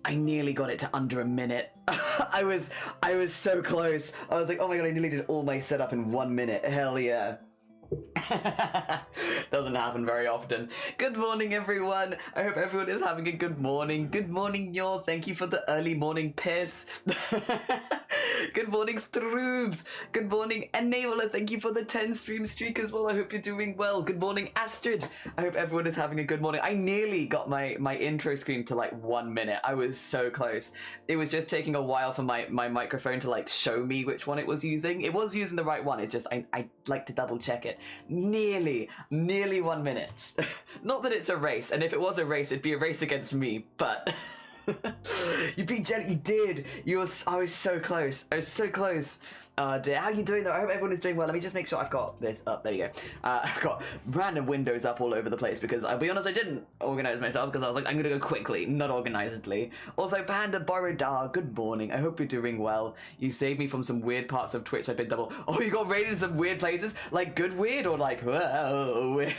I nearly got it to under a minute. I was so close. I was like, oh my god, I nearly did all my setup in 1 minute. Hell yeah. Doesn't happen very often. Good morning, everyone. I hope everyone is having a good morning. Good morning, y'all. Thank you for the early morning piss. Good morning, Stroobs. Good morning, Enabler. Thank you for the 10 stream streak as well. I hope you're doing well. Good morning, Astrid. I hope everyone is having a good morning. I nearly got my intro screen to like 1 minute. I was so close. It was just taking a while for my microphone to like show me which one it was using. It was using the right one. It just, I like to double check it. Nearly 1 minute. Not that it's a race, and if it was a race, it'd be a race against me, but you beat Jen. You did. I was so close. I was so close. Dear. How are you doing though? I hope everyone is doing well. Let me just make sure I've got this up. There you go. I've got random windows up all over the place because I'll be honest, I didn't organize myself because I was like, I'm gonna go quickly, not organizedly. Also, Panda Borodar, good morning. I hope you're doing well. You saved me from some weird parts of Twitch. I've been double. Oh, you got raided in some weird places? Like good weird or like whoa, weird?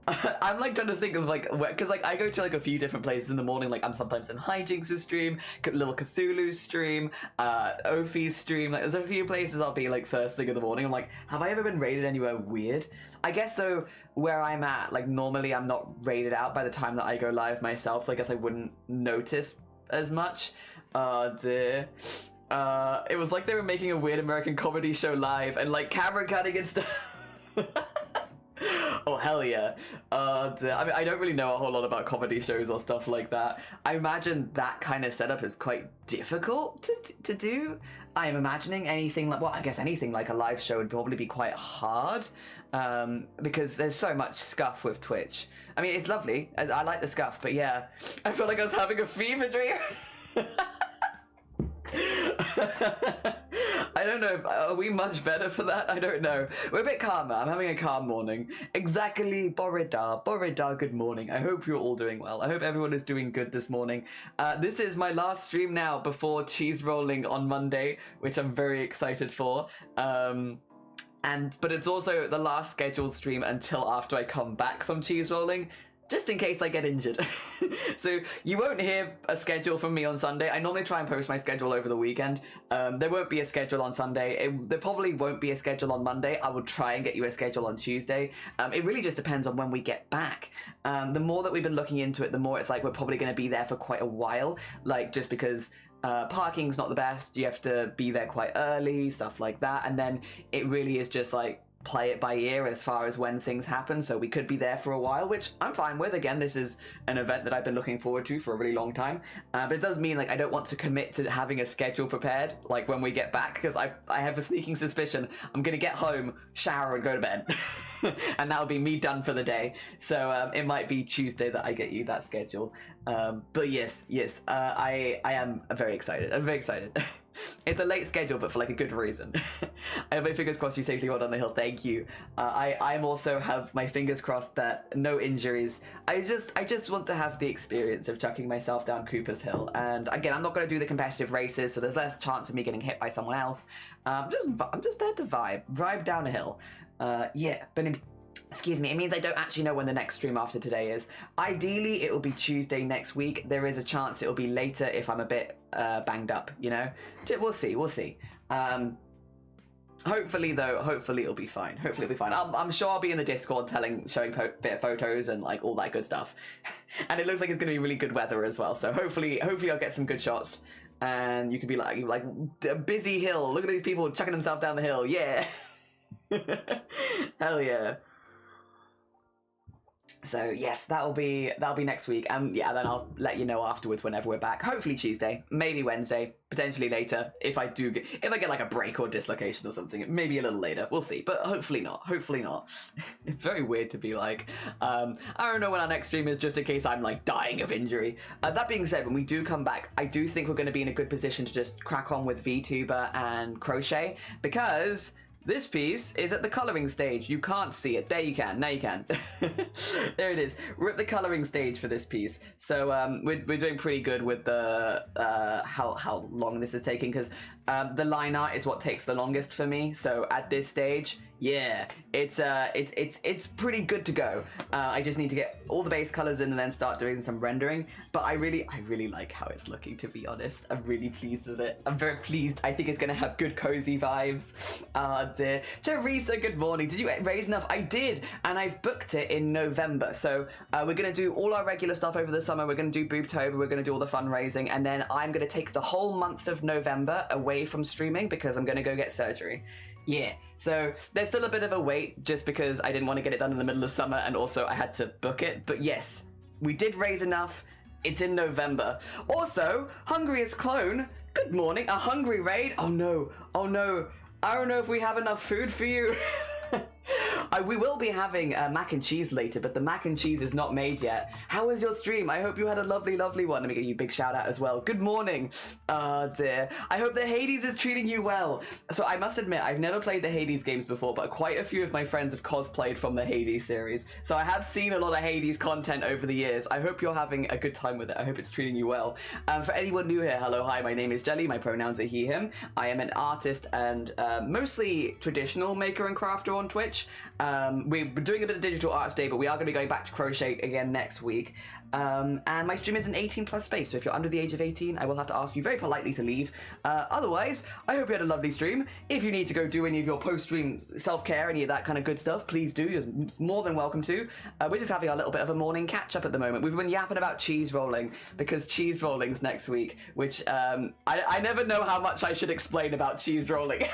I'm like trying to think of like because like I go to like a few different places in the morning. Like I'm sometimes in Hijinks' stream, little Cthulhu stream, Ophi's stream. Like there's a few places I'll be like first thing in the morning. I'm like, have I ever been raided anywhere weird? I guess so. Where I'm at, like normally I'm not raided out by the time that I go live myself, so I guess I wouldn't notice as much. Dear. It was like they were making a weird American comedy show live and like camera cutting and stuff. Oh hell yeah. I mean, I don't really know a whole lot about comedy shows or stuff like that. I imagine that kind of setup is quite difficult to do. I'm imagining anything like, well, I guess anything like a live show would probably be quite hard because there's so much scuff with Twitch. I mean, it's lovely. I like the scuff, but yeah, I feel like I was having a fever dream. I don't know. Are we much better for that? I don't know. We're a bit calmer. I'm having a calm morning. Exactly, Boridar. Boridar, good morning. I hope you're all doing well. I hope everyone is doing good this morning. This is my last stream now before cheese rolling on Monday, which I'm very excited for. But it's also the last scheduled stream until after I come back from cheese rolling, just in case I get injured. So you won't hear a schedule from me on Sunday. I normally try and post my schedule over the weekend. There won't be a schedule on Sunday. There probably won't be a schedule on Monday. I will try and get you a schedule on Tuesday. It really just depends on when we get back. The more that we've been looking into it, the more it's like we're probably going to be there for quite a while. Like just because parking's not the best. You have to be there quite early, stuff like that. And then it really is just like play it by ear as far as when things happen, so we could be there for a while, which I'm fine with. Again, this is an event that I've been looking forward to for a really long time, but it does mean like I don't want to commit to having a schedule prepared like when we get back, because I have a sneaking suspicion I'm gonna get home, shower and go to bed and that'll be me done for the day. So it might be Tuesday that I get you that schedule, but yes, I am very excited. I'm very excited. It's a late schedule, but for like a good reason. I have my fingers crossed you safely got on the hill. Thank you. I'm also have my fingers crossed that no injuries. I just want to have the experience of chucking myself down Cooper's Hill. And again, I'm not going to do the competitive races, so there's less chance of me getting hit by someone else. I'm just there to vibe down a hill. Yeah, but excuse me, it means I don't actually know when the next stream after today is. Ideally, it will be Tuesday next week. There is a chance it will be later if I'm a bit banged up, you know? We'll see. Hopefully, though, it'll be fine. I'm sure I'll be in the Discord showing photos and like all that good stuff. And it looks like it's going to be really good weather as well. So hopefully I'll get some good shots. And you can be like a busy hill. Look at these people chucking themselves down the hill. Yeah. Hell yeah. So yes, that'll be next week, and yeah, then I'll let you know afterwards whenever we're back. Hopefully Tuesday, maybe Wednesday, potentially later. If I get like a break or dislocation or something, maybe a little later. We'll see, but hopefully not. It's very weird to be like, I don't know when our next stream is, just in case I'm like dying of injury. That being said, when we do come back, I do think we're going to be in a good position to just crack on with VTuber and crochet, because this piece is at the colouring stage. You can't see it. There you can. Now you can. There it is. We're at the colouring stage for this piece. So we're doing pretty good with the how long this is taking, because the line art is what takes the longest for me. So at this stage, Yeah, it's pretty good to go. I just need to get all the base colors in and then start doing some rendering. But I really like how it's looking, to be honest. I'm really pleased with it. I'm very pleased. I think it's gonna have good cozy vibes. Dear. Teresa, good morning. Did you raise enough? I did, and I've booked it in November. So we're gonna do all our regular stuff over the summer. We're gonna do Boobtober. We're gonna do all the fundraising, and then I'm gonna take the whole month of November away from streaming because I'm gonna go get surgery. Yeah, so there's still a bit of a wait just because I didn't want to get it done in the middle of summer and also I had to book it. But yes, we did raise enough. It's in November. Also, Hungriest Clone, good morning. A hungry raid? Oh no, oh no. I don't know if we have enough food for you. We will be having mac and cheese later, but the mac and cheese is not made yet. How was your stream? I hope you had a lovely, lovely one. Let me give you a big shout out as well. Good morning. Dear. I hope the Hades is treating you well. So I must admit, I've never played the Hades games before, but quite a few of my friends have cosplayed from the Hades series. So I have seen a lot of Hades content over the years. I hope you're having a good time with it. I hope it's treating you well. For anyone new here, hello, hi, my name is Jelly. My pronouns are he, him. I am an artist and mostly traditional maker and crafter on Twitch. We're doing a bit of digital art today, but we are going to be going back to crochet again next week. And my stream is an 18+ space, so if you're under the age of 18, I will have to ask you very politely to leave. Otherwise, I hope you had a lovely stream. If you need to go do any of your post-stream self-care, any of that kind of good stuff, please do. You're more than welcome to. We're just having a little bit of a morning catch-up at the moment. We've been yapping about cheese rolling, because cheese rolling's next week, which I never know how much I should explain about cheese rolling,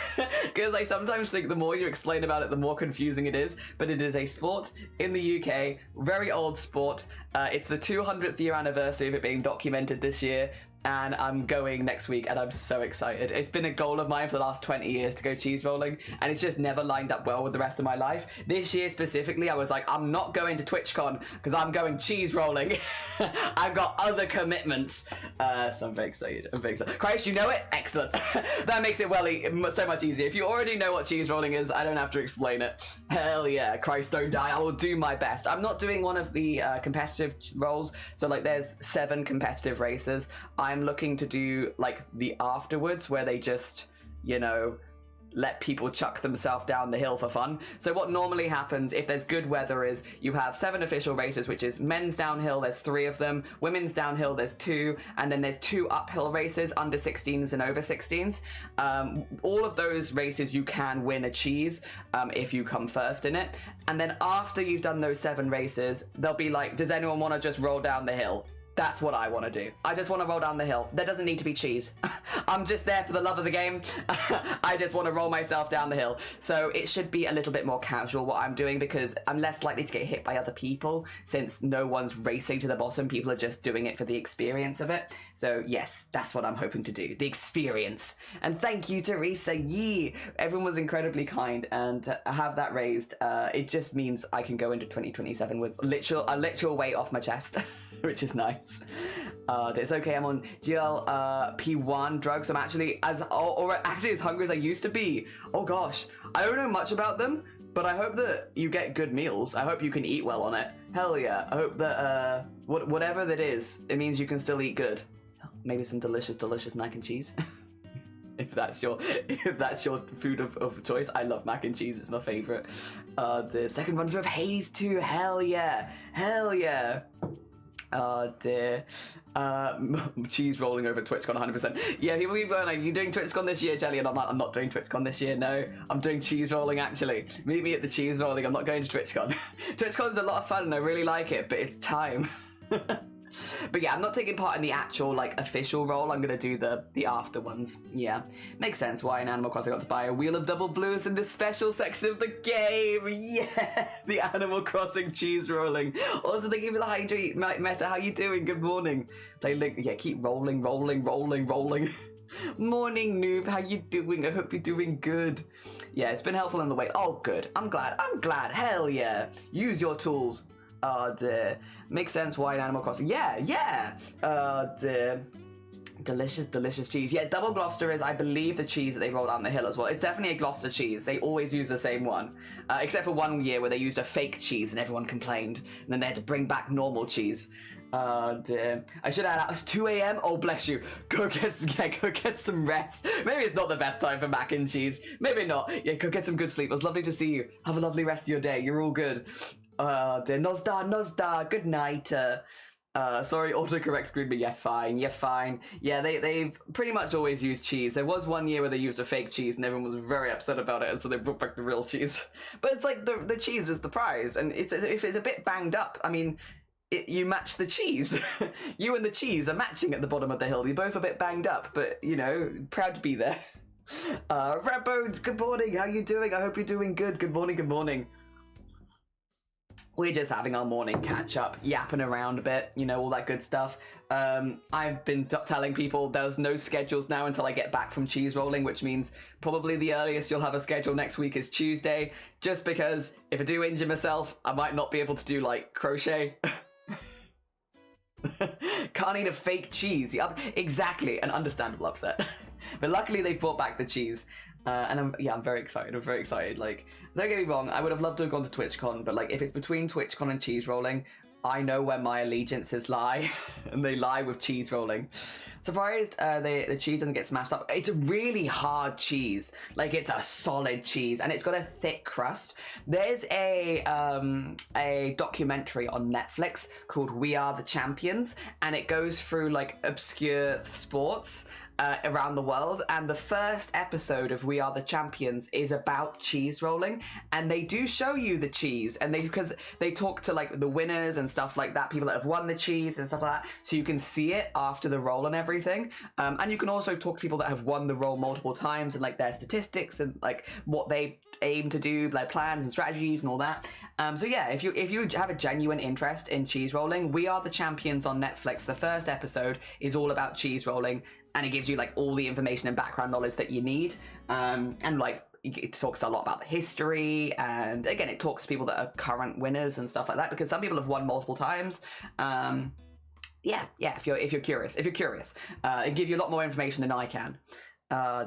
because I sometimes think the more you explain about it, the more confusing it is, but it is a sport in the UK, very old sport. It's the 200th year anniversary of it being documented this year, and I'm going next week and I'm so excited. It's been a goal of mine for the last 20 years to go cheese rolling, and it's just never lined up well with the rest of my life. This year specifically, I was like, I'm not going to TwitchCon because I'm going cheese rolling. I've got other commitments. So I'm very excited. I'm very excited. Christ, you know it? Excellent. That makes it so much easier. If you already know what cheese rolling is, I don't have to explain it. Hell yeah. Christ, don't die. I will do my best. I'm not doing one of the competitive roles. So like there's 7 competitive races. I'm looking to do like the afterwards where they just, you know, let people chuck themselves down the hill for fun. So what normally happens if there's good weather is you have 7 official races, which is men's downhill, there's 3 of them, women's downhill, there's 2, and then there's 2 uphill races, under 16s and over 16s. All of those races you can win a cheese if you come first in it. And then after you've done those 7 races, they'll be like, does anyone want to just roll down the hill? That's what I want to do. I just want to roll down the hill. There doesn't need to be cheese. I'm just there for the love of the game. I just want to roll myself down the hill. So it should be a little bit more casual what I'm doing, because I'm less likely to get hit by other people since no one's racing to the bottom. People are just doing it for the experience of it. So yes, that's what I'm hoping to do. The experience. And thank you, Teresa. Yee. Everyone was incredibly kind, and to have that raised, it just means I can go into 2027 with a literal weight off my chest. Which is nice. It's okay, I'm on GLP-1 drugs. I'm actually actually as hungry as I used to be. Oh gosh, I don't know much about them, but I hope that you get good meals. I hope you can eat well on it. Hell yeah. I hope that whatever that is, it means you can still eat good. Maybe some delicious mac and cheese. If that's your food of choice. I love mac and cheese, it's my favorite. The second run of Hades 2, hell yeah. Hell yeah. Oh dear. Cheese rolling over TwitchCon 100%. Yeah, people keep going like, you doing TwitchCon this year, Jelly? And I'm not doing TwitchCon this year, no. I'm doing cheese rolling actually. Meet me at the cheese rolling, I'm not going to TwitchCon. TwitchCon's a lot of fun and I really like it, but it's time. But yeah, I'm not taking part in the actual like official role. I'm gonna do the after ones. Yeah, makes sense why in Animal Crossing I got to buy a wheel of double blues in this special section of the game. Yeah, the Animal Crossing cheese rolling. Also, thank you for the hydrate, Meta. How you doing? Good morning. Play Link. Yeah, keep rolling. Morning, noob. How you doing? I hope you're doing good. Yeah, it's been helpful on the way. Oh, good. I'm glad. Hell yeah. Use your tools. Oh dear. Makes sense why in Animal Crossing. Yeah. Oh dear. Delicious, delicious cheese. Yeah, double Gloucester is, I believe, the cheese that they rolled out on the hill as well. It's definitely a Gloucester cheese. They always use the same one. Except for one year where they used a fake cheese and everyone complained. And then they had to bring back normal cheese. Dear. I should add out, it's 2 a.m. Oh, bless you. Go get some rest. Maybe it's not the best time for mac and cheese. Maybe not. Yeah, go get some good sleep. It was lovely to see you. Have a lovely rest of your day. You're all good. Dear. Nozda. Good night. Sorry, autocorrect screwed me. Yeah, fine. Yeah, they've pretty much always used cheese. There was one year where they used a fake cheese and everyone was very upset about it, and so they brought back the real cheese. But it's like the cheese is the prize, and if it's a bit banged up, I mean, you match the cheese. You and the cheese are matching at the bottom of the hill. You're both a bit banged up, but, you know, proud to be there. Red Bones, good morning. How you doing? I hope you're doing good. Good morning. We're just having our morning catch-up, yapping around a bit, you know, all that good stuff. I've been telling people there's no schedules now until I get back from cheese rolling, which means probably the earliest you'll have a schedule next week is Tuesday, just because if I do injure myself, I might not be able to do, like, crochet. Can't eat a fake cheese. Yep, exactly, an understandable upset. But luckily they brought back the cheese. And I'm very excited. Like, don't get me wrong, I would have loved to have gone to TwitchCon, but like, if it's between TwitchCon and cheese rolling, I know where my allegiances lie, and they lie with cheese rolling. Surprised the cheese doesn't get smashed up. It's a really hard cheese. Like, it's a solid cheese, and it's got a thick crust. There's a documentary on Netflix called We Are the Champions, and it goes through like obscure sports around the world, and the first episode of We Are the Champions is about cheese rolling, and they do show you the cheese, and because they talk to like the winners and stuff like that, people that have won the cheese and stuff like that, so you can see it after the roll and everything. And you can also talk to people that have won the roll multiple times and like their statistics and like what they aim to do, like plans and strategies and all that. So yeah, if you have a genuine interest in cheese rolling, We Are the Champions on Netflix, the first episode is all about cheese rolling, and it gives you like all the information and background knowledge that you need. And like, it talks a lot about the history, and again, it talks to people that are current winners and stuff like that, because some people have won multiple times. Yeah, if you're curious, it gives you a lot more information than I can.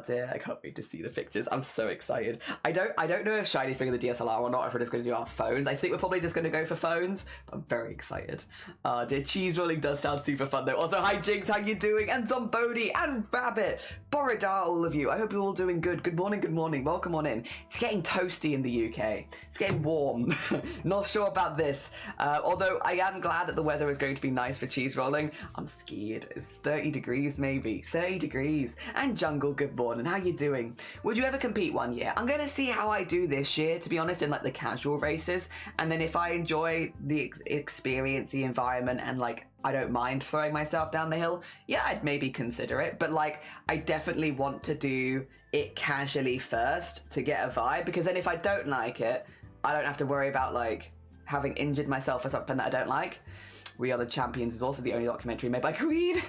Dear, I can't wait to see the pictures. I'm so excited. I don't know if Shiny's bringing the DSLR or not, if we're just going to do our phones. I think we're probably just going to go for phones. I'm very excited. Dear, cheese rolling does sound super fun though. Also, hi Jinx, how you doing? And Zombody and Rabbit. Boridar, all of you. I hope you're all doing good. Good morning. Welcome on in. It's getting toasty in the UK. It's getting warm. Not sure about this. Although I am glad that the weather is going to be nice for cheese rolling. I'm scared. It's 30 degrees maybe. 30 degrees. And Jungle, good morning. How you doing? Would you ever compete one year? I'm going to see how I do this year, to be honest, in like the casual races. And then if I enjoy the experience, the environment, and like I don't mind throwing myself down the hill, yeah, I'd maybe consider it. But like, I definitely want to do it casually first to get a vibe, because then if I don't like it, I don't have to worry about like having injured myself for something that I don't like. We Are the Champions is also the only documentary made by Queen.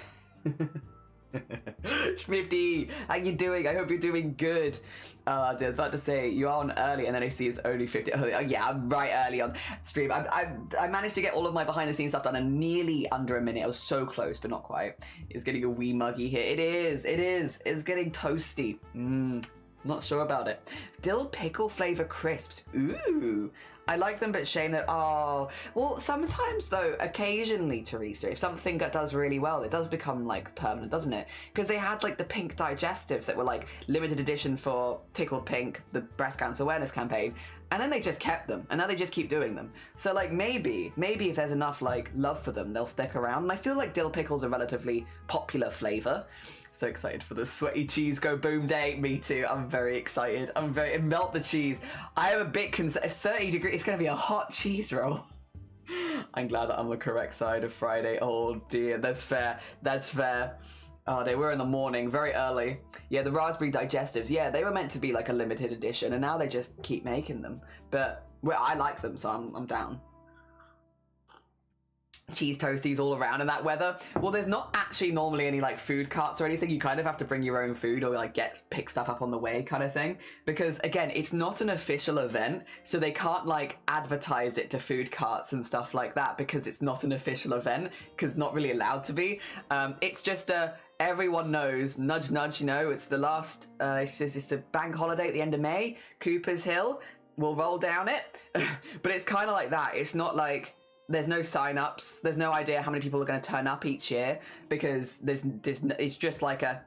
Schmifty, how you doing? I hope you're doing good. I was about to say, you are on early, and then I see it's only 50. Oh, yeah, I'm right early on stream. I managed to get all of my behind the scenes stuff done in nearly under a minute. I was so close, but not quite. It's getting a wee muggy here. It is. It's getting toasty. Not sure about it. Dill pickle flavor crisps. Ooh. I like them, but shame that, oh, well, sometimes though, occasionally, Teresa, if something does really well, it does become like permanent, doesn't it? Because they had like the pink digestives that were like limited edition for Tickled Pink, the breast cancer awareness campaign, and then they just kept them, and now they just keep doing them. So like maybe if there's enough like love for them, they'll stick around. And I feel like dill pickles are a relatively popular flavor. So excited for the sweaty cheese go boom day. Me too. I'm very excited. Melt the cheese. I am a bit concerned. 30 degrees. It's going to be a hot cheese roll. I'm glad that I'm the correct side of Friday. Oh dear. That's fair. Oh, they were in the morning, very early. Yeah, the raspberry digestives. Yeah, they were meant to be like a limited edition, and now they just keep making them. But well, I like them, so I'm down. Cheese toasties all around in that weather. Well, there's not actually normally any like food carts or anything. You kind of have to bring your own food or like pick stuff up on the way kind of thing, because again, it's not an official event, so they can't like advertise it to food carts and stuff like that, because it's not an official event, because it's not really allowed to be. It's just everyone knows, nudge nudge, you know, it's the last, it's the bank holiday at the end of May, Cooper's Hill, we'll roll down it. But it's kind of like that. It's not like, there's no sign-ups, there's no idea how many people are going to turn up each year, because it's just like a,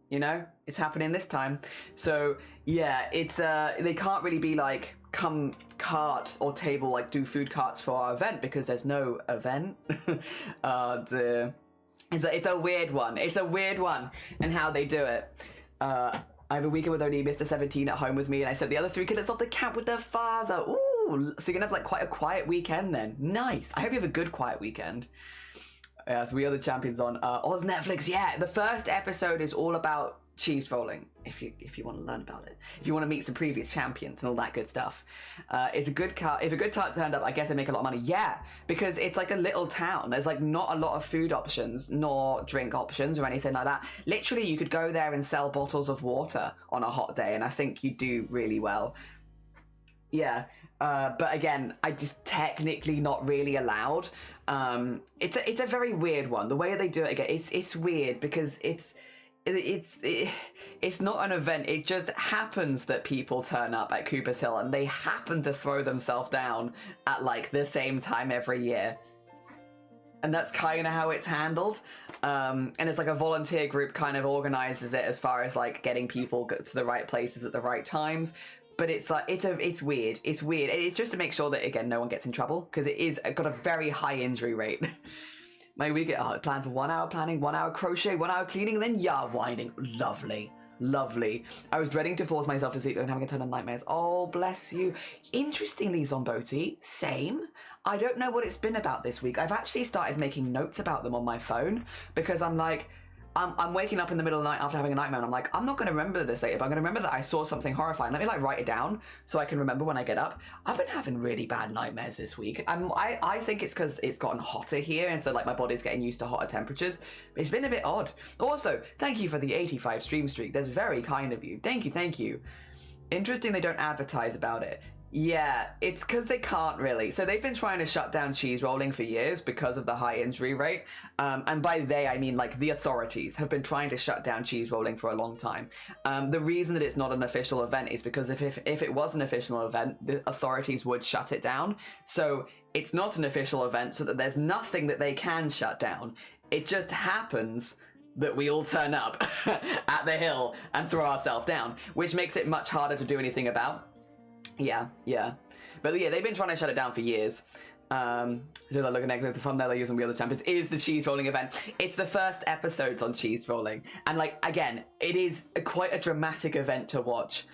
you know, it's happening this time. So yeah, it's they can't really be like, come cart or table, like do food carts for our event, because there's no event. It's a weird one. It's a weird one, and how they do it. I have a weekend with only Mr. 17 at home with me, and I sent the other 3 kids off to camp with their father. Ooh, so you're gonna have like quite a quiet weekend then. Nice. I hope you have a good quiet weekend. Yeah, so we are the champions on Oz Netflix. Yeah, the first episode is all about cheese rolling, if you want to learn about it, if you want to meet some previous champions and all that good stuff. It's a good car. If a good tart turned up, I guess they make a lot of money. Yeah, because it's like a little town. There's like not a lot of food options nor drink options or anything like that. Literally, you could go there and sell bottles of water on a hot day, and I think you do really well. Yeah, but again, I just technically not really allowed. It's a very weird one. The way they do it again, it's weird because it's not an event. It just happens that people turn up at Cooper's Hill and they happen to throw themselves down at like the same time every year. And that's kind of how it's handled. And it's like a volunteer group kind of organizes it as far as like getting people to the right places at the right times. But it's like, it's weird. It's weird. It's just to make sure that, again, no one gets in trouble, because it is got a very high injury rate. My week, plan for 1 hour planning, 1 hour crochet, 1 hour cleaning, and then yard winding. Lovely. Lovely. I was dreading to force myself to sleep and having a ton of nightmares. Oh, bless you. Interestingly, Zomboti, same. I don't know what it's been about this week. I've actually started making notes about them on my phone, because I'm like, I'm waking up in the middle of the night after having a nightmare, and I'm like, I'm not going to remember this later, but I'm going to remember that I saw something horrifying. Let me like write it down so I can remember when I get up. I've been having really bad nightmares this week. I think it's because it's gotten hotter here, and so like my body's getting used to hotter temperatures. It's been a bit odd. Also, thank you for the 85 stream streak. That's very kind of you. Thank you, thank you. Interesting they don't advertise about it. Yeah, it's because they can't really. So they've been trying to shut down cheese rolling for years because of the high injury rate. And by they, I mean like the authorities have been trying to shut down cheese rolling for a long time. The reason that it's not an official event is because if it was an official event, the authorities would shut it down. So it's not an official event, so that there's nothing that they can shut down. It just happens that we all turn up at the hill and throw ourselves down, which makes it much harder to do anything about. Yeah. But yeah, they've been trying to shut it down for years. Just like looking at the thumbnail they use on We Are the Champions is the cheese rolling event. It's the first episodes on cheese rolling. And like, again, it is quite a dramatic event to watch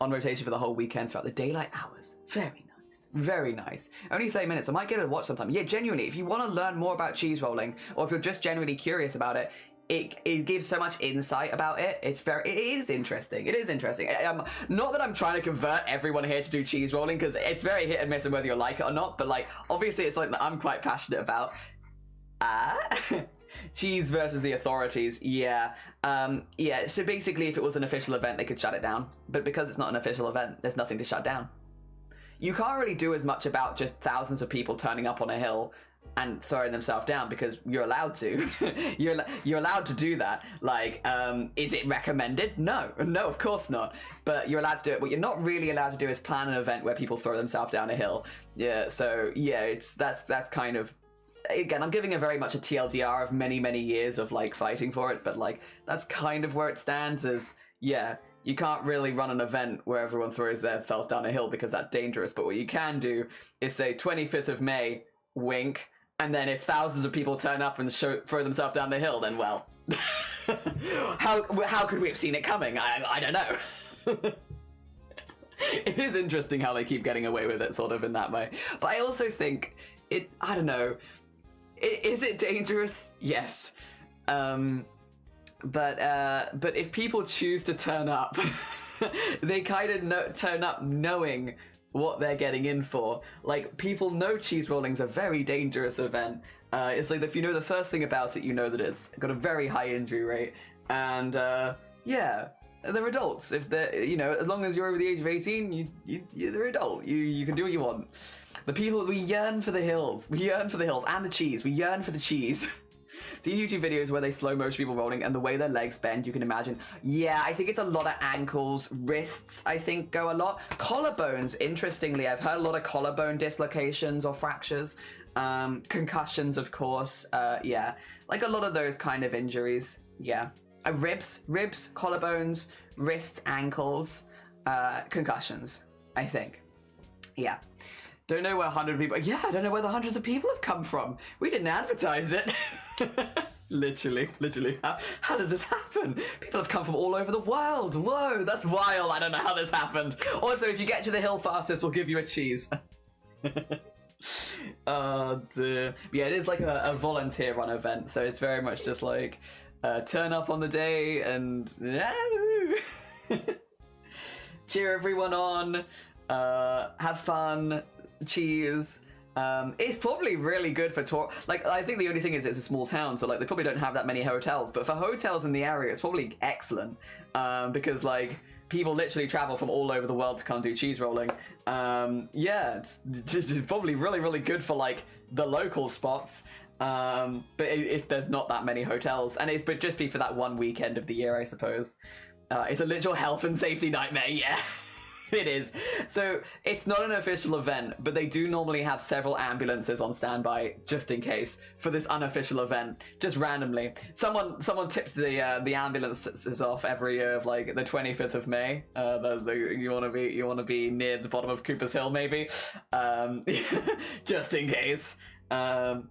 on rotation for the whole weekend throughout the daylight hours. Very nice. Very nice. Only 30 minutes. I might get it to watch sometime. Yeah, genuinely, if you want to learn more about cheese rolling, or if you're just genuinely curious about it, it gives so much insight about it. It is interesting. It is interesting. Not that I'm trying to convert everyone here to do cheese rolling, because it's very hit and miss on whether you like it or not, but like, obviously it's something that I'm quite passionate about. Cheese versus the authorities. Yeah. Yeah, so basically if it was an official event, they could shut it down. But because it's not an official event, there's nothing to shut down. You can't really do as much about just thousands of people turning up on a hill and throwing themselves down, because you're allowed to. you're allowed to do that. Like, is it recommended? No, of course not. But you're allowed to do it. What you're not really allowed to do is plan an event where people throw themselves down a hill. Yeah, so yeah, that's kind of, again, I'm giving it very much a TLDR of many years of like fighting for it, but like that's kind of where it stands. Is yeah, you can't really run an event where everyone throws themselves down a hill, because that's dangerous. But what you can do is say 25th of May, wink. And then if thousands of people turn up and throw themselves down the hill, then well, how could we have seen it coming? I don't know. It is interesting how they keep getting away with it, sort of in that way. But I also think I don't know. Is it dangerous? Yes. But if people choose to turn up, they kind of turn up knowing what they're getting in for. Like, people know cheese rolling's a very dangerous event. It's like, if you know the first thing about it, you know that it's got a very high injury rate. And yeah, they're adults. If they're, you know, as long as you're over the age of 18, you're an adult. You can do what you want. The people, we yearn for the hills. We yearn for the hills and the cheese. We yearn for the cheese. seen YouTube videos where they slow motion people rolling and the way their legs bend, you can imagine. Yeah, I think it's a lot of ankles, wrists, I think go a lot. Collarbones, interestingly, I've heard a lot of collarbone dislocations or fractures. Concussions, of course. Yeah, like a lot of those kind of injuries. Yeah. Ribs, collarbones, wrist, ankles, concussions, I think. Yeah. Don't know where 100 people... Yeah, I don't know where the hundreds of people have come from. We didn't advertise it. Literally. How does this happen? People have come from all over the world. Whoa, that's wild. I don't know how this happened. Also, if you get to the hill fastest, we'll give you a cheese. Oh, dear. Yeah, it is like a volunteer run event, so it's very much just like turn up on the day and cheer everyone on, have fun, cheese. It's probably really good for tour. Like, I think the only thing is it's a small town, so like they probably don't have that many hotels. But for hotels in the area, it's probably excellent because like people literally travel from all over the world to come do cheese rolling. Yeah, it's probably really good for like the local spots. But if there's not that many hotels, and it would just be for that one weekend of the year, I suppose. It's a literal health and safety nightmare. Yeah. It is. So it's not an official event, but they do normally have several ambulances on standby just in case for this unofficial event, just randomly. Someone tipped the ambulances off every year of like the 25th of May. You want to be near the bottom of Cooper's Hill maybe, just in case. Normally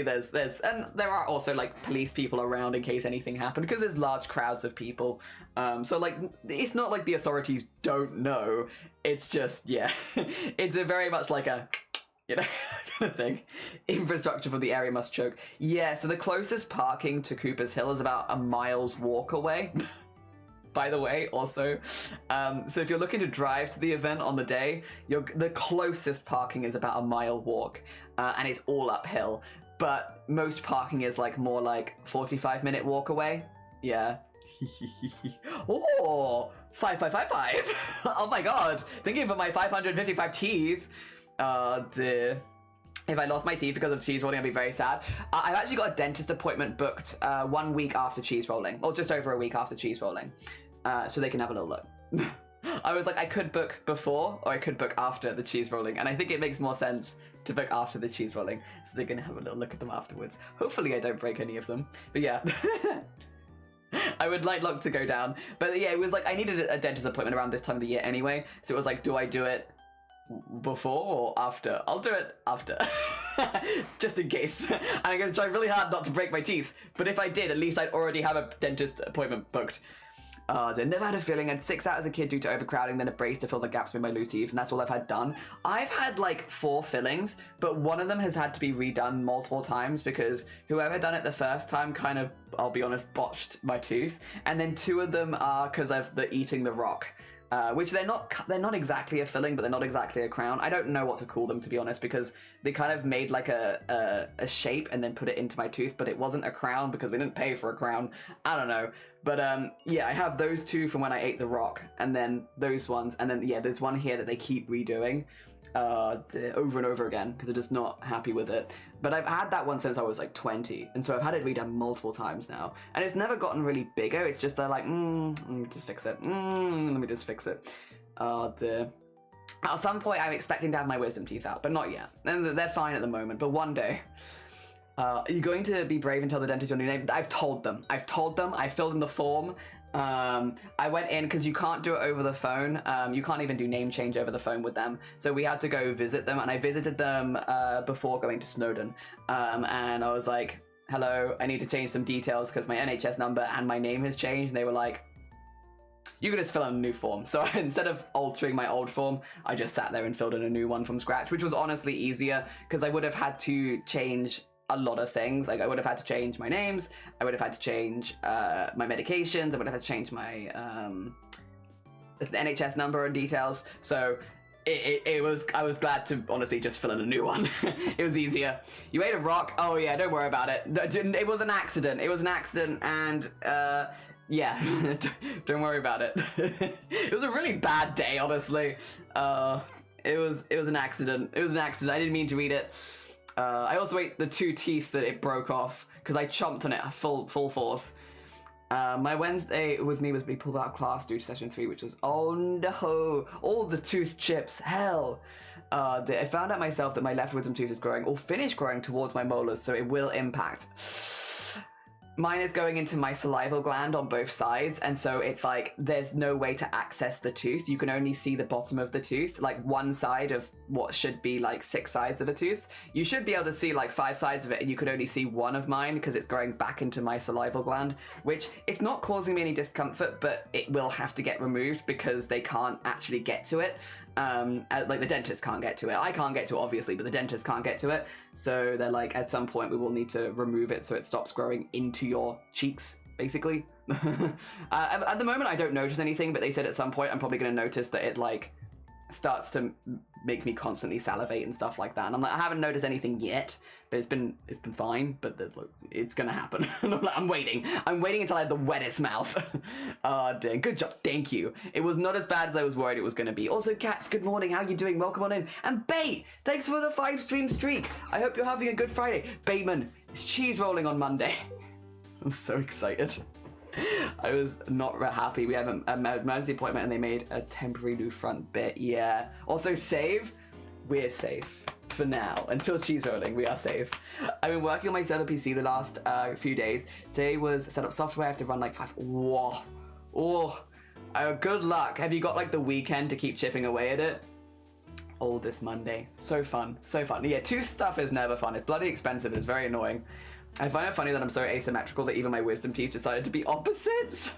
there's and there are also like police people around in case anything happened because there's large crowds of people. So like it's not like the authorities don't know. It's just it's a very much like a kind of thing. Infrastructure for the area must choke. Yeah, so the closest parking to Cooper's Hill is about a mile's walk away. By the way, also, so if you're looking to drive to the event on the day, the closest parking is about a mile walk, and it's all uphill. But most parking is like more like 45-minute walk away. Yeah. Oh, 5555. Oh my god, thinking about my 555 teeth. Dear. If I lost my teeth because of cheese rolling, I'd be very sad. I've actually got a dentist appointment booked 1 week after cheese rolling, or just over a week after cheese rolling, so they can have a little look. I was like, I could book before, or I could book after the cheese rolling, and I think it makes more sense to book after the cheese rolling, so they're gonna have a little look at them afterwards. Hopefully I don't break any of them, but yeah. I would like luck to go down, but yeah, it was like, I needed a dentist appointment around this time of the year anyway, so it was like, do I do it before or after? I'll do it after. Just in case. And I'm going to try really hard not to break my teeth. But if I did, at least I'd already have a dentist appointment booked. I never had a filling. I had 6 out as a kid due to overcrowding, then a brace to fill the gaps with my loose teeth, and that's all I've had done. I've had like 4 fillings, but one of them has had to be redone multiple times because whoever done it the first time kind of, I'll be honest, botched my tooth. And then 2 of them are because of the eating the rock. Which they're not exactly a filling, but they're not exactly a crown. I don't know what to call them, to be honest, because they kind of made like a shape and then put it into my tooth, but it wasn't a crown because we didn't pay for a crown. I don't know. But yeah, I have those 2 from when I ate the rock, and then those ones, and then yeah, there's one here that they keep redoing over and over again because they're just not happy with it. But I've had that one since I was like 20, and so I've had it redone multiple times now, and it's never gotten really bigger. It's just they're like, let me just fix it. Let me just fix it. Oh dear. At some point, I'm expecting to have my wisdom teeth out, but not yet. And they're fine at the moment. But one day. Are you going to be brave and tell the dentist your new name? I've told them. I filled in the form. I went in because you can't do it over the phone. You can't even do name change over the phone with them. So we had to go visit them, and I visited them before going to Snowdon. And I was like, hello, I need to change some details because my NHS number and my name has changed. And they were like, you can just fill in a new form. So instead of altering my old form, I just sat there and filled in a new one from scratch, which was honestly easier because I would have had to change a lot of things. Like I would have had to change my names, I would have had to change my medications, I would have had to change my NHS number and details. So I was glad to honestly just fill in a new one. It was easier. You ate a rock? Oh yeah, don't worry about it. It was an accident. And yeah, don't worry about it. It was a really bad day, honestly. It was an accident. I didn't mean to eat it. I also ate the 2 teeth that it broke off because I chomped on it full force. My Wednesday with me was being pulled out of class due to session 3, which was, oh no, all the tooth chips, hell. I found out myself that my left wisdom tooth is growing, or finished growing towards my molars, so it will impact. Mine is going into my salival gland on both sides, and so it's like there's no way to access the tooth. You can only see the bottom of the tooth, like one side of what should be like 6 sides of a tooth. You should be able to see like 5 sides of it, and you could only see one of mine because it's going back into my salival gland, which it's not causing me any discomfort, but it will have to get removed because they can't actually get to it. Like the dentist can't get to it. I can't get to it, obviously, but the dentist can't get to it. So they're like, at some point we will need to remove it so it stops growing into your cheeks, basically. At the moment I don't notice anything, but they said at some point I'm probably going to notice that it like starts to make me constantly salivate and stuff like that. And I'm like, I haven't noticed anything yet, but it's been fine, but look, it's gonna happen. I'm waiting until I have the wettest mouth. Dear. Good job, thank you. It was not as bad as I was worried it was gonna be. Also, Cats, good morning, how you doing? Welcome on in. And Bait, thanks for the 5-stream streak. I hope you're having a good Friday. Bateman, it's cheese rolling on Monday. I'm so excited. I was not happy. We have a emergency appointment and they made a temporary new front bit. Yeah. Also, save. We're safe for now. Until cheese rolling, we are safe. I've been working on my setup PC the last few days. Today was setup software. I have to run like 5. Whoa. Oh. Good luck. Have you got like the weekend to keep chipping away at it? All this Monday. So fun. So fun. Yeah, tooth stuff is never fun. It's bloody expensive. It's very annoying. I find it funny that I'm so asymmetrical that even my wisdom teeth decided to be opposites.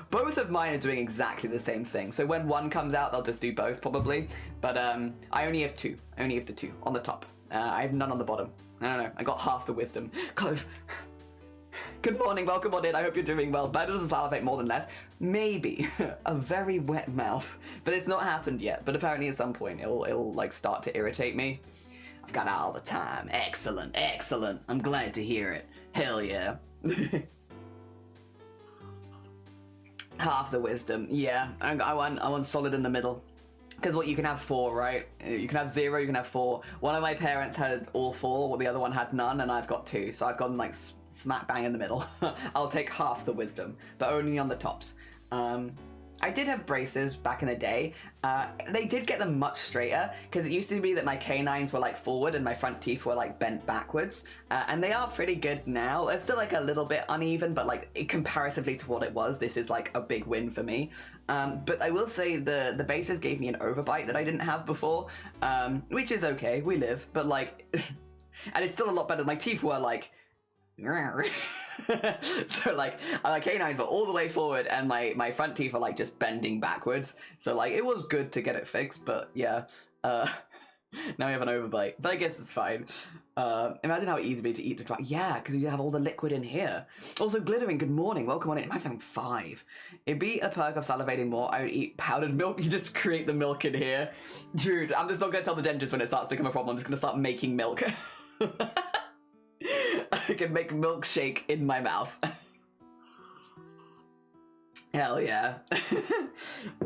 Both of mine are doing exactly the same thing. So when one comes out, they'll just do both probably. But I only have 2. I only have the 2 on the top. I have none on the bottom. I don't know. I got half the wisdom. Clove. Good morning. Welcome on in. I hope you're doing well. Better to salivate more than less. Maybe. A very wet mouth. But it's not happened yet. But apparently at some point it'll like start to irritate me. I've got it all the time. Excellent, excellent. I'm glad to hear it. Hell yeah. Half the wisdom. Yeah, I want solid in the middle. Because what, you can have 4, right? You can have 0, you can have 4. One of my parents had all 4, while the other one had none, and I've got 2. So I've gone like smack bang in the middle. I'll take half the wisdom, but only on the tops. I did have braces back in the day. They did get them much straighter, because it used to be that my canines were like forward and my front teeth were like bent backwards. And they are pretty good now. It's still like a little bit uneven, but like comparatively to what it was, this is like a big win for me. But I will say the braces gave me an overbite that I didn't have before, which is okay, we live, but like, and it's still a lot better. My teeth were like, so like my canines were all the way forward and my front teeth are like just bending backwards, so like it was good to get it fixed, but yeah, now we have an overbite, but I guess it's fine. Imagine how easy it'd be to eat the dry. Yeah, because you have all the liquid in here. Also, Glittering, good morning, welcome on in. Imagine having 5. It'd be a perk of salivating more. I would eat powdered milk. You just create the milk in here. Dude, I'm just not gonna tell the dentist when it starts to become a problem. I'm just gonna start making milk. I can make milkshake in my mouth. Hell yeah.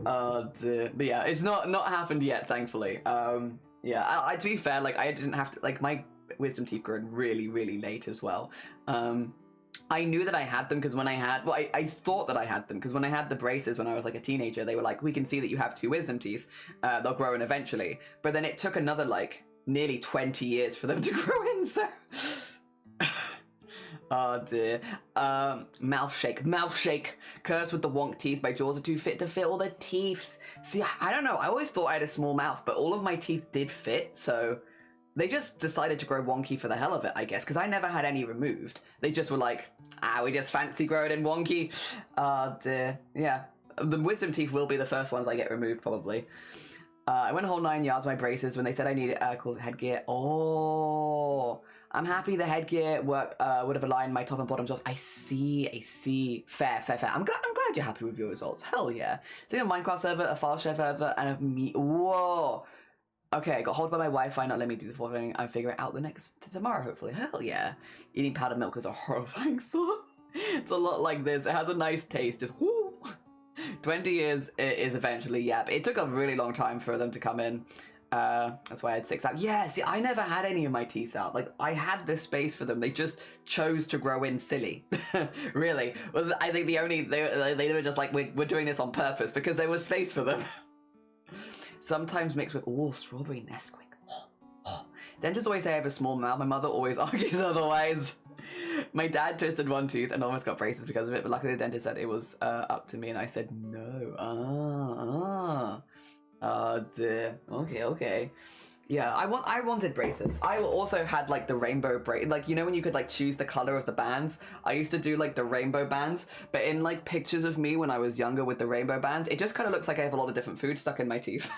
But yeah, it's not happened yet, thankfully. Yeah, I to be fair, like I didn't have to, like my wisdom teeth grew really, really late as well. I knew that I had them because when I had, well, I thought that I had them because when I had the braces when I was like a teenager, they were like, we can see that you have 2 wisdom teeth. They'll grow in eventually. But then it took another like nearly 20 years for them to grow in, so... Oh dear. Mouth shake. Cursed with the wonk teeth. My jaws are too fit to fit all the teeths. See, I don't know. I always thought I had a small mouth, but all of my teeth did fit, so they just decided to grow wonky for the hell of it, I guess, because I never had any removed. They just were like, we just fancy growing in wonky. Oh dear. Yeah. The wisdom teeth will be the first ones I get removed, probably. I went a whole 9 yards my braces when they said I needed called headgear. Oh, I'm happy the headgear would have aligned my top and bottom jaws. I see. Fair. I'm glad you're happy with your results. Hell yeah. So a Minecraft server, a file share server, and a me. Whoa. Okay, I got hold by my Wi-Fi, not let me do the following. I'm figuring it out tomorrow, hopefully. Hell yeah. Eating powdered milk is a horrifying thought. It's a lot like this. It has a nice taste. Just whoo. 20 years is eventually, yeah. But it took a really long time for them to come in. That's why I had 6 out. Yeah, see, I never had any of my teeth out. Like, I had the space for them. They just chose to grow in silly. Really. I think they were just like, we're doing this on purpose because there was space for them. Sometimes mixed with, strawberry Nesquik. Dentists always say I have a small mouth. My mother always argues otherwise. My dad twisted one tooth and almost got braces because of it, but luckily the dentist said it was up to me, and I said no. Oh dear. Okay. Yeah, I wanted braces. I also had like the rainbow braid, like, you know when you could like choose the color of the bands? I used to do like the rainbow bands, but in like pictures of me when I was younger with the rainbow bands, it just kind of looks like I have a lot of different food stuck in my teeth.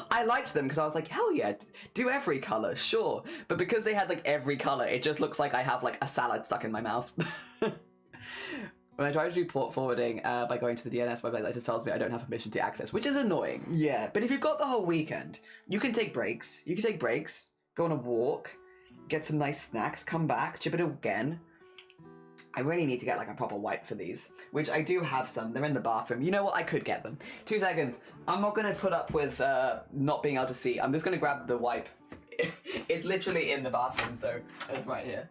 I liked them because I was like, hell yeah, do every color, sure. But because they had like every color, it just looks like I have like a salad stuck in my mouth. When I try to do port forwarding by going to the DNS website, it just tells me I don't have permission to access, which is annoying. Yeah, but if you've got the whole weekend, you can take breaks. Go on a walk, get some nice snacks, come back, chip it again. I really need to get like a proper wipe for these, which I do have some. They're in the bathroom. You know what? I could get them. 2 seconds. I'm not going to put up with not being able to see. I'm just going to grab the wipe. It's literally in the bathroom, so it's right here.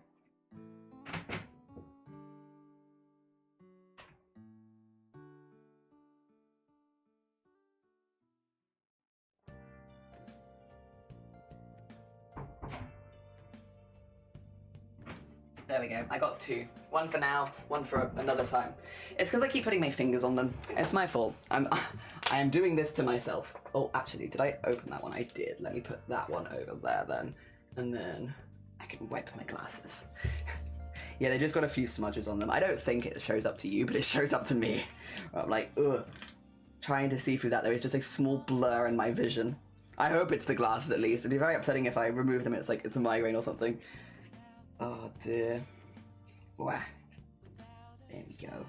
There we go. I got 2. One for now, one for another time. It's because I keep putting my fingers on them. It's my fault. I am doing this to myself. Oh, actually, did I open that one? I did. Let me put that one over there then. And then I can wipe my glasses. Yeah, they just got a few smudges on them. I don't think it shows up to you, but it shows up to me. I'm like, ugh. Trying to see through that, there is just a small blur in my vision. I hope it's the glasses at least. It'd be very upsetting if I remove them. It's like it's a migraine or something. Oh dear. Wow. There we go.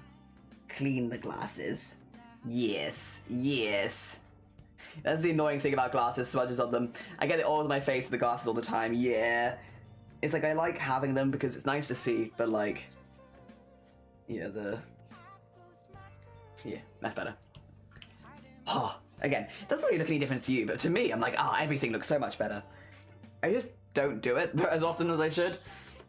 Clean the glasses. Yes. That's the annoying thing about glasses, smudges on them. I get it all over my face and the glasses all the time, yeah. It's like I like having them because it's nice to see, but like... Yeah, Yeah, that's better. Again, it doesn't really look any difference to you, but to me, I'm like, everything looks so much better. I just don't do it as often as I should.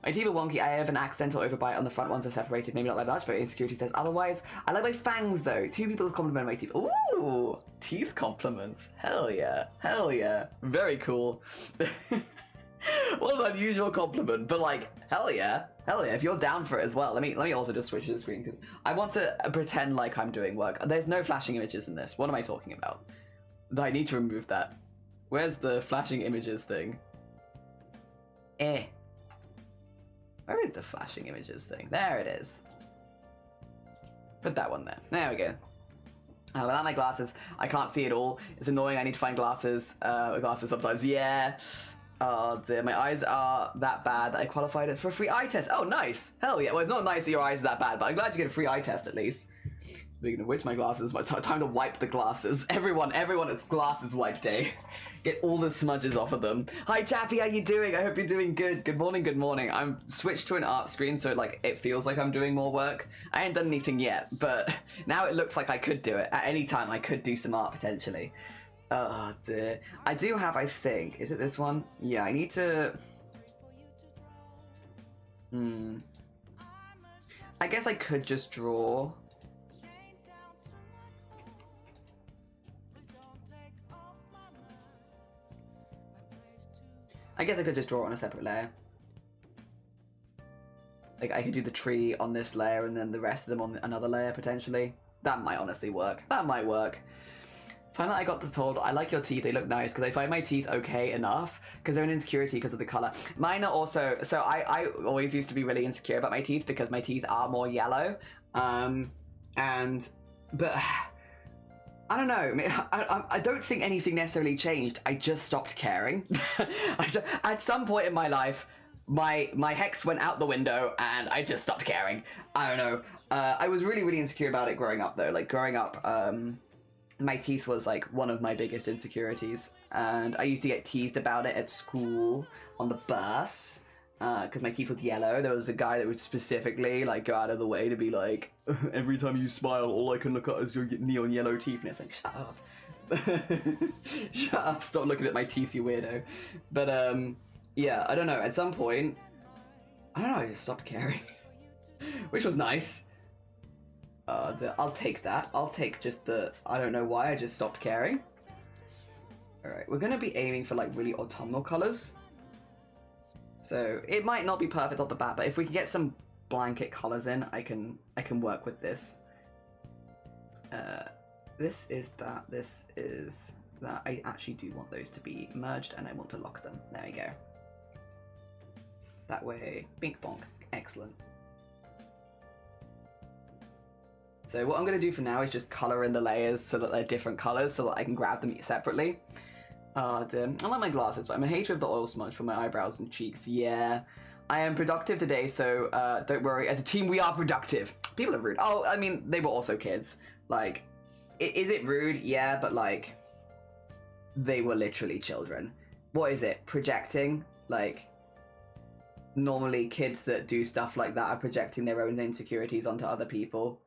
My teeth are wonky. I have an accidental overbite on the front ones are separated. Maybe not like that, but insecurity says otherwise. I like my fangs though. 2 people have complimented my teeth. Ooh, teeth compliments. Hell yeah. Very cool. What an unusual compliment, but like, hell yeah. If you're down for it as well. Let me also just switch to the screen because I want to pretend like I'm doing work. There's no flashing images in this. What am I talking about? I need to remove that. Where's the flashing images thing? Where is the flashing images thing? There it is. Put that one there. There we go. Without my glasses, I can't see it all. It's annoying. I need to find glasses. Glasses sometimes. Yeah. Oh dear. My eyes are that bad that I qualified for a free eye test. Oh, nice. Hell yeah. Well, it's not nice that your eyes are that bad, but I'm glad you get a free eye test at least. Speaking of which, my glasses, time to wipe the glasses. Everyone, it's glasses wipe day. Get all the smudges off of them. Hi Chappie, how you doing? I hope you're doing good. Good morning. I'm switched to an art screen, so like it feels like I'm doing more work. I ain't done anything yet, but now it looks like I could do it. At any time, I could do some art potentially. Oh dear. I do have, I think, is it this one? Yeah, I need to... I guess I could just draw... I guess I could just draw it on a separate layer. Like, I could do the tree on this layer and then the rest of them on another layer, potentially. That might honestly work. That might work. Finally, I got told, I like your teeth, they look nice, because I find my teeth okay enough, because they're an insecurity because of the colour. Mine are also, so I always used to be really insecure about my teeth, because my teeth are more yellow, but I don't know. I don't think anything necessarily changed. I just stopped caring. At some point in my life, my hex went out the window and I just stopped caring. I don't know. I was really insecure about it growing up though. Like growing up, my teeth was like one of my biggest insecurities, and I used to get teased about it at school on the bus. Because my teeth were yellow. There was a guy that would specifically like go out of the way to be like, every time you smile, all I can look at is your neon yellow teeth, and it's like, shut up. Shut up, stop looking at my teeth, you weirdo. But, yeah, I don't know, at some point, I don't know, I just stopped caring. Which was nice. I'll take that. I'll take just the, I don't know why, I just stopped caring. Alright, we're gonna be aiming for, like, really autumnal colors. So, it might not be perfect off the bat, but if we can get some blanket colors in, I can work with this. This is that, this is that. I actually do want those to be merged, and I want to lock them. There we go. That way, bink bonk. Excellent. So what I'm going to do for now is just color in the layers so that they're different colors so that I can grab them separately. I like my glasses, but I'm a hater of the oil smudge for my eyebrows and cheeks. Yeah, I am productive today, so don't worry. As a team, we are productive. People are rude. Oh, I mean, they were also kids. Like, is it rude? Yeah, but like, they were literally children. What is it? Projecting? Like, normally kids that do stuff like that are projecting their own insecurities onto other people.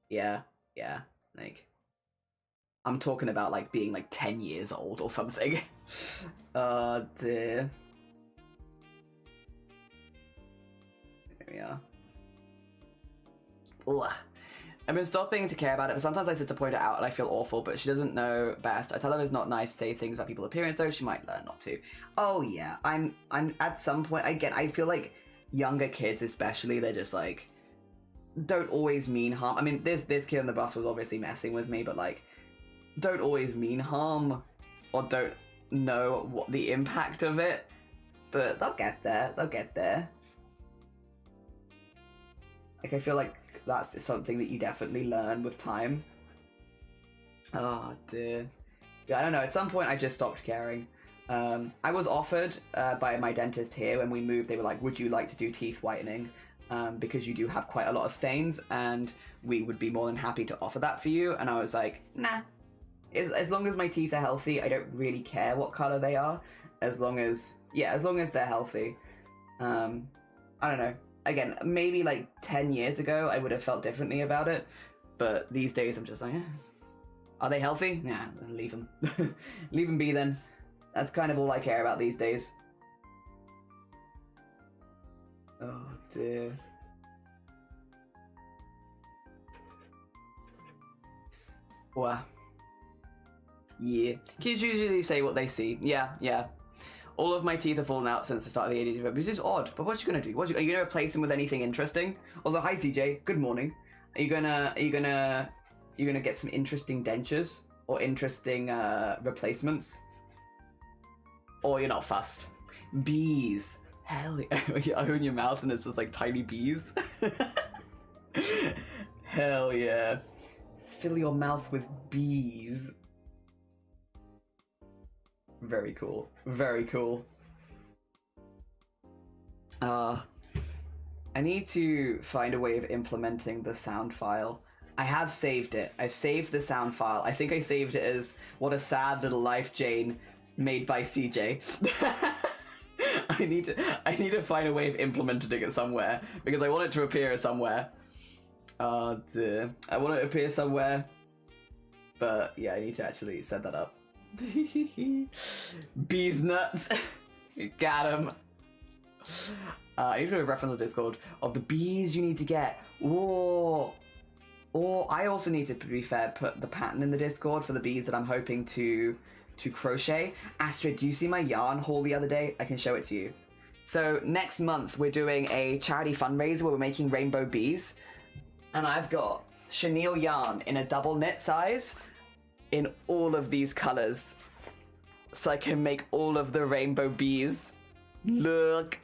Yeah, like, I'm talking about, like, being, like, 10 years old or something. Dear. There we are. Ugh. I've been stopping to care about it, but sometimes I sit to point it out and I feel awful, but she doesn't know best. I tell her it's not nice to say things about people's appearance, though she might learn not to. Oh, yeah. I'm at some point, again, I feel like younger kids especially, they're just, like, don't always mean harm. I mean, this kid on the bus was obviously messing with me, but, like, don't always mean harm or don't know what the impact of it, but they'll get there. They'll get there. Like, I feel like that's something that you definitely learn with time. Oh, dear. Yeah, I don't know. At some point, I just stopped caring. I was offered by my dentist here when we moved. They were like, would you like to do teeth whitening? Because you do have quite a lot of stains, and we would be more than happy to offer that for you. And I was like, nah. As long as my teeth are healthy, I don't really care what color they are. As long as they're healthy. I don't know. Again, maybe like 10 years ago, I would have felt differently about it. But these days, I'm just like, are they healthy? Nah, leave them. Leave them be then. That's kind of all I care about these days. Oh, dear. Wow. Yeah. Kids usually say what they see. Yeah. All of my teeth have fallen out since the start of the ADD, which is odd. But what you gonna do? Are you gonna replace them with anything interesting? Also, hi CJ. Good morning. Are you gonna get some interesting dentures or interesting replacements? Or you're not fussed? Bees. Hell yeah. You open your mouth and it's just like tiny bees. Hell yeah. Just fill your mouth with bees. Very cool. Very cool. I need to find a way of implementing the sound file. I have saved it. I've saved the sound file. I think I saved it as What a Sad Little Life, Jane, made by CJ. I need to find a way of implementing it somewhere because I want it to appear somewhere. Dear. I want it to appear somewhere, but yeah, I need to actually set that up. Bees nuts. Got him. I need to reference the Discord of the bees you need to get. Whoa. Or I also need to, be fair, put the pattern in the Discord for the bees that I'm hoping to crochet. Astrid, do you see my yarn haul the other day? I can show it to you. So next month we're doing a charity fundraiser where we're making rainbow bees, and I've got chenille yarn in a double knit size in all of these colors, so I can make all of the rainbow bees. Look,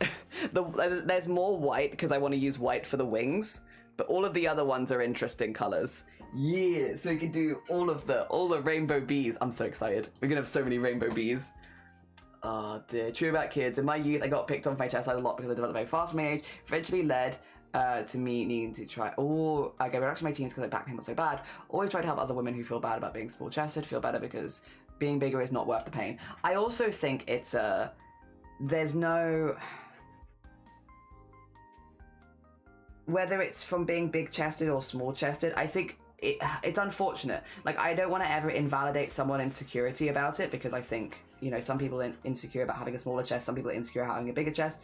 there's more white because I want to use white for the wings, but all of the other ones are interesting colors. Yeah, so we can do all the rainbow bees. I'm so excited. We're gonna have so many rainbow bees. Oh dear. True about kids. In my youth, I got picked on for my chest size a lot because I developed very fast for my age. Eventually led to me needing to try. Oh, I gave reduction to my teens because my back pain was so bad. Always try to help other women who feel bad about being small chested feel better because being bigger is not worth the pain. I also think it's there's no, whether it's from being big chested or small chested, I think it's unfortunate. Like, I don't want to ever invalidate someone's insecurity about it, because I think, you know, some people are insecure about having a smaller chest, some people are insecure about having a bigger chest.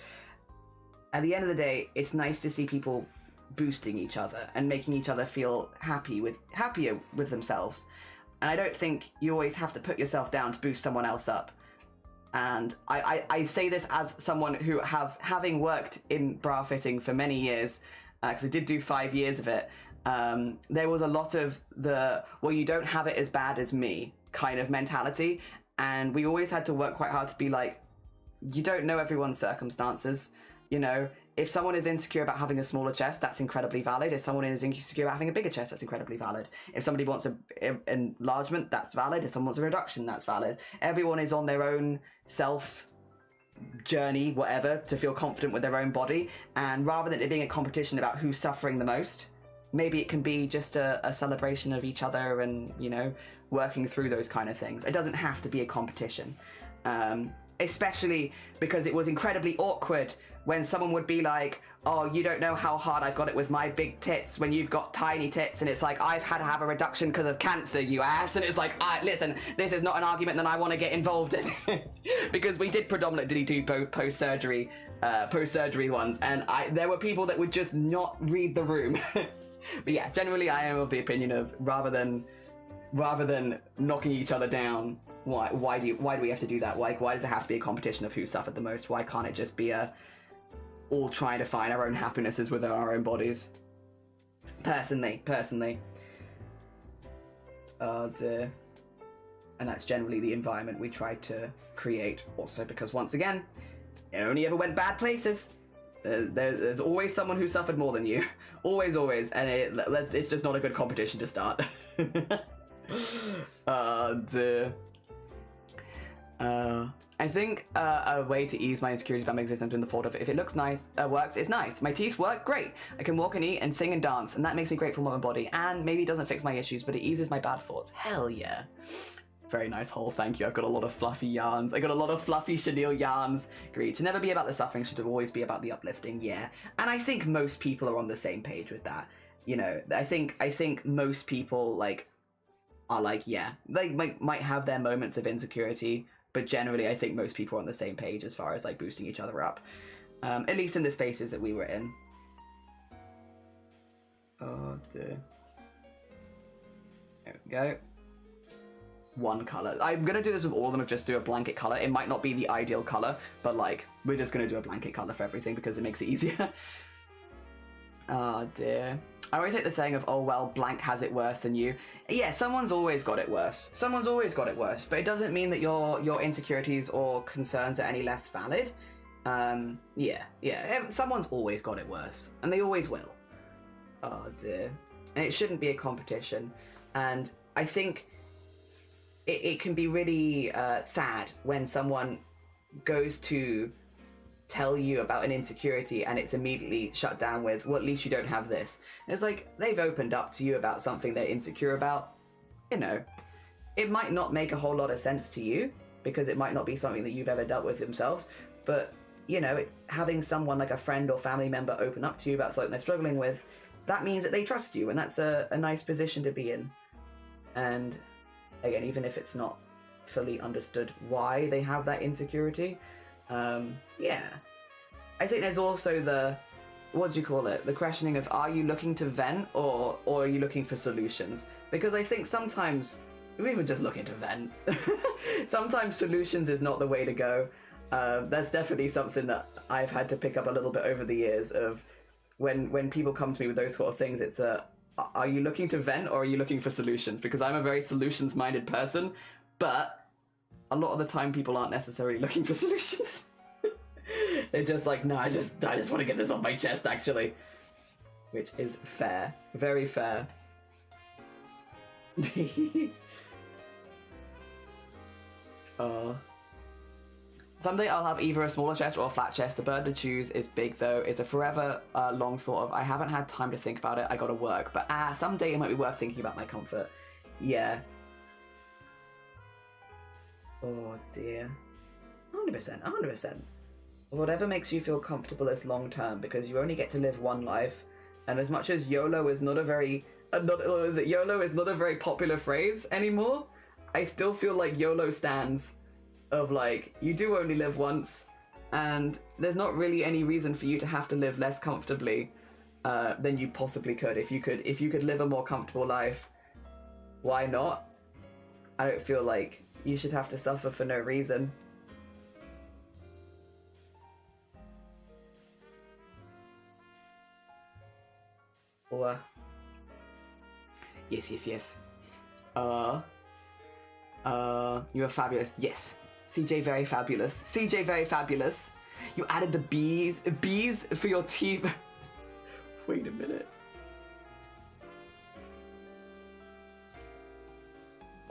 At the end of the day, it's nice to see people boosting each other and making each other feel happier with themselves. And I don't think you always have to put yourself down to boost someone else up. And I say this as someone who having worked in bra fitting for many years, because I did do 5 years of it. There was a lot of the, well, you don't have it as bad as me kind of mentality. And we always had to work quite hard to be like, you don't know everyone's circumstances. You know, if someone is insecure about having a smaller chest, that's incredibly valid. If someone is insecure about having a bigger chest, that's incredibly valid. If somebody wants an enlargement, that's valid. If someone wants a reduction, that's valid. Everyone is on their own self journey, whatever, to feel confident with their own body. And rather than it being a competition about who's suffering the most, maybe it can be just a celebration of each other and, you know, working through those kind of things. It doesn't have to be a competition. Especially because it was incredibly awkward when someone would be like, oh, you don't know how hard I've got it with my big tits when you've got tiny tits. And it's like, I've had to have a reduction because of cancer, you ass. And it's like, listen, this is not an argument that I want to get involved in. Because we did predominantly do post-surgery ones. And there were people that would just not read the room. But yeah, generally I am of the opinion of rather than knocking each other down, why do we have to do that? Why does it have to be a competition of who suffered the most? Why can't it just be all trying to find our own happinesses within our own bodies? Personally. Oh dear. And that's generally the environment we try to create. Also because, once again, it only ever went bad places. There's always someone who suffered more than you. Always. And it's just not a good competition to start. Oh dear. I think a way to ease my insecurities about my existence in the thought of, if it looks nice, works, it's nice. My teeth work, great. I can walk and eat and sing and dance, and that makes me grateful for my body. And maybe it doesn't fix my issues, but it eases my bad thoughts. Hell yeah. Very nice haul, thank you. I've got a lot of fluffy yarns. I got a lot of fluffy chenille yarns. Agreed. To never be about the suffering, should always be about the uplifting, yeah. And I think most people are on the same page with that. You know, I think most people, like, are like, yeah, they might have their moments of insecurity, but generally I think most people are on the same page as far as like boosting each other up. At least in the spaces that we were in. Oh dear. There we go. One colour. I'm gonna do this with all of them, just do a blanket colour. It might not be the ideal colour, but like, we're just gonna do a blanket colour for everything because it makes it easier. Oh dear. I always take the saying of, oh well, blank has it worse than you. Yeah, someone's always got it worse. Someone's always got it worse, but it doesn't mean that your insecurities or concerns are any less valid. Yeah, someone's always got it worse, and they always will. Oh dear. And it shouldn't be a competition. And I think it can be really sad when someone goes to tell you about an insecurity and it's immediately shut down with, well, at least you don't have this. And it's like, they've opened up to you about something they're insecure about. You know, it might not make a whole lot of sense to you because it might not be something that you've ever dealt with themselves, but you know, having someone like a friend or family member open up to you about something they're struggling with, that means that they trust you, and that's a nice position to be in. And again, even if it's not fully understood why they have that insecurity, yeah. I think there's also the, what do you call it? The questioning of, are you looking to vent or are you looking for solutions? Because I think sometimes we were just looking to vent. Sometimes solutions is not the way to go. That's definitely something that I've had to pick up a little bit over the years of when people come to me with those sort of things, it's are you looking to vent or are you looking for solutions? Because I'm a very solutions-minded person, but a lot of the time people aren't necessarily looking for solutions. They're just like, no, I just want to get this off my chest, actually. Which is fair. Very fair. Someday I'll have either a smaller chest or a flat chest. The bird to choose is big, though. It's a forever long thought of, I haven't had time to think about it. I gotta work. But someday it might be worth thinking about my comfort. Yeah. Oh dear. 100%. Whatever makes you feel comfortable is long term, because you only get to live one life. And as much as YOLO is not a very not, what is it? YOLO is not a very popular phrase anymore. I still feel like YOLO stands of like, you do only live once, and there's not really any reason for you to have to live less comfortably than you possibly could. If you could live a more comfortable life, why not? I don't feel like you should have to suffer for no reason. Or yes. You are fabulous. Yes. CJ very fabulous. CJ very fabulous. You added the bees for your teeth. Wait a minute.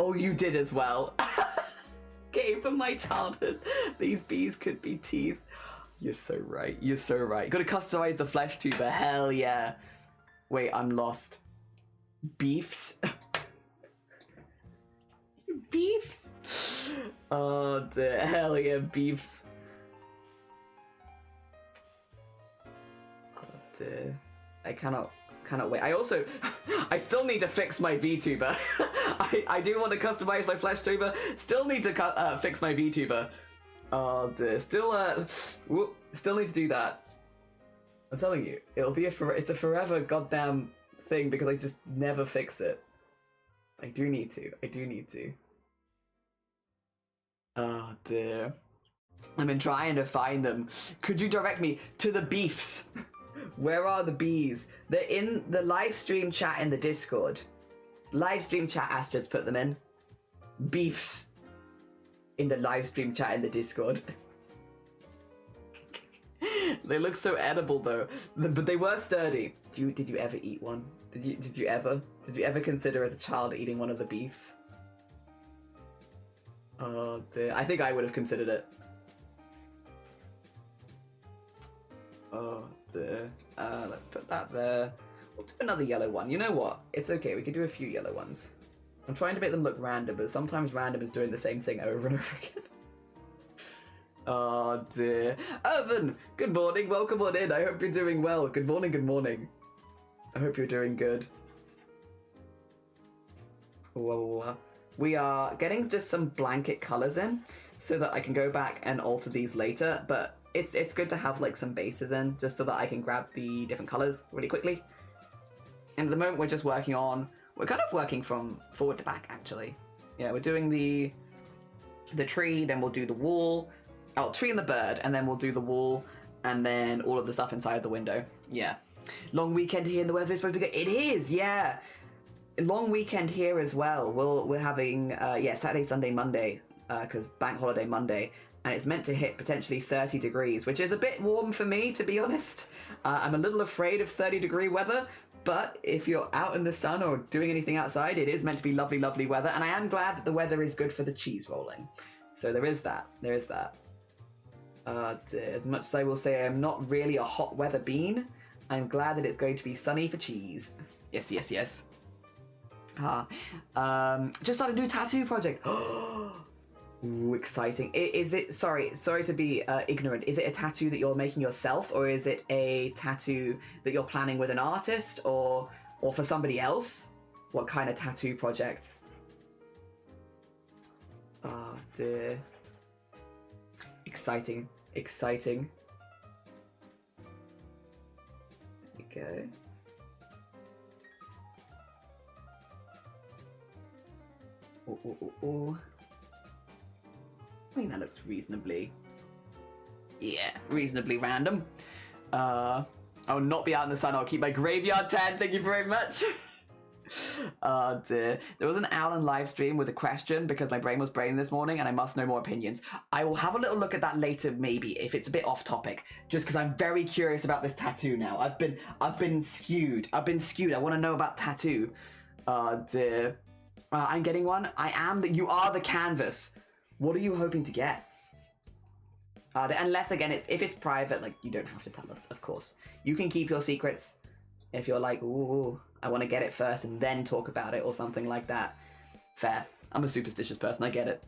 Oh, you did as well. Game from my childhood. These bees could be teeth. You're so right. You're so right. You gotta customize the flesh tuber. Hell yeah. Wait, I'm lost. Beefs? Beefs? Oh, the hell yeah, beefs. Oh, dear. I cannot wait. I still need to fix my VTuber. I do want to customize my flesh tuber. Still need to fix my VTuber. Oh dear. Still need to do that. I'm telling you, it's a forever goddamn thing because I just never fix it. I do need to. Oh dear. I've been trying to find them. Could you direct me to the beefs? Where are the bees? They're in the live stream chat in the Discord. Live stream chat, Astrid's put them in. Beefs. In the live stream chat in the Discord. They look so edible though, but they were sturdy. Did you ever eat one? Did you ever consider as a child eating one of the beefs? Oh dear, I think I would have considered it. Oh dear. Let's put that there. We'll do another yellow one. You know what? It's okay, we can do a few yellow ones. I'm trying to make them look random, but sometimes random is doing the same thing over and over again. Oh dear. Irvin, good morning, welcome on in. I hope you're doing well. Good morning, good morning. I hope you're doing good. Whoa. We are getting just some blanket colors in so that I can go back and alter these later, but it's good to have like some bases in just so that I can grab the different colors really quickly. And at the moment we're kind of working from forward to back actually. Yeah, we're doing the tree, then we'll do the wall. Oh, tree and the bird, and then we'll do the wall, and then all of the stuff inside the window. Yeah. Long weekend here and the weather is supposed to be good. It is, yeah. Long weekend here as well. We're having, Saturday, Sunday, Monday, because bank holiday Monday, and it's meant to hit potentially 30 degrees, which is a bit warm for me, to be honest. I'm a little afraid of 30-degree weather, but if you're out in the sun or doing anything outside, it is meant to be lovely, lovely weather, and I am glad that the weather is good for the cheese rolling. So there is that. As much as I will say I'm not really a hot weather bean, I'm glad that it's going to be sunny for cheese. Yes. Just started a new tattoo project. Ooh, exciting. Is it, sorry to be ignorant, is it a tattoo that you're making yourself, or is it a tattoo that you're planning with an artist, or for somebody else? What kind of tattoo project? Oh dear. Exciting. There we go. Oh. I mean, that looks reasonably random. I'll not be out in the sun. I'll keep my graveyard tan. Thank you very much. Oh dear. There was an Alan live stream with a question because my brain was braining this morning and I must know more opinions. I will have a little look at that later, maybe, if it's a bit off topic, just because I'm very curious about this tattoo now. I've been skewed. I want to know about tattoo. Oh dear. I'm getting one. You are the canvas. What are you hoping to get? Unless, again, if it's private, like, you don't have to tell us, of course. You can keep your secrets if you're like, ooh, I want to get it first and then talk about it or something like that. Fair. I'm a superstitious person, I get it.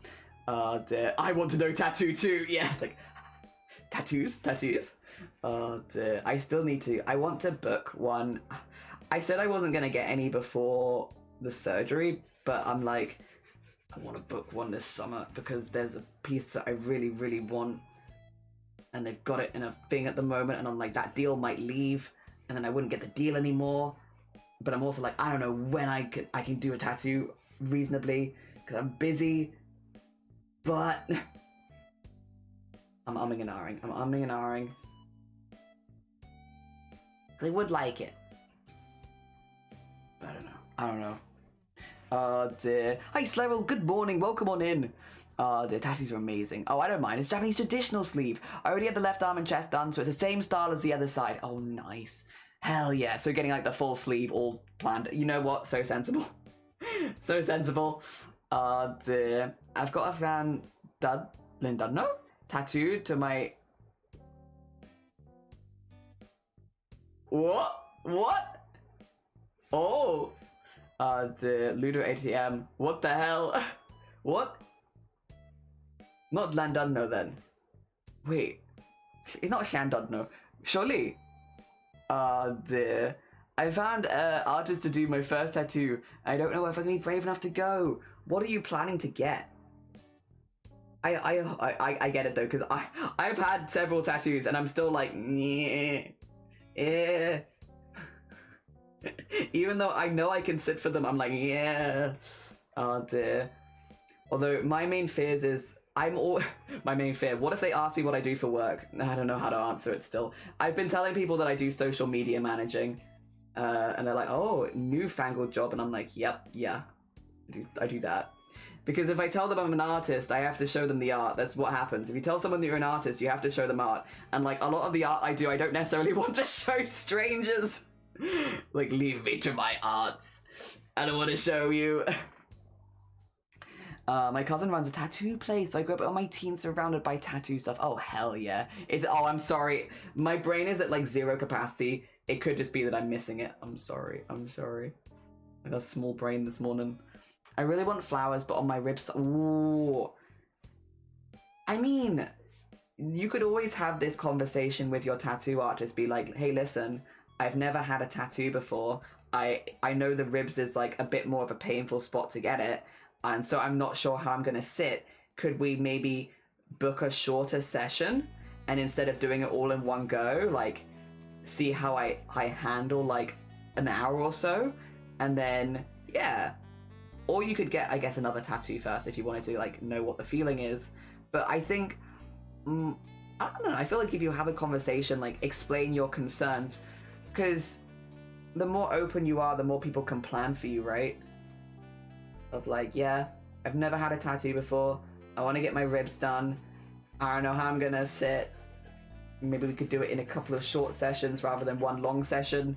Dear. I want to know tattoo too. Yeah, like, tattoos. Dear. I still need to. I want to book one. I said I wasn't gonna get any before the surgery, but I'm like, I want to book one this summer because there's a piece that I really, really want, and they've got it in a thing at the moment, and I'm like, that deal might leave, and then I wouldn't get the deal anymore. But I'm also like, I don't know when I can do a tattoo reasonably because I'm busy. But I'm umming and ahhing. Cause I would like it. But I don't know. Oh dear. Hi Sleril, good morning, welcome on in. Oh dear, tattoos are amazing. Oh, I don't mind, it's Japanese traditional sleeve. I already had the left arm and chest done, so it's the same style as the other side. Oh, nice. Hell yeah, so getting like the full sleeve all planned. You know what, so sensible. So sensible. Oh dear. I've got a fan Lindano tattooed to my... What? Oh. The Ludo ATM. What the hell? What? Not Landudno then. Wait. It's not Shandudno. Surely. I found an artist to do my first tattoo. I don't know if I'm gonna be brave enough to go. What are you planning to get? I get it though, because I've had several tattoos and I'm still like, yeah. Even though I know I can sit for them, I'm like, yeah. Oh dear. Although my main fears is my main fear, what if they ask me what I do for work? I don't know how to answer it still. I've been telling people that I do social media managing, and they're like, oh, newfangled job, and I'm like, yep, yeah, I do that. Because if I tell them I'm an artist, I have to show them the art. That's what happens. If you tell someone that you're an artist, you have to show them art. And like a lot of the art I do, I don't necessarily want to show strangers. Like, leave me to my arts. I don't want to show you. My cousin runs a tattoo place. I grew up on my teens surrounded by tattoo stuff. Oh, hell yeah. I'm sorry. My brain is at like 0 capacity. It could just be that I'm missing it. I'm sorry. I got a small brain this morning. I really want flowers, but on my ribs. Ooh. I mean, you could always have this conversation with your tattoo artist. Be like, hey, listen, I've never had a tattoo before. I know the ribs is like a bit more of a painful spot to get it. And so I'm not sure how I'm going to sit. Could we maybe book a shorter session? And instead of doing it all in one go, like, see how I handle like an hour or so? And then, yeah. Or you could get, I guess, another tattoo first if you wanted to like know what the feeling is. But I think, I don't know, I feel like if you have a conversation, like explain your concerns. Because the more open you are, the more people can plan for you, right? Of like, yeah, I've never had a tattoo before. I want to get my ribs done. I don't know how I'm gonna sit. Maybe we could do it in a couple of short sessions rather than one long session.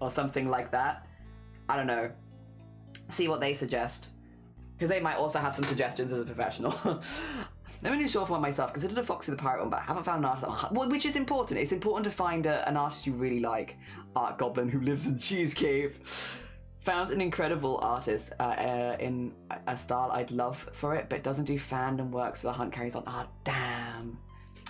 Or something like that. I don't know. See what they suggest. Because they might also have some suggestions as a professional. I'm really sure for one myself, because I did a Foxy the Pirate one, but I haven't found an artist. Well, which is important. It's important to find an artist you really like. Art Goblin who lives in Cheese Cave. Found an incredible artist in a style I'd love for it, but doesn't do fandom work, so the hunt carries on. Ah, damn.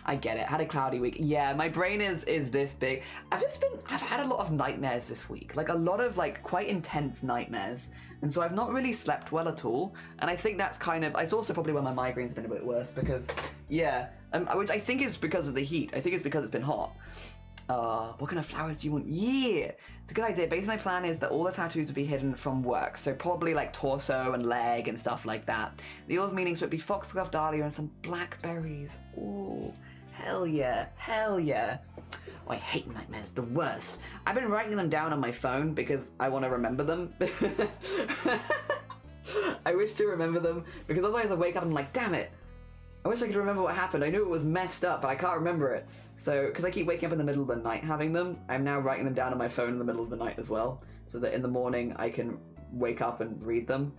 I get it. Had a cloudy week. Yeah, my brain is this big. I've had a lot of nightmares this week. Like a lot of like quite intense nightmares. And so I've not really slept well at all. And I think that's kind of, it's also probably why my migraine's been a bit worse because, yeah, which I think is because of the heat. I think it's because it's been hot. What kind of flowers do you want? Yeah, it's a good idea. Basically, my plan is that all the tattoos would be hidden from work. So probably like torso and leg and stuff like that. The old meanings would be foxglove, dahlia, and some blackberries. Ooh, hell yeah, hell yeah. Oh, I hate nightmares, the worst. I've been writing them down on my phone because I want to remember them. I wish to remember them because otherwise I wake up and I'm like, damn it. I wish I could remember what happened. I knew it was messed up, but I can't remember it. So, because I keep waking up in the middle of the night having them, I'm now writing them down on my phone in the middle of the night as well, so that in the morning I can wake up and read them.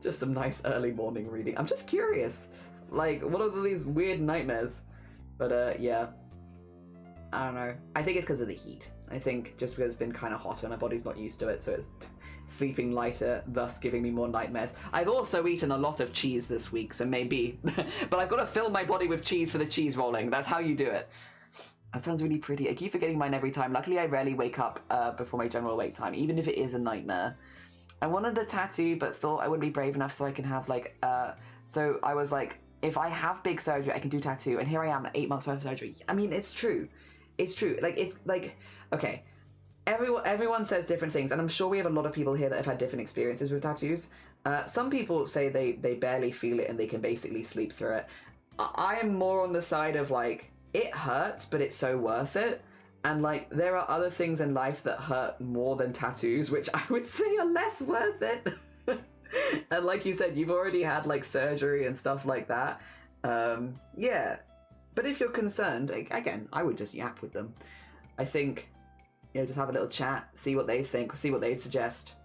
Just some nice early morning reading. I'm just curious, like, what are these weird nightmares? But, yeah. I don't know. I think it's because of the heat. I think just because it's been kind of hotter, my body's not used to it, so it's sleeping lighter, thus giving me more nightmares. I've also eaten a lot of cheese this week, so maybe. But I've got to fill my body with cheese for the cheese rolling. That's how you do it. That sounds really pretty. I keep forgetting mine every time. Luckily, I rarely wake up before my general wake time, even if it is a nightmare. I wanted the tattoo, but thought I wouldn't be brave enough so I can have like, so I was like, if I have big surgery, I can do tattoo. And here I am, 8 months worth of surgery. I mean, it's true. It's true. Like, it's like, okay. Everyone says different things, and I'm sure we have a lot of people here that have had different experiences with tattoos. Some people say they barely feel it and they can basically sleep through it. I am more on the side of like, it hurts, but it's so worth it. And like, there are other things in life that hurt more than tattoos, which I would say are less worth it. And like you said, you've already had like surgery and stuff like that. Yeah. But if you're concerned, again, I would just yap with them. I think, you know, just have a little chat, see what they think, see what they'd suggest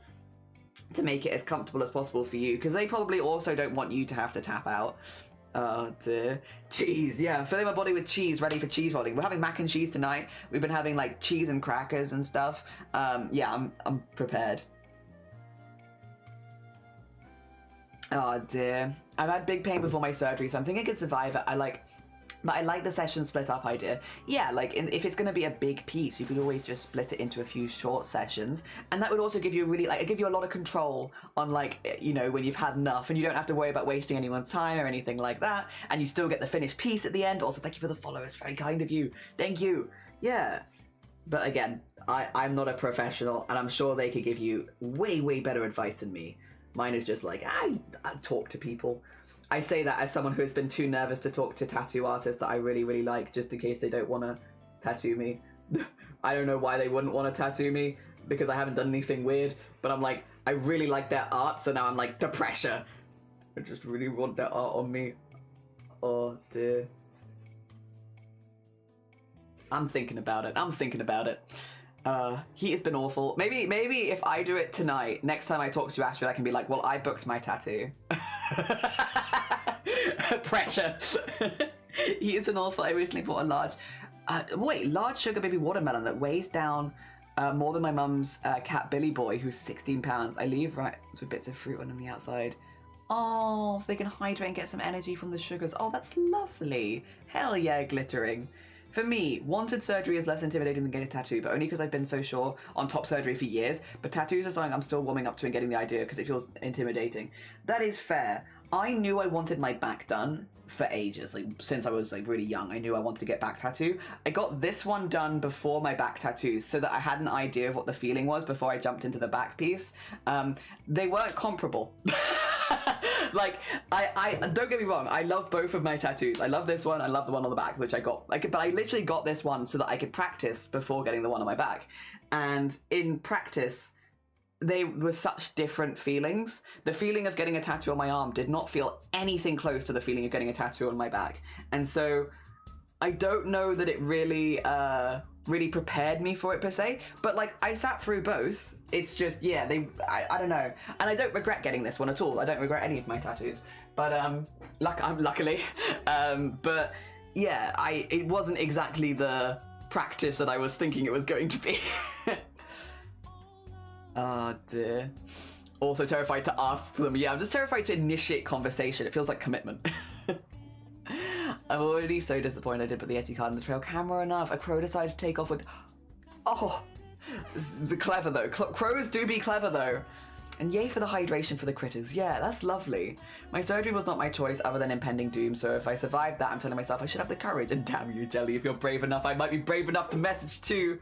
to make it as comfortable as possible for you. Because they probably also don't want you to have to tap out. Oh dear. Cheese, yeah, I'm filling my body with cheese, ready for cheese rolling. We're having mac and cheese tonight. We've been having like cheese and crackers and stuff. Yeah, I'm prepared. Oh dear. I've had big pain before my surgery, so I'm thinking I could survive it. But I like the session split up idea. Yeah, like if it's going to be a big piece, you could always just split it into a few short sessions, and that would also give you a lot of control on like, you know, when you've had enough, and you don't have to worry about wasting anyone's time or anything like that, and you still get the finished piece at the end. Also, thank you for the follow. It's very kind of you. Thank you. Yeah. But again, I'm not a professional, and I'm sure they could give you way better advice than me. Mine is just like, I talk to people. I say that as someone who has been too nervous to talk to tattoo artists that I really like, just in case they don't want to tattoo me. I don't know why they wouldn't want to tattoo me, because I haven't done anything weird, but I'm like, I really like their art, so now I'm like, the pressure. I just really want their art on me. Oh dear. I'm thinking about it. Heat has been awful. Maybe if I do it tonight, next time I talk to Astrid, I can be like, well, I booked my tattoo. Pressure. Heat has been awful. I recently bought a large sugar baby watermelon that weighs down more than my mum's cat Billy Boy, who's 16 pounds. I leave right with bits of fruit on the outside. Oh, so they can hydrate and get some energy from the sugars. Oh, that's lovely. Hell yeah, glittering. For me, wanted surgery is less intimidating than getting a tattoo, but only because I've been so sure on top surgery for years. But tattoos are something I'm still warming up to and getting the idea because it feels intimidating. That is fair. I knew I wanted my back done for ages, like since I was like really young. I knew I wanted to get back tattoo. I got this one done before my back tattoos so that I had an idea of what the feeling was before I jumped into the back piece. They weren't comparable. Like, I don't get me wrong, I love both of my tattoos. I love this one, I love the one on the back, which I got. But I literally got this one so that I could practice before getting the one on my back. And in practice, they were such different feelings. The feeling of getting a tattoo on my arm did not feel anything close to the feeling of getting a tattoo on my back. And so I don't know that it really really prepared me for it per se, but like I sat through both. It's just, yeah, I don't know. And I don't regret getting this one at all. I don't regret any of my tattoos, but luckily. But yeah, it wasn't exactly the practice that I was thinking it was going to be. Oh dear. Also terrified to ask them. Yeah, I'm just terrified to initiate conversation. It feels like commitment. I'm already so disappointed I didn't put the SD card in the trail camera enough. A crow decided to take off with... Oh, this is clever though. Crows do be clever though. And yay for the hydration for the critters. Yeah, that's lovely. My surgery was not my choice other than impending doom, so if I survived that, I'm telling myself I should have the courage. And damn you, Jelly, if you're brave enough, I might be brave enough to message too.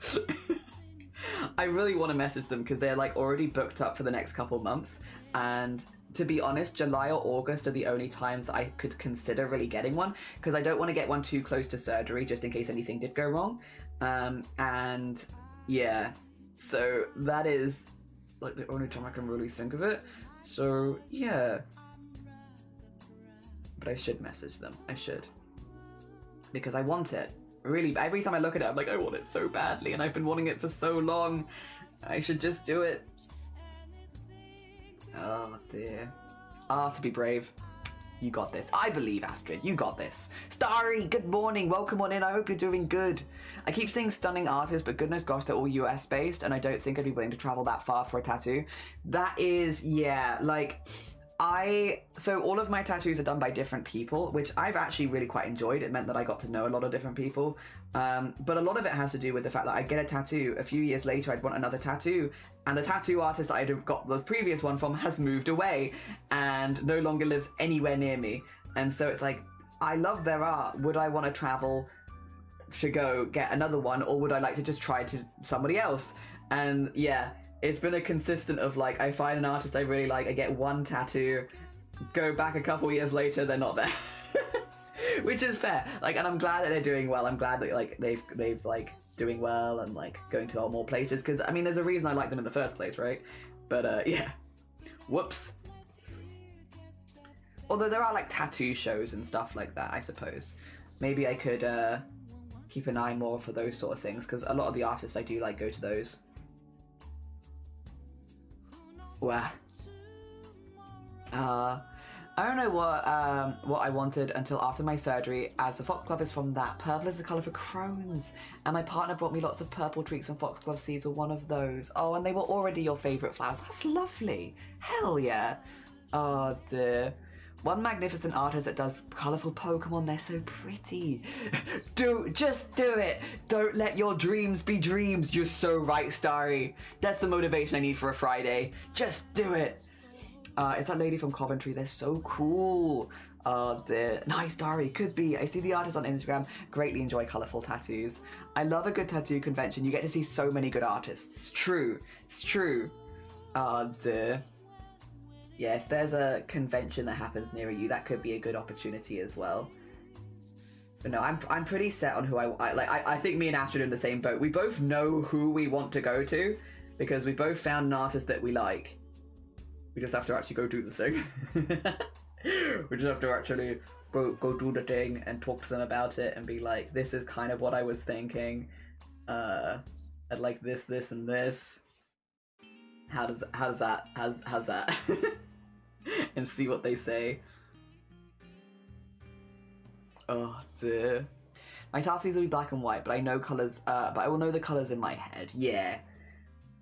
I really want to message them because they're like already booked up for the next couple months, and to be honest, July or August are the only times that I could consider really getting one, because I don't want to get one too close to surgery just in case anything did go wrong. And yeah, so that is like the only time I can really think of it. So yeah, but I should message them. I should, because I want it. Really, every time I look at it, I'm like, I want it so badly, and I've been wanting it for so long. I should just do it. Oh dear. To be brave. You got this. I believe, Astrid. You got this. Starry, good morning. Welcome on in. I hope you're doing good. I keep saying stunning artists, but goodness gosh, they're all US based, and I don't think I'd be willing to travel that far for a tattoo. That is, yeah, like, So all of my tattoos are done by different people, which I've actually really quite enjoyed. It meant that I got to know a lot of different people. But a lot of it has to do with the fact that I get a tattoo, a few years later I'd want another tattoo, and the tattoo artist I'd got the previous one from has moved away and no longer lives anywhere near me. And so it's like, I love their art. Would I want to travel to go get another one, or would I like to just try to somebody else? And yeah, it's been a consistent of like, I find an artist I really like, I get one tattoo, go back a couple years later, they're not there. Which is fair. Like, and I'm glad that they're doing well. I'm glad that like they've like doing well and like going to more places, because I mean there's a reason I like them in the first place, right? But yeah. Whoops. Although there are like tattoo shows and stuff like that, I suppose. Maybe I could keep an eye more for those sort of things, because a lot of the artists I do like go to those. Wow. I don't know what I wanted until after my surgery, as the foxglove is from that. Purple is the colour for crones, and my partner brought me lots of purple tweaks, and foxglove seeds were one of those. Oh, and they were already your favourite flowers. That's lovely. Hell yeah. Oh dear. One magnificent artist that does colourful Pokemon, they're so pretty. Just do it. Don't let your dreams be dreams. You're so right, Starry. That's the motivation I need for a Friday. Just do it. It's that lady from Coventry, they're so cool. Oh dear. Nice, Starry, could be. I see the artist on Instagram, greatly enjoy colourful tattoos. I love a good tattoo convention. You get to see so many good artists. It's true. It's true. Oh dear. Yeah, if there's a convention that happens near you, that could be a good opportunity as well. But no, I'm pretty set on who I like. I think me and Astrid are in the same boat. We both know who we want to go to because we both found an artist that we like. We just have to actually go do the thing. We just have to actually go do the thing and talk to them about it and be like, this is kind of what I was thinking. I'd like this, this, and this. How's that? And see what they say. Oh dear. My tattoos will be black and white, but I know colours. But I will know the colours in my head. Yeah.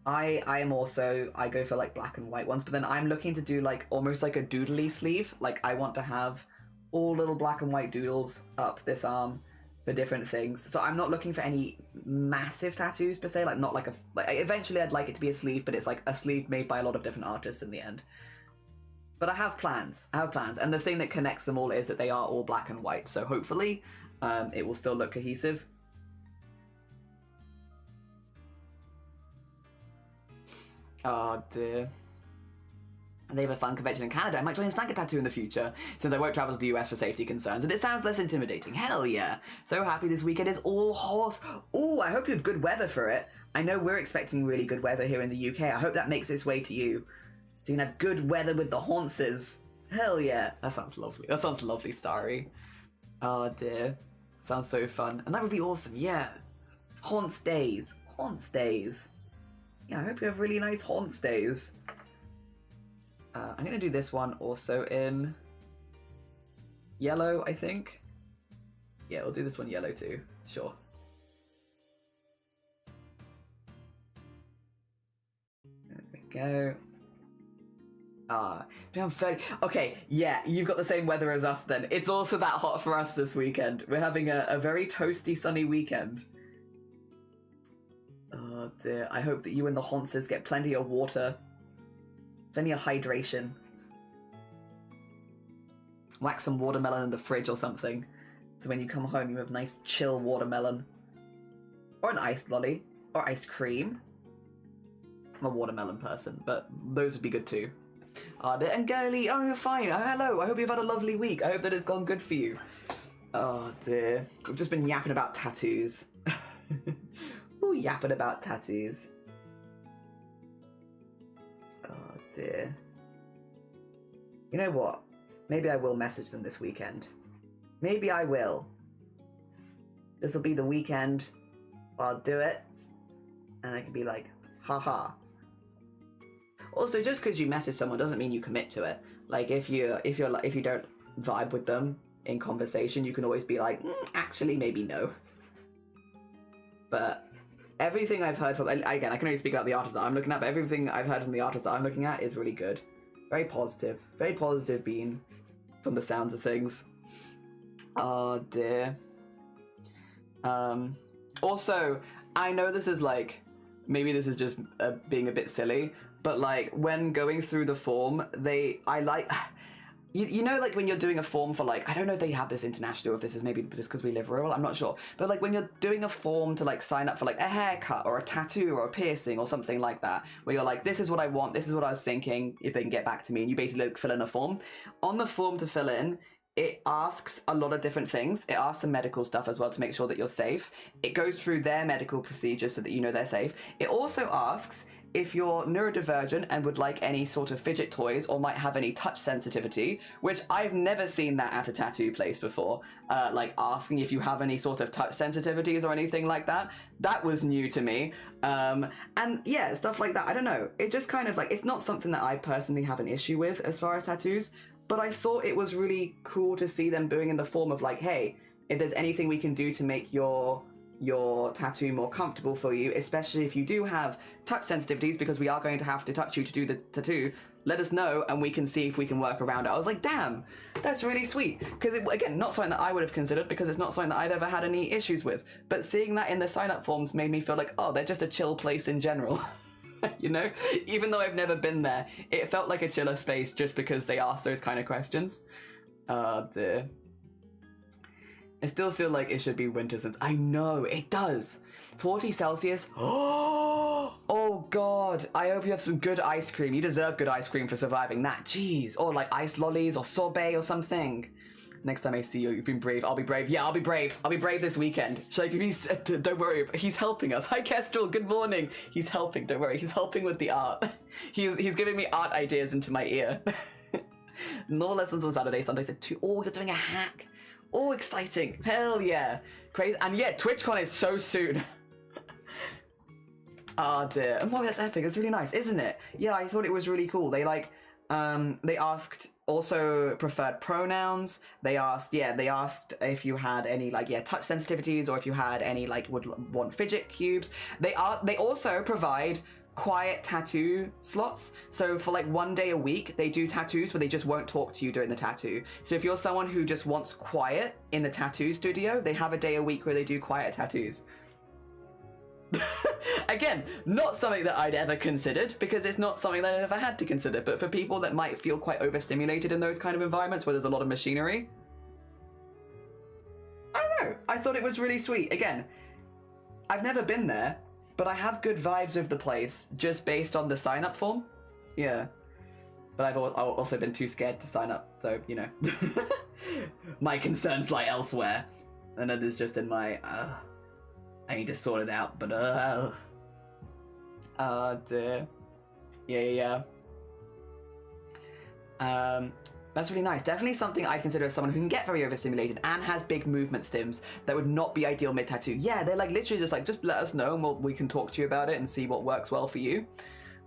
I am also, I go for like black and white ones, but then I'm looking to do like almost like a doodly sleeve. Like I want to have all little black and white doodles up this arm for different things. So I'm not looking for any massive tattoos per se, like not like eventually I'd like it to be a sleeve, but it's like a sleeve made by a lot of different artists in the end. But I have plans, and the thing that connects them all is that they are all black and white, so hopefully it will still look cohesive. Oh dear. They have a fun convention in Canada. I might join a Snagger Tattoo in the future, since I won't travel to the US for safety concerns, and it sounds less intimidating. Hell yeah. So happy this weekend is all horse. Ooh, I hope you have good weather for it. I know we're expecting really good weather here in the UK. I hope that makes its way to you. So you can have good weather with the haunces. Hell yeah. That sounds lovely. That sounds lovely, Starry. Oh dear. Sounds so fun. And that would be awesome, yeah. Haunts days. Haunts days. Yeah, I hope you have really nice haunts days. I'm going to do this one also in yellow, I think. Yeah, we'll do this one yellow too. Sure. There we go. I'm 30. Okay, yeah, you've got the same weather as us then. It's also that hot for us this weekend. We're having a very toasty, sunny weekend. Oh dear, I hope that you and the haunces get plenty of water. Plenty of hydration. Whack some watermelon in the fridge or something. So when you come home you have nice chill watermelon. Or an iced lolly. Or ice cream. I'm a watermelon person, but those would be good too. And girly, oh you're fine. Oh, hello, I hope you've had a lovely week. I hope that it's gone good for you. Oh dear. We've just been yapping about tattoos. Ooh, yapping about tattoos. Oh dear. You know what? Maybe I will message them this weekend. Maybe I will. This will be the weekend I'll do it. And I can be like, haha. Also, just because you message someone doesn't mean you commit to it. Like if you don't vibe with them in conversation, you can always be like, actually, maybe no. But everything I've heard from, again, I can only speak about the artists that I'm looking at, but everything I've heard from the artists that I'm looking at is really good. Very positive bean from the sounds of things. Oh dear. Also, I know this is like, maybe this is just being a bit silly, but like when going through the form, I like, you know, like when you're doing a form for like, I don't know if they have this international, or if this is maybe just because we live rural, I'm not sure. But like when you're doing a form to like sign up for like a haircut or a tattoo or a piercing or something like that, where you're like, this is what I want, this is what I was thinking, if they can get back to me, and you basically like, fill in a form. On the form to fill in, it asks a lot of different things. It asks some medical stuff as well to make sure that you're safe. It goes through their medical procedures so that you know they're safe. It also asks if you're neurodivergent and would like any sort of fidget toys or might have any touch sensitivity, which I've never seen that at a tattoo place before. Like asking if you have any sort of touch sensitivities or anything like that. That was new to me. And yeah, stuff like that. I don't know. It just kind of like, it's not something that I personally have an issue with as far as tattoos, but I thought it was really cool to see them doing in the form of like, hey, if there's anything we can do to make your tattoo more comfortable for you, especially if you do have touch sensitivities, because we are going to have to touch you to do the tattoo, let us know and we can see if we can work around it. I was like, damn, that's really sweet. Because again, not something that I would have considered, because it's not something that I've ever had any issues with. But seeing that in the sign-up forms made me feel like, oh, they're just a chill place in general. You know, even though I've never been there, it felt like a chiller space just because they asked those kind of questions. Oh dear. I still feel like it should be winter since I know it does. 40 Celsius. Oh god. I hope you have some good ice cream. You deserve good ice cream for surviving that. Jeez. Or like ice lollies or sorbet or something. Next time I see you, you've been brave. I'll be brave. Yeah, I'll be brave. I'll be brave this weekend. Shall I give you... Don't worry. He's helping us. Hi, Kestrel. Good morning. He's helping. Don't worry. He's helping with the art. He's giving me art ideas into my ear. No lessons on Saturday. Sundays at 2. Oh, you're doing a hack. Oh, exciting. Hell yeah. Crazy. And yeah, TwitchCon is so soon. Oh dear. Oh, that's epic. It's really nice, isn't it? Yeah, I thought it was really cool. They like, they asked also preferred pronouns. They asked if you had any like, yeah, touch sensitivities, or if you had any like would want fidget cubes. They also provide quiet tattoo slots. So for like 1 day a week, they do tattoos where they just won't talk to you during the tattoo. So if you're someone who just wants quiet in the tattoo studio, they have a day a week where they do quiet tattoos. Again, not something that I'd ever considered, because it's not something that I've ever had to consider, but for people that might feel quite overstimulated in those kind of environments where there's a lot of machinery, I don't know, I thought it was really sweet. Again, I've never been there, but I have good vibes of the place just based on the sign-up form. Yeah. But I've also been too scared to sign up, so, you know. My concerns lie elsewhere. And it is just in my, I need to sort it out, but, dear. Yeah. That's really nice. Definitely something I consider as someone who can get very overstimulated and has big movement stims that would not be ideal mid-tattoo. Yeah, they're like literally just like, just let us know and we can talk to you about it and see what works well for you.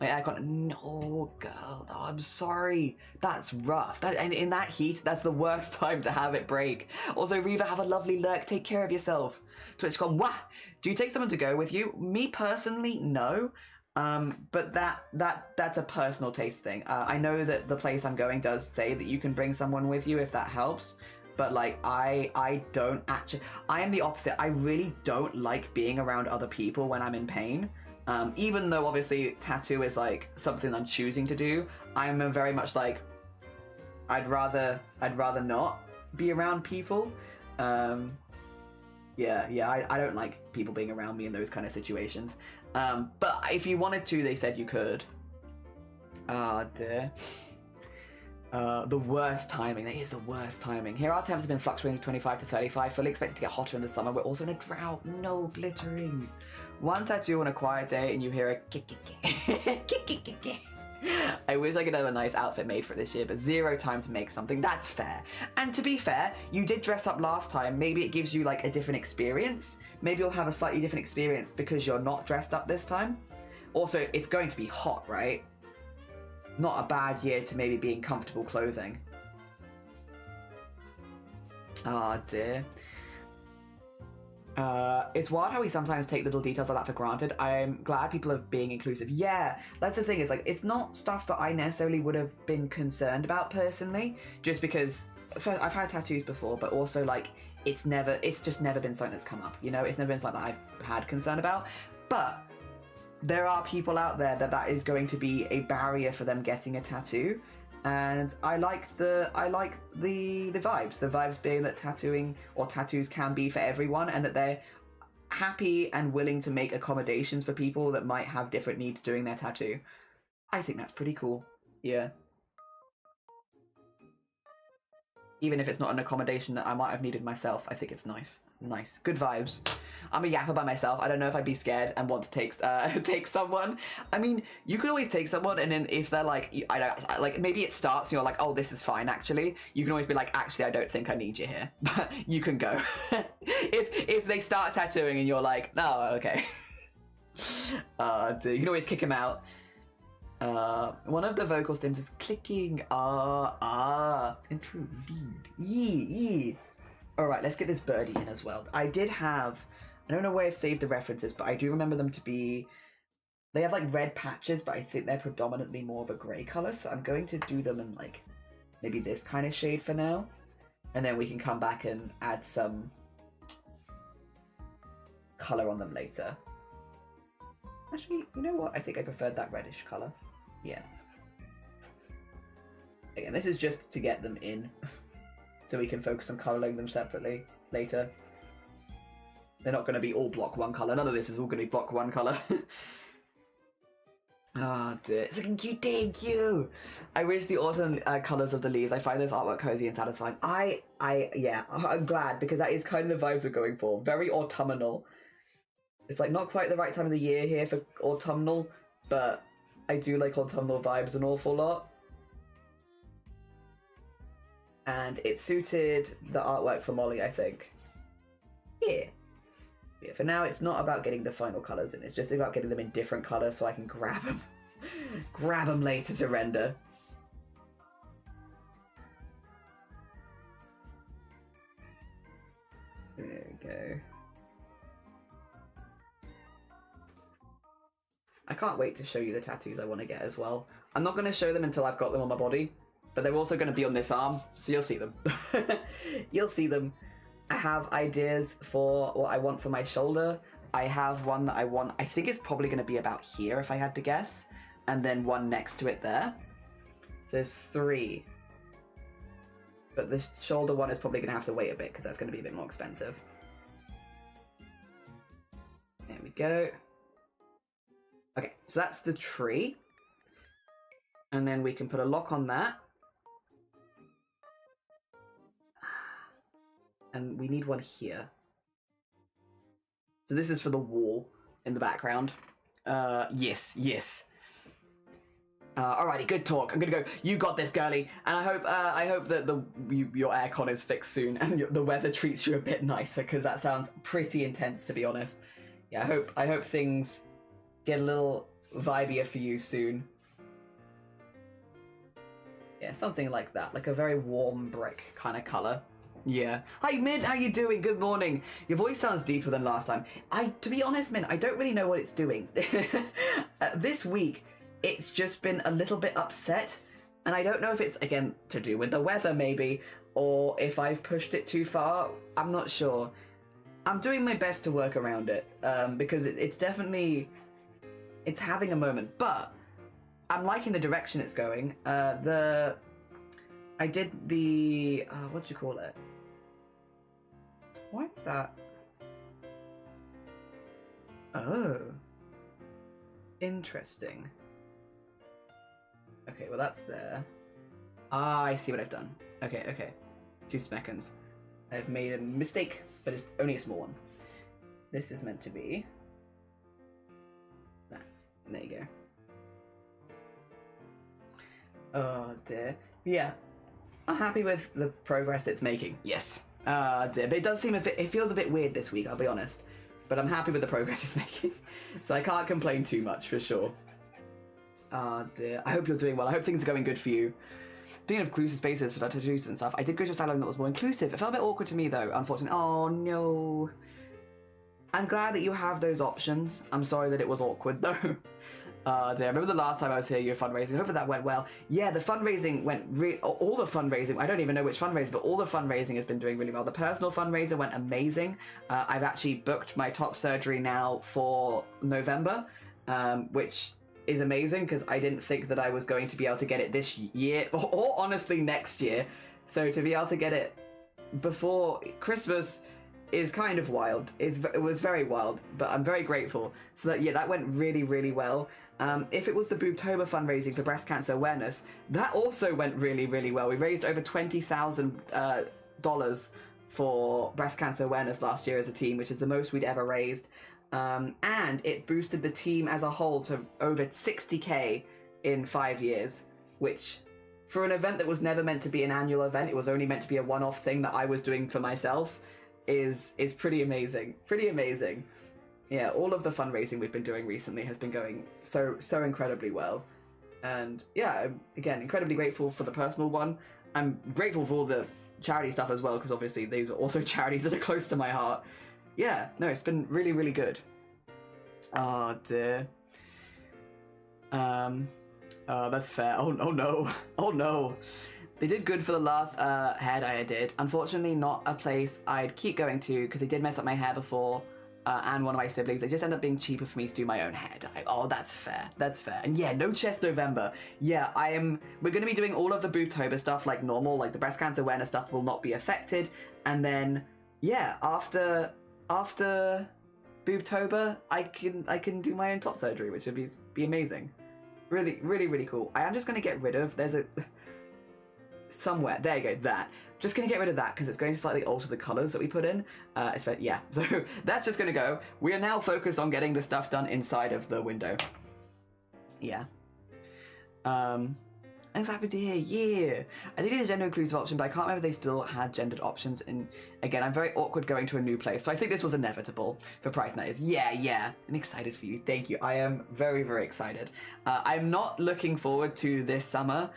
Like, I can't, no, girl, oh, I'm sorry. That's rough. And in that heat, that's the worst time to have it break. Also, Reva, have a lovely lurk. Take care of yourself. TwitchCon, wah! Do you take someone to go with you? Me personally, no. But that's a personal taste thing. I know that the place I'm going does say that you can bring someone with you if that helps. But like, I don't actually, I am the opposite. I really don't like being around other people when I'm in pain. Even though obviously tattoo is like something I'm choosing to do, I'm very much like, I'd rather not be around people. Yeah, I don't like people being around me in those kind of situations. But if you wanted to, they said you could. Ah, dear. The worst timing. That is the worst timing. Here our temps have been fluctuating 25 to 35. Fully expected to get hotter in the summer. We're also in a drought. No glittering. One tattoo on a quiet day and you hear a kick. I wish I could have a nice outfit made for this year, but zero time to make something. That's fair. And to be fair, you did dress up last time. Maybe it gives you like a different experience. Maybe you'll have a slightly different experience because you're not dressed up this time. Also, it's going to be hot, right? Not a bad year to maybe be in comfortable clothing. Ah, dear. It's wild how we sometimes take little details like that for granted. I'm glad people are being inclusive. Yeah, that's the thing, is like, it's not stuff that I necessarily would have been concerned about personally, just because I've had tattoos before, but also like, it's just never been something that's come up, you know? It's never been something that I've had concern about. But there are people out there that is going to be a barrier for them getting a tattoo. And I like the vibes. The vibes being that tattooing or tattoos can be for everyone, and that they're happy and willing to make accommodations for people that might have different needs doing their tattoo. I think that's pretty cool. Yeah. Even if it's not an accommodation that I might have needed myself, I think it's nice. Nice. Good vibes. I'm a yapper by myself. I don't know if I'd be scared and want to take someone. I mean, you could always take someone, and then if they're like, I don't, like, maybe it starts and you're like, oh, this is fine, actually. You can always be like, actually, I don't think I need you here. But you can go. if they start tattooing and you're like, oh, okay. You can always kick them out. One of the vocal stems is clicking. Indeed. Alright, let's get this birdie in as well. I don't know where I've saved the references, but I do remember them to be, they have like red patches, but I think they're predominantly more of a grey colour, so I'm going to do them in like, maybe this kind of shade for now, and then we can come back and add some colour on them later. Actually, you know what? I think I preferred that reddish colour. Yeah. Again, this is just to get them in, so we can focus on colouring them separately later. They're not going to be all block one colour. None of this is all going to be block one colour. Oh dear. It's looking cute, thank you! I wish the autumn colours of the leaves. I find this artwork cozy and satisfying. Yeah, I'm glad, because that is kind of the vibes we're going for. Very autumnal. It's like not quite the right time of the year here for autumnal, but I do like autumnal vibes an awful lot. And it suited the artwork for Molly, I think. Yeah. Yeah, for now, it's not about getting the final colours in. It's just about getting them in different colours so I can grab them. Grab them later to render. There we go. I can't wait to show you the tattoos I want to get as well. I'm not going to show them until I've got them on my body, but they're also going to be on this arm, so you'll see them. You'll see them. I have ideas for what I want for my shoulder. I have one that I think it's probably going to be about here if I had to guess, and then one next to it there. So there's 3. But the shoulder one is probably going to have to wait a bit because that's going to be a bit more expensive. There we go. Okay, so that's the tree. And then we can put a lock on that. And we need one here. So this is for the wall in the background. Yes. Alrighty, good talk. I'm gonna go. You got this, girly. And I hope that your aircon is fixed soon and the weather treats you a bit nicer, because that sounds pretty intense, to be honest. Yeah, I hope things get a little vibier for you soon. Yeah, something like that, like a very warm brick kind of color. Yeah. Hi, Min, how you doing? Good morning. Your voice sounds deeper than last time. To be honest, Min, I don't really know what it's doing. This week, it's just been a little bit upset, and I don't know if it's, again, to do with the weather, maybe, or if I've pushed it too far. I'm not sure. I'm doing my best to work around it, because it's definitely, it's having a moment, but I'm liking the direction it's going. I did the, what do you call it? Why is that? Oh. Interesting. Okay, well that's there. Ah, I see what I've done. Okay. 2 seconds. I've made a mistake, but it's only a small one. This is meant to be that. There you go. Oh dear. Yeah. I'm happy with the progress it's making. Yes. Dear. But it does seem it feels a bit weird this week, I'll be honest. But I'm happy with the progress it's making. So I can't complain too much, for sure. Dear. I hope you're doing well. I hope things are going good for you. Speaking of inclusive spaces for tattoos and stuff, I did go to a salon that was more inclusive. It felt a bit awkward to me, though, unfortunately. Oh, no. I'm glad that you have those options. I'm sorry that it was awkward though. Dear, I remember the last time I was here, you were fundraising. Hopefully that went well. Yeah, the fundraising went all the fundraising, I don't even know which fundraising, but all the fundraising has been doing really well. The personal fundraiser went amazing. I've actually booked my top surgery now for November, which is amazing because I didn't think that I was going to be able to get it this year or honestly next year. So to be able to get it before Christmas is kind of wild. It was very wild, but I'm very grateful. So that, yeah, that went really, really well. If it was the Boobtober fundraising for breast cancer awareness, that also went really, really well. We raised over $20,000 for breast cancer awareness last year as a team, which is the most we'd ever raised. And it boosted the team as a whole to over 60K in 5 years, which for an event that was never meant to be an annual event, it was only meant to be a one-off thing that I was doing for myself, is pretty amazing. Pretty amazing. Yeah, all of the fundraising we've been doing recently has been going so incredibly well. And yeah, I'm, again, incredibly grateful for the personal one. I'm grateful for all the charity stuff as well, because obviously these are also charities that are close to my heart. Yeah, no, it's been really, really good. Oh dear. That's fair. Oh no. Oh no. They did good for the last hair dye I did. Unfortunately, not a place I'd keep going to because they did mess up my hair before, and one of my siblings. It just ended up being cheaper for me to do my own hair dye. Oh, that's fair. That's fair. And yeah, no chest November. Yeah, we're going to be doing all of the Boobtober stuff like normal, like the breast cancer awareness stuff will not be affected. And then, yeah, after Boobtober, I can do my own top surgery, which would be amazing. Really, really, really cool. I am just going to get rid of, somewhere, there you go, that. Just going to get rid of that because it's going to slightly alter the colours that we put in. Yeah, so that's just going to go. We are now focused on getting the stuff done inside of the window. Yeah. Thanks, happy to hear, yeah. I think it is a gender inclusive option, but I can't remember if they still had gendered options. And again, I'm very awkward going to a new place, so I think this was inevitable for Price Nights. Yeah. I'm excited for you. Thank you. I am very, very excited. I'm not looking forward to this summer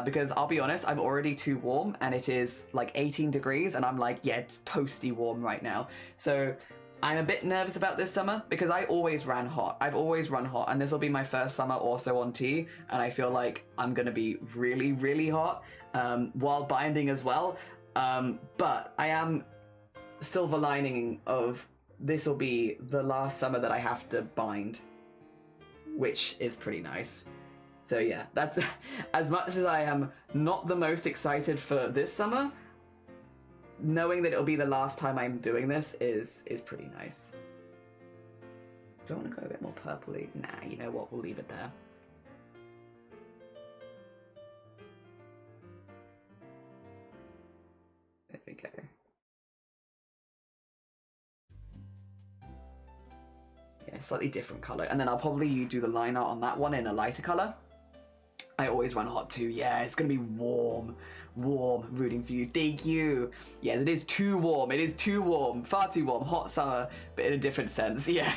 because I'll be honest, I'm already too warm and it is like 18 degrees and I'm like, yeah, it's toasty warm right now. So I'm a bit nervous about this summer because I always ran hot. I've always run hot, and this will be my first summer also on T, and I feel like I'm gonna be really, really hot while binding as well. But I am silver lining of this will be the last summer that I have to bind, which is pretty nice. So yeah, that's as much as I am not the most excited for this summer, knowing that it'll be the last time I'm doing this is pretty nice. Do I want to go a bit more purpley? Nah, you know what, we'll leave it there. There we go. Yeah, slightly different colour. And then I'll probably do the line art on that one in a lighter colour. I always run hot too. Yeah, it's gonna be warm. Warm, rooting for you. Thank you. Yeah, it is too warm. It is too warm. Far too warm. Hot summer, but in a different sense. Yeah.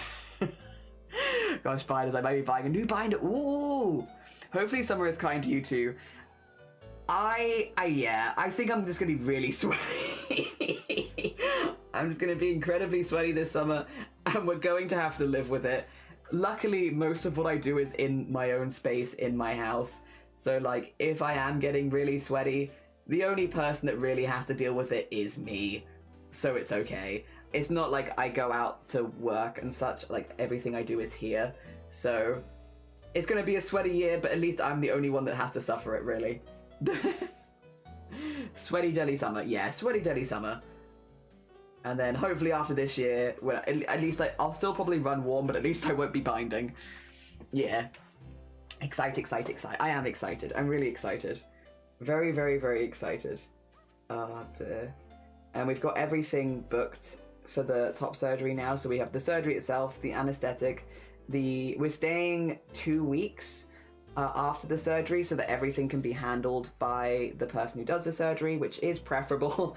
Gosh, binders, I might be buying a new binder. Ooh. Hopefully summer is kind to you too. Yeah, I think I'm just gonna be really sweaty. I'm just gonna be incredibly sweaty this summer, and we're going to have to live with it. Luckily, most of what I do is in my own space in my house. So like, if I am getting really sweaty, the only person that really has to deal with it is me. So it's okay. It's not like I go out to work and such, like everything I do is here. So it's gonna be a sweaty year, but at least I'm the only one that has to suffer it, really. Sweaty jelly summer, yeah, sweaty jelly summer. And then hopefully after this year, well, at least I'll still probably run warm, but at least I won't be binding. Yeah. Excited. I am excited. I'm really excited. Very, very, very excited. And we've got everything booked for the top surgery now. So we have the surgery itself, the anesthetic, we're staying 2 weeks after the surgery so that everything can be handled by the person who does the surgery, which is preferable.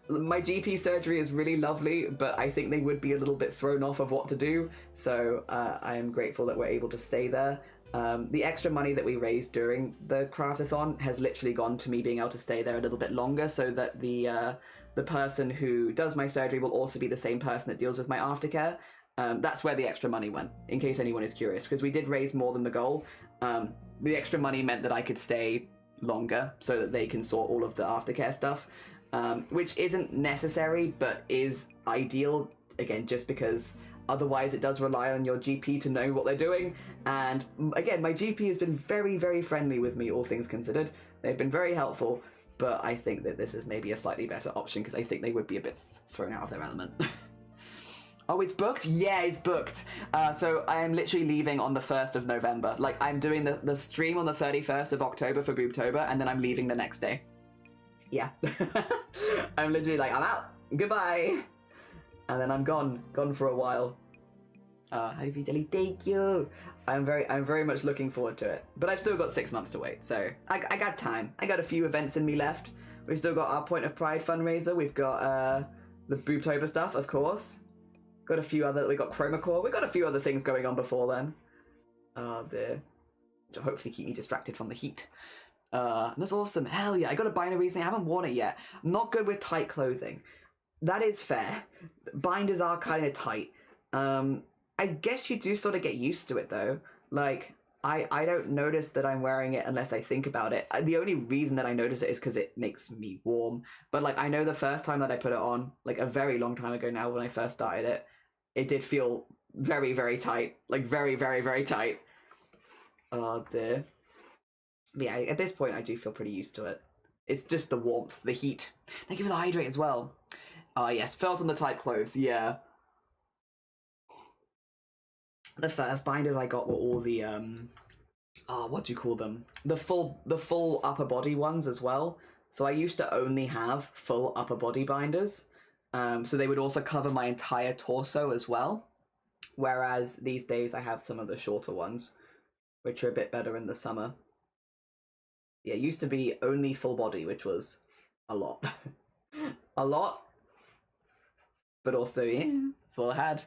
My GP surgery is really lovely, but I think they would be a little bit thrown off of what to do. So I am grateful that we're able to stay there. The extra money that we raised during the craftathon has literally gone to me being able to stay there a little bit longer so that the the person who does my surgery will also be the same person that deals with my aftercare. That's where the extra money went, in case anyone is curious, because we did raise more than the goal. The extra money meant that I could stay longer so that they can sort all of the aftercare stuff, which isn't necessary, but is ideal, again, just because otherwise it does rely on your GP to know what they're doing. And again, my GP has been very, very friendly with me, all things considered. They've been very helpful, but I think that this is maybe a slightly better option because I think they would be a bit thrown out of their element. Oh, it's booked? Yeah, it's booked. So I am literally leaving on the 1st of November. Like, I'm doing the stream on the 31st of October for Boobtober, and then I'm leaving the next day. Yeah. I'm literally like, I'm out. Goodbye. And then I'm gone for a while. Hope you thank you. I'm very much looking forward to it. But I've still got 6 months to wait, so I got time. I got a few events in me left. We've still got our Point of Pride fundraiser. We've got the Boobtober stuff, of course. Got a few other, we got Chromacore. We got a few other things going on before then. Oh dear. To hopefully keep me distracted from the heat. That's awesome. Hell yeah, I got a binder recently. I haven't worn it yet. I'm not good with tight clothing. That is fair. Binders are kind of tight. I guess you do sort of get used to it though. Like, I don't notice that I'm wearing it unless I think about it. The only reason that I notice it is because it makes me warm. But like, I know the first time that I put it on, like a very long time ago now when I first started it, it did feel very, very tight. Like very, very, very tight. Oh dear. But yeah, at this point I do feel pretty used to it. It's just the warmth, the heat. Thank you for the hydrate as well. Yes, felt on the tight clothes, yeah. The first binders I got were all the what do you call them? The full upper body ones as well. So I used to only have full upper body binders. So they would also cover my entire torso as well. Whereas these days I have some of the shorter ones, which are a bit better in the summer. Yeah, it used to be only full body, which was a lot. A lot. But also, yeah, that's all I had.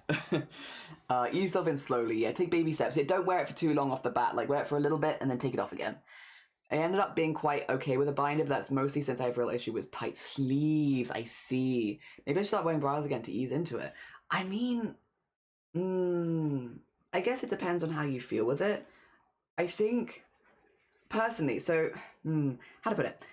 Ease yourself in slowly, yeah, take baby steps. Yeah, don't wear it for too long off the bat, like wear it for a little bit and then take it off again. I ended up being quite okay with a binder, but that's mostly since I have a real issue with tight sleeves. I see. Maybe I should start wearing bras again to ease into it. I mean, I guess it depends on how you feel with it. I think, personally, so, how to put it?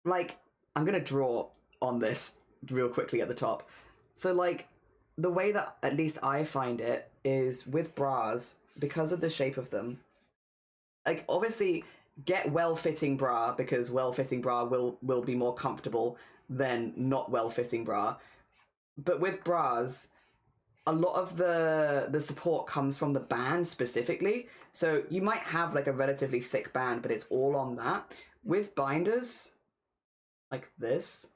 Like, I'm gonna draw on this real quickly at the top. So, like, the way that at least I find it is with bras, because of the shape of them, like, obviously, get well-fitting bra, because well-fitting bra will be more comfortable than not well-fitting bra. But with bras, a lot of the support comes from the band specifically. So you might have, like, a relatively thick band, but it's all on that. With binders, like this,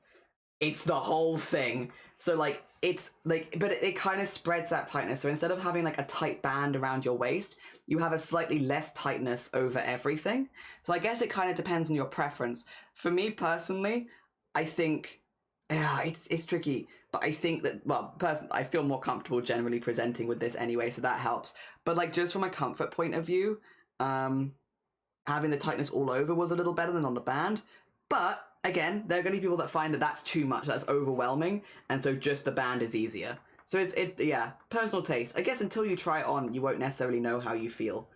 it's the whole thing. So, like, it's, like, but it kind of spreads that tightness. So instead of having, like, a tight band around your waist, you have a slightly less tightness over everything. So I guess it kind of depends on your preference. For me, personally, I think, yeah, it's tricky. But I think that, well, personally, I feel more comfortable generally presenting with this anyway, so that helps. But, like, just from a comfort point of view, having the tightness all over was a little better than on the band. But again, there are going to be people that find that that's too much, that's overwhelming, and so just the band is easier. So yeah, personal taste. I guess until you try it on, you won't necessarily know how you feel.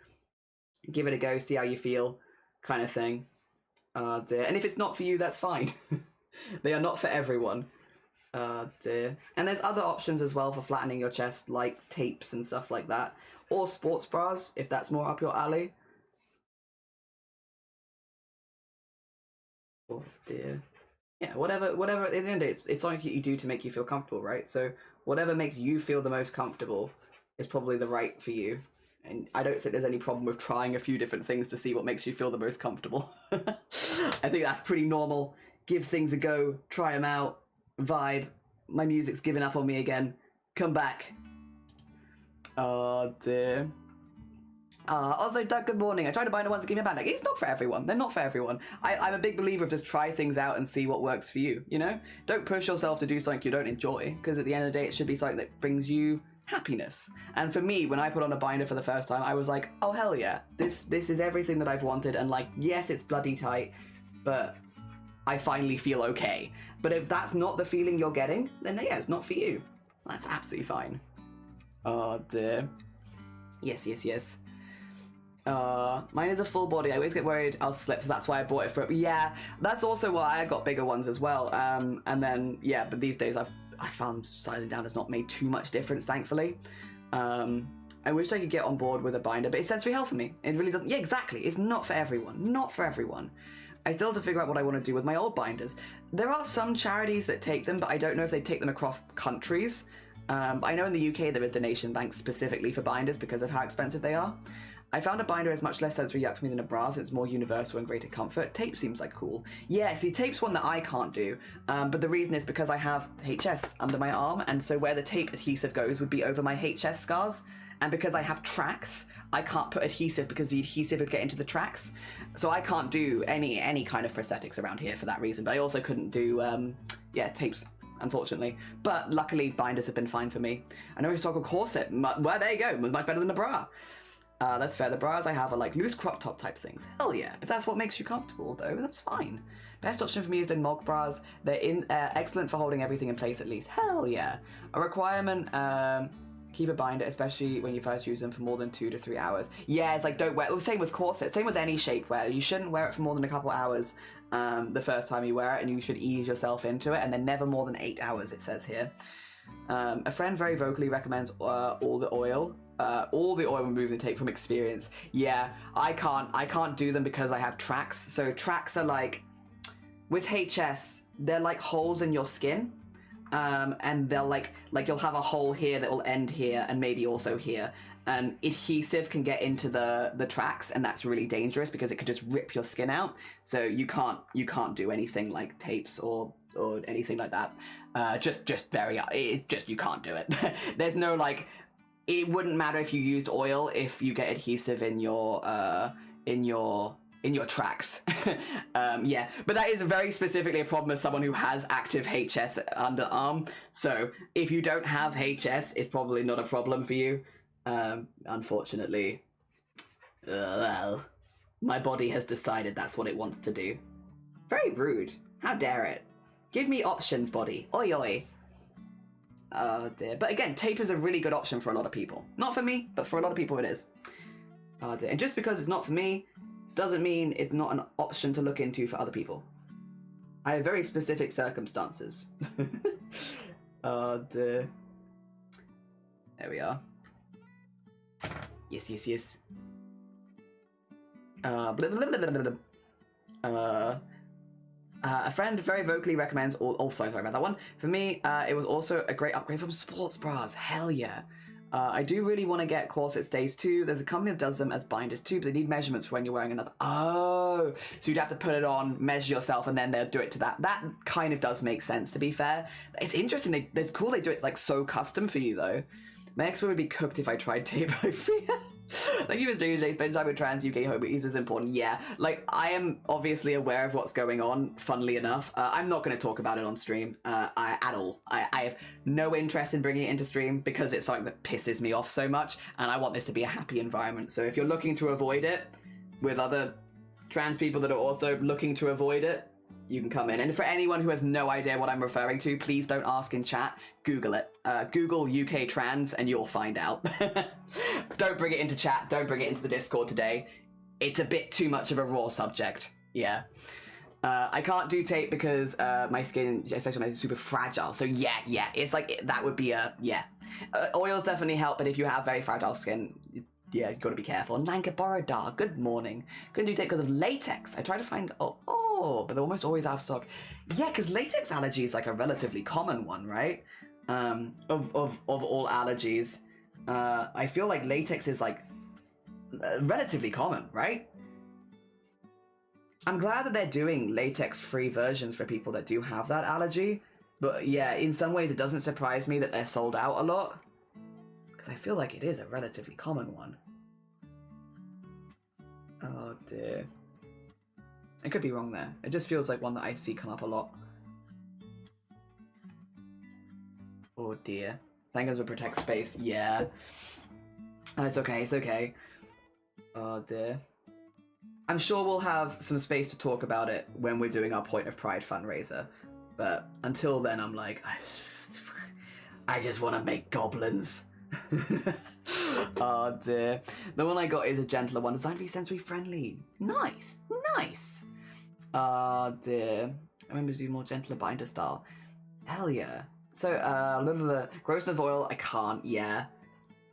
Give it a go, see how you feel, kind of thing. Dear. And if it's not for you, that's fine. They are not for everyone. Dear. And there's other options as well for flattening your chest, like tapes and stuff like that. Or sports bras, if that's more up your alley. Oh dear. Yeah, whatever, at the end of the day, it's something that you do to make you feel comfortable, right? So whatever makes you feel the most comfortable is probably the right for you. And I don't think there's any problem with trying a few different things to see what makes you feel the most comfortable. I think that's pretty normal. Give things a go, try them out, vibe. My music's given up on me again. Come back. Oh dear. Also, Doug, good morning. I tried to buy the ones that give me a band. Like, it's not for everyone. They're not for everyone. I'm a big believer of just try things out and see what works for you, you know? Don't push yourself to do something you don't enjoy, because at the end of the day, it should be something that brings you happiness. And for me, when I put on a binder for the first time, I was like, oh, hell yeah. This is everything that I've wanted, and, like, yes, it's bloody tight, but I finally feel okay. But if that's not the feeling you're getting, then yeah, it's not for you. That's absolutely fine. Oh dear. Yes, yes, yes. Mine is a full body. I always get worried I'll slip, so that's why I bought it for. Yeah, that's also why I got bigger ones as well. And then yeah, but these days I found sizing down has not made too much difference, thankfully. I wish I could get on board with a binder, but it's sensory health for me. It really doesn't. Yeah, exactly. It's not for everyone. Not for everyone. I still have to figure out what I want to do with my old binders. There are some charities that take them, but I don't know if they take them across countries. I know in the UK there are donation banks specifically for binders because of how expensive they are. I found a binder is much less sensory yuck for me than a bra, so it's more universal and greater comfort. Tape seems like cool. Yeah, see, tape's one that I can't do, but the reason is because I have HS under my arm, and so where the tape adhesive goes would be over my HS scars, and because I have tracks, I can't put adhesive because the adhesive would get into the tracks, so I can't do any kind of prosthetics around here for that reason, but I also couldn't do, yeah, tapes, unfortunately. But luckily, binders have been fine for me. I know historical corset, well, there you go, much better than a bra. That's fair. The bras I have are like loose crop top type things. Hell yeah. If that's what makes you comfortable though, that's fine. Best option for me has been Molk bras. They're excellent for holding everything in place at least. Hell yeah. A requirement, keep a binder, especially when you first use them for more than 2 to 3 hours. Yeah, it's like don't wear, well, same with corsets, same with any shapewear. You shouldn't wear it for more than a couple hours the first time you wear it, and you should ease yourself into it, and then never more than 8 hours, it says here. A friend very vocally recommends all the oil removing tape from experience. Yeah, I can't do them because I have tracks. So tracks are like, with HS, they're like holes in your skin. And they'll like you'll have a hole here that will end here and maybe also here. And adhesive can get into the tracks, and that's really dangerous because it could just rip your skin out. So you can't do anything like tapes or anything like that. You can't do it. There's no like, it wouldn't matter if you used oil if you get adhesive in your tracks. Yeah, but that is very specifically a problem as someone who has active HS underarm. So if you don't have HS, it's probably not a problem for you. Unfortunately, well, my body has decided that's what it wants to do. Very rude. How dare it? Give me options, body. Oi oi. Oh dear. But again, tape is a really good option for a lot of people. Not for me, but for a lot of people it is. Oh dear. And just because it's not for me, doesn't mean it's not an option to look into for other people. I have very specific circumstances. Oh dear. There we are. Yes, yes, yes. A friend very vocally recommends sorry about that one. For me, it was also a great upgrade from sports bras. Hell yeah. I do really want to get corset stays too. There's a company that does them as binders too, but they need measurements for when you're wearing another. Oh, so you'd have to put it on, measure yourself, and then they'll do it to that. That kind of does make sense, to be fair. It's interesting. It's cool they do it like so custom for you though. My ex would be cooked if I tried tape, I fear. Thank you for doing today. Spend time with trans UK homies is important. Yeah, like I am obviously aware of what's going on, funnily enough. I'm not going to talk about it on stream at all. I have no interest in bringing it into stream because it's something that pisses me off so much, and I want this to be a happy environment. So if you're looking to avoid it with other trans people that are also looking to avoid it, you can come in. And for anyone who has no idea what I'm referring to, please don't ask in chat. Google it. Google UK trans and you'll find out. Don't bring it into chat. Don't bring it into the Discord today. It's a bit too much of a raw subject. Yeah. I can't do tape because my skin, especially when it's super fragile. So yeah. It's like, that would be a, yeah. Oils definitely help, but if you have very fragile skin, yeah, you've got to be careful. Lanka Borodar, good morning. Couldn't do tape because of latex. I tried to find, but they're almost always out of stock. Yeah, because latex allergy is like a relatively common one, right? Of all allergies. I feel like latex is like relatively common, right? I'm glad that they're doing latex-free versions for people that do have that allergy. But yeah, in some ways it doesn't surprise me that they're sold out a lot. Because I feel like it is a relatively common one. Oh dear. I could be wrong there. It just feels like one that I see come up a lot. Oh dear. Thank God we protect space. Yeah. It's okay, it's okay. Oh dear. I'm sure we'll have some space to talk about it when we're doing our Point of Pride fundraiser. But until then, I'm like, I just want to make goblins. Oh dear. The one I got is a gentler one, designed to be sensory friendly. Nice, nice. Oh dear. I remember to do more gentler binder style. Hell yeah. So, gross of oil, I can't, yeah.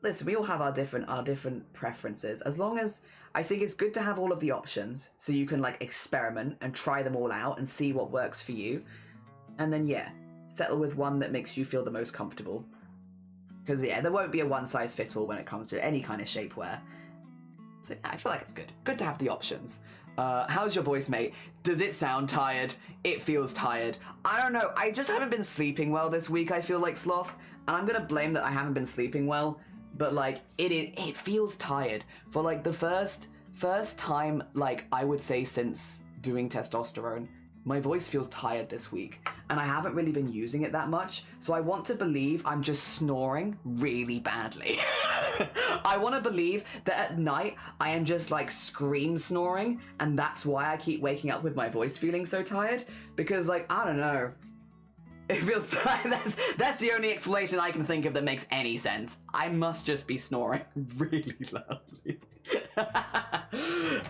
Listen, we all have our different preferences. As long as, I think it's good to have all of the options, so you can, like, experiment and try them all out and see what works for you. And then, yeah, settle with one that makes you feel the most comfortable. Because, yeah, there won't be a one-size-fits-all when it comes to any kind of shapewear. So, yeah, I feel like it's good. Good to have the options. How's your voice, mate? Does it sound tired? It feels tired. I don't know. I just haven't been sleeping well this week, I feel like, Sloth. And I'm going to blame that I haven't been sleeping well. But, like, it feels tired. For, like, the first time, like, I would say since doing testosterone, my voice feels tired this week, and I haven't really been using it that much, so I want to believe I'm just snoring really badly. I want to believe that at night I am just like scream snoring, and that's why I keep waking up with my voice feeling so tired, because like, I don't know. It feels tired. That's the only explanation I can think of that makes any sense. I must just be snoring really loudly.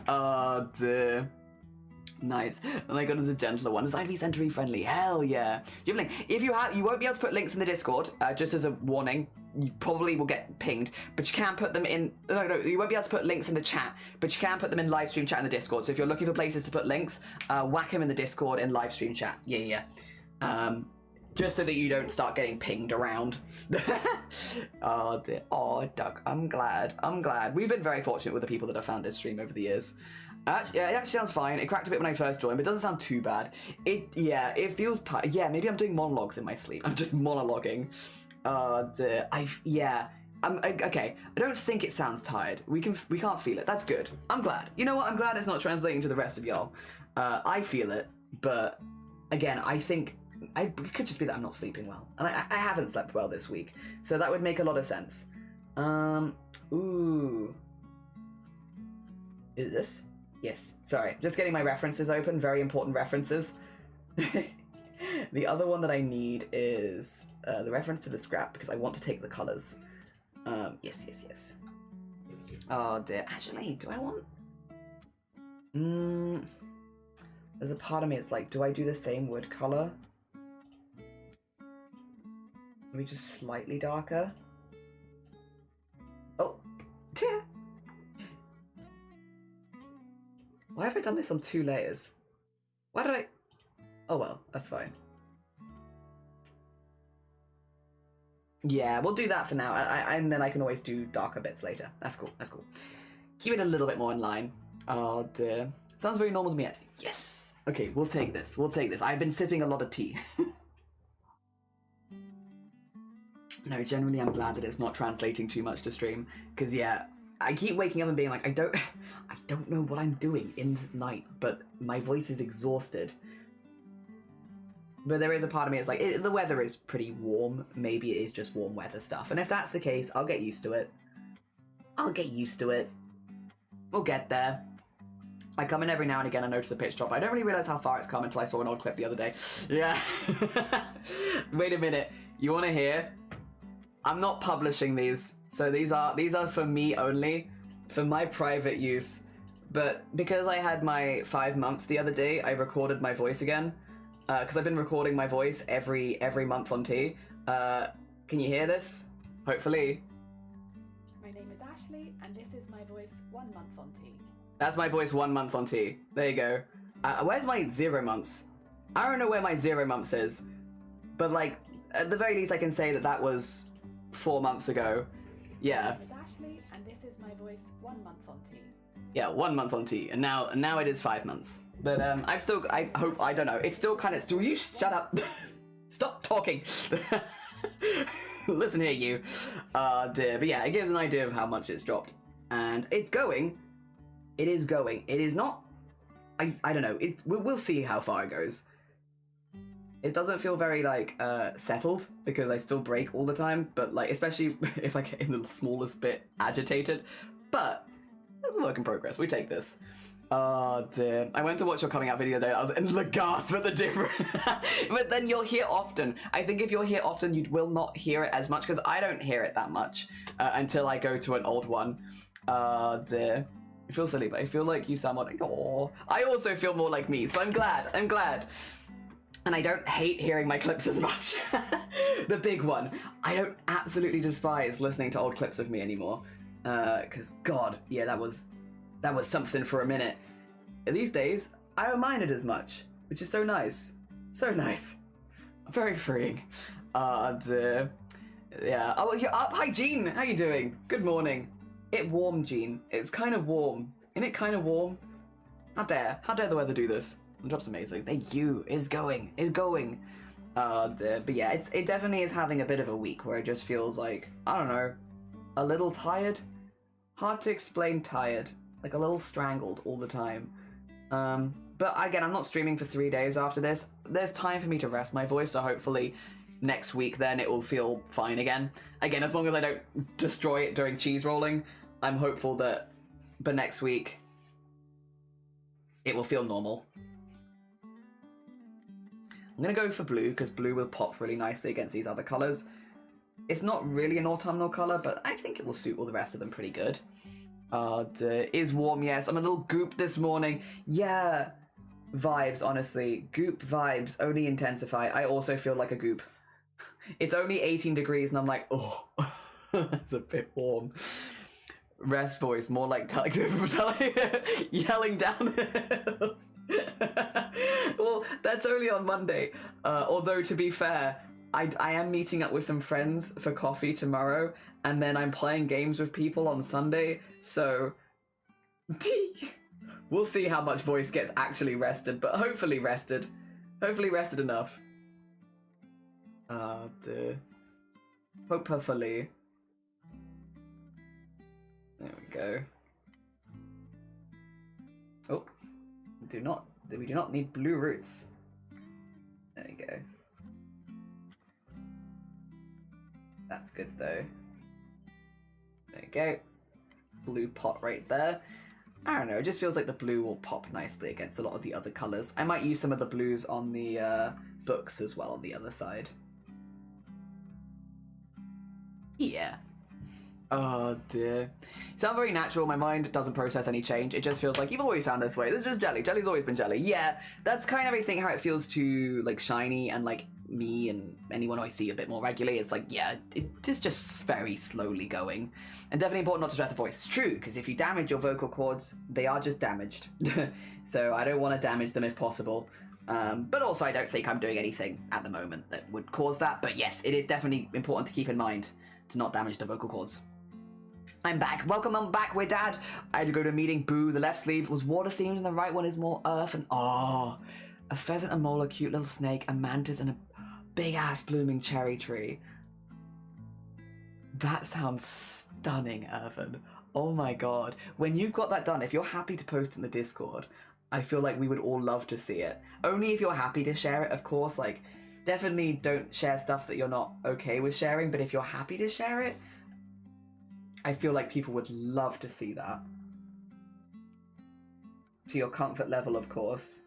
Oh dear. Nice. And I got as a gentler one. Designed to be sensory friendly. Hell yeah. You have a link. If you won't be able to put links in the Discord, just as a warning. You probably will get pinged, but you can put them in. No, you won't be able to put links in the chat, but you can put them in live stream chat in the Discord. So if you're looking for places to put links, whack them in the Discord in live stream chat. Yeah. Just so that you don't start getting pinged around. Oh dear. Oh, Doug. I'm glad. We've been very fortunate with the people that have found this stream over the years. Yeah, it actually sounds fine. It cracked a bit when I first joined, but it doesn't sound too bad. It feels tired. Yeah, maybe I'm doing monologues in my sleep. I'm just monologuing. Okay. I don't think it sounds tired. We can't feel it. That's good. I'm glad. You know what? I'm glad it's not translating to the rest of y'all. I feel it, but again, I think it could just be that I'm not sleeping well, and I haven't slept well this week, so that would make a lot of sense. Ooh. Is this? Yes. Sorry, just getting my references open. Very important references. The other one that I need is the reference to the scrap, because I want to take the colors. Yes. Oh dear. Actually, do I want... There's a part of me that's like, do I do the same wood color? Maybe just slightly darker? Oh. Yeah. Why have I done this on 2 layers? Why did I... Oh well, that's fine. Yeah, we'll do that for now, and then I can always do darker bits later. That's cool. Keep it a little bit more in line. Oh dear. Sounds very normal to me, actually. Yes! Okay, we'll take this. I've been sipping a lot of tea. No, generally I'm glad that it's not translating too much to stream, because yeah, I keep waking up and being like, I don't know what I'm doing in the night, but my voice is exhausted. But there is a part of me that's like, the weather is pretty warm. Maybe it is just warm weather stuff. And if that's the case, I'll get used to it. We'll get there. I come in every now and again and notice a pitch drop. I don't really realize how far it's come until I saw an old clip the other day. Yeah. Wait a minute. You want to hear? I'm not publishing these. So these are for me only, for my private use. But because I had my 5 months the other day, I recorded my voice again. Because I've been recording my voice every month on T. Can you hear this? Hopefully. My name is Ashley, and this is my voice 1 month on T. That's my voice 1 month on T. There you go. Where's my 0 months? I don't know where my 0 months is. But like, at the very least I can say that was 4 months ago. Yeah. My name is Ashley, and this is my voice 1 month on T. Yeah, 1 month on T, and now it is 5 months. But I don't know, it's still kind of, will you shut up? Stop talking. Listen here, you. Dear, but yeah, it gives an idea of how much it's dropped. And it's going. It is going. It is not, I don't know, we'll see how far it goes. It doesn't feel very, like, settled, because I still break all the time, but, like, especially if I get in the smallest bit agitated. But it's a work in progress. We take this. Oh dear. I went to watch your coming out video today. I was in the gasp at the difference. But then you'll hear often. I think if you're here often, you will not hear it as much because I don't hear it that much until I go to an old one. Dear. I feel silly, but I feel like you sound more like, oh. I also feel more like me, so I'm glad. I'm glad. And I don't hate hearing my clips as much. The big one. I don't absolutely despise listening to old clips of me anymore. Because God, yeah, that was something for a minute. These days, I don't mind it as much, which is so nice. So nice. Very freeing. Yeah. Oh, you're up. Hi, Jean. How you doing? Good morning. It warm, Jean. It's kind of warm. Isn't it kind of warm? How dare the weather do this? The drop's amazing. Thank you. It's going. But yeah, it definitely is having a bit of a week where it just feels like, I don't know, a little tired. Hard to explain tired. Like a little strangled all the time. But again, I'm not streaming for 3 days after this. There's time for me to rest my voice, so hopefully next week then it will feel fine again. Again, as long as I don't destroy it during cheese rolling, I'm hopeful that by next week it will feel normal. I'm gonna go for blue because blue will pop really nicely against these other colors. It's not really an autumnal color, but I think it will suit all the rest of them pretty good. Is warm, yes. I'm a little goop this morning. Yeah, vibes, honestly. Goop vibes only intensify. I also feel like a goop. It's only 18 degrees and I'm like, oh, that's a bit warm. Rest voice, more like yelling down. Well, that's only on Monday. Although, to be fair, I am meeting up with some friends for coffee tomorrow, and then I'm playing games with people on Sunday, so we'll see how much voice gets actually rested, but hopefully rested. Hopefully rested enough. Hopefully. There we go. Oh, we do not need blue roots. There you go. That's good though. There you go. Blue pot right there. I don't know, it just feels like the blue will pop nicely against a lot of the other colours. I might use some of the blues on the books as well on the other side. Yeah. Oh dear. You sound very natural. My mind doesn't process any change. It just feels like you've always sounded this way. This is just jelly. Jelly's always been jelly. Yeah, that's kind of I think how it feels to like Shiny and like me and anyone I see a bit more regularly. It's like, yeah, it is just very slowly going. And definitely important not to stress the voice. It's true, because if you damage your vocal cords, they are just damaged. So I don't want to damage them if possible. But also I don't think I'm doing anything at the moment that would cause that. But yes, it is definitely important to keep in mind to not damage the vocal cords. I'm back. Welcome, I'm back. We're Dad. I had to go to a meeting. Boo. The left sleeve was water themed and the right one is more earth and a pheasant, a mole, a cute little snake, a mantis, and a big ass blooming cherry tree. That sounds stunning, Irvin. Oh my god. When you've got that done, if you're happy to post in the Discord, I feel like we would all love to see it. Only if you're happy to share it, of course. Like, definitely don't share stuff that you're not okay with sharing, but if you're happy to share it, I feel like people would love to see that. To your comfort level, of course.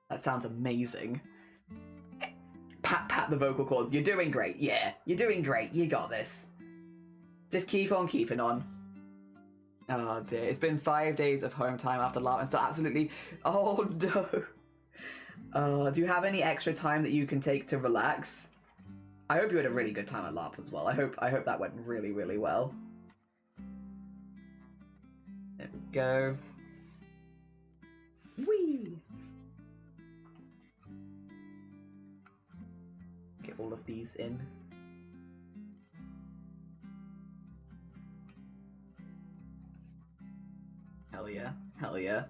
That sounds amazing. Pat the vocal cords. You're doing great. Yeah, you're doing great. You got this. Just keep on keeping on. Oh dear. It's been 5 days of home time after LARP and still absolutely... Oh no. Do you have any extra time that you can take to relax? I hope you had a really good time at LARP as well. I hope that went really, really well. There we go. Whee! Get all of these in. Hell yeah. Hell yeah.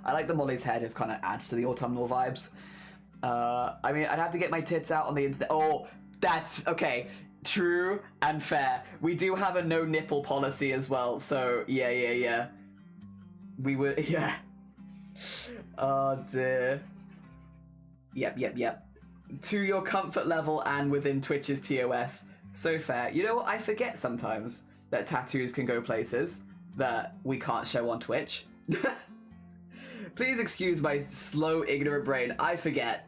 I like the Molly's hair just kind of adds to the autumnal vibes. I mean, I'd have to get my tits out on the internet. Oh, that's okay. True and fair. We do have a no nipple policy as well, so yeah. We would, yeah. Oh dear. Yep. To your comfort level and within Twitch's TOS. So fair. You know what? I forget sometimes that tattoos can go places that we can't show on Twitch. Please excuse my slow, ignorant brain. I forget.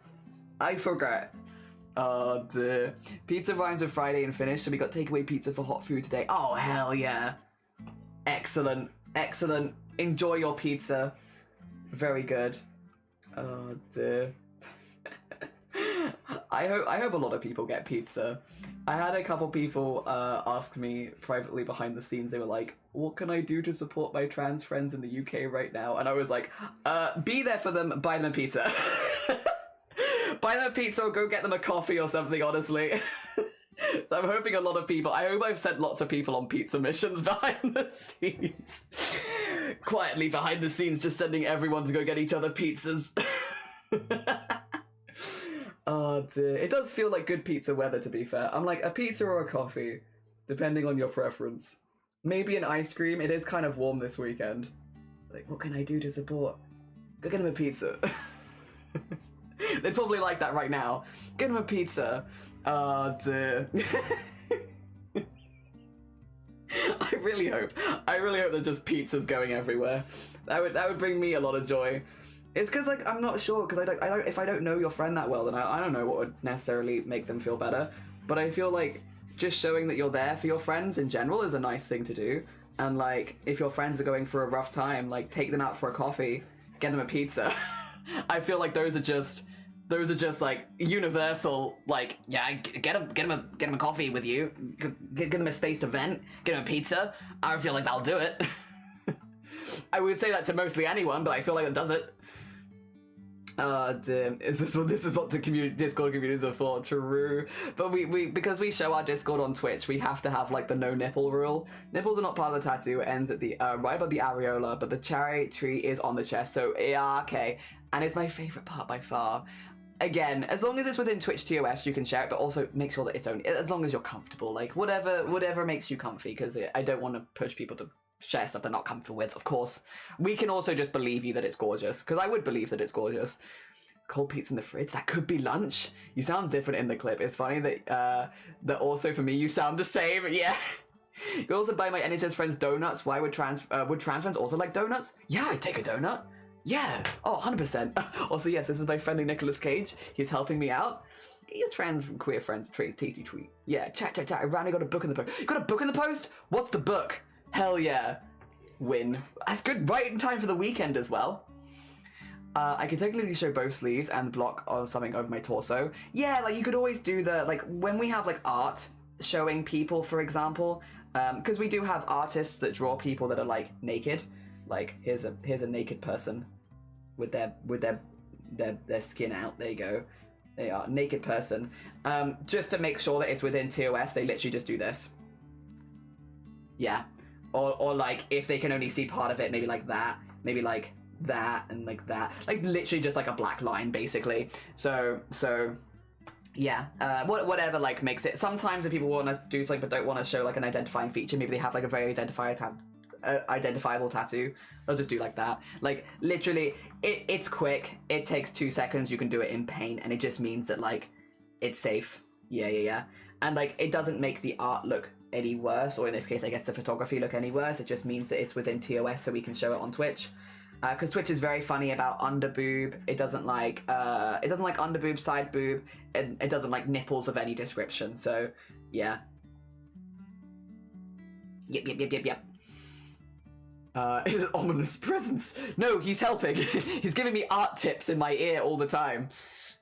Oh dear. Pizza rhymes with Friday and finish, so we got takeaway pizza for hot food today. Oh, hell yeah. Excellent. Excellent. Enjoy your pizza. Very good. Oh dear. I hope a lot of people get pizza. I had a couple people ask me privately behind the scenes. They were like, what can I do to support my trans friends in the UK right now? And I was like, be there for them, buy them a pizza. Buy them a pizza or go get them a coffee or something, honestly. So I'm hoping a lot of people, I hope I've sent lots of people on pizza missions behind the scenes. Quietly behind the scenes, just sending everyone to go get each other pizzas. Oh dear. It does feel like good pizza weather, to be fair. I'm like, a pizza or a coffee, depending on your preference. Maybe an ice cream. It is kind of warm this weekend. Like, what can I do to support? Go get them a pizza. They'd probably like that right now. Get them a pizza. Oh dear. I really hope there's just pizzas going everywhere. That would bring me a lot of joy. It's because, like, I'm not sure, because I don't, if I don't know your friend that well, then I don't know what would necessarily make them feel better. But I feel like just showing that you're there for your friends in general is a nice thing to do. And, like, if your friends are going for a rough time, like, take them out for a coffee, get them a pizza. I feel like those are just like universal, like, yeah, get them a coffee with you, get them a space to vent, get them a pizza. I feel like that'll do it. I would say that to mostly anyone, but I feel like that does it. Damn. This is what the Discord communities are for. True. But we because we show our Discord on Twitch, we have to have like the no nipple rule. Nipples are not part of the tattoo. It ends at the right above the areola, but the cherry tree is on the chest. So yeah, okay. And it's my favorite part by far. Again, as long as it's within Twitch TOS, you can share it, but also make sure that it's only as long as you're comfortable. Like whatever makes you comfy, because I don't want to push people to share stuff they're not comfortable with, of course. We can also just believe you that it's gorgeous, because I would believe that it's gorgeous. Cold pizza in the fridge, that could be lunch. You sound different in the clip. It's funny that also for me you sound the same. Yeah. You also buy my NHS friends donuts. Why would trans friends also like donuts? Yeah, I'd take a donut. Yeah. Oh, 100%. Also, yes, this is my friendly Nicolas Cage. He's helping me out. Get your trans queer friends tasty treat. Yeah, chat. I randomly got a book in the post. You got a book in the post? What's the book? Hell yeah. Win. That's good, right in time for the weekend as well. I can technically show both sleeves and block or something over my torso. Yeah, like you could always do the, like when we have like art showing people, for example, because we do have artists that draw people that are like naked. Like here's a naked person with their skin out. There you go. They are naked person. Just to make sure that it's within TOS, they literally just do this. Yeah. Or like, if they can only see part of it, maybe like that, maybe like that, and like that. Like, literally just like a black line, basically. So yeah, whatever, like, makes it. Sometimes if people want to do something but don't want to show, like, an identifying feature, maybe they have, like, a very identifiable tattoo, they'll just do like that. Like, literally, it's quick, it takes 2 seconds, you can do it in paint, and it just means that, like, it's safe. Yeah. And, like, it doesn't make the art look any worse, or in this case, I guess the photography look any worse. It just means that it's within TOS, so we can show it on Twitch. Because Twitch is very funny about under boob. It doesn't like under boob, side boob, and it doesn't like nipples of any description. So yeah. Yep. Is it ominous presence? No, he's helping. He's giving me art tips in my ear all the time.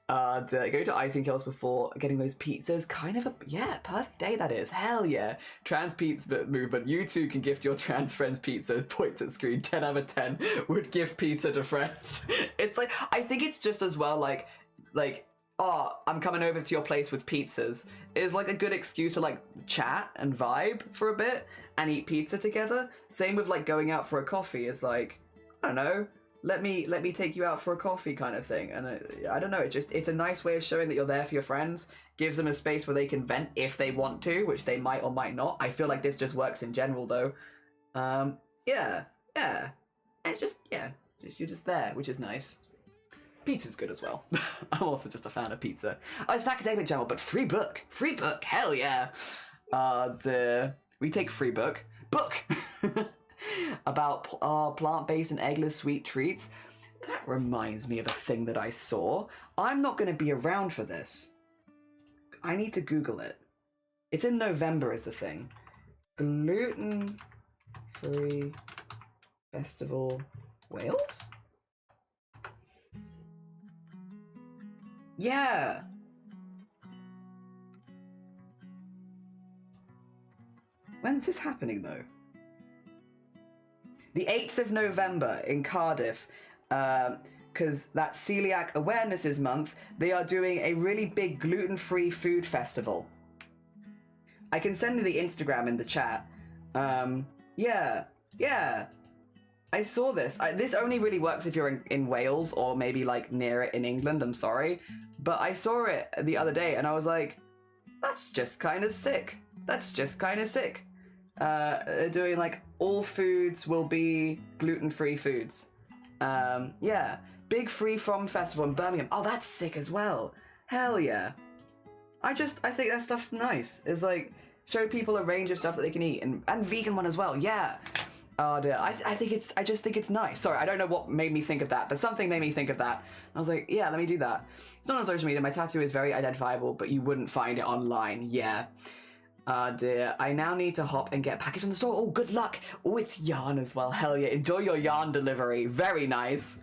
Did I go to ice cream kiosks before getting those pizzas? Kind of a, yeah, perfect day that is. Hell yeah. Trans pizza movement. You too can gift your trans friends pizza. Points at screen. 10 out of 10 would give pizza to friends. It's like, I think it's just as well like, oh, I'm coming over to your place with pizzas is like a good excuse to like chat and vibe for a bit and eat pizza together. Same with like going out for a coffee is like, I don't know, let me take you out for a coffee kind of thing. And I don't know, it's a nice way of showing that you're there for your friends, gives them a space where they can vent if they want to, which they might or might not. I feel like this just works in general though. Yeah. And it's just, yeah, you're just there, which is nice. Pizza's good as well. I'm also just a fan of pizza. Oh, it's an academic channel, but free book, hell yeah. We take free book. About plant-based and eggless sweet treats. That reminds me of a thing that I saw. I'm not going to be around for this. I need to Google it. It's in November is the thing. Gluten-free festival Wales? Yeah. When's this happening though? The 8th of November in Cardiff. Because that's Celiac Awarenesses Month, they are doing a really big gluten-free food festival. I can send you the Instagram in the chat. Yeah. I saw this. This only really works if you're in Wales or maybe like near it in England, I'm sorry. But I saw it the other day and I was like, that's just kind of sick. That's just kind of sick. Doing like all foods will be gluten-free foods. Yeah. Big Free From Festival in Birmingham. Oh, that's sick as well. Hell yeah. I think that stuff's nice. It's like, show people a range of stuff that they can eat, and vegan one as well, yeah. Oh dear, I just think it's nice. Sorry, I don't know what made me think of that, but something made me think of that. I was like, yeah, let me do that. It's not on social media, my tattoo is very identifiable, but you wouldn't find it online, yeah. Oh dear, I now need to hop and get a package from the store. Oh, good luck. Oh, it's yarn as well, hell yeah. Enjoy your yarn delivery, very nice.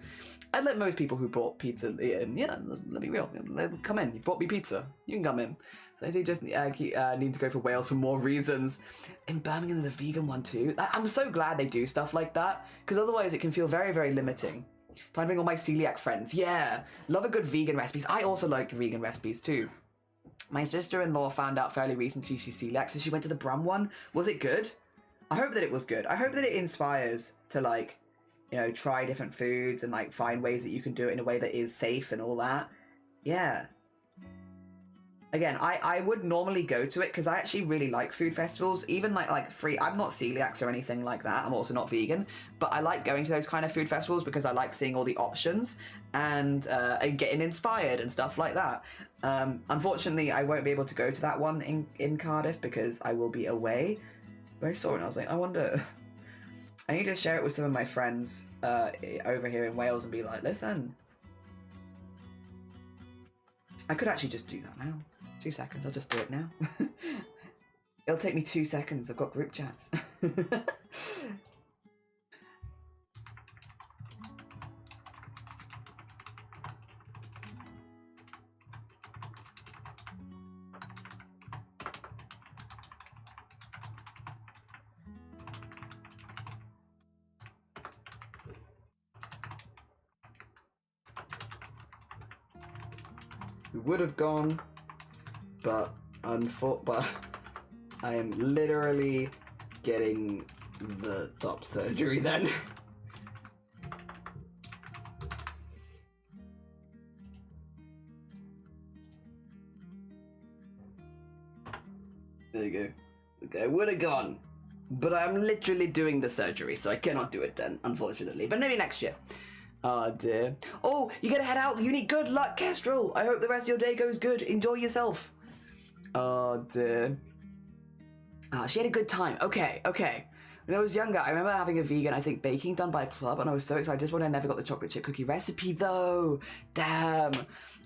I'd let most people who bought pizza in. Yeah, let me real. Come in. You bought me pizza. You can come in. So I do just need to go for Wales for more reasons. In Birmingham, there's a vegan one too. I'm so glad they do stuff like that, because otherwise it can feel very, very limiting. Time to bring all my celiac friends. Yeah, love a good vegan recipes. I also like vegan recipes too. My sister-in-law found out fairly recently she's celiac, so she went to the Brum one. Was it good? I hope that it was good. I hope that it inspires to like, you know, try different foods and like find ways that you can do it in a way that is safe and all that. Yeah. Again, I would normally go to it because I actually really like food festivals, even like free. I'm not celiac or anything like that. I'm also not vegan, but I like going to those kind of food festivals because I like seeing all the options and getting inspired and stuff like that. Unfortunately, I won't be able to go to that one in Cardiff because I will be away. But I saw it and I was like, I wonder. I need to share it with some of my friends over here in Wales and be like, listen. I could actually just do that now. 2 seconds, I'll just do it now. It'll take me 2 seconds, I've got group chats. We would have gone, but I am literally getting the top surgery then. There you go. Okay, I would have gone, but I'm literally doing the surgery, so I cannot do it then, unfortunately. But maybe next year. Oh dear. Oh, you gotta head out. You need good luck, Kestrel. I hope the rest of your day goes good. Enjoy yourself. Oh dear. She had a good time. Okay. When I was younger, I remember having a vegan, I think, baking done by a club, and I was so excited. Just when I never got the chocolate chip cookie recipe, though. Damn.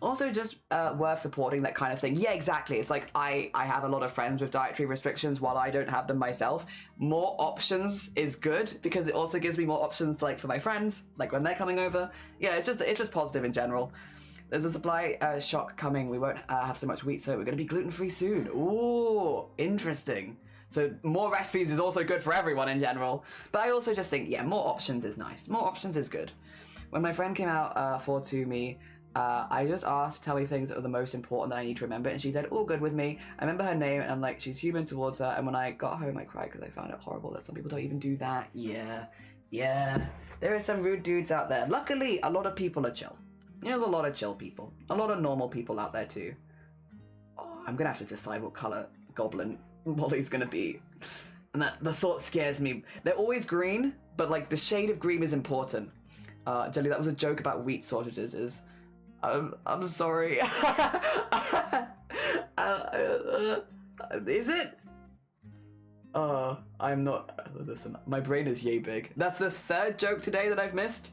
Also, just worth supporting that kind of thing. Yeah, exactly. It's like I have a lot of friends with dietary restrictions while I don't have them myself. More options is good because it also gives me more options, like for my friends, like when they're coming over. Yeah, it's just positive in general. There's a supply shock coming. We won't have so much wheat, so we're going to be gluten-free soon. Ooh, interesting. So more recipes is also good for everyone in general. But I also just think, yeah, more options is nice. More options is good. When my friend came out to me, I just asked to tell me things that were the most important that I need to remember, and she said, all good with me. I remember her name, and I'm like, she's human towards her. And when I got home, I cried because I found it horrible that some people don't even do that. Yeah. There are some rude dudes out there. Luckily, a lot of people are chill. There's a lot of chill people. A lot of normal people out there too. Oh, I'm gonna have to decide what color goblin Molly's gonna be. And the thought scares me. They're always green, but like the shade of green is important. Jelly, that was a joke about wheat shortages. I'm sorry. Is it? I'm not. Listen, my brain is yay big. That's the third joke today that I've missed.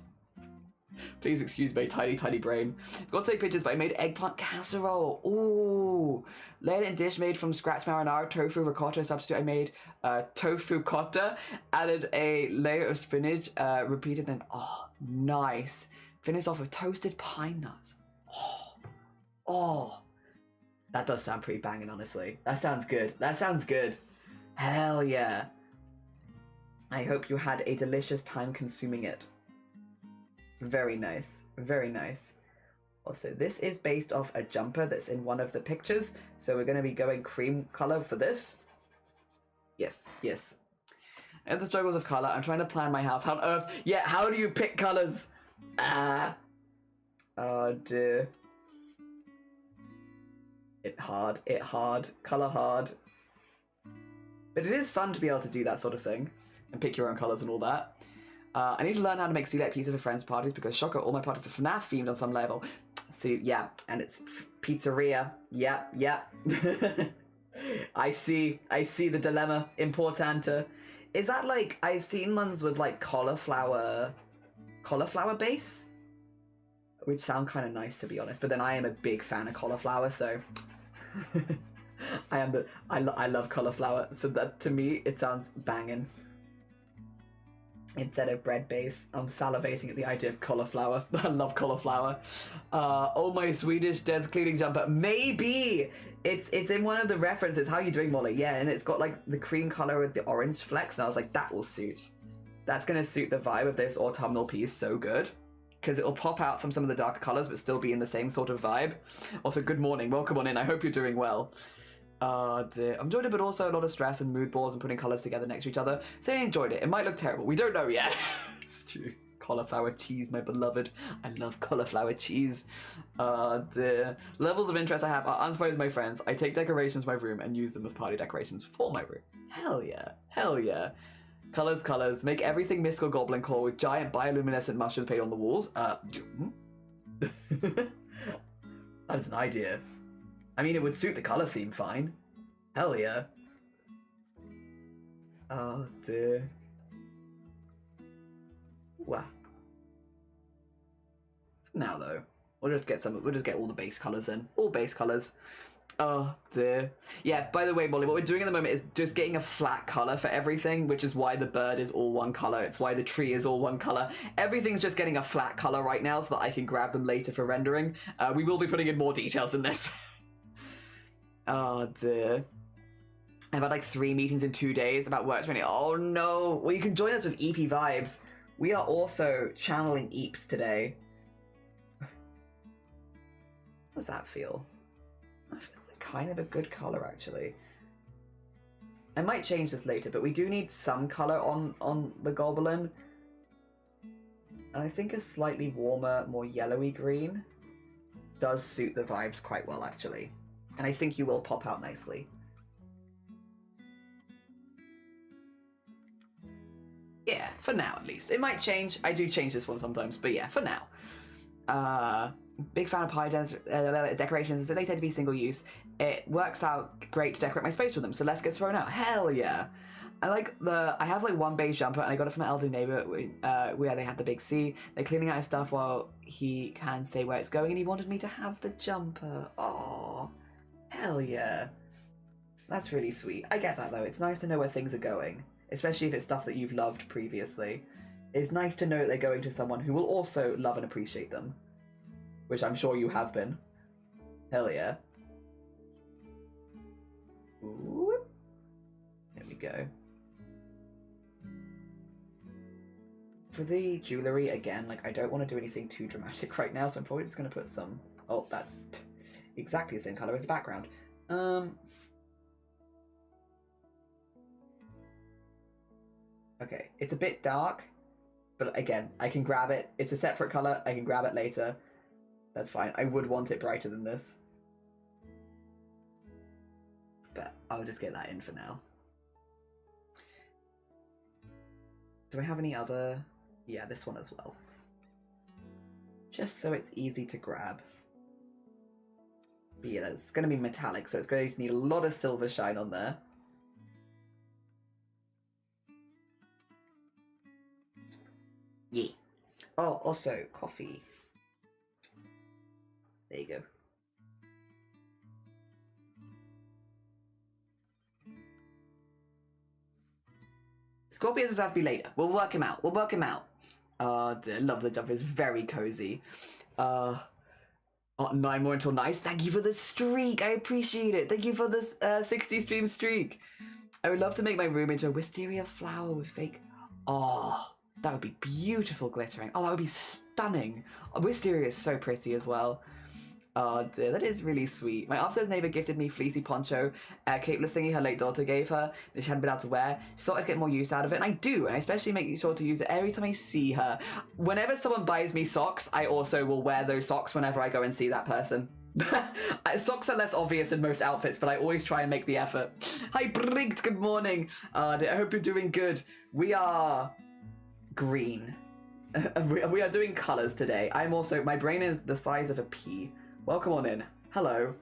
Please excuse my tiny, tiny brain. Got to take pictures, but I made eggplant casserole. Ooh. Layered in dish made from scratch marinara, tofu, ricotta substitute. I made tofu cotta. Added a layer of spinach. Repeated then. Oh, nice. Finished off with toasted pine nuts. Oh. That does sound pretty banging, honestly. That sounds good. That sounds good. Hell yeah. I hope you had a delicious time consuming it. Very nice. Very nice. Also, this is based off a jumper that's in one of the pictures. So we're going to be going cream color for this. Yes, yes. And the struggles of color. I'm trying to plan my house. How on earth? Yeah, how do you pick colors? Oh dear. It hard. Color hard. But it is fun to be able to do that sort of thing. And pick your own colors and all that. I need to learn how to make celiac pizza for friends' parties because, shocker, all my parties are FNAF themed on some level. So, yeah, and it's pizzeria. Yeah. I see the dilemma. Importante. Is that like, I've seen ones with like cauliflower base? Which sound kind of nice, to be honest. But then I am a big fan of cauliflower, so... I love cauliflower, so that, to me, it sounds banging. Instead of bread base, I'm salivating at the idea of cauliflower. I love cauliflower. Oh, my Swedish death cleaning jumper. Maybe it's in one of the references. How are you doing, Molly? Yeah, and it's got like the cream color with the orange flecks, and I was like, that will suit. That's gonna suit the vibe of this autumnal piece so good, because it'll pop out from some of the darker colors, but still be in the same sort of vibe. Also, good morning. Welcome on in. I hope you're doing well. Dear. I'm enjoying it, but also a lot of stress and mood boards and putting colors together next to each other. Say I enjoyed it. It might look terrible. We don't know yet. It's true. Cauliflower cheese, my beloved. I love cauliflower cheese. Dear. Levels of interest I have are unsupposed as my friends. I take decorations to my room and use them as party decorations for my room. Hell yeah. Hell yeah. Colors. Make everything mystical goblin core with giant bioluminescent mushrooms painted on the walls. That's an idea. I mean, it would suit the color theme fine. Hell yeah. Oh dear. Wow. Now though, we'll just get all the base colors in. All base colors. Oh dear. Yeah, by the way, Molly, what we're doing at the moment is just getting a flat color for everything, which is why the bird is all one color. It's why the tree is all one color. Everything's just getting a flat color right now so that I can grab them later for rendering. We will be putting in more details in this. Oh dear. I've had like 3 meetings in 2 days about work training. Oh no. Well, you can join us with eepy vibes. We are also channeling eeps today. How does that feel? That feels like kind of a good color, actually. I might change this later, but we do need some color on the goblin. And I think a slightly warmer, more yellowy green does suit the vibes quite well, actually. And I think you will pop out nicely. Yeah, for now at least. It might change. I do change this one sometimes, but yeah, for now. Big fan of pie decorations. They tend to be single use. It works out great to decorate my space with them, so less gets thrown out. Hell yeah. I have like one beige jumper, and I got it from an elderly neighbor where they had the big C. They're cleaning out his stuff while he can say where it's going, and he wanted me to have the jumper. Aww. Hell yeah. That's really sweet. I get that though. It's nice to know where things are going, especially if it's stuff that you've loved previously. It's nice to know that they're going to someone who will also love and appreciate them, which I'm sure you have been. Hell yeah. Ooh. There we go. For the jewellery, again, like, I don't want to do anything too dramatic right now, so I'm probably just going to put some... Oh, that's exactly the same colour as the background. Okay, it's a bit dark, but again, I can grab it. It's a separate colour, I can grab it later. That's fine. I would want it brighter than this. But I'll just get that in for now. Do I have any other... Yeah, this one as well. Just so it's easy to grab. But yeah, it's going to be metallic, so it's going to need a lot of silver shine on there. Yeah. Oh, also, coffee. There you go. Scorpius is have to be later. We'll work him out. We'll work him out. Oh, dear. Love the jumper. It's very cozy. Oh, 9 more until nice. Thank you for the streak. I appreciate it. Thank you for the 60 stream streak. I would love to make my room into a wisteria flower with fake... Oh, that would be beautiful glittering. Oh, that would be stunning. Oh, wisteria is so pretty as well. Oh dear, that is really sweet. My upstairs neighbour gifted me fleecy poncho, capeless thingy her late daughter gave her that she hadn't been able to wear. She thought I'd get more use out of it, and I do, and I especially make sure to use it every time I see her. Whenever someone buys me socks, I also will wear those socks whenever I go and see that person. Socks are less obvious in most outfits, but I always try and make the effort. Hi Briggt, good morning. I hope you're doing good. We are green. We are doing colours today. My brain is the size of a pea. Welcome on in. Hello.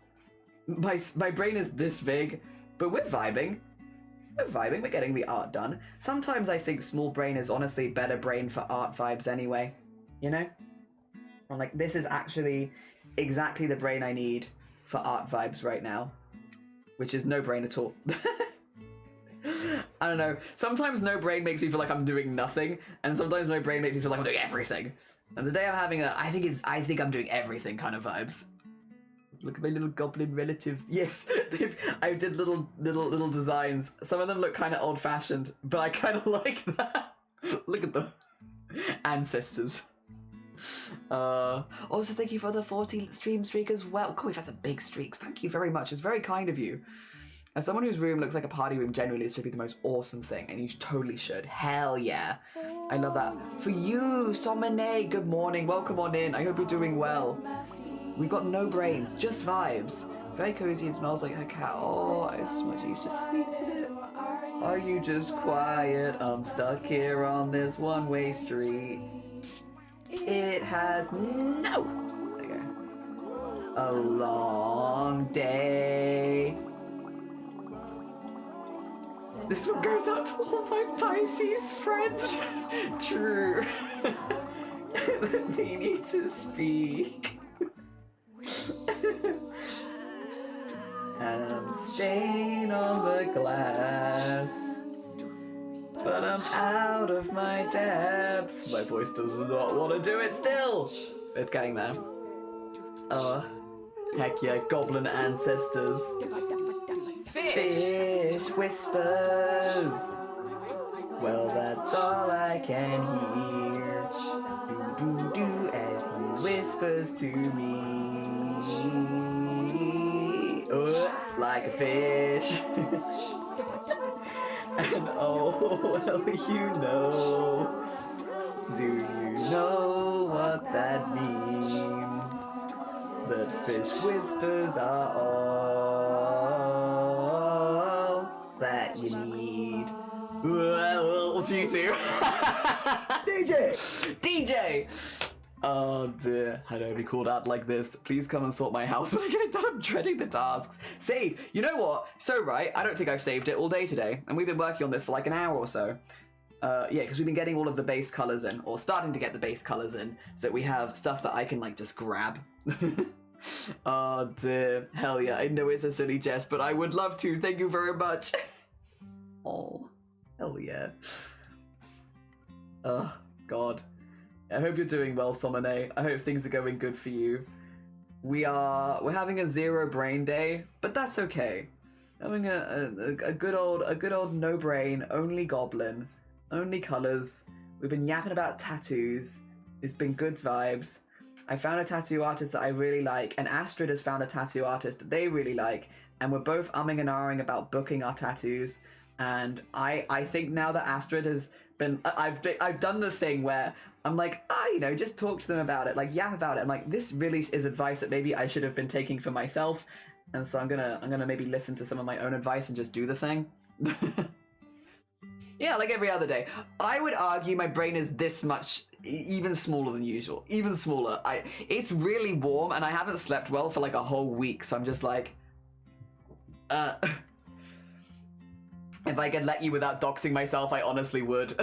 My brain is this big, but we're vibing. We're vibing, we're getting the art done. Sometimes I think small brain is honestly better brain for art vibes anyway. You know? I'm like, this is actually exactly the brain I need for art vibes right now. Which is no brain at all. I don't know. Sometimes no brain makes me feel like I'm doing nothing, and sometimes no brain makes me feel like I'm doing everything. And today I'm having I think I'm doing everything kind of vibes. Look at my little goblin relatives. Yes, I did little designs. Some of them look kind of old-fashioned, but I kind of like that. Look at them. Ancestors. Also, thank you for the 40 stream streak as well. God, we've had some big streaks. Thank you very much. It's very kind of you. As someone whose room looks like a party room, generally, it should be the most awesome thing, and you totally should. Hell yeah. I love that. For you, Somene, good morning. Welcome on in. I hope you're doing well. We've got no brains, just vibes. Very cozy and smells like her cat. Oh, I just want you to sleep in it. Are you just quiet? I'm stuck here on this one-way street. It has no... There you go. A long day. This one goes out to all my Pisces friends. True. They need to speak. And I'm staying on the glass, but I'm out of my depth. My voice does not want to do it still. It's getting there. Oh, heck yeah, goblin ancestors. Fish whispers. Well, that's all I can hear. Do do do as he whispers to me. Like a fish. And oh, well, you know. Do you know what that means? That fish whispers are all that you need. Well, it's you two. DJ! Oh dear, how do I be called out like this? Please come and sort my house when I get it done. I'm dreading the tasks. Save! You know what? So right, I don't think I've saved it all day today, and we've been working on this for like an hour or so. Yeah, because we've been getting all of the base colors in, or starting to get the base colors in, so that we have stuff that I can like just grab. Oh dear, hell yeah, I know it's a silly jest, but I would love to. Thank you very much. Oh, hell yeah. Oh, God. I hope you're doing well, Somene. I hope things are going good for you. We're having a 0 brain day, but that's okay. Having a good old no brain, only goblin, only colors. We've been yapping about tattoos. It's been good vibes. I found a tattoo artist that I really like, and Astrid has found a tattoo artist that they really like, and we're both umming and ahhing about booking our tattoos. And I think now that Astrid has been, I've done the thing where I'm like, you know, just talk to them about it, like yap about it. I'm like, this really is advice that maybe I should have been taking for myself, and so I'm gonna maybe listen to some of my own advice and just do the thing. Yeah, like every other day. I would argue my brain is this much, even smaller than usual, even smaller. It's really warm, and I haven't slept well for like a whole week, so I'm just like, if I could let you without doxing myself, I honestly would.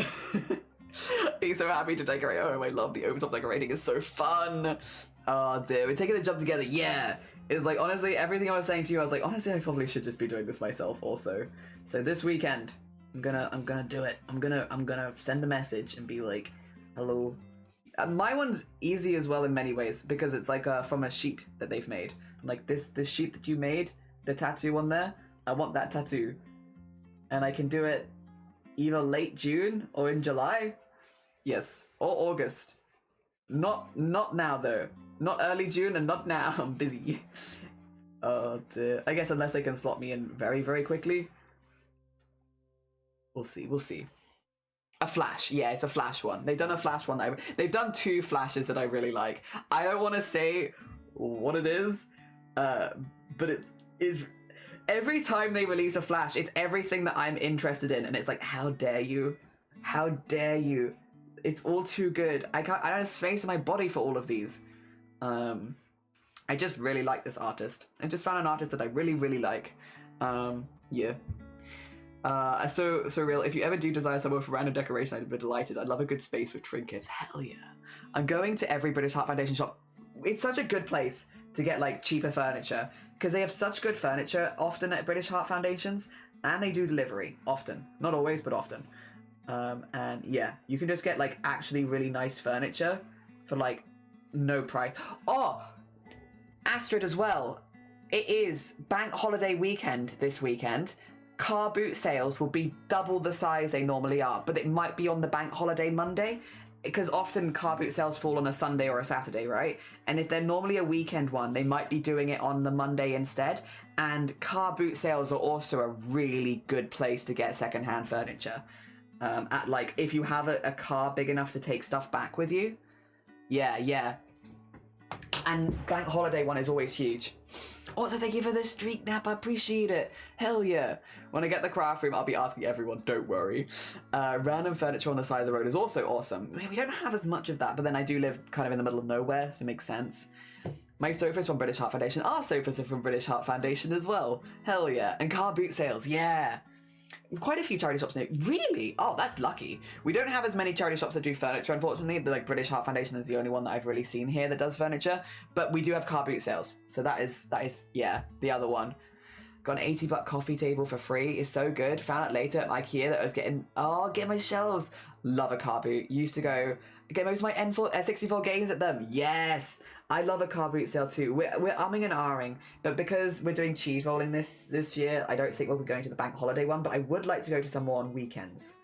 He's so happy to decorate. Oh, I love the open top decorating. It's so fun. Oh dear, we're taking the job together. Yeah. It's like, honestly, everything I was saying to you, I was like, honestly, I probably should just be doing this myself also. So this weekend, I'm gonna do it. I'm gonna send a message and be like, hello. My one's easy as well in many ways because it's like from a sheet that they've made. I'm like, this sheet that you made, the tattoo on there, I want that tattoo. And I can do it either late June or in July. Yes, or August. Not now though. Not early June and not now. I'm busy. Oh dear. I guess unless they can slot me in very, very quickly. We'll see. We'll see. A flash. Yeah, it's a flash one. They've done a flash one. They've done 2 flashes that I really like. I don't want to say what it is, but it is. Every time they release a flash, it's everything that I'm interested in, and it's like, how dare you? How dare you? It's all too good. I don't have space in my body for all of these. I just really like this artist. I just found an artist that I really, really like. Yeah. So real, if you ever do desire somewhere for random decoration, I'd be delighted. I'd love a good space with trinkets. Hell yeah. I'm going to every British Heart Foundation shop. It's such a good place to get like cheaper furniture because they have such good furniture often at British Heart Foundations, and they do delivery often. Not always, but often. And yeah, you can just get like actually really nice furniture for like no price. Oh, Astrid as well. It is bank holiday weekend this weekend. Car boot sales will be double the size they normally are, but it might be on the bank holiday Monday because often car boot sales fall on a Sunday or a Saturday, right? And if they're normally a weekend one, they might be doing it on the Monday instead. And car boot sales are also a really good place to get secondhand furniture. At like, if you have a car big enough to take stuff back with you. Yeah. And bank holiday one is always huge. Also, thank you for the streak nap. I appreciate it. Hell yeah. When I get the craft room, I'll be asking everyone. Don't worry. Random furniture on the side of the road is also awesome. We don't have as much of that, but then I do live kind of in the middle of nowhere, so it makes sense. My sofas from British Heart Foundation. Our sofas are from British Heart Foundation as well. Hell yeah. And car boot sales. Yeah. Quite a few charity shops near. Really? Oh, that's lucky. We don't have as many charity shops that do furniture, unfortunately. The like British Heart Foundation is the only one that I've really seen here that does furniture. But we do have car boot sales. So that is yeah, the other one. Got an $80 coffee table for free. It's so good. Found out later at IKEA that I was getting, get my shelves. Love a car boot. Used to go get most of my N64 games at them. Yes. I love a car boot sale too. We're umming and ahhing, but because we're doing cheese rolling this year, I don't think we'll be going to the bank holiday one, but I would like to go to some more on weekends.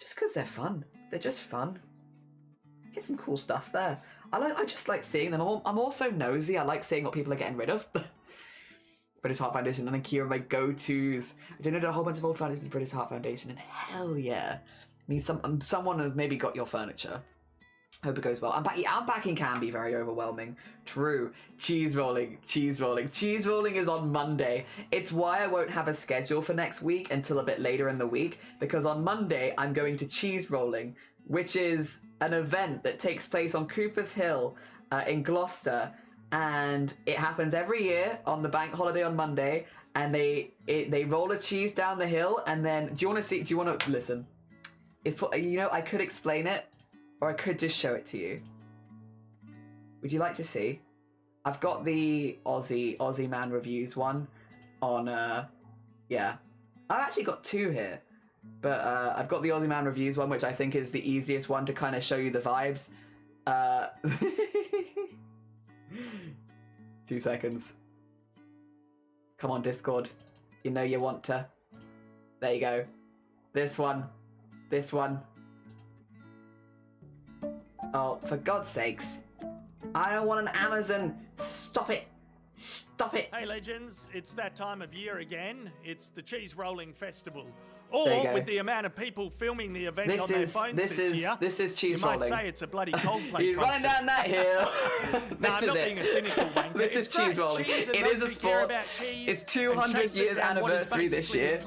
Just because they're fun. They're just fun. Get some cool stuff there. I just like seeing them. I'm also nosy. I like seeing what people are getting rid of. British Heart Foundation and IKEA are my go-tos. I donated a whole bunch of old furniture to British Heart Foundation, and hell yeah. I mean, someone has maybe got your furniture. Hope it goes well. Unpacking can be very overwhelming. True. Cheese rolling. Cheese rolling is on Monday. It's why I won't have a schedule for next week until a bit later in the week, because on Monday I'm going to cheese rolling, which is an event that takes place on Cooper's Hill in Gloucester, and it happens every year on the bank holiday on Monday, and they roll a cheese down the hill, and then do you want to listen? I could explain it, or I could just show it to you. Would you like to see? I've got the Aussie Man Reviews one on, yeah. I've actually got 2 here. But I've got the Aussie Man Reviews one, which I think is the easiest one to kind of show you the vibes. 2 seconds. Come on, Discord. You know you want to. There you go. This one. Oh, for God's sakes. I don't want an Amazon. Stop it. Hey legends, it's that time of year again. It's the Cheese Rolling Festival. Or with the amount of people filming the event on their phones this year, this is cheese rolling. You might say it's a bloody Coldplay You're running down that hill. No, I'm not being a cynical wanker. This is cheese rolling. It is a sport. It's 200 years anniversary this year.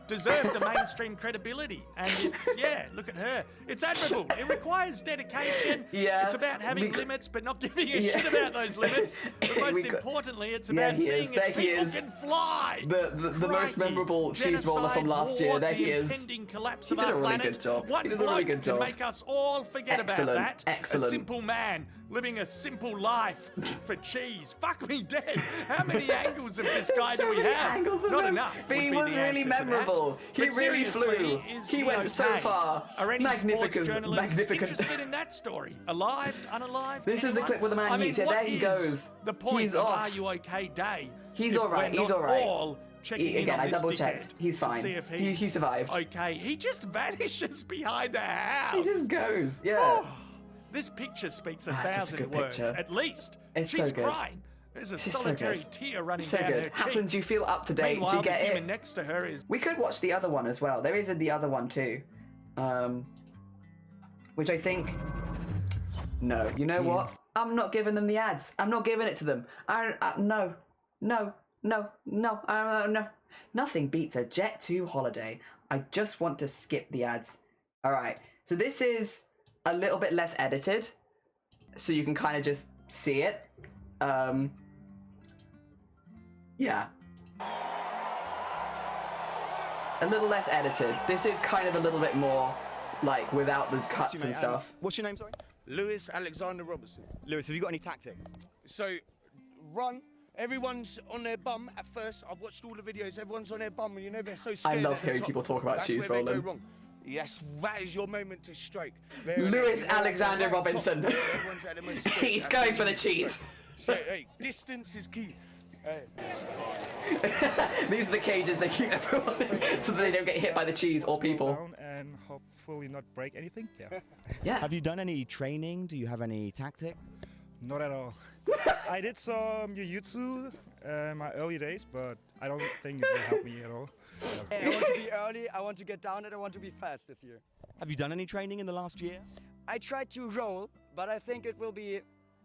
deserve the mainstream credibility. And it's, yeah, look at her. It's admirable. It requires dedication. Yeah. It's about having limits, but not giving a shit about those limits. But most importantly, it's about seeing if people can fly. The most memorable cheese roller from last year. There he is. Impending collapse He of did a our really planet. good job. One He did a really good bloke job. can make us all forget about that. Excellent. A simple man living a simple life for cheese. Fuck me dead. How many angles of this guy do we have? Not enough. But he was really memorable. He really flew. He went so far. Are any sports journalists Magnificent. interested in that story? Alive, unalive? This is a clip with the man eats it. There he goes. The point He's of off. Are You OK Day? He's if alright. we're He's not alright. all checking in Again, on I this double checked. dickhead He's to fine. see if He survived. Okay, he just vanishes behind the house. He just goes. Yeah. Oh, this picture speaks a Such a thousand good words, picture. at least. It's She's so good. crying. There's a She's so solitary good. tear running So down her good. cheek. Happens, you feel up to date. Meanwhile, Do you get the human it? next to her is... We could watch the other one as well. There is the other one too. Which I think... No. You know what? I'm not giving them the ads. I'm not giving it to them. No. Nothing beats a Jet 2 holiday. I just want to skip the ads. Alright. So this is a little bit less edited. So you can kind of just see it. Yeah. A little less edited. This is kind of a little bit more, like, without the cuts and stuff. What's your name, sorry? Lewis Alexander Robertson. Lewis, have you got any tactics? So, run. Everyone's on their bum at first. I've watched all the videos. Everyone's on their bum, and you know they're so scared. I love at the hearing top. people talk about That's cheese where they rolling. go wrong. Yes, that is your moment to strike. Lewis Alexander Robinson. Everyone's at the most scared. He's That's going the for the moment. cheese. So, hey, distance is key. These are the cages they keep everyone in so that they don't get hit by the cheese or people. Down and hopefully not break anything. Yeah. Yeah. Have you done any training? Do you have any tactics? Not at all. I did some jiu-jitsu in my early days, but I don't think it will help me at all. I want to be early, I want to get down, and I want to be fast this year. Have you done any training in the last year? I tried to roll, but I think it will be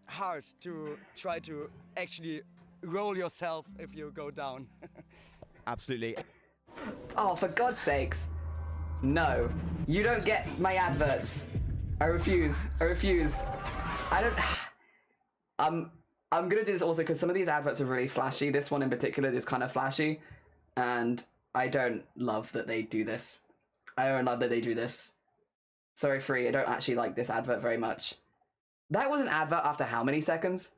hard to try to actually roll yourself if you go down. Absolutely. Oh, for God's sakes. No. You don't get my adverts. I refuse. I refuse. I don't... I'm gonna do this also because some of these adverts are really flashy. This one in particular is kind of flashy. And I don't love that they do this. I don't love that they do this. Sorry, Free, I don't actually like this advert very much. That was an advert after how many seconds?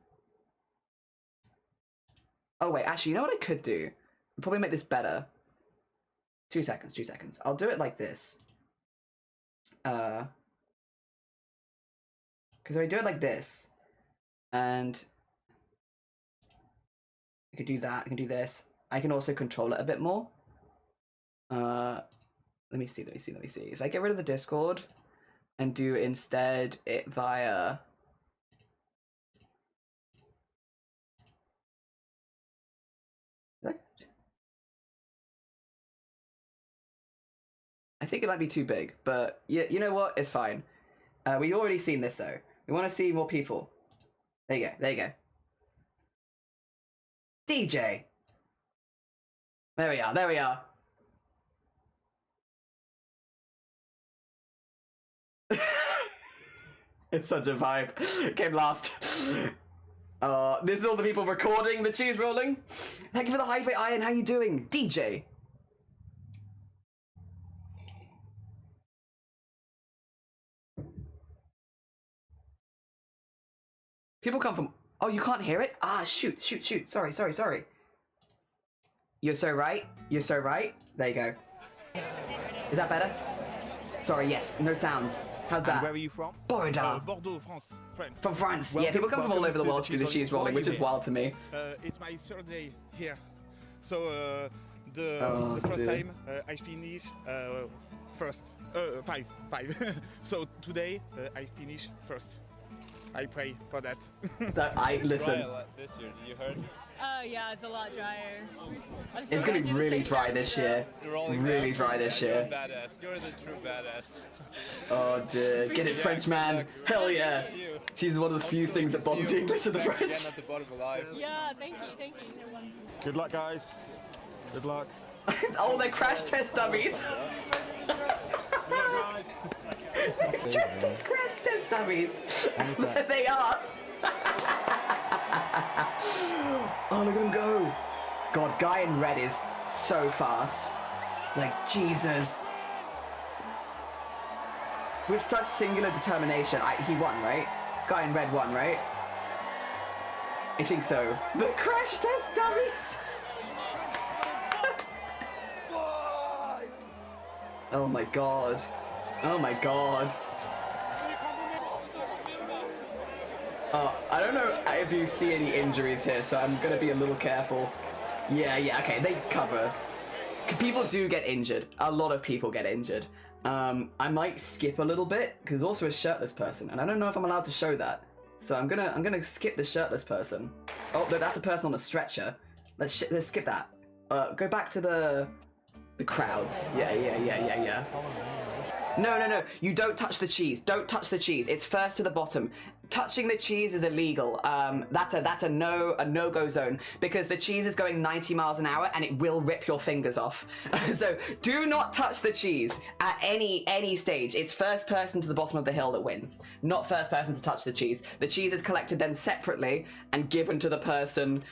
Oh wait, actually, you know what I could do? I'd probably make this better. 2 seconds, 2 seconds. I'll do it like this. Because if I do it like this, and I could do that, I can do this. I can also control it a bit more. Let me see. If I get rid of the Discord and do instead it via... I think it might be too big, but you know what? It's fine. We've already seen this though. We want to see more people. There you go. There you go. DJ. There we are. There we are. It's such a vibe. Came last. This is all the people recording the cheese rolling. Thank you for the hype, Iron. How you doing, DJ? People come from... Oh, you can't hear it? Ah, shoot. Sorry. You're so right. There you go. Is that better? Sorry, yes. No sounds. How's that? And where are you from? Bordeaux. Bordeaux, France. From France. Yeah, people come from all over the world to do the cheese rolling, which is wild to me. It's my third day here. So the first time I finish first. Five. So today I finish first. I pray for that. Listen. This year, you heard? Yeah, it's a lot drier. It's gonna be really dry this year. Really dry this year. You're a badass. You're the true badass. Oh dear. Get it, French man. Hell yeah. She's one of the few things that bonds the English and the French. At the bottom alive. Yeah, thank you. Good luck, guys. Good luck. Oh, they're crash test dummies. Dressed as crash test dummies. There they are. Oh, look at them go. God, guy in red is so fast. Like, Jesus. With such singular determination. He won, right? Guy in red won, right? I think so. The crash test dummies. Oh my god. Oh my god. I don't know if you see any injuries here, so I'm gonna be a little careful. Yeah, okay, they cover. People do get injured. A lot of people get injured. I might skip a little bit, because there's also a shirtless person, and I don't know if I'm allowed to show that. So I'm gonna skip the shirtless person. Oh, no, that's a person on a stretcher. Let's skip that. Go back to the crowds. Yeah. No. You don't touch the cheese. Don't touch the cheese. It's first to the bottom. Touching the cheese is illegal. That's a no-go zone because the cheese is going 90 miles an hour and it will rip your fingers off. So do not touch the cheese at any stage. It's first person to the bottom of the hill that wins, not first person to touch the cheese. The cheese is collected then separately and given to the person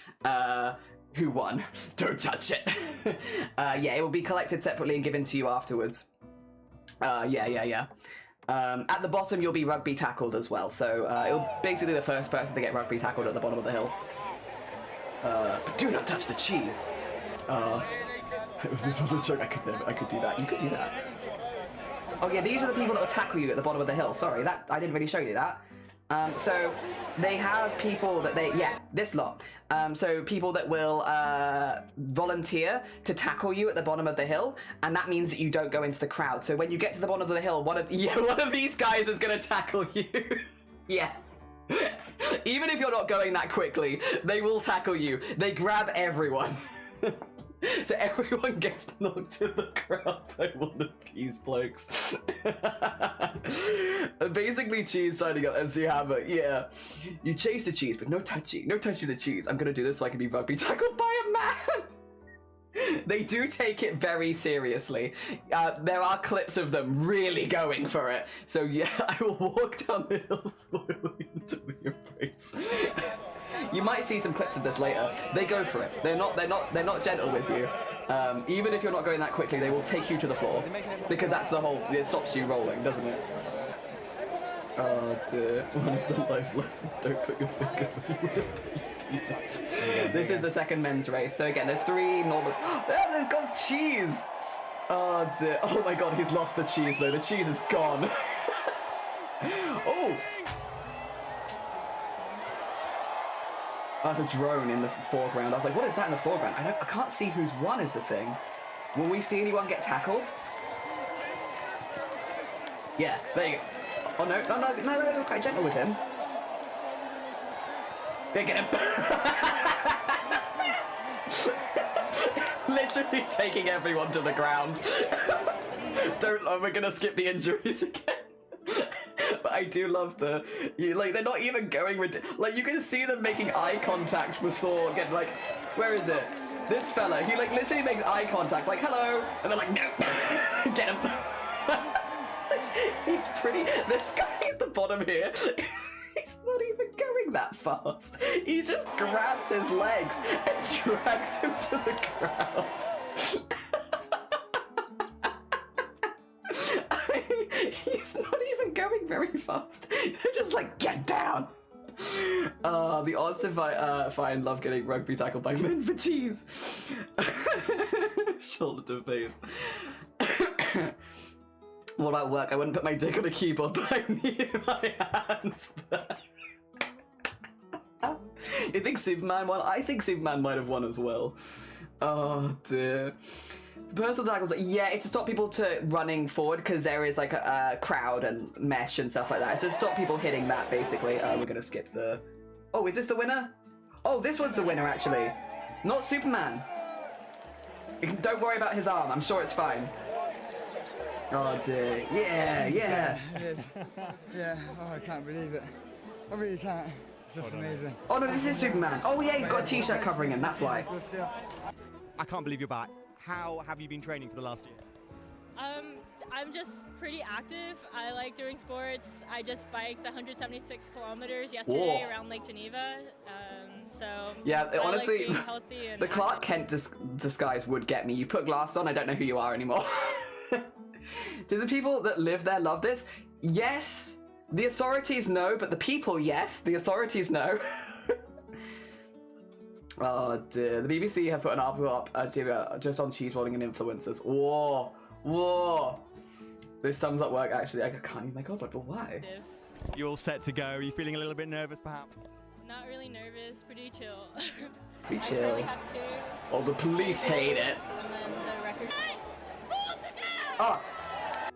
who won. Don't touch it. Yeah, it will be collected separately and given to you afterwards. Yeah. At the bottom, you'll be rugby tackled as well. So it'll basically the first person to get rugby tackled at the bottom of the hill. But do not touch the cheese. This was a joke. I could do that. You could do that. Oh yeah, these are the people that will tackle you at the bottom of the hill. Sorry, I didn't really show you that. So they have people that this lot. So people that will volunteer to tackle you at the bottom of the hill, and that means that you don't go into the crowd. So when you get to the bottom of the hill, one of these guys is gonna tackle you. Yeah. Even if you're not going that quickly, they will tackle you. They grab everyone. So everyone gets knocked in the crowd by one of these blokes. Basically, cheese signing up MC Hammer. Yeah, you chase the cheese, but no touching the cheese. I'm gonna do this so I can be rugby tackled by a man. They do take it very seriously. There are clips of them really going for it. So yeah, I will walk down the hill slowly into the embrace. You might see some clips of this later. They go for it. They're not gentle with you. Even if you're not going that quickly, they will take you to the floor because that's the whole. It stops you rolling, doesn't it? Oh dear. One of the life lessons: don't put your fingers where you would have penis. This is the second men's race. So again, there's 3 normal. There's got cheese. Oh dear. Oh my god, he's lost the cheese though. The cheese is gone. Oh. That's a drone in the foreground. I was like, what is that in the foreground? I can't see who's won is the thing. Will we see anyone get tackled? Yeah, there you go. Oh no, they're quite gentle with him. They get him. Literally taking everyone to the ground. We're gonna skip the injuries again. But I do love they're not even going with, you can see them making eye contact before getting where is it? This fella, he literally makes eye contact, hello, and they're like, no, get him. He's pretty, this guy at the bottom here, he's not even going that fast. He just grabs his legs and drags him to the ground. He's not even going very fast. They're just get down. The odds to find love getting rugby tackled by men for cheese. Shoulder to face. What about work? I wouldn't put my dick on a keyboard, but I need my hands there. You think Superman won? I think Superman might have won as well. Oh dear. Personal tackles, yeah, it's to stop people to running forward because there is a crowd and mesh and stuff like that. It's to stop people hitting that, basically. We're gonna skip the. Oh, is this the winner? Oh, this was the winner actually, not Superman. Don't worry about his arm. I'm sure it's fine. Oh dear. Yeah. Yeah, it is. Yeah. Oh, I can't believe it. I really can't. It's just amazing. Oh no, this is Superman. Oh yeah, he's got a t-shirt covering him. That's why. I can't believe you're back. how have you been training for the last year? I'm just pretty active. I like doing sports. I just biked 176 kilometers yesterday around Lake Geneva. So yeah, honestly, like being healthy and the Clark Kent disguise would get me. You put glasses on, I don't know who you are anymore. Do the people that live there love this? Yes. The authorities know, but the people, yes. The authorities know. Oh dear. The BBC have put an article up just on cheese rolling and influencers. Whoa. Whoa. This sums up work, actually. I can't even make up, but why? You all set to go? Are you feeling a little bit nervous, perhaps? Not really nervous, pretty chill. Pretty chill. I really have to. Oh, the police hate it. And then the record. Oh,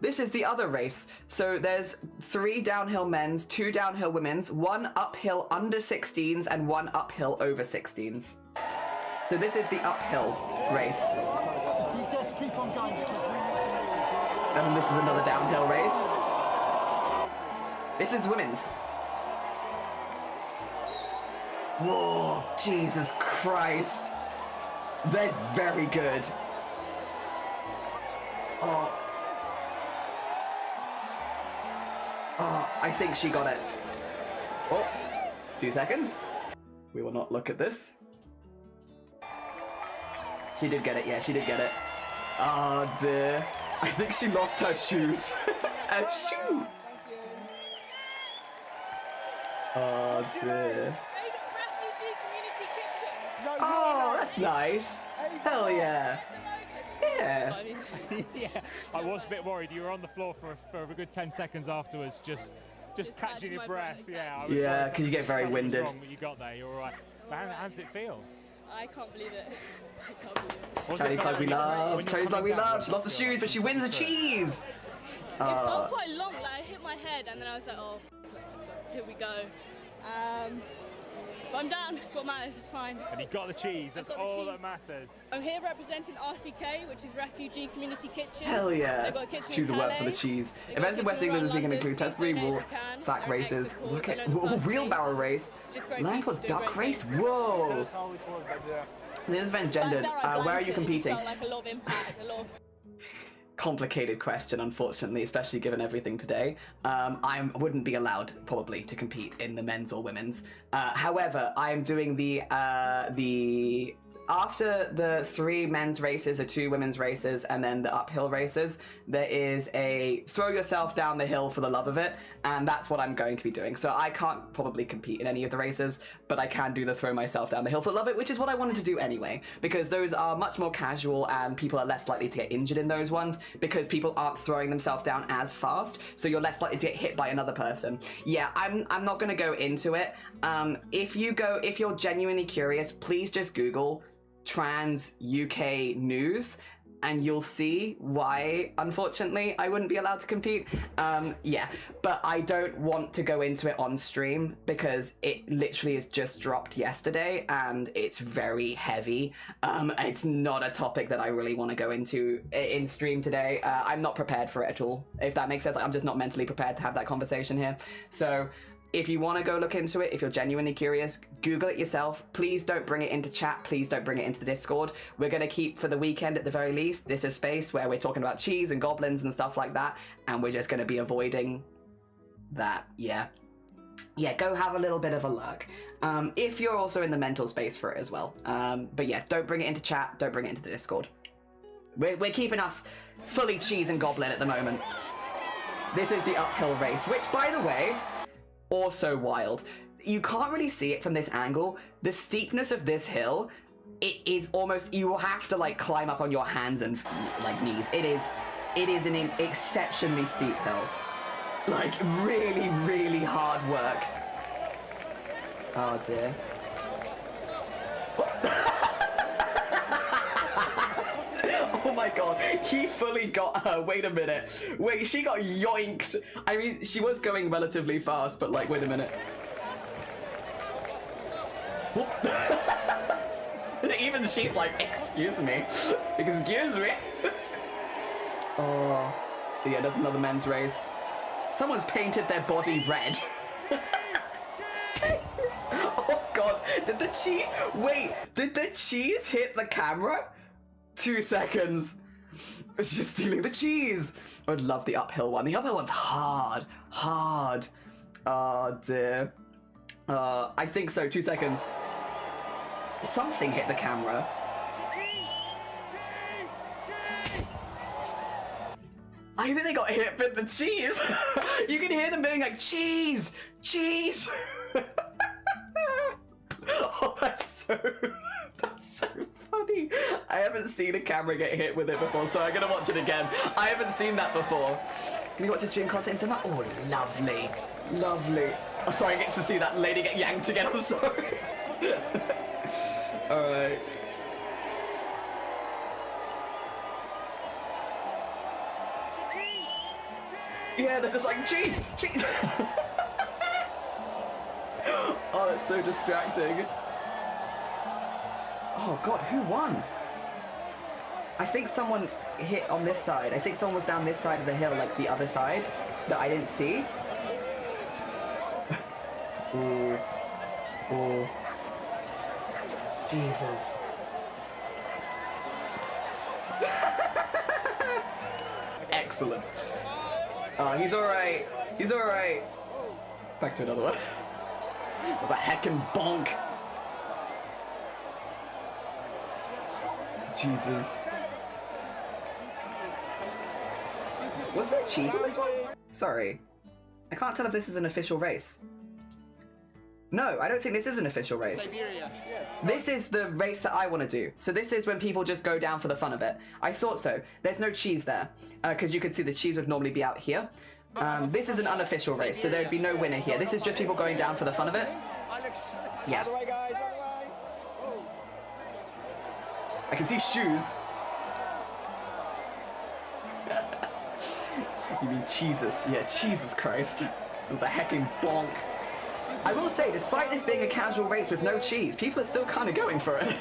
this is the other race. So there's 3 downhill men's, 2 downhill women's, 1 uphill under 16s, and 1 uphill over 16s. So this is the uphill race. If you just keep on going, because we need to move. And this is another downhill race. This is women's. Whoa, Jesus Christ. They're very good. Oh. Oh, I think she got it. Oh, 2 seconds. We will not look at this. She did get it, yeah, she did get it. Oh dear. I think she lost her shoes. A shoe! Oh dear. Oh, that's nice. Hell yeah. Yeah. Yeah, I was a bit worried. You were on the floor for a good 10 seconds afterwards, just catching your breath. Yeah. Yeah, because you get very winded. Wrong, but you got there. You're all right. How does it feel? I can't believe it. I can't believe it. Chinny plug we love. Chinny plug we love. She lost the shoes, but she wins the cheese. It felt quite long. Like I hit my head, and then I was like, oh, here we go. But I'm down, it's what matters, it's fine. And you got the cheese, that's all that matters. I'm here representing RCK, which is Refugee Community Kitchen. Hell yeah. They've got a kitchen Choose a in word Calais. for the cheese. Events in West England this weekend include Tesbury Wool Sack races. Look at wheelbarrow race. Lamp duck race. Whoa. This event gendered. Where are you competing? Like a lot of impact, a lot of... Complicated question, unfortunately, especially given everything today. I wouldn't be allowed, probably, to compete in the men's or women's. However, I am doing the after the 3 men's races or 2 women's races and then the uphill races, there is a throw yourself down the hill for the love of it, and that's what I'm going to be doing. So I can't probably compete in any of the races, but I can do the throw myself down the hill for the love of it, which is what I wanted to do anyway, because those are much more casual and people are less likely to get injured in those ones because people aren't throwing themselves down as fast, so you're less likely to get hit by another person. Yeah, I'm not going to go into it. If you're genuinely curious, please just Google trans UK news and you'll see why, unfortunately, I wouldn't be allowed to compete. Yeah, but I don't want to go into it on stream because it literally is just dropped yesterday and it's very heavy. It's not a topic that I really want to go into in stream today. I'm not prepared for it at all, if that makes sense. I'm just not mentally prepared to have that conversation here. So if you want to go look into it, if you're genuinely curious, Google it yourself. Please don't bring it into chat. Please don't bring it into the Discord. We're going to keep, for the weekend at the very least, this a space where we're talking about cheese and goblins and stuff like that, and we're just going to be avoiding that. Yeah, go have a little bit of a look. If you're also in the mental space for it as well. But yeah, don't bring it into chat. Don't bring it into the Discord. We're keeping us fully cheese and goblin at the moment. This is the uphill race, which, by the way, also wild. You can't really see it from this angle. The steepness of this hill, it is almost, you will have to like climb up on your hands and like knees. It is an exceptionally steep hill. Like really, really hard work. Oh dear. Oh my god, he fully got her. Wait a minute. Wait, she got yoinked. I mean, she was going relatively fast, but like, wait a minute. Even she's like, excuse me. Excuse me. Oh. But yeah, that's another men's race. Someone's painted their body red. Oh god, did the cheese... Wait, did the cheese hit the camera? 2 seconds. It's just stealing the cheese. I would love the uphill one. The uphill one's hard. Oh dear. I think so. 2 seconds. Something hit the camera. I think they got hit with the cheese. You can hear them being like, cheese, cheese. Oh, that's so funny. I haven't seen a camera get hit with it before, so I'm gonna watch it again. I haven't seen that before. Can you watch a stream content in summer? Oh, lovely, lovely. Oh, sorry, I get to see that lady get yanked again. I'm sorry. All right. Yeah, they're just like, cheese, cheese. Oh, that's so distracting. Oh God, who won? I think someone hit on this side. I think someone was down this side of the hill, like the other side, that I didn't see. Ooh. Ooh. Jesus. Excellent. He's alright. He's alright. Back to another one. It was a heckin' bonk. Jesus. Was there cheese on this one? Sorry. I can't tell if this is an official race. No, I don't think this is an official race. Siberia. This is the race that I want to do. So this is when people just go down for the fun of it. I thought so. There's no cheese there, because you could see the cheese would normally be out here. This is an unofficial race, so there would be no winner here. This is just people going down for the fun of it. Yeah. Other way, guys, other way. I can see shoes. You mean Jesus? Yeah, Jesus Christ. That's a hecking bonk. I will say, despite this being a casual race with no cheese, people are still kind of going for it.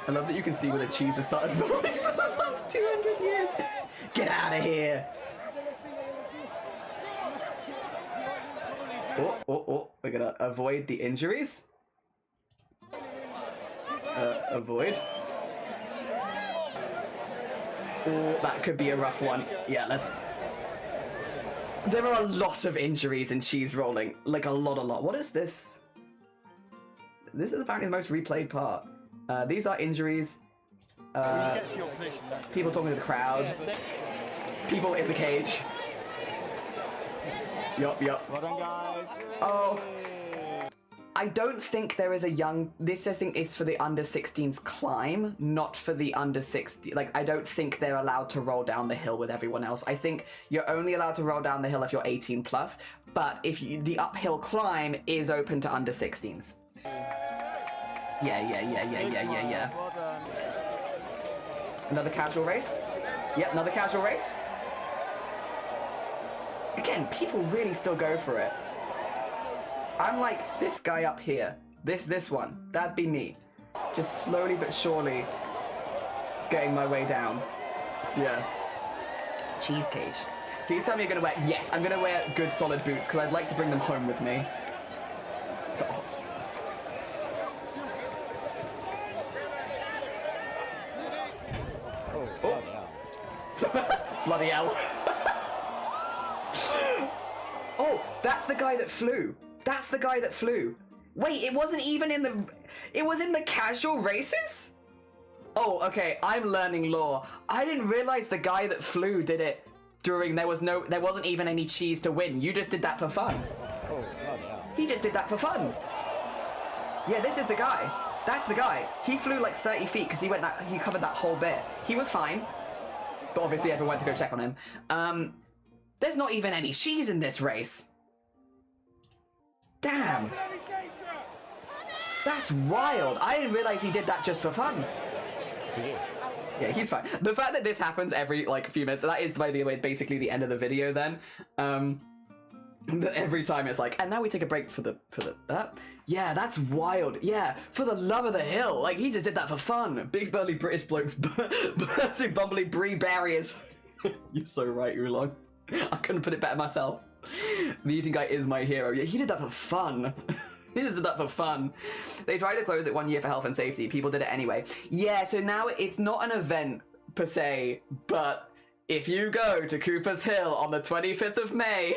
I love that you can see where the cheese has started falling for the last 200 years. Get out of here. Oh, we're gonna avoid the injuries. Avoid. Oh, that could be a rough one. Yeah, let's... There are a lot of injuries in cheese rolling. Like, a lot. What is this? This is apparently the most replayed part. These are injuries. People talking to the crowd. People in the cage. Yup. Well done, guys. Oh. I don't think there is a young... This, I think, is for the under 16s climb, not for the under 60... Like, I don't think they're allowed to roll down the hill with everyone else. I think you're only allowed to roll down the hill if you're 18 plus, but if you, the uphill climb is open to under 16s. Yeah. Well done. Another casual race? Yep, another casual race. Again, people really still go for it. I'm like this guy up here. This one. That'd be me. Just slowly but surely getting my way down. Yeah. Cheese cage. Please tell me you're gonna wear... Yes, I'm gonna wear good solid boots because I'd like to bring them home with me. God. Bloody hell. Oh, that's the guy that flew. That's the guy that flew. Wait, it wasn't even in the... It was in the casual races? Oh, okay, I'm learning lore. I didn't realize the guy that flew did it during... There wasn't even any cheese to win. You just did that for fun. Oh, bloody hell. He just did that for fun. Yeah, this is the guy. That's the guy. He flew like 30 feet because he covered that whole bit. He was fine. But obviously everyone went to go check on him. There's not even any cheese in this race. Damn. That's wild. I didn't realize he did that just for fun. Yeah, he's fine. The fact that this happens every like few minutes, that is, by the way, basically the end of the video then. Every time it's like, and now we take a break for that. Yeah, that's wild. Yeah, for the love of the hill. Like, he just did that for fun. Big burly British blokes bursting bumbly brie barriers. You're so right, Oolong. I couldn't put it better myself. The eating guy is my hero. Yeah, he did that for fun. This is not for fun. They tried to close it 1 year for health and safety. People did it anyway. Yeah, so now it's not an event per se, but if you go to Cooper's Hill on the 25th of May...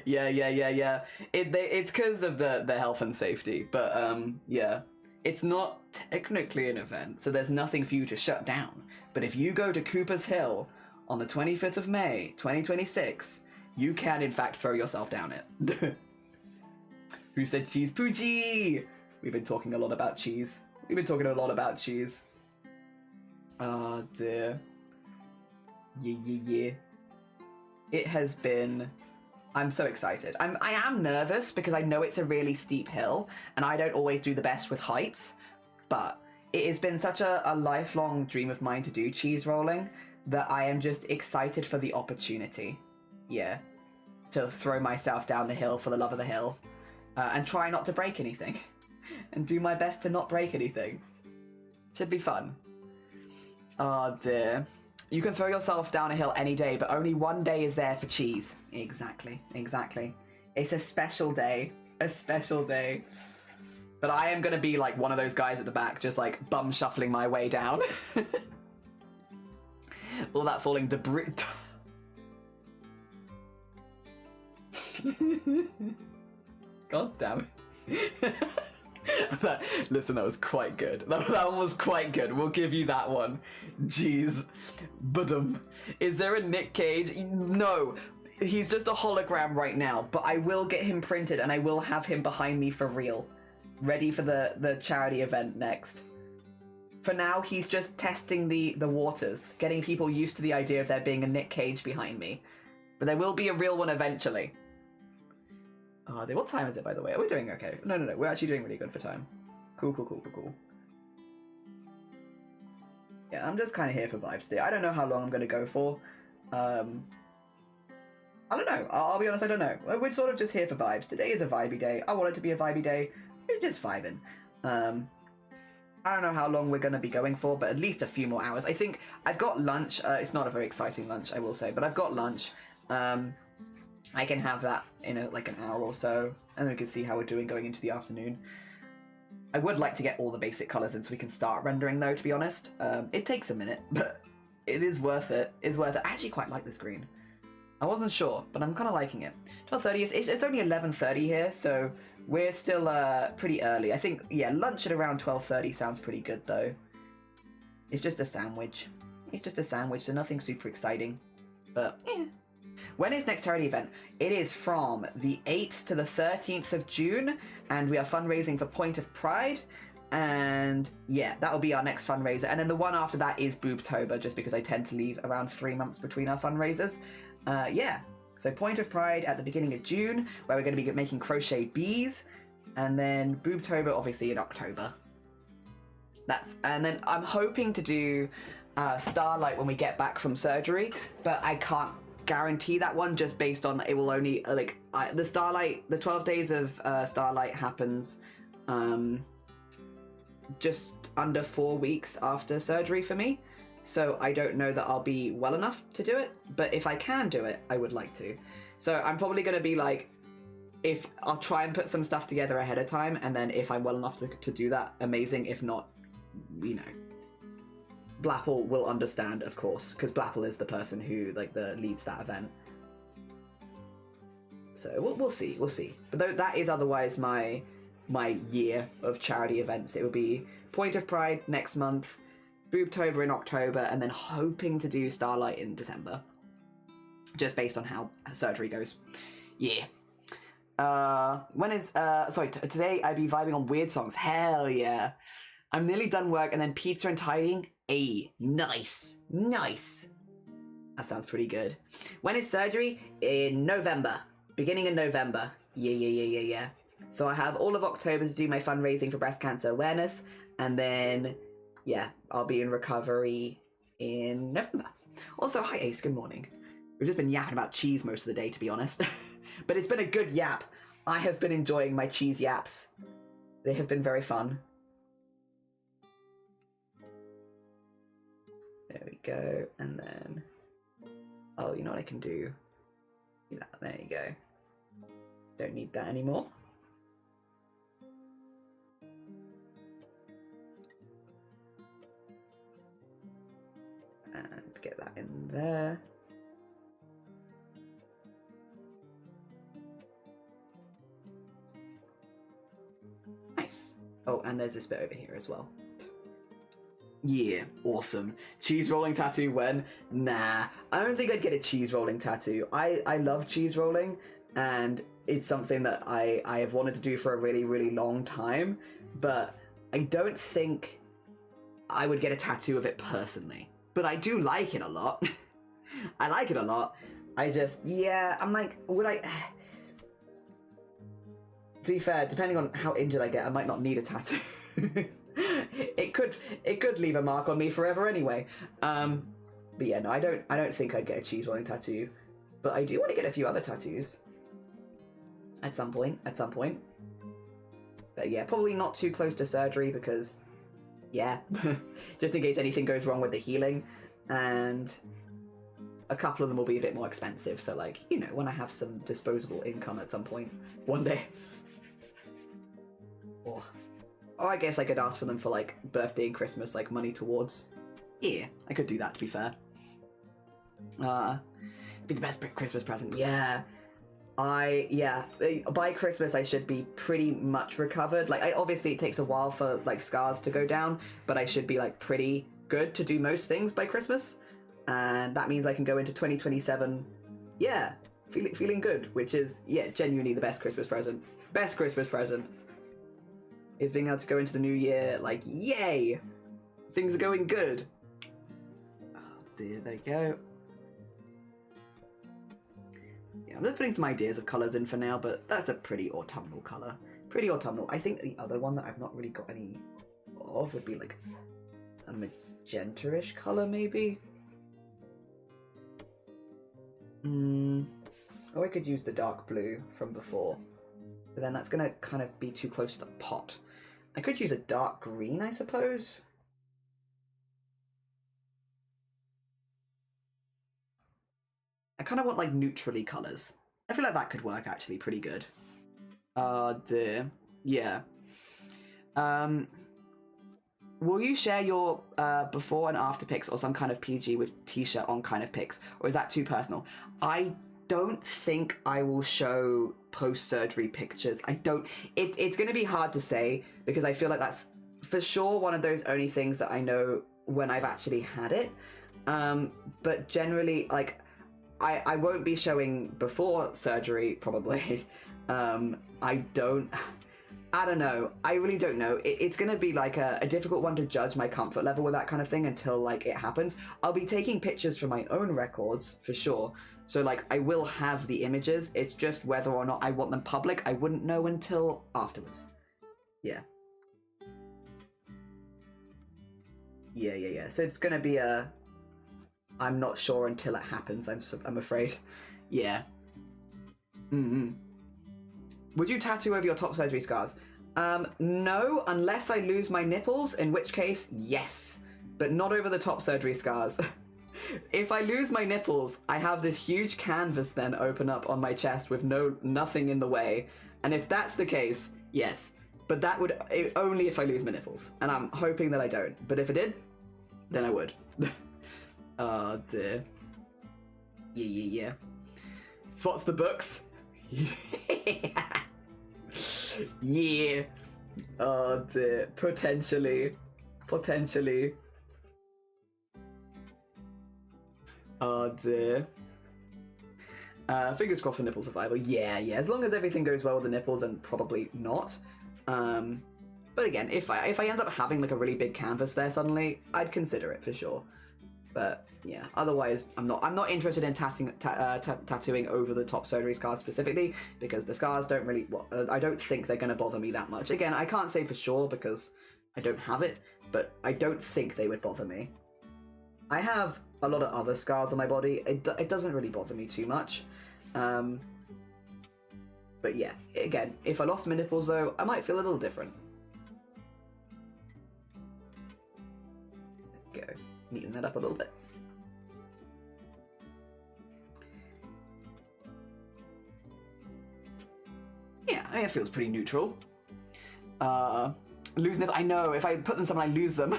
yeah. It's because of the health and safety, but yeah. It's not technically an event, so there's nothing for you to shut down. But if you go to Cooper's Hill on the 25th of May, 2026, you can in fact throw yourself down it. Who said cheese? Poochie! We've been talking a lot about cheese. Oh dear. Yeah. It has been... I'm so excited. I am nervous because I know it's a really steep hill and I don't always do the best with heights, but it has been such a lifelong dream of mine to do cheese rolling that I am just excited for the opportunity. Yeah. To throw myself down the hill for the love of the hill and try not to break anything and do my best to not break anything. Should be fun. Oh dear. You can throw yourself down a hill any day, but only one day is there for cheese. Exactly. It's a special day. But I am gonna be like one of those guys at the back, just like bum shuffling my way down. All that falling debris. God damn it. Listen, that was quite good. That one was quite good. We'll give you that one. Jeez. Badum. Is there a Nick Cage? No. He's just a hologram right now, but I will get him printed and I will have him behind me for real. Ready for the charity event next. For now, he's just testing the waters, getting people used to the idea of there being a Nick Cage behind me. But there will be a real one eventually. Oh, what time is it, by the way? Are we doing okay? No. We're actually doing really good for time. Cool. Yeah, I'm just kind of here for vibes today. I don't know how long I'm going to go for. I don't know. I'll be honest, I don't know. We're sort of just here for vibes. Today is a vibey day. I want it to be a vibey day. We're just vibing. I don't know how long we're going to be going for, but at least a few more hours. I think I've got lunch. It's not a very exciting lunch, I will say, but I've got lunch. I can have that in like an hour or so, and then we can see how we're doing going into the afternoon. I would like to get all the basic colours in so we can start rendering though, to be honest. It takes a minute, but it is worth it. It's worth it. I actually quite like this green. I wasn't sure, but I'm kind of liking it. 12:30, it's only 11:30 here, so we're still pretty early. I think, yeah, lunch at around 12:30 sounds pretty good though. It's just a sandwich. So nothing super exciting, but yeah. When is next charity event? It is from the 8th to the 13th of June, and we are fundraising for Point of Pride, and yeah, that'll be our next fundraiser. And then the one after that is Boobtober, just because I tend to leave around 3 months between our fundraisers. Yeah, so Point of Pride at the beginning of June, where we're going to be making crochet bees, and then Boobtober obviously in October. And then I'm hoping to do Starlight when we get back from surgery, but I can't guarantee that one just based on it will only the Starlight, the 12 days of Starlight happens just under 4 weeks after surgery for me, so I don't know that I'll be well enough to do it, but if I can do it, I would like to. So I'm probably going to be like, if I'll try and put some stuff together ahead of time, and then if I'm well enough to do that, amazing. If not, you know, Blapple will understand, of course, because Blapple is the person who leads that event. So we'll see. But that is otherwise my year of charity events. It will be Point of Pride next month, Boobtober in October, and then hoping to do Starlight in December, just based on how surgery goes. Yeah. Today I'd be vibing on weird songs. Hell yeah. I'm nearly done work and then pizza and tidying. Nice. That sounds pretty good. When is surgery? In November. Beginning of November. Yeah. So I have all of October to do my fundraising for breast cancer awareness, and then, yeah, I'll be in recovery in November. Also, hi Ace, good morning. We've just been yapping about cheese most of the day, to be honest. But it's been a good yap. I have been enjoying my cheese yaps. They have been very fun. There we go, and then, oh, you know what I can do? There you go. Don't need that anymore. And get that in there. Nice. Oh, and there's this bit over here as well. Yeah, awesome. Cheese rolling tattoo when? Nah, I don't think I'd get a cheese rolling tattoo. I love cheese rolling, and it's something that I have wanted to do for a really, really long time, but I don't think I would get a tattoo of it personally. But I do like it a lot. I like it a lot. I just, yeah, I'm like, would I... To be fair, depending on how injured I get, I might not need a tattoo. It could leave a mark on me forever anyway. But yeah, no, I don't think I'd get a cheese rolling tattoo. But I do want to get a few other tattoos. At some point. But yeah, probably not too close to surgery because, yeah, just in case anything goes wrong with the healing. And a couple of them will be a bit more expensive. So like, you know, when I have some disposable income at some point, one day. Or I guess I could ask for them for like birthday and Christmas, like money towards. Yeah, I could do that to be fair. Be the best Christmas present. Yeah. By Christmas I should be pretty much recovered. Like, obviously it takes a while for like scars to go down, but I should be like pretty good to do most things by Christmas, and that means I can go into 2027. Yeah, feeling good, which is genuinely the best Christmas present. Best Christmas present is being able to go into the new year like, yay, things are going good. Oh dear, there you go. I'm just putting some ideas of colours in for now, but that's a pretty autumnal colour. Pretty autumnal. I think the other one that I've not really got any of would be like a magenta-ish colour, maybe? Oh, I could use the dark blue from before, but then that's going to kind of be too close to the pot. I could use a dark green, I suppose? I kind of want like neutrally colours. I feel like that could work actually pretty good. Oh dear. Yeah. Will you share your before and after pics or some kind of PG with t-shirt on kind of pics? Or is that too personal? I don't think I will show post-surgery pictures. I don't... It's going to be hard to say because I feel like that's for sure one of those only things that I know when I've actually had it. But generally, like... I won't be showing before surgery, probably. I don't know. I really don't know. It's going to be like a difficult one to judge my comfort level with that kind of thing until like it happens. I'll be taking pictures from my own records, for sure. So like I will have the images. It's just whether or not I want them public, I wouldn't know until afterwards. Yeah. Yeah. So it's going to be a... I'm not sure until it happens, I'm afraid. Yeah. Would you tattoo over your top surgery scars? No, unless I lose my nipples, in which case, yes. But not over the top surgery scars. If I lose my nipples, I have this huge canvas then open up on my chest with nothing in the way. And if that's the case, yes. But that would only if I lose my nipples. And I'm hoping that I don't. But if I did, then I would. Oh dear. Yeah. Spots the books. Yeah. Oh dear. Potentially. Oh dear. Fingers crossed for nipple survival. Yeah. As long as everything goes well with the nipples, and probably not. But again, if I end up having like a really big canvas there suddenly, I'd consider it for sure. But yeah, otherwise I'm not interested in tattooing over the top surgery scars specifically because the scars don't really. I don't think they're going to bother me that much. Again, I can't say for sure because I don't have it, but I don't think they would bother me. I have a lot of other scars on my body. It doesn't really bother me too much. But yeah, again, if I lost my nipples though, I might feel a little different. There we go. Neaten that up a little bit. Yeah, I mean, it feels pretty neutral. Lose nipple. I know, if I put them somewhere, I lose them.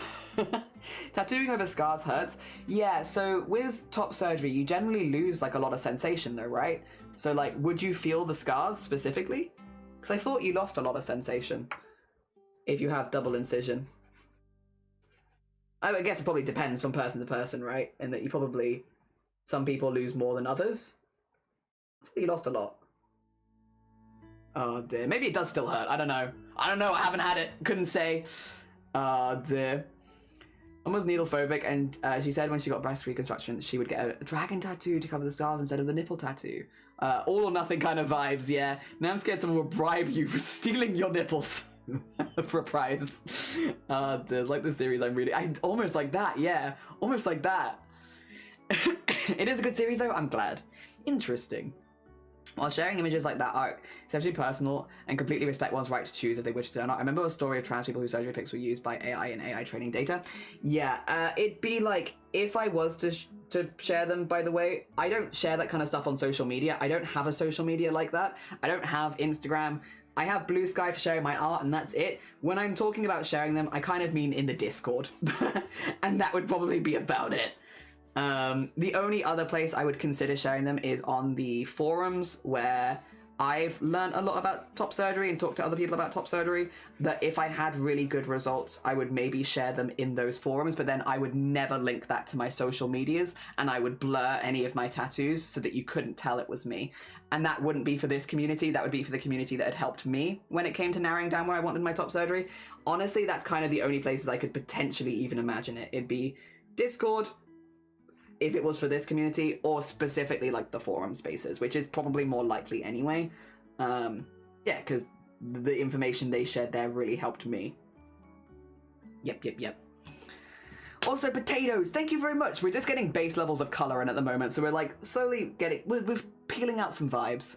Tattooing over scars hurts. Yeah, so with top surgery, you generally lose like a lot of sensation though, right? So like, would you feel the scars specifically? Because I thought you lost a lot of sensation if you have double incision. I guess it probably depends from person to person, right? And that you probably, some people lose more than others. I thought you lost a lot. Oh dear, maybe it does still hurt. I don't know. I haven't had it. Couldn't say. Oh dear. Emma's needle phobic, and she said when she got breast reconstruction, she would get a dragon tattoo to cover the scars instead of the nipple tattoo. All or nothing kind of vibes, yeah. Now I'm scared someone will bribe you for stealing your nipples for a prize. Like the series I'm reading. I almost like that, yeah. Almost like that. It is a good series though, I'm glad. Interesting. While sharing images like that are exceptionally personal and completely respect one's right to choose if they wish to or not. I remember a story of trans people whose surgery pics were used by AI and AI training data. Yeah, it'd be like, if I was to share them, by the way, I don't share that kind of stuff on social media. I don't have a social media like that. I don't have Instagram. I have Blue Sky for sharing my art and that's it. When I'm talking about sharing them, I kind of mean in the Discord. And that would probably be about it. The only other place I would consider sharing them is on the forums, where I've learned a lot about top surgery and talked to other people about top surgery, that if I had really good results, I would maybe share them in those forums, but then I would never link that to my social medias, and I would blur any of my tattoos so that you couldn't tell it was me. And that wouldn't be for this community, that would be for the community that had helped me when it came to narrowing down where I wanted my top surgery. Honestly, that's kind of the only places I could potentially even imagine it. It'd be Discord, if it was for this community, or specifically like the forum spaces, which is probably more likely anyway. Yeah, because the information they shared there really helped me. Yep. Also, potatoes, thank you very much. We're just getting base levels of color in at the moment, so we're like slowly getting, we're peeling out some vibes.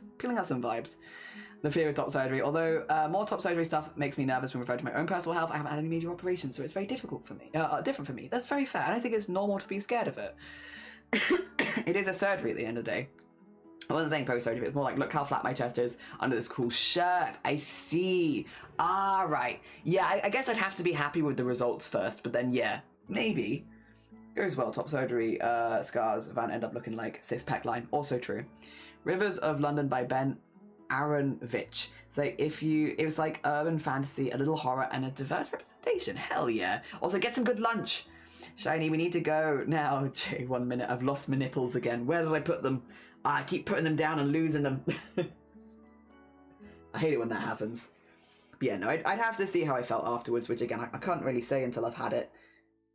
The fear of top surgery. Although more top surgery stuff makes me nervous when referring to my own personal health, I haven't had any major operations, so it's very difficult for me. Different for me. That's very fair. I don't think it's normal to be scared of it. It is a surgery at the end of the day. I wasn't saying post-surgery, but it's more like, look how flat my chest is under this cool shirt. I see. Ah, right. Yeah, I guess I'd have to be happy with the results first, but then yeah, maybe. Goes well, top surgery scars van end up looking like cis-pec line. Also true. Rivers of London by Ben Aronovich. It's like, it was like urban fantasy, a little horror, and a diverse representation. Hell yeah. Also, get some good lunch. Shiny, we need to go now. Jay, 1 minute. I've lost my nipples again. Where did I put them? I keep putting them down and losing them. I hate it when that happens. But yeah, no, I'd have to see how I felt afterwards, which again, I can't really say until I've had it.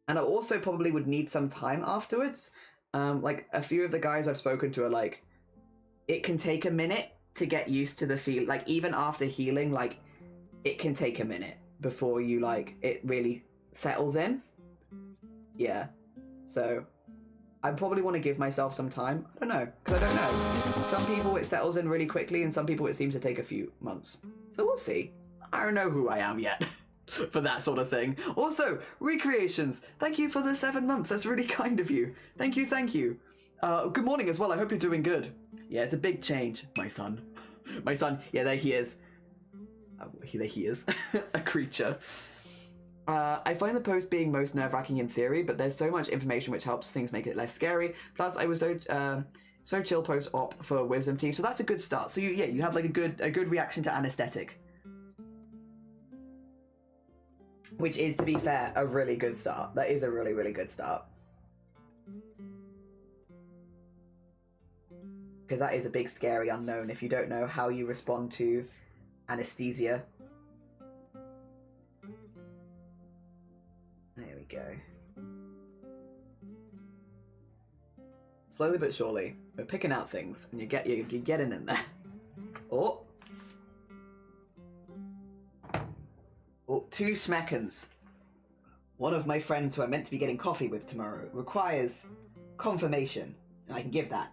And I also probably would need some time afterwards. Like, a few of the guys I've spoken to are like, it can take a minute to get used to the feel. Like, even after healing, like, it can take a minute before you, like, it really settles in. Yeah, so I probably want to give myself some time. I don't know, because I don't know. Some people it settles in really quickly, and some people it seems to take a few months. So we'll see. I don't know who I am yet for that sort of thing. Also, recreations. Thank you for the 7 months. That's really kind of you. Thank you. Good morning as well. I hope you're doing good. Yeah, it's a big change, my son. My son. Yeah, there he is. There he is. A creature. I find the post being most nerve-wracking in theory, but there's so much information which helps things make it less scary. Plus, I was so chill post-op for Wisdom Teeth, so that's a good start. So you have like a good reaction to anesthetic, which is, to be fair, a really good start. That is a really, really good start, because that is a big, scary unknown if you don't know how you respond to anesthesia. There we go. Slowly but surely, we're picking out things, and you're getting in there. Oh, 2 smeckens. One of my friends who I'm meant to be getting coffee with tomorrow requires confirmation, and I can give that.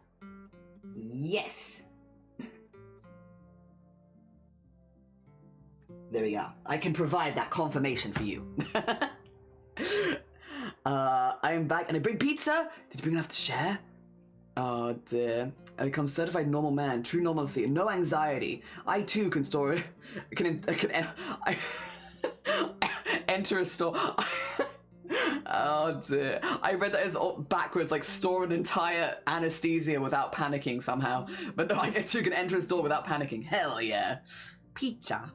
Yes. There we are. I can provide that confirmation for you. I am back, and I bring pizza? Did you bring enough to share? Oh dear. I become certified normal man, true normalcy, no anxiety. I too can enter a store. Oh dear. I read that as backwards, like store an entire anesthesia without panicking somehow. But no, I guess you can enter a store without panicking. Hell yeah. Pizza.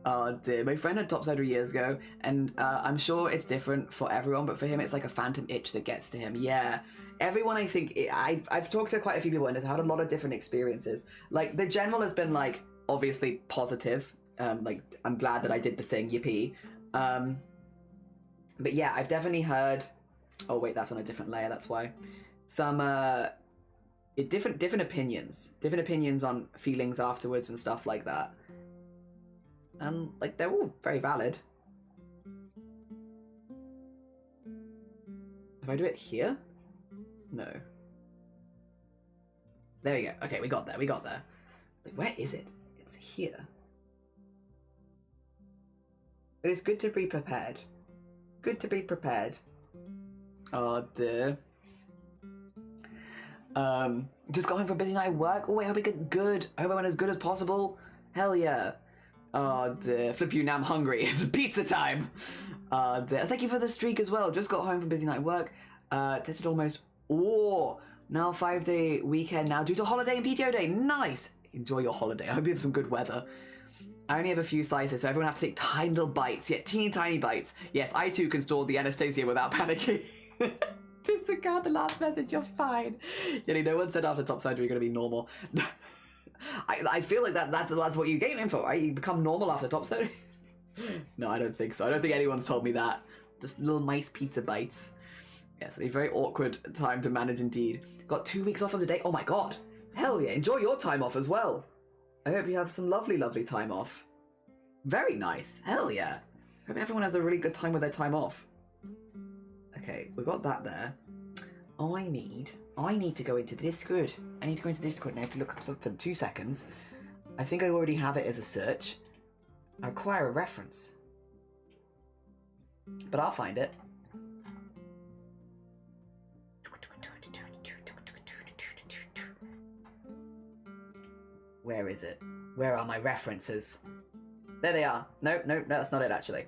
Oh dear. My friend had top surgery years ago, and I'm sure it's different for everyone, but for him it's like a phantom itch that gets to him. Yeah. Everyone, I think, I've talked to quite a few people and has had a lot of different experiences. Like, the general has been, like, obviously positive. Like, I'm glad that I did the thing, yippee. But yeah, I've definitely heard... Oh, wait, that's on a different layer, that's why. Some, different opinions. Different opinions on feelings afterwards and stuff like that. And, like, they're all very valid. If I do it here? No. There we go. Okay, we got there. Like, where is it? It's here. But it's good to be prepared. Good to be prepared. Oh dear. Just got home from a busy night at work. Oh, I hope it got good. I hope I went as good as possible. Hell yeah. Oh dear. Flip you, now I'm hungry. It's pizza time. Oh dear. Thank you for the streak as well. Just got home from a busy night at work. Tested almost... Oh, now 5-day weekend now due to holiday and PTO day. Nice. Enjoy your holiday. I hope you have some good weather. I only have a few slices, so everyone have to take tiny little bites. Yeah, teeny tiny bites. Yes, I too can store the anesthesia without panicking. Disregard the last message, you're fine. Yeah, no one said after top surgery you're going to be normal. I feel like that's what you get in for, right? You become normal after top surgery. No, I don't think so. I don't think anyone's told me that. Just little nice pizza bites. Yes, a very awkward time to manage indeed. Got 2 weeks off of the day. Oh my god. Hell yeah. Enjoy your time off as well. I hope you have some lovely, lovely time off. Very nice. Hell yeah. Hope everyone has a really good time with their time off. Okay, we've got that there. I need to go into Discord. I need to go into Discord and I have to look up something for 2 seconds. I think I already have it as a search. I require a reference. But I'll find it. Where is it? Where are my references? There they are. No, that's not it actually.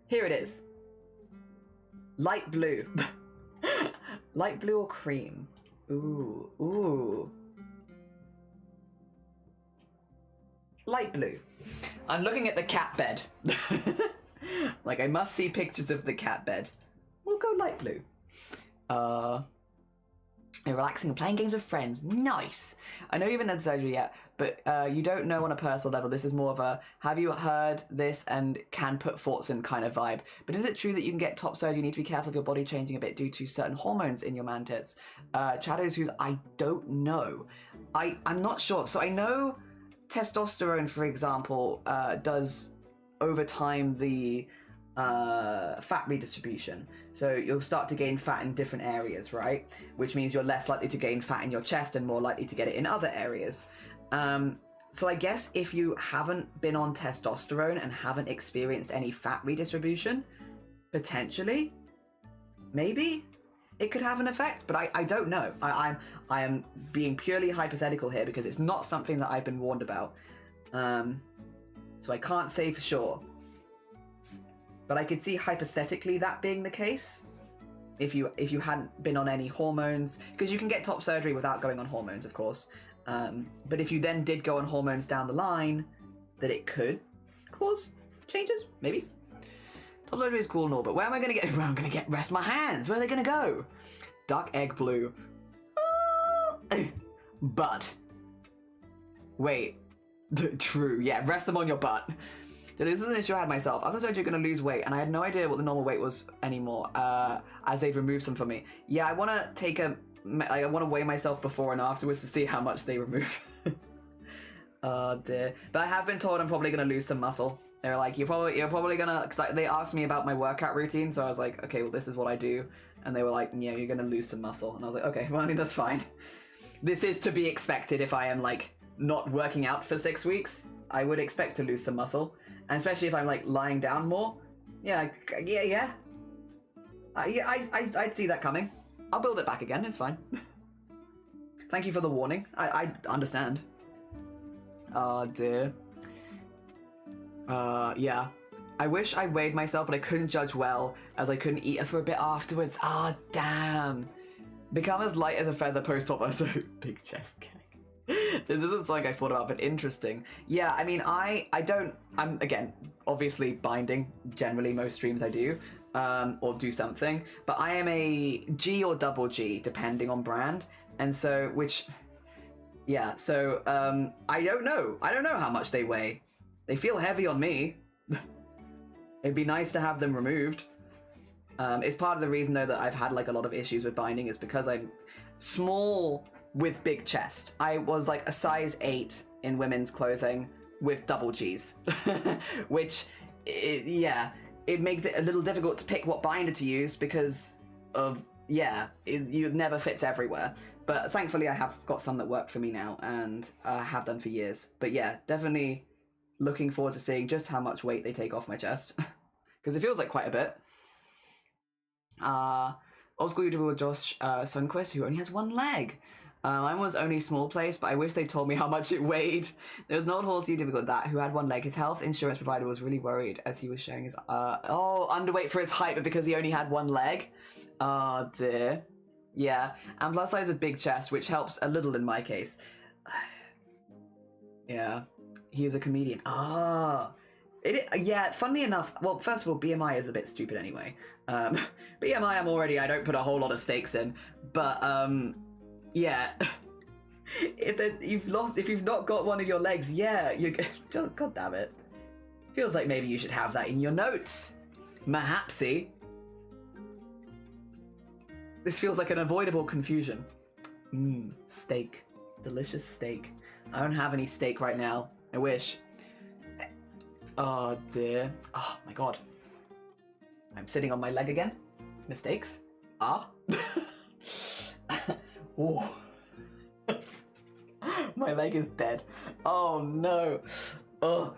Here it is. Light blue. Light blue or cream? Ooh. Light blue. I'm looking at the cat bed. Like, I must see pictures of the cat bed. We'll go light blue. Relaxing and playing games with friends. Nice. I know you haven't had surgery yet, but you don't know on a personal level. This is more of a have you heard this and can put thoughts in kind of vibe. But is it true that you can get top surgery? You need to be careful of your body changing a bit due to certain hormones in your man tits. Shadows, who I don't know. I'm not sure. So I know testosterone, for example, does over time the fat redistribution. So you'll start to gain fat in different areas, right? Which means you're less likely to gain fat in your chest and more likely to get it in other areas. So I guess if you haven't been on testosterone and haven't experienced any fat redistribution, potentially, maybe it could have an effect, but I don't know. I am being purely hypothetical here because it's not something that I've been warned about. So I can't say for sure. But I could see hypothetically that being the case if you hadn't been on any hormones, because you can get top surgery without going on hormones, of course. But if you then did go on hormones down the line, that it could cause changes, maybe. Top surgery is cool and all, but where am I going to get? Where am I going to get? Rest my hands. Where are they going to go? Dark egg blue. Butt. Wait. True. Yeah. Rest them on your butt. So this is an issue I had myself. I was surgery going to lose weight, and I had no idea what the normal weight was anymore, as they've removed some from me. Yeah, I want to take I want to weigh myself before and afterwards to see how much they remove. Oh dear. But I have been told I'm probably going to lose some muscle. They're like, you're probably going to, because they asked me about my workout routine, so I was like, okay, well, this is what I do. And they were like, yeah, you're going to lose some muscle. And I was like, okay, well, I mean, that's fine. This is to be expected if I am, like, not working out for 6 weeks. I would expect to lose some muscle. And especially if I'm like lying down more. Yeah. I'd see that coming. I'll build it back again, it's fine. Thank you for the warning. I understand. Oh dear. Yeah. I wish I weighed myself, but I couldn't judge well, as I couldn't eat it for a bit afterwards. Ah, damn. Become as light as a feather post-op, also big chest gang. This isn't something I thought about, but interesting. Yeah, I mean, I'm, again, obviously binding, generally most streams I do, or do something, but I am a G or double G, depending on brand, and so, yeah, so, I don't know how much they weigh. They feel heavy on me. It'd be nice to have them removed. It's part of the reason, though, that I've had, like, a lot of issues with binding is because I'm small with big chest. I was, like, a size 8 in women's clothing with double Gs. Which, it makes it a little difficult to pick what binder to use because of, it never fits everywhere. But thankfully, I have got some that work for me now, and have done for years. But yeah, definitely looking forward to seeing just how much weight they take off my chest. Because it feels like quite a bit. Old school YouTuber Josh Sunquist, who only has one leg. Mine was only small place, but I wish they told me how much it weighed. There was an old horse YouTuber called that who had one leg. His health insurance provider was really worried as he was sharing his underweight for his height, but because he only had one leg. Oh dear. Yeah, and plus size with big chest, which helps a little in my case. Yeah, he is a comedian. Yeah, funnily enough, well, first of all, BMI is a bit stupid anyway. BMI I don't put a whole lot of stakes in, but yeah. If you've not got one of your legs, yeah, god damn it. Feels like maybe you should have that in your notes. Mahapsy. This feels like an avoidable confusion. Steak. Delicious steak. I don't have any steak right now. I wish. Oh dear. Oh my god. I'm sitting on my leg again. Mistakes. Oh. My leg is dead. Oh no. Oh.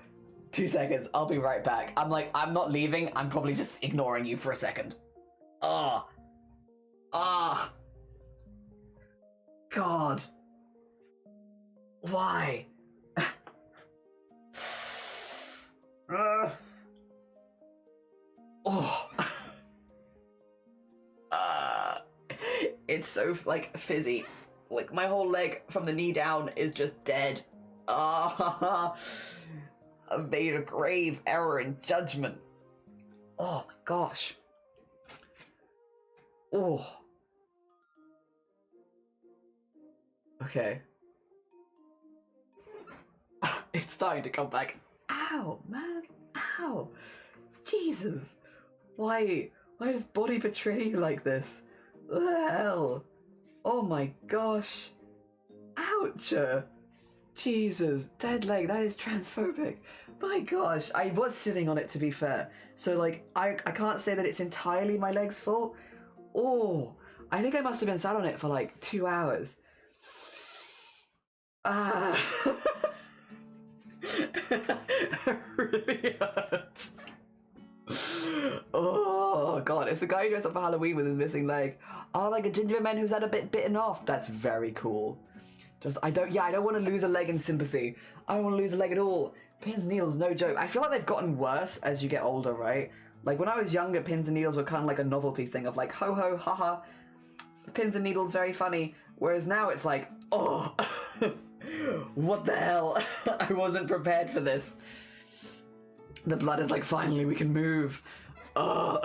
2 seconds. I'll be right back. I'm not leaving. I'm probably just ignoring you for a second. God. Why? It's so, like, fizzy. Like, my whole leg from the knee down is just dead. I've made a grave error in judgment. Oh my gosh. Oh. Okay. It's starting to come back. Ow, man. Ow. Jesus. Why does body betray you like this? What the hell? Oh my gosh. Ouch. Jesus. Dead leg. That is transphobic. My gosh. I was sitting on it, to be fair. So, like, I can't say that it's entirely my leg's fault. Oh. I think I must have been sat on it for, like, 2 hours. It really hurts. Oh god, it's the guy who dressed up for Halloween with his missing leg. Oh, like a gingerbread man who's had a bit bitten off. That's very cool. I don't want to lose a leg in sympathy. I don't want to lose a leg at all. Pins and needles, no joke. I feel like they've gotten worse as you get older, right? Like when I was younger, pins and needles were kind of like a novelty thing of like, ho ho, haha. Pins and needles, very funny. Whereas now it's like, oh, what the hell? I wasn't prepared for this. The blood is like, finally we can move. Oh.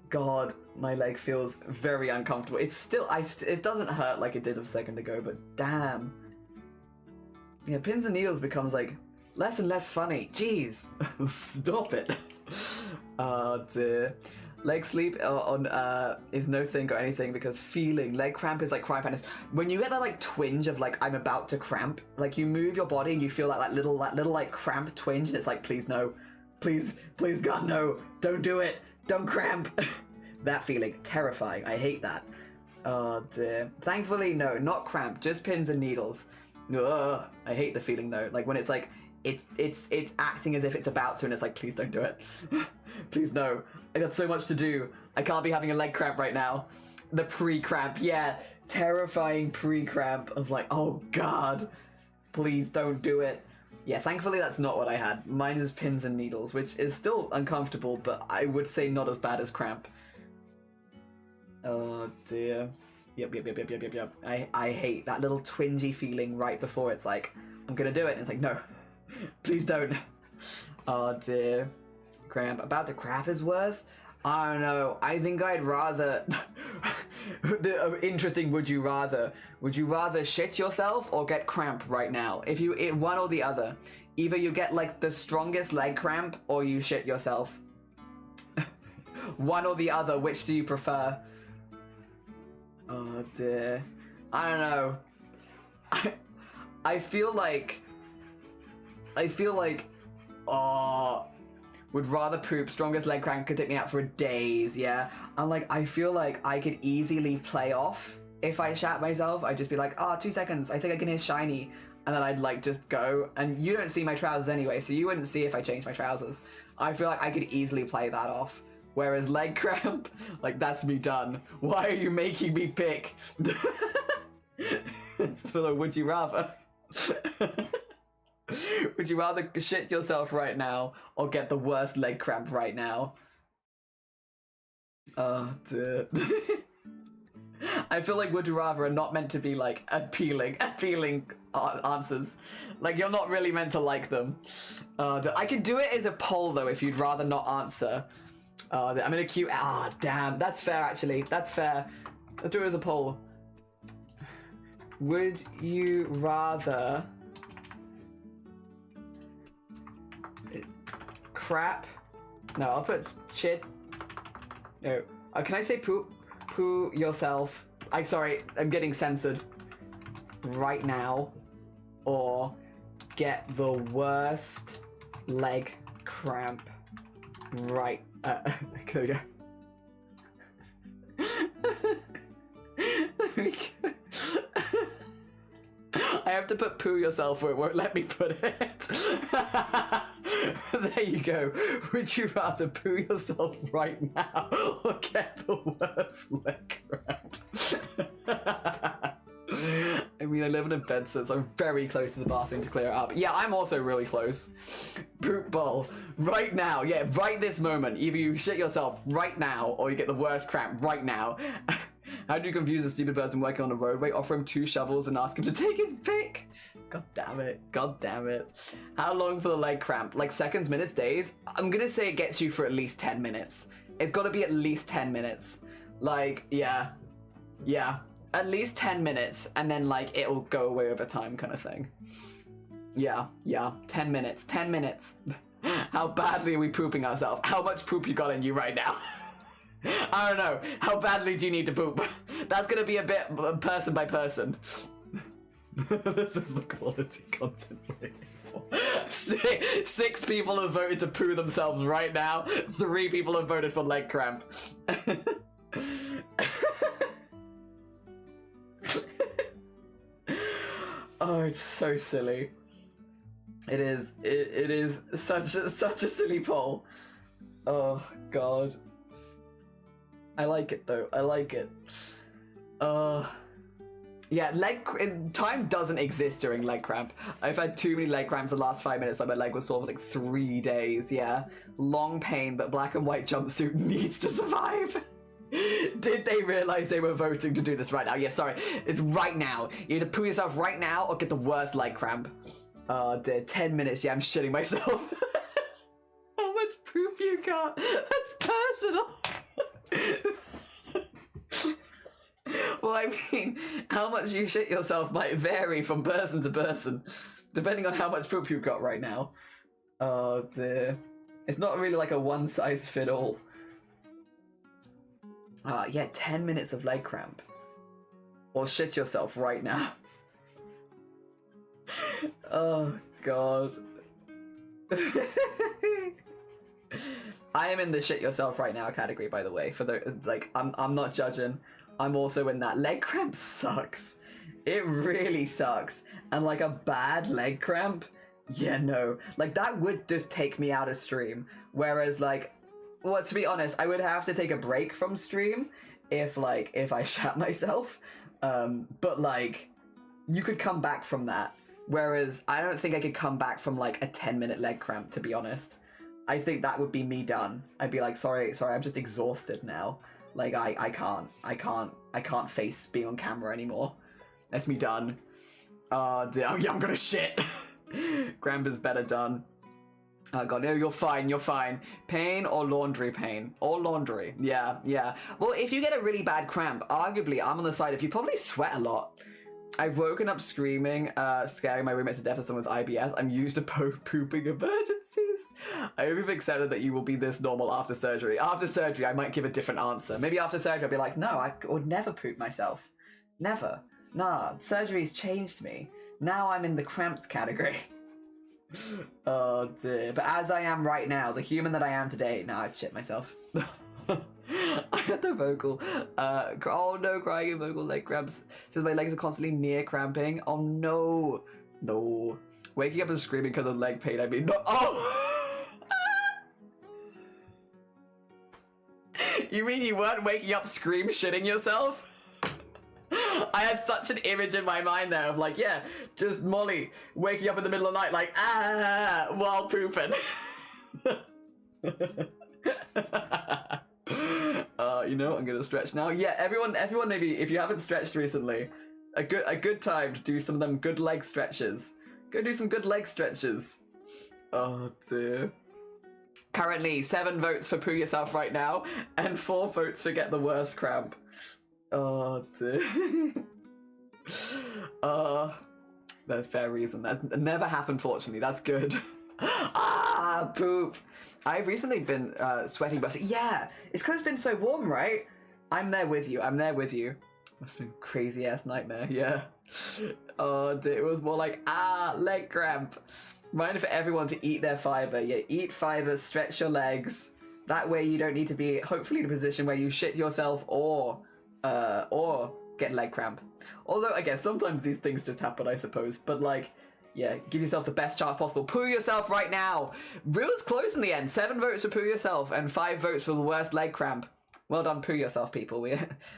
God, my leg feels very uncomfortable. It's still, it doesn't hurt like it did a second ago, but damn. Yeah, pins and needles becomes like less and less funny. Jeez, stop it. Oh dear. Leg sleep is no thing or anything because feeling leg cramp is like crying panic. When you get that like twinge of like I'm about to cramp, like you move your body and you feel like that little like cramp twinge and it's like please no, please God no, don't do it, don't cramp. That feeling, terrifying. I hate that. Oh dear. Thankfully no, not cramp, just pins and needles. Ugh. I hate the feeling though. Like when it's like it's acting as if it's about to and it's like please don't do it. Please no. I got so much to do. I can't be having a leg cramp right now. The pre-cramp, yeah. Terrifying pre-cramp of like, oh god. Please don't do it. Yeah, thankfully that's not what I had. Mine is pins and needles, which is still uncomfortable, but I would say not as bad as cramp. Oh dear. Yep. I hate that little twingy feeling right before it's like, I'm gonna do it, and it's like, no, please don't. Oh dear. Cramp. About to crap is worse? I don't know. I think I'd rather... Interesting would you rather. Would you rather shit yourself or get cramp right now? If you one or the other. Either you get like the strongest leg cramp or you shit yourself. One or the other, which do you prefer? Oh dear. I don't know. I feel like... Oh... Would rather poop. Strongest leg cramp could take me out for days, yeah? I'm like, I feel like I could easily play off if I shat myself. I'd just be like, 2 seconds, I think I can hear shiny. And then I'd like just go. And you don't see my trousers anyway, so you wouldn't see if I changed my trousers. I feel like I could easily play that off. Whereas leg cramp, like that's me done. Why are you making me pick? So would you rather? Would you rather shit yourself right now or get the worst leg cramp right now? Oh dear. I feel like would you rather are not meant to be like appealing answers. Like you're not really meant to like them. I can do it as a poll though if you'd rather not answer. I'm in a queue. Damn, that's fair actually. That's fair. Let's do it as a poll. Would you rather crap? No, I'll put shit. No. Can I say poo yourself? Sorry, I'm getting censored. Right now. Or get the worst leg cramp right. There we go. There we go. I have to put poo yourself or it won't let me put it. There you go. Would you rather poo yourself right now or get the worst leg cramp? I mean, I live in a bed, so I'm very close to the bathroom to clear it up. Yeah, I'm also really close. Poop bowl. Right now. Yeah, right this moment. Either you shit yourself right now or you get the worst cramp right now. How do you confuse a stupid person working on a roadway? Offer him 2 shovels and ask him to take his pick? God damn it. God damn it. How long for the leg cramp? Like seconds, minutes, days? I'm gonna say it gets you for at least 10 minutes. It's gotta be at least 10 minutes. Like, yeah. Yeah. At least 10 minutes, and then like it'll go away over time kind of thing. Yeah. 10 minutes. 10 minutes. How badly are we pooping ourselves? How much poop you got in you right now? I don't know. How badly do you need to poop? That's gonna be a bit person by person. This is the quality content we're aiming for. 6 people have voted to poo themselves right now. 3 people have voted for leg cramp. Oh, it's so silly. It is. It is such a silly poll. Oh God. I like it though. I like it. Yeah, time doesn't exist during leg cramp. I've had too many leg cramps the last 5 minutes, but my leg was sore for like 3 days. Yeah, long pain, but black and white jumpsuit needs to survive. Did they realize they were voting to do this right now? Yeah, sorry. It's right now. You either poo yourself right now or get the worst leg cramp. Dear, 10 minutes. Yeah, I'm shitting myself. How much poop you got? That's personal. Well, I mean, how much you shit yourself might vary from person to person, depending on how much poop you've got right now. Oh dear. It's not really like a one-size-fit-all. Yeah, 10 minutes of leg cramp. Or shit yourself right now. Oh, God. I am in the shit yourself right now category, by the way. For the, like, I'm not judging. I'm also in that. Leg cramp sucks. It really sucks. And like a bad leg cramp, yeah, no. Like that would just take me out of stream. Whereas like, well, to be honest, I would have to take a break from stream if I shat myself. But like, you could come back from that. Whereas I don't think I could come back from like a 10-minute leg cramp, to be honest. I think that would be me done. I'd be like, sorry, I'm just exhausted now. Like I can't face being on camera anymore. That's me done. Damn, yeah, I'm gonna shit. Cramp is better done. Oh god, no, you're fine. Pain or laundry pain? Or laundry, yeah. Well, if you get a really bad cramp, arguably, I'm on the side if you probably sweat a lot. I've woken up screaming, scaring my roommates to death as someone with IBS. I'm used to pooping emergencies. I hope you've accepted that you will be this normal after surgery. After surgery, I might give a different answer. Maybe after surgery, I'll be like, no, I would never poop myself. Never. Nah, surgery's changed me. Now I'm in the cramps category. Oh dear. But as I am right now, the human that I am today, nah, I'd shit myself. I had the vocal. Oh no, crying in vocal leg cramps. Says my legs are constantly near cramping. Oh no. No. Waking up and screaming because of leg pain, I mean, no. Oh! You mean you weren't waking up scream shitting yourself? I had such an image in my mind there of like, yeah, just Molly waking up in the middle of the night like, while pooping. You know, I'm gonna stretch now. Yeah, everyone maybe, if you haven't stretched recently, a good time to do some of them good leg stretches. Go do some good leg stretches. Oh dear. Currently, 7 votes for poo yourself right now, and 4 votes for get the worst cramp. Oh dear. That's fair reason. That's never happened, fortunately. That's good. Poop. I've recently been sweating, but yeah, it's because it's been so warm, right? I'm there with you. Must have been a crazy ass nightmare. Yeah. Oh dear. It was more like leg cramp. Reminder for everyone to eat their fiber. Yeah, eat fiber, stretch your legs. That way you don't need to be hopefully in a position where you shit yourself or get leg cramp. Although again, sometimes these things just happen, I suppose. But like, yeah, give yourself the best chance possible. Poo yourself right now. Real's close in the end. 7 votes for poo yourself and 5 votes for the worst leg cramp. Well done, poo yourself, people.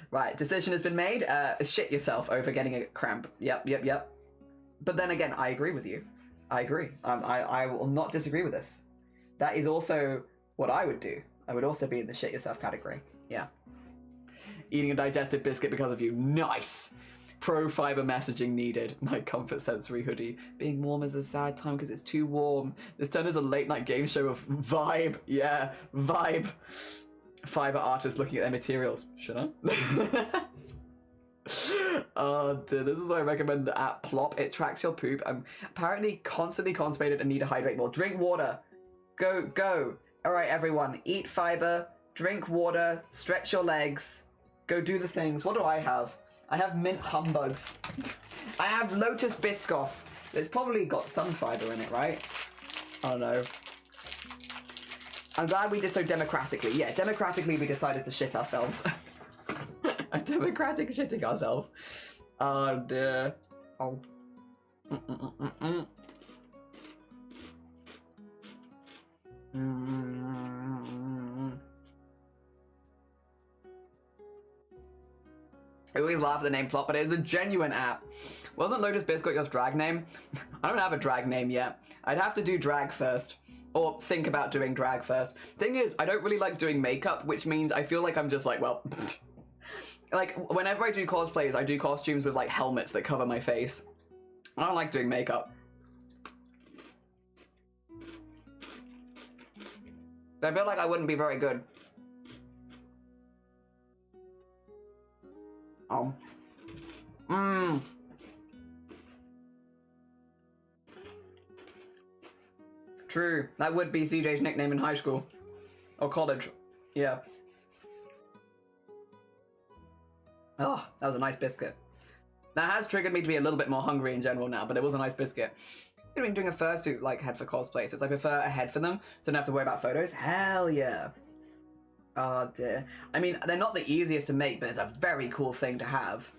Right, decision has been made. Shit yourself over getting a cramp. Yep. But then again, I agree with you. I agree. I will not disagree with this. That is also what I would do. I would also be in the shit yourself category. Yeah. Eating a digestive biscuit because of you. Nice. Pro fiber messaging needed. My comfort sensory hoodie. Being warm is a sad time because it's too warm. This turned into a late night game show of vibe. Yeah, vibe. Fiber artists looking at their materials. Should I? Oh dear, this is why I recommend the app Plop. It tracks your poop. I'm apparently constantly constipated and need to hydrate more. Drink water. Go. Alright everyone, eat fiber, drink water, stretch your legs, go do the things. What do I have? I have mint humbugs. I have Lotus Biscoff. It's probably got some fiber in it, right? Oh no. I'm glad we did so democratically. Yeah, democratically we decided to shit ourselves. A democratic shitting ourselves. Oh dear. Oh. I always laugh at the name Plot, but it is a genuine app. Wasn't Lotus Biscuit your drag name? I don't have a drag name yet. I'd have to do drag first. Or think about doing drag first. Thing is, I don't really like doing makeup, which means I feel like I'm just like, well... like, whenever I do cosplays, I do costumes with like helmets that cover my face. I don't like doing makeup. I feel like I wouldn't be very good. Oh. True. That would be CJ's nickname in high school. Or college. Yeah. Oh, that was a nice biscuit. That has triggered me to be a little bit more hungry in general now, but it was a nice biscuit. I've been doing a fursuit like head for cosplay, since I prefer a head for them, so I don't have to worry about photos. Hell yeah. Oh dear. I mean, they're not the easiest to make, but it's a very cool thing to have.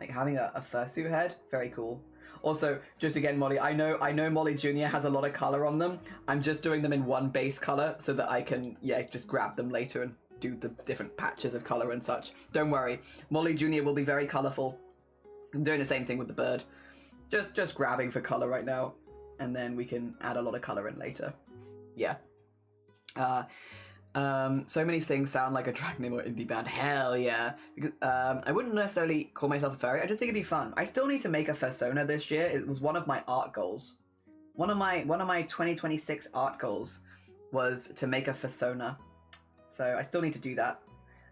Like having a fursuit head, very cool. Also, just again, Molly, I know Molly Jr. has a lot of color on them. I'm just doing them in one base color so that I can, yeah, just grab them later and do the different patches of color and such. Don't worry, Molly Jr. will be very colorful. I'm doing the same thing with the bird. just grabbing for color right now, and then we can add a lot of color in later. Yeah. So many things sound like a track name or indie band. Hell yeah. Because, I wouldn't necessarily call myself a furry. I just think it'd be fun. I still need to make a fursona this year. It was one of my art goals. One of my 2026 art goals was to make a fursona. So I still need to do that.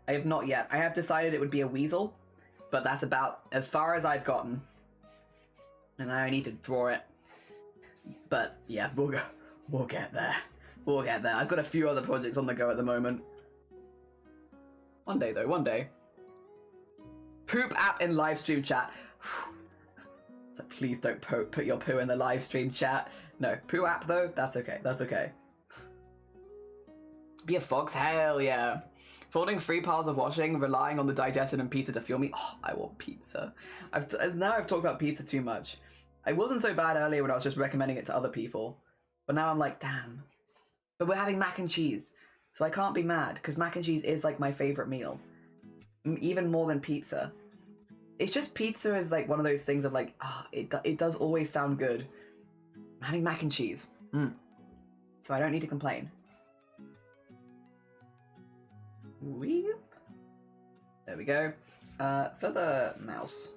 I have not yet. I have decided it would be a weasel, but that's about as far as I've gotten. And now I need to draw it. But yeah, we'll get there. We'll get there. I've got a few other projects on the go at the moment. One day though, one day. Poop app in live stream chat. So please don't put your poo in the live stream chat. No, poo app though, that's okay, that's okay. Be a fox? Hell yeah. Folding 3 piles of washing, relying on the digestion and pizza to fuel me. Oh, I want pizza. Now I've talked about pizza too much. I wasn't so bad earlier when I was just recommending it to other people. But now I'm like, damn. But we're having mac and cheese. So I can't be mad, because mac and cheese is like my favorite meal. Even more than pizza. It's just pizza is like one of those things of like, it does always sound good. I'm having mac and cheese. So I don't need to complain. Weep. There we go. For the mouse.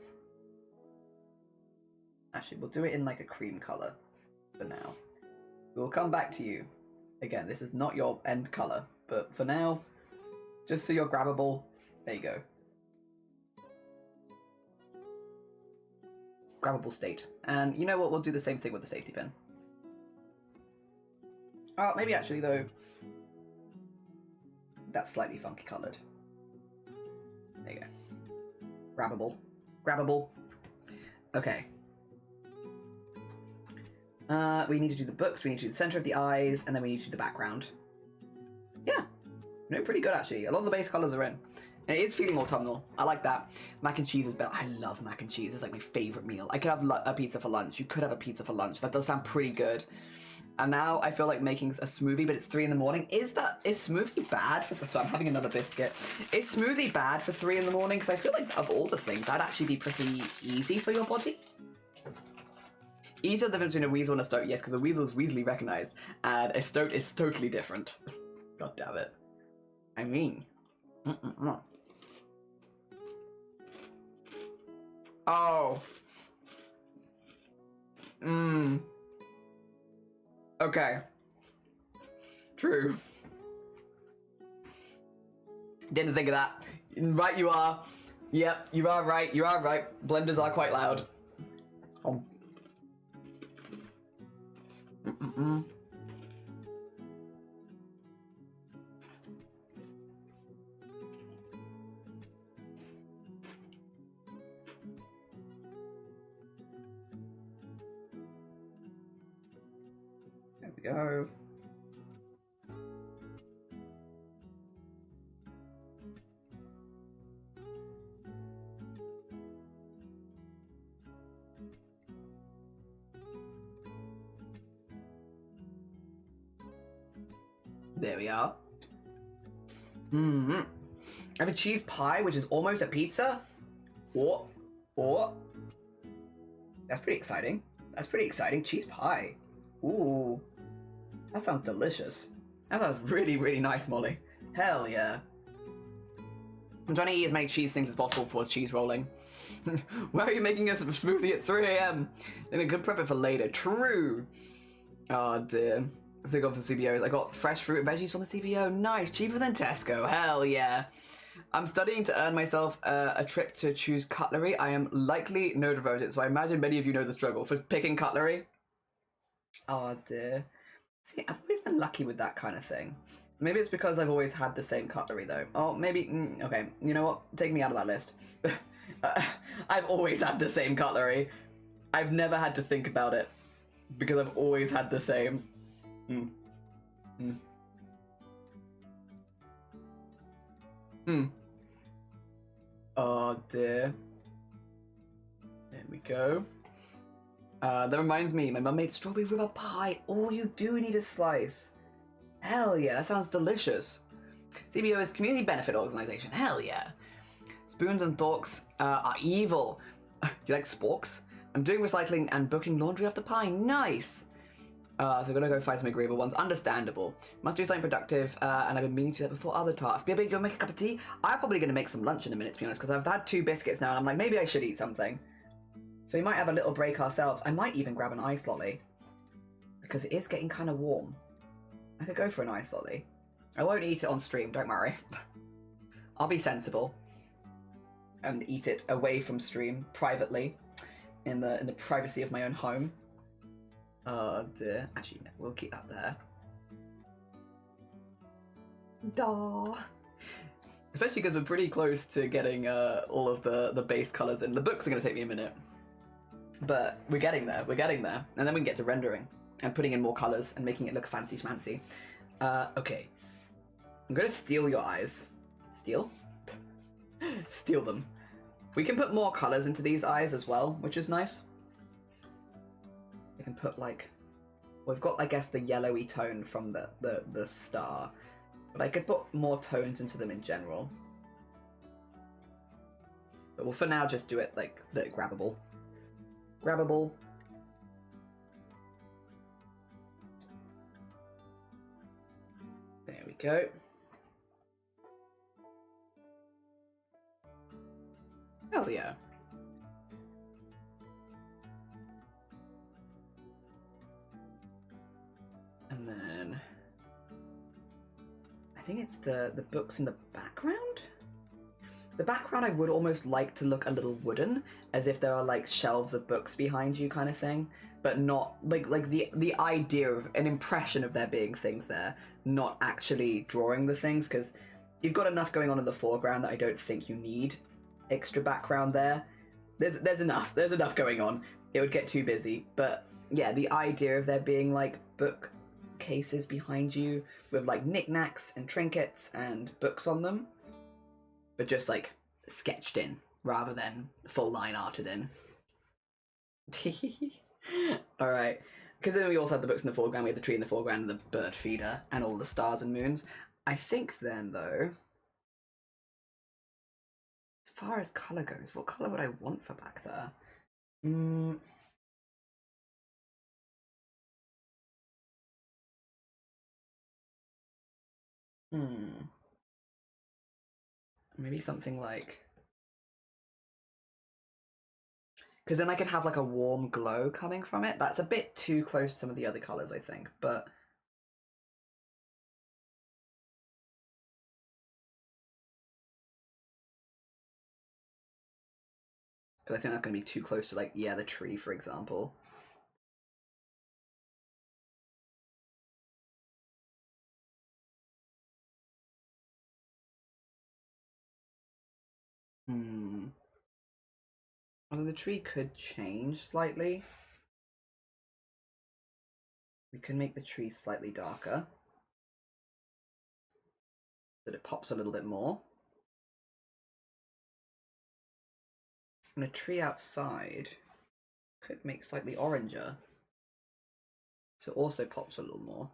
Actually, we'll do it in like a cream color for now. We'll come back to you. Again, this is not your end color, but for now, just so you're grabbable, there you go. Grabbable state. And you know what, we'll do the same thing with the safety pin. Oh, maybe actually though, that's slightly funky colored. There you go. Grabbable. Grabbable. Okay. We need to do the books, we need to do the center of the eyes, and then we need to do the background. Yeah. No, pretty good actually. A lot of the base colors are in. And it is feeling autumnal. I like that. Mac and cheese is better. I love mac and cheese. It's like my favorite meal. I could have a pizza for lunch. You could have a pizza for lunch. That does sound pretty good. And now I feel like making a smoothie, but it's 3 in the morning. Is smoothie bad for... So I'm having another biscuit. Is smoothie bad for 3 in the morning? Because I feel like of all the things, that'd actually be pretty easy for your body. Easier the difference between a weasel and a stoat. Yes, because a weasel is weaselly recognized. And a stoat is totally different. God damn it. I mean... Oh. Okay. True. Didn't think of that. Right you are. Yep, you are right. You are right. Blenders are quite loud. Oh. There we go. There we are. I have a cheese pie, which is almost a pizza. What? That's pretty exciting. That's pretty exciting. Cheese pie. Ooh. That sounds delicious. That sounds really, really nice, Molly. Hell yeah. I'm trying to eat as many cheese things as possible before cheese rolling. Why are you making a smoothie at 3 AM? Then I could prep it for later. True. Oh dear. I think I got from CBOs. I got fresh fruit and veggies from the CBO. Nice. Cheaper than Tesco. Hell yeah. I'm studying to earn myself a trip to choose cutlery. I am likely neurodivergent, so I imagine many of you know the struggle for picking cutlery. Oh dear. See, I've always been lucky with that kind of thing. Maybe it's because I've always had the same cutlery though. Oh, maybe, okay, you know what? Take me out of that list. I've always had the same cutlery. I've never had to think about it because I've always had the same. Oh dear. There we go. That reminds me, my mum made strawberry rhubarb pie. Oh, you do need a slice. Hell yeah, that sounds delicious. CBO is Community Benefit Organization. Hell yeah. Spoons and forks are evil. Do you like sporks? I'm doing recycling and booking laundry after pie. Nice! So I'm gonna go find some agreeable ones. Understandable. Must do something productive, and I've been meaning to do that before other tasks. Maybe go make a cup of tea. I'm probably gonna make some lunch in a minute, to be honest, because I've had 2 biscuits now, and I'm like, maybe I should eat something. So we might have a little break ourselves. I might even grab an ice lolly, because it is getting kind of warm. I could go for an ice lolly. I won't eat it on stream, don't worry. I'll be sensible and eat it away from stream, privately, in the privacy of my own home. Oh dear. Actually, no, we'll keep that there. Daw. Especially because we're pretty close to getting all of the base colours in. The books are going to take me a minute. But we're getting there, And then we can get to rendering and putting in more colours and making it look fancy schmancy. Okay. I'm going to steal your eyes. Steal? Steal them. We can put more colours into these eyes as well, which is nice. We can put like... We've got, I guess, the yellowy tone from the star. But I could put more tones into them in general. But we'll for now just do it like the grabbable. Grabbable. There we go. Hell yeah. And then I think it's the books in the background? The background I would almost like to look a little wooden, as if there are like shelves of books behind you kind of thing, but not like the idea of an impression of there being things there, not actually drawing the things, because you've got enough going on in the foreground that I don't think you need extra background there. There's enough going on. It would get too busy, but yeah, the idea of there being like book cases behind you with like knickknacks and trinkets and books on them, but just like sketched in rather than full line arted in. Alright, because then we also have the books in the foreground, we have the tree in the foreground and the bird feeder and all the stars and moons. I think then though, as far as colour goes, what colour would I want for back there? Maybe something like... Because then I could have like a warm glow coming from it. That's a bit too close to some of the other colours, I think, but... Because I think that's going to be too close to like, yeah, the tree, for example. Although the tree could change slightly. We can make the tree slightly darker, so that it pops a little bit more. And the tree outside could make slightly oranger, so it also pops a little more.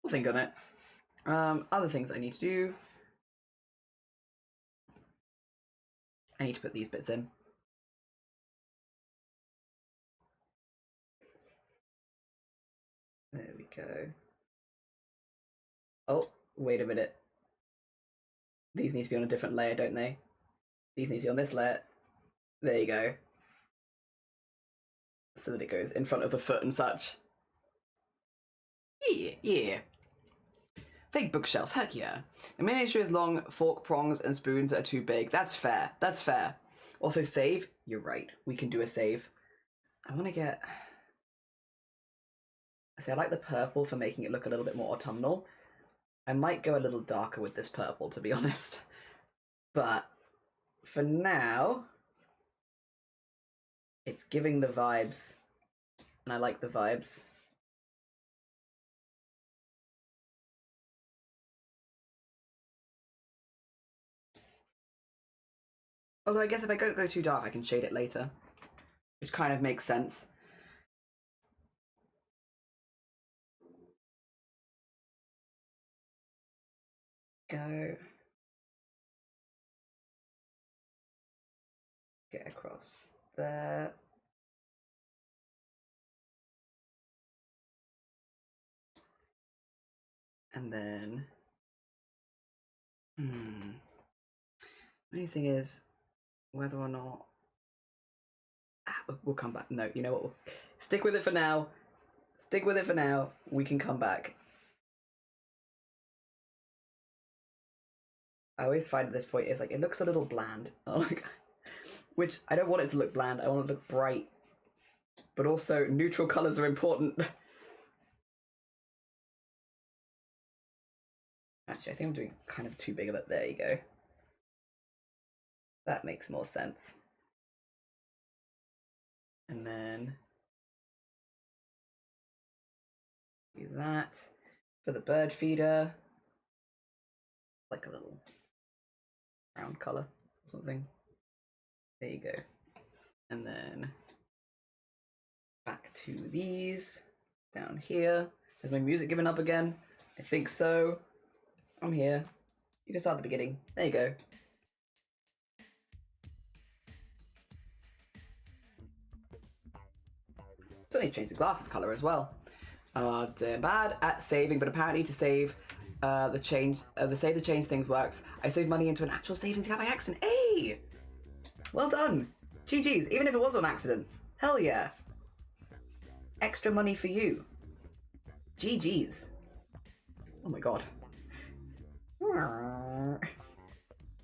We'll think on it. Other things I need to do. I need to put these bits in. There we go. Oh, wait a minute. These need to be on a different layer, don't they? These need to be on this layer. There you go. So that it goes in front of the foot and such. Yeah. Fake bookshelves, heck yeah. A miniature is long, fork, prongs, and spoons are too big. That's fair. Also, save. You're right. We can do a save. I want to get... See, I like the purple for making it look a little bit more autumnal. I might go a little darker with this purple, to be honest. But for now, it's giving the vibes, and I like the vibes. Although I guess if I don't go too dark, I can shade it later. Which kind of makes sense. Go. Get across there. And then... The only thing is, whether or not... we'll come back. No, you know what? We'll stick with it for now. Stick with it for now. We can come back. I always find at this point, it's like, it looks a little bland. Oh my god. Which, I don't want it to look bland. I want it to look bright. But also, neutral colours are important. Actually, I think I'm doing kind of too big of it. There you go. That makes more sense. And then do that for the bird feeder. Like a little round colour or something. There you go. And then back to these down here. Has my music given up again? I think so. I'm here. You can start at the beginning. There you go. Still need to change the glasses colour as well. They're bad at saving, but apparently to save the save the change things works. I saved money into an actual savings account by accident. Hey! Well done! GG's, even if it was on accident. Hell yeah. Extra money for you. GG's. Oh my god.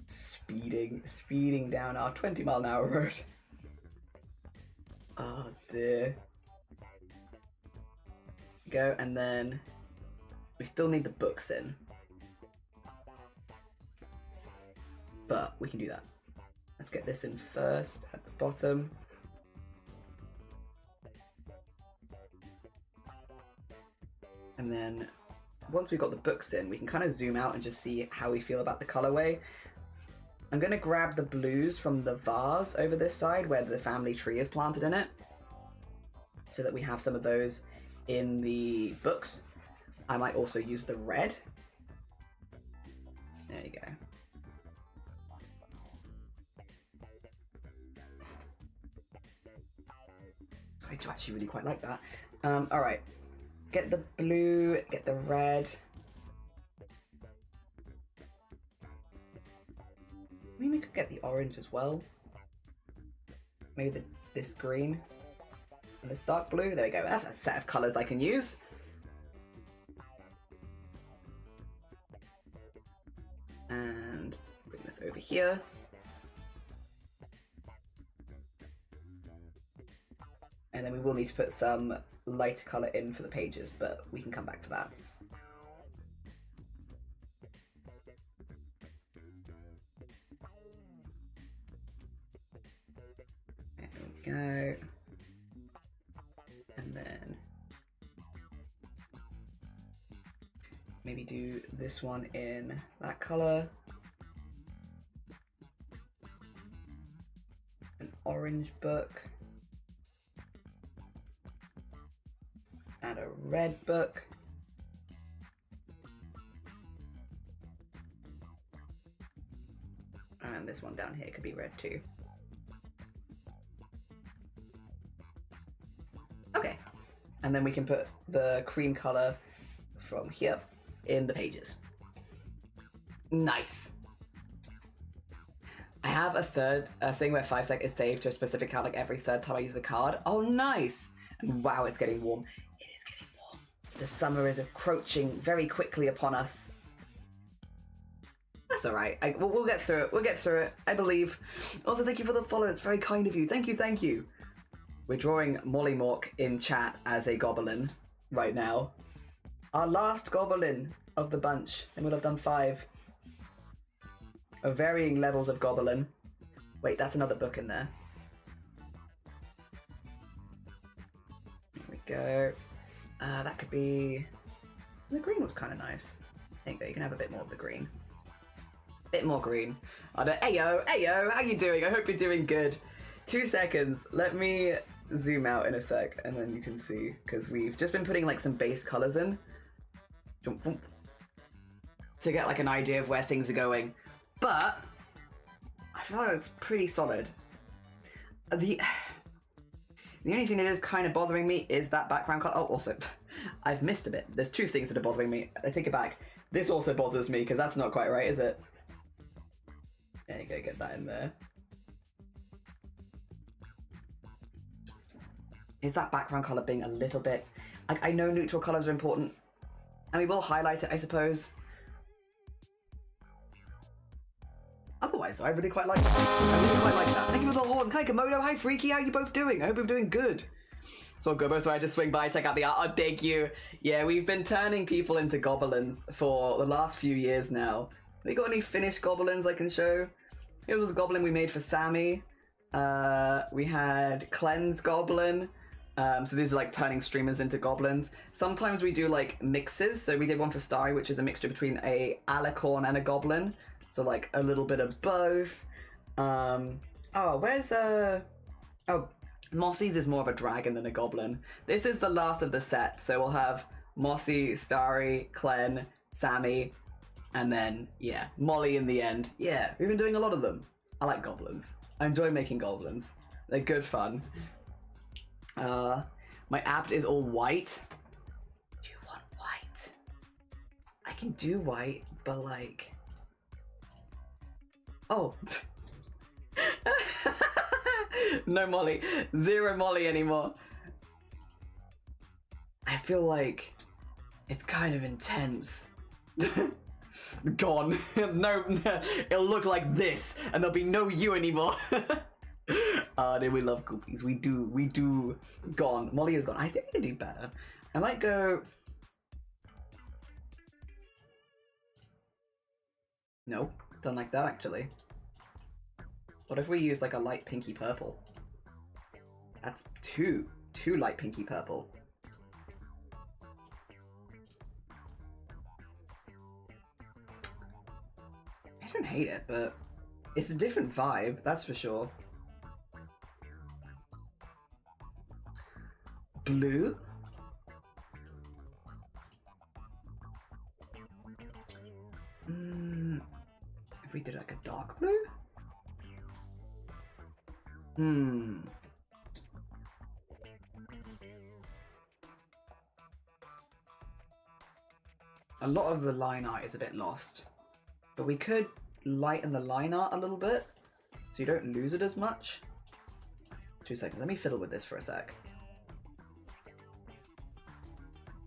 Speeding down our 20-mile-an-hour road. Oh dear. Go, and then we still need the books in. But we can do that. Let's get this in first at the bottom. And then once we've got the books in, we can kind of zoom out and just see how we feel about the colorway. I'm going to grab the blues from the vase over this side where the family tree is planted in it, so that we have some of those in the books. I might also use the red. There you go. I do actually really quite like that. Alright. Get the blue, get the red. Maybe we could get the orange as well. Maybe this green. And this dark blue. There we go. That's a set of colours I can use. And bring this over here. And then we will need to put some lighter colour in for the pages, but we can come back to that. There we go. And then maybe do this one in that colour. An orange book. And a red book. And this one down here could be red too. Okay. And then we can put the cream colour from here in the pages. Nice. I have a thing where 5 sec is saved to a specific card like every third time I use the card. Oh, nice. And wow, it's getting warm. The summer is approaching very quickly upon us. That's alright. We'll get through it. We'll get through it. I believe. Also, thank you for the follow. It's very kind of you. Thank you, thank you. We're drawing Molly Mork in chat as a goblin right now. Our last goblin of the bunch. And we'll have done 5. Of varying levels of goblin. Wait, that's another book in there. There we go. That could be... The green was kind of nice. There you go, you can have a bit more of the green. Bit more green. Ayo, how you doing? I hope you're doing good. 2 seconds. Let me zoom out in a sec, and then you can see, because we've just been putting like some base colors in to get like an idea of where things are going. But I feel like it's pretty solid. The only thing that is kind of bothering me is that background color. Oh, also, I've missed a bit. There's 2 things that are bothering me. I take it back. This also bothers me because that's not quite right, is it? There you go, get that in there. Is that background color being a little bit... I know neutral colors are important, and we will highlight it, I suppose. Otherwise, I really quite like that. I really quite like that. Thank you for the horn. Hi, Komodo. Hi, Freaky. How are you both doing? I hope you're doing good. So, Gobo, so I just swing by, check out the art. Oh, thank you. Yeah, we've been turning people into goblins for the last few years now. Have we got any finished goblins I can show? Here was a goblin we made for Sammy. We had Cleanse Goblin. So these are like turning streamers into goblins. Sometimes we do like mixes. So we did one for Starry, which is a mixture between a alicorn and a goblin. So like a little bit of both. Oh, where's oh, Mossy's is more of a dragon than a goblin. This is the last of the set. So we'll have Mossy, Starry, Clen, Sammy, and then yeah, Molly in the end. Yeah, we've been doing a lot of them. I like goblins. I enjoy making goblins. They're good fun. My apt is all white. Do you want white? I can do white, but like... Oh. No Molly. 0 Molly anymore. I feel like it's kind of intense. Gone. No, it'll look like this, and there'll be no you anymore. We love goofies. We do. Gone. Molly is gone. I think we can do better. I might go... No, don't like that actually. What if we use like a light pinky purple? That's two light pinky purple. I don't hate it, but it's a different vibe, that's for sure. Blue? If we did like a dark blue? A lot of the line art is a bit lost, but we could lighten the line art a little bit so you don't lose it as much. 2 seconds, let me fiddle with this for a sec.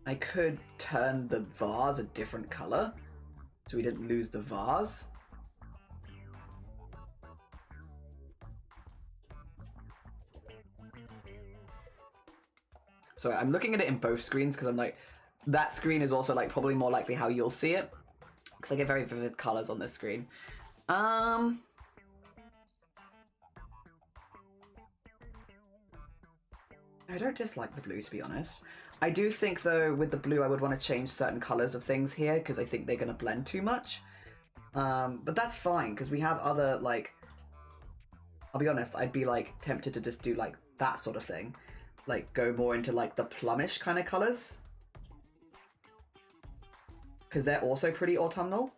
I could turn the vase a different color so we didn't lose the vase. So I'm looking at it in both screens because I'm like, that screen is also like probably more likely how you'll see it because I get very vivid colors on this screen. I don't dislike the blue, to be honest. I do think though with the blue I would want to change certain colors of things here because I think they're going to blend too much. But that's fine because we have other like, I'll be honest, I'd be like tempted to just do like that sort of thing. Like go more into like the plumish kind of colors. Because they're also pretty autumnal.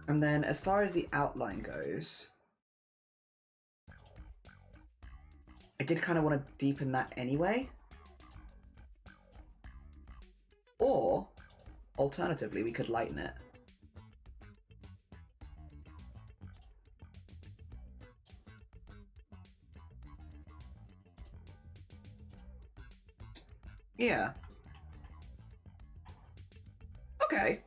And then as far as the outline goes, I did kind of want to deepen that anyway. Or, alternatively, we could lighten it. Yeah. Okay.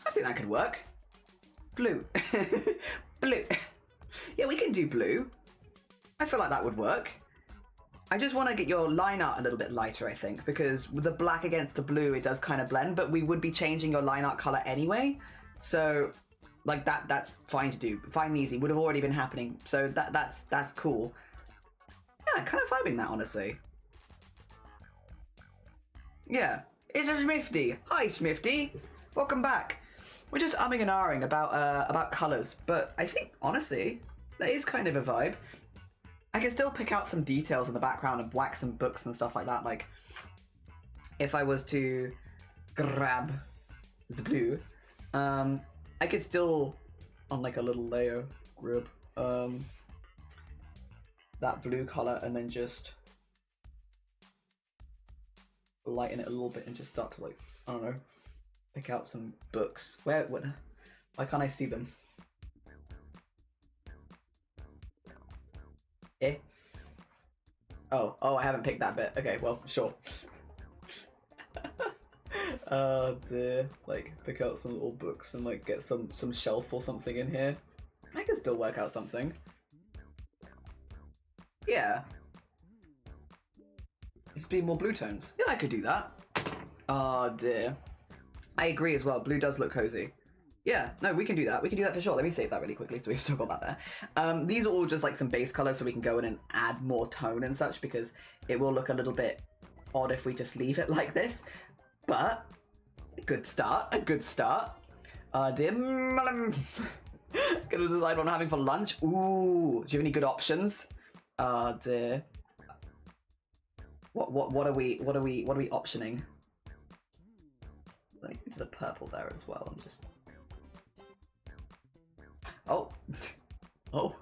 I think that could work. Blue. Blue. Yeah, we can do blue. I feel like that would work. I just want to get your line art a little bit lighter, I think, because with the black against the blue, it does kind of blend, but we would be changing your line art color anyway. So Like that's fine to do. Fine and easy. Would have already been happening. So that's cool. Yeah, kind of vibing that, honestly. Yeah. It's a Smifty. Hi, Smifty. Welcome back. We're just umming and ahhing about colours, but I think, honestly, that is kind of a vibe. I can still pick out some details in the background and wax some books and stuff like that. Like, if I was to grab the blue, I could still, on like a little layer, grab that blue colour and then just lighten it a little bit and just start to, like, I don't know, pick out some books. Why can't I see them? Oh, I haven't picked that bit. Okay, well, sure. Oh dear. Like, pick out some little books and like get some shelf or something in here. I can still work out something. Yeah. Just be more blue tones. Yeah, I could do that. Oh dear. I agree as well. Blue does look cozy. Yeah, no, we can do that. We can do that for sure. Let me save that really quickly so we've still got that there. These are all just like some base colors so we can go in and add more tone and such because it will look a little bit odd if we just leave it like this. But, a good start. Gonna decide what I'm having for lunch. Ooh, do you have any good options? Oh dear. What are we optioning? Let me go to the purple there as well and just... Oh. Oh.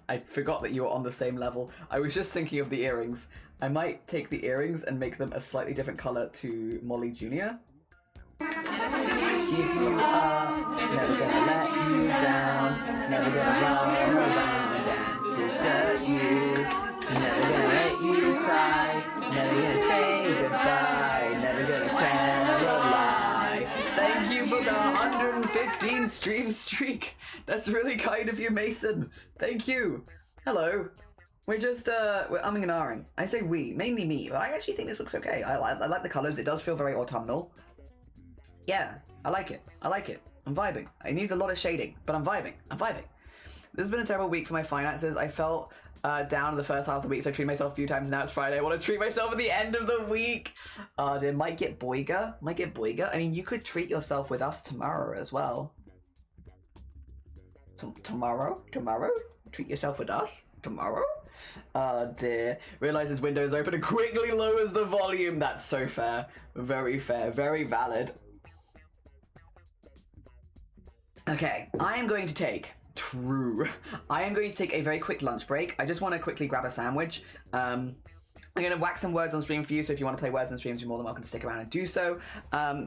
I forgot that you were on the same level. I was just thinking of the earrings. I might take the earrings and make them a slightly different color to Molly Jr. Give you up, never gonna let you down, never gonna run around and desert you, never gonna let you cry, never gonna say goodbye, never gonna tell a lie. Thank you for the 115 stream streak. That's really kind of you, Mason. Thank you. Hello. We're just, we're umming and ahhing. I say we, mainly me, but I actually think this looks okay. I like the colours. It does feel very autumnal. Yeah, I like it. I'm vibing. It needs a lot of shading, but I'm vibing. This has been a terrible week for my finances. I felt down in the first half of the week, so I treated myself a few times. Now it's Friday. I want to treat myself at the end of the week. It might get boiga. I mean, you could treat yourself with us tomorrow as well. Tomorrow? Treat yourself with us? Tomorrow? Oh dear. Realizes Windows open and quickly lowers the volume. That's so fair. Very fair. Very valid. Okay, I am going to take a very quick lunch break. I just want to quickly grab a sandwich. I'm going to whack some words on stream for you, so if you want to play words on streams, you're more than welcome to stick around and do so.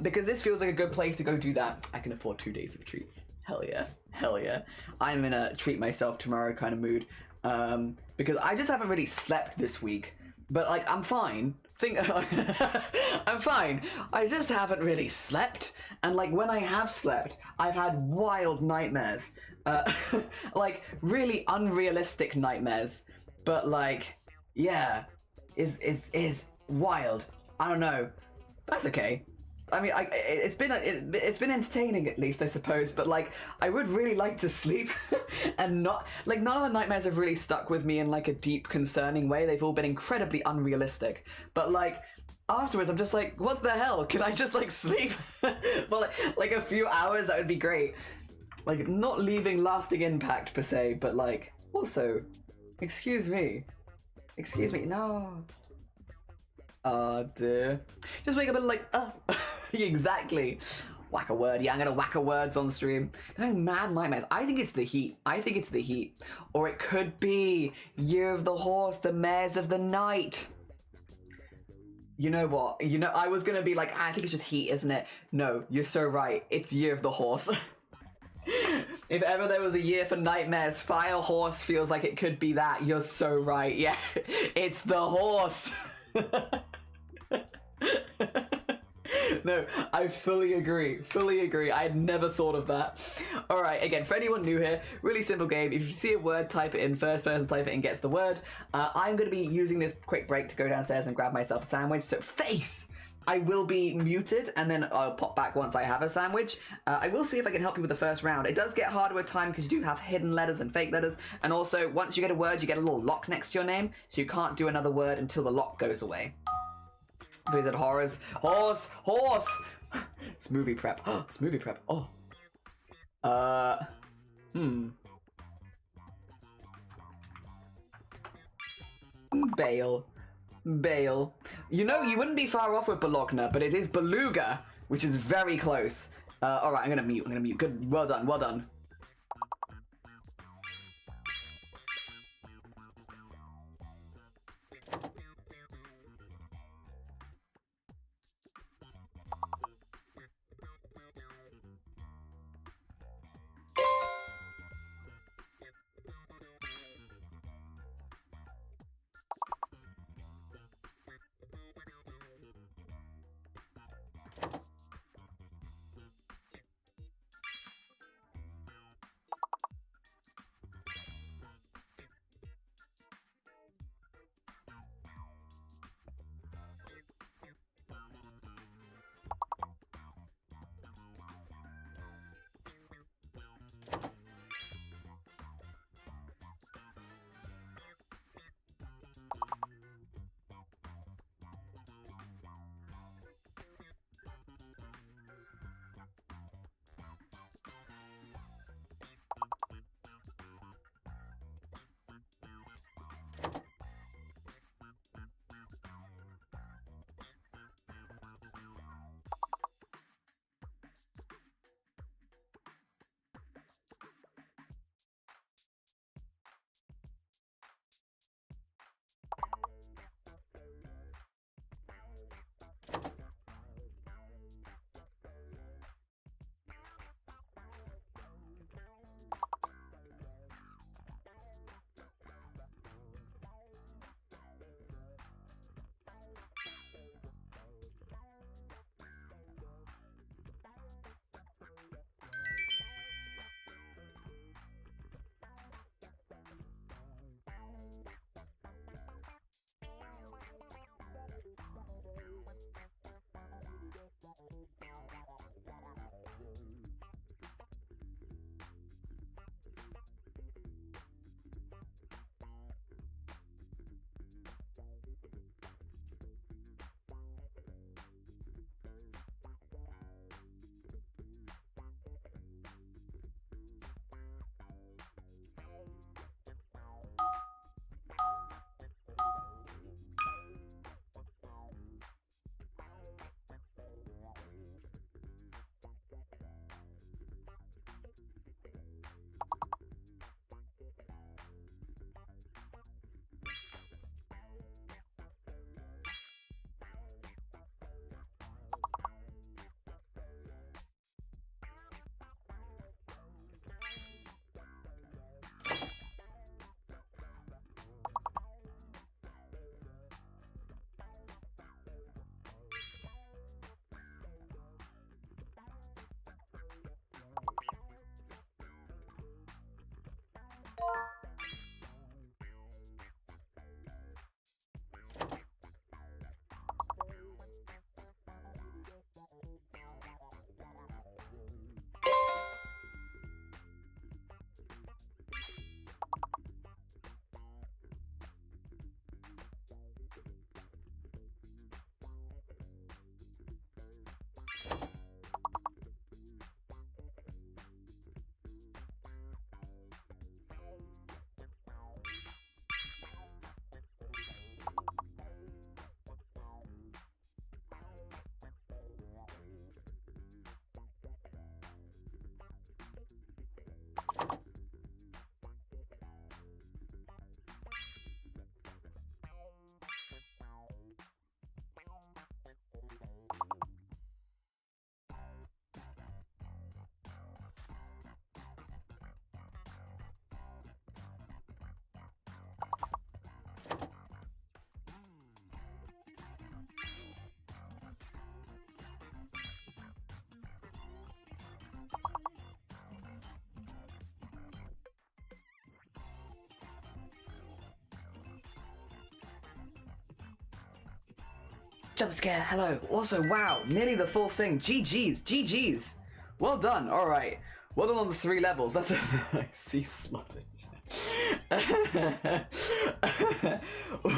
Because this feels like a good place to go do that. I can afford 2 days of treats. Hell yeah. I'm in a treat myself tomorrow kind of mood. Because I just haven't really slept this week. But like, I'm fine. I'm fine. I just haven't really slept. And like, when I have slept, I've had wild nightmares. Like, really unrealistic nightmares. But like, yeah, is wild. I don't know. That's okay. I mean, it's been entertaining at least, I suppose. But like, I would really like to sleep, and not like none of the nightmares have really stuck with me in like a deep, concerning way. They've all been incredibly unrealistic. But like afterwards, I'm just like, what the hell? Can I just like sleep for like a few hours? That would be great. Like, not leaving lasting impact per se, but like also, excuse me, no. Oh dear. Just wake up and like, exactly. Whack a word. Yeah, I'm gonna whack a words on stream. No mad nightmares. I think it's the heat. Or it could be Year of the Horse, the Mares of the Night. You know what? I was gonna be like, I think it's just heat, isn't it? No, you're so right. It's Year of the Horse. If ever there was a year for nightmares, Fire Horse feels like it could be that. You're so right. Yeah, it's the horse. No, I fully agree. I had never thought of that. Alright, again, for anyone new here, really simple game. If you see a word, type it in first person, type it in, gets the word. I'm going to be using this quick break to go downstairs and grab myself a sandwich. So face I will be muted, and then I'll pop back once I have a sandwich. I will see if I can help you with the first round. It does get harder with time because you do have hidden letters and fake letters, and also once you get a word, you get a little lock next to your name, so you can't do another word until the lock goes away. Visit horrors. Horse! Horse! Smoothie prep. Smoothie prep. Oh. Bale. Bale. You know, you wouldn't be far off with Bologna, but it is Beluga, which is very close. Alright, I'm gonna mute. Good, well done, well done. Jump scare, hello. Also, wow, nearly the full thing. GG's, GG's. Well done, alright. Well done on the 3 levels. That's a C slotted.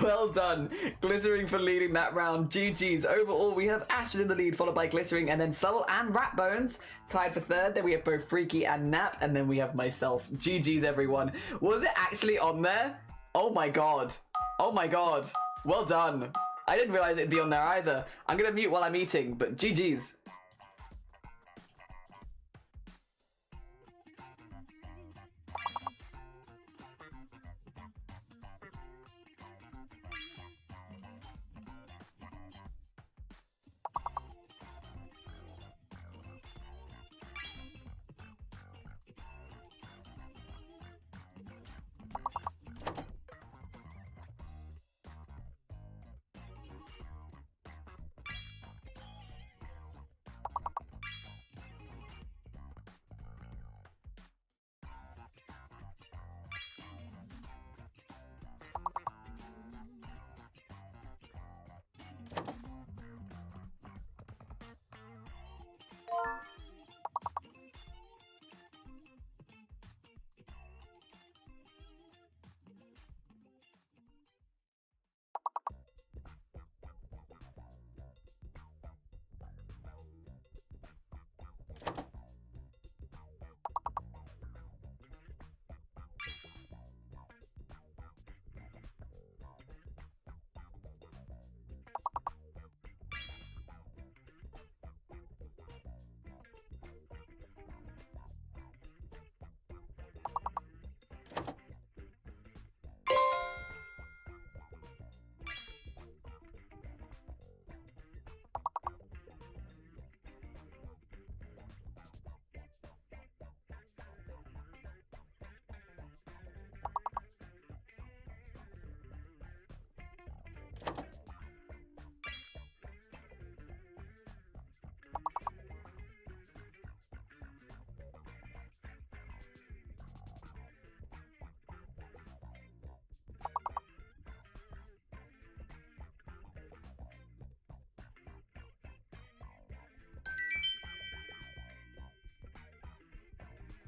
Well done, Glittering, for leading that round. GG's. Overall, we have Astrid in the lead, followed by Glittering, and then Subtle and Ratbones tied for 3rd. Then we have both Freaky and Nap, and then we have myself. GG's, everyone. Was it actually on there? Oh my god. Oh my god. Well done. I didn't realize it'd be on there either. I'm gonna mute while I'm eating, but GG's.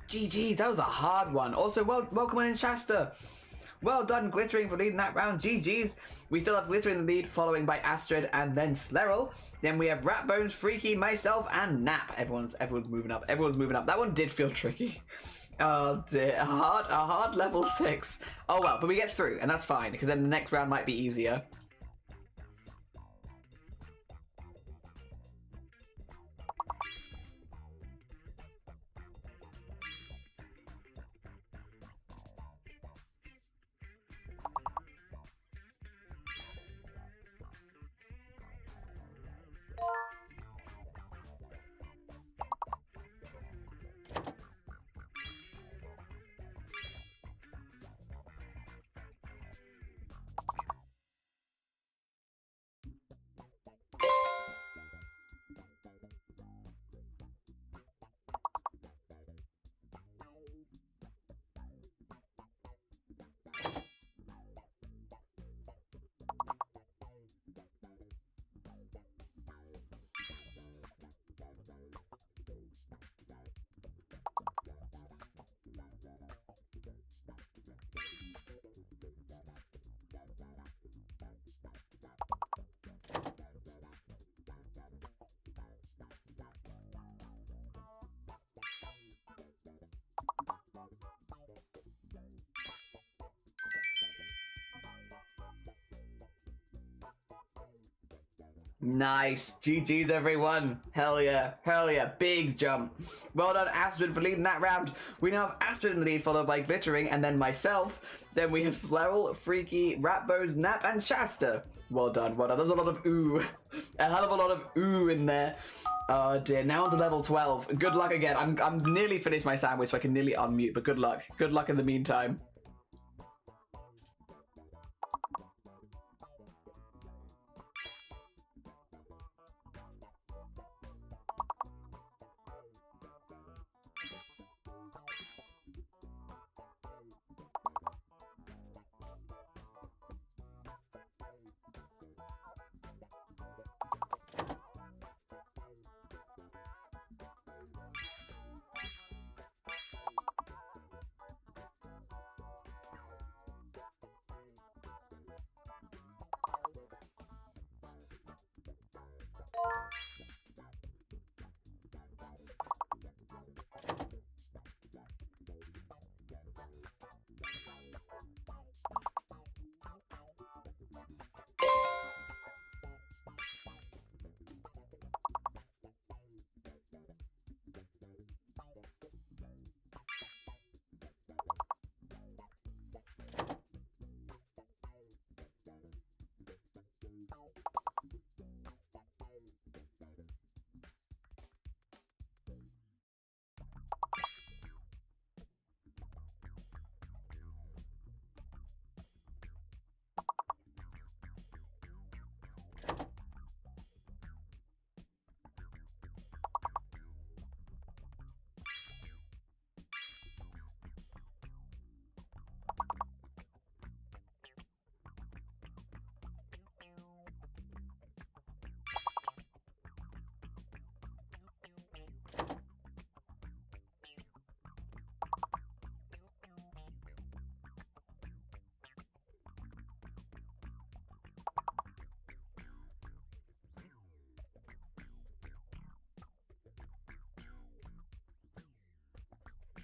GG's, that was a hard one. Also, welcome on in, Shasta. Well done, Glittering, for leading that round. GG's. We still have Glittering in the lead, following by Astrid and then Slerrel. Then we have Ratbones, Freaky, myself, and Nap. Everyone's moving up. Everyone's moving up. That one did feel tricky. Oh dear, a hard level 6. Oh well, but we get through, and that's fine, because then the next round might be easier. Nice. GG's, everyone. Hell yeah. Hell yeah. Big jump. Well done, Astrid, for leading that round. We now have Astrid in the lead, followed by Glittering, and then myself. Then we have Slerrel, Freaky, Ratbones, Nap, and Shasta. Well done. Well done. There's a lot of ooh. A hell of a lot of ooh in there. Oh dear. Now on to level 12. Good luck again. I'm nearly finished my sandwich, so I can nearly unmute, but good luck. Good luck in the meantime.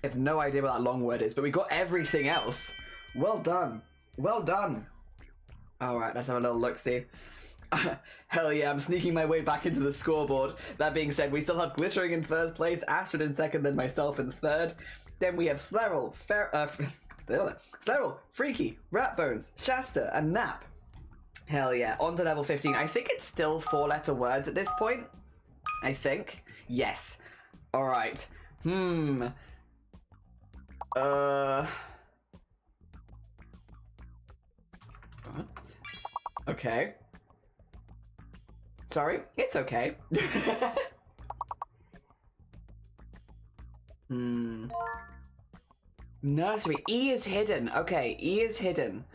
I have no idea what that long word is, but we got everything else. Well done. Well done. Alright, let's have a little look-see. Hell yeah, I'm sneaking my way back into the scoreboard. That being said, we still have Glittering in first place, Astrid in second, then myself in third. Then we have Slerrel, Slerrel, Freaky, Ratbones, Shasta, and Nap. Hell yeah, on to level 15. I think it's still 4-letter words at this point. I think. Yes. Alright. What? Okay. Sorry, it's okay. Nursery. E is hidden. Okay, E is hidden.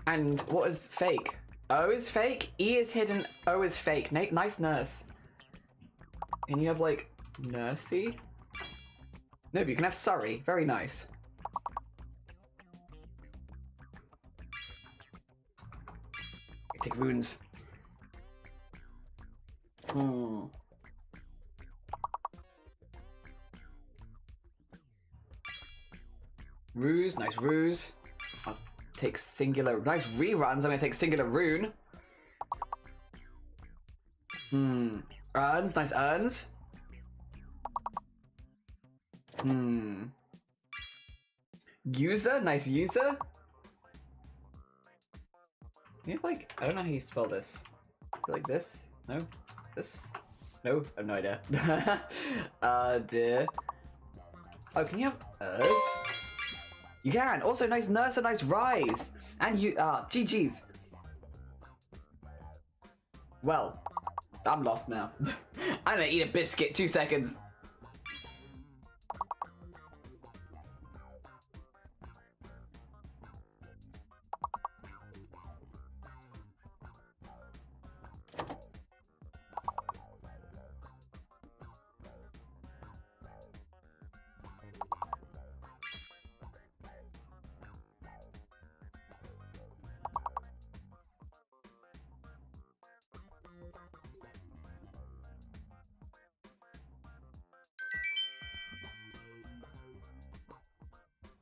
And what is fake? O is fake, E is hidden, O is fake. Nice nurse. And you have like nursey? No, but you can have Surrey. Very nice. Take runes. Ruse, nice ruse. I'll take singular, nice reruns. I'm gonna take singular rune. Urns, nice urns. User, nice user. You have like, I don't know how you spell this. Like this? No? This? No? I have no idea. Dear. Oh, can you have ers? You can! Also, nice nurse and nice rise! And you, GG's. Well, I'm lost now. I'm gonna eat a biscuit, 2 seconds.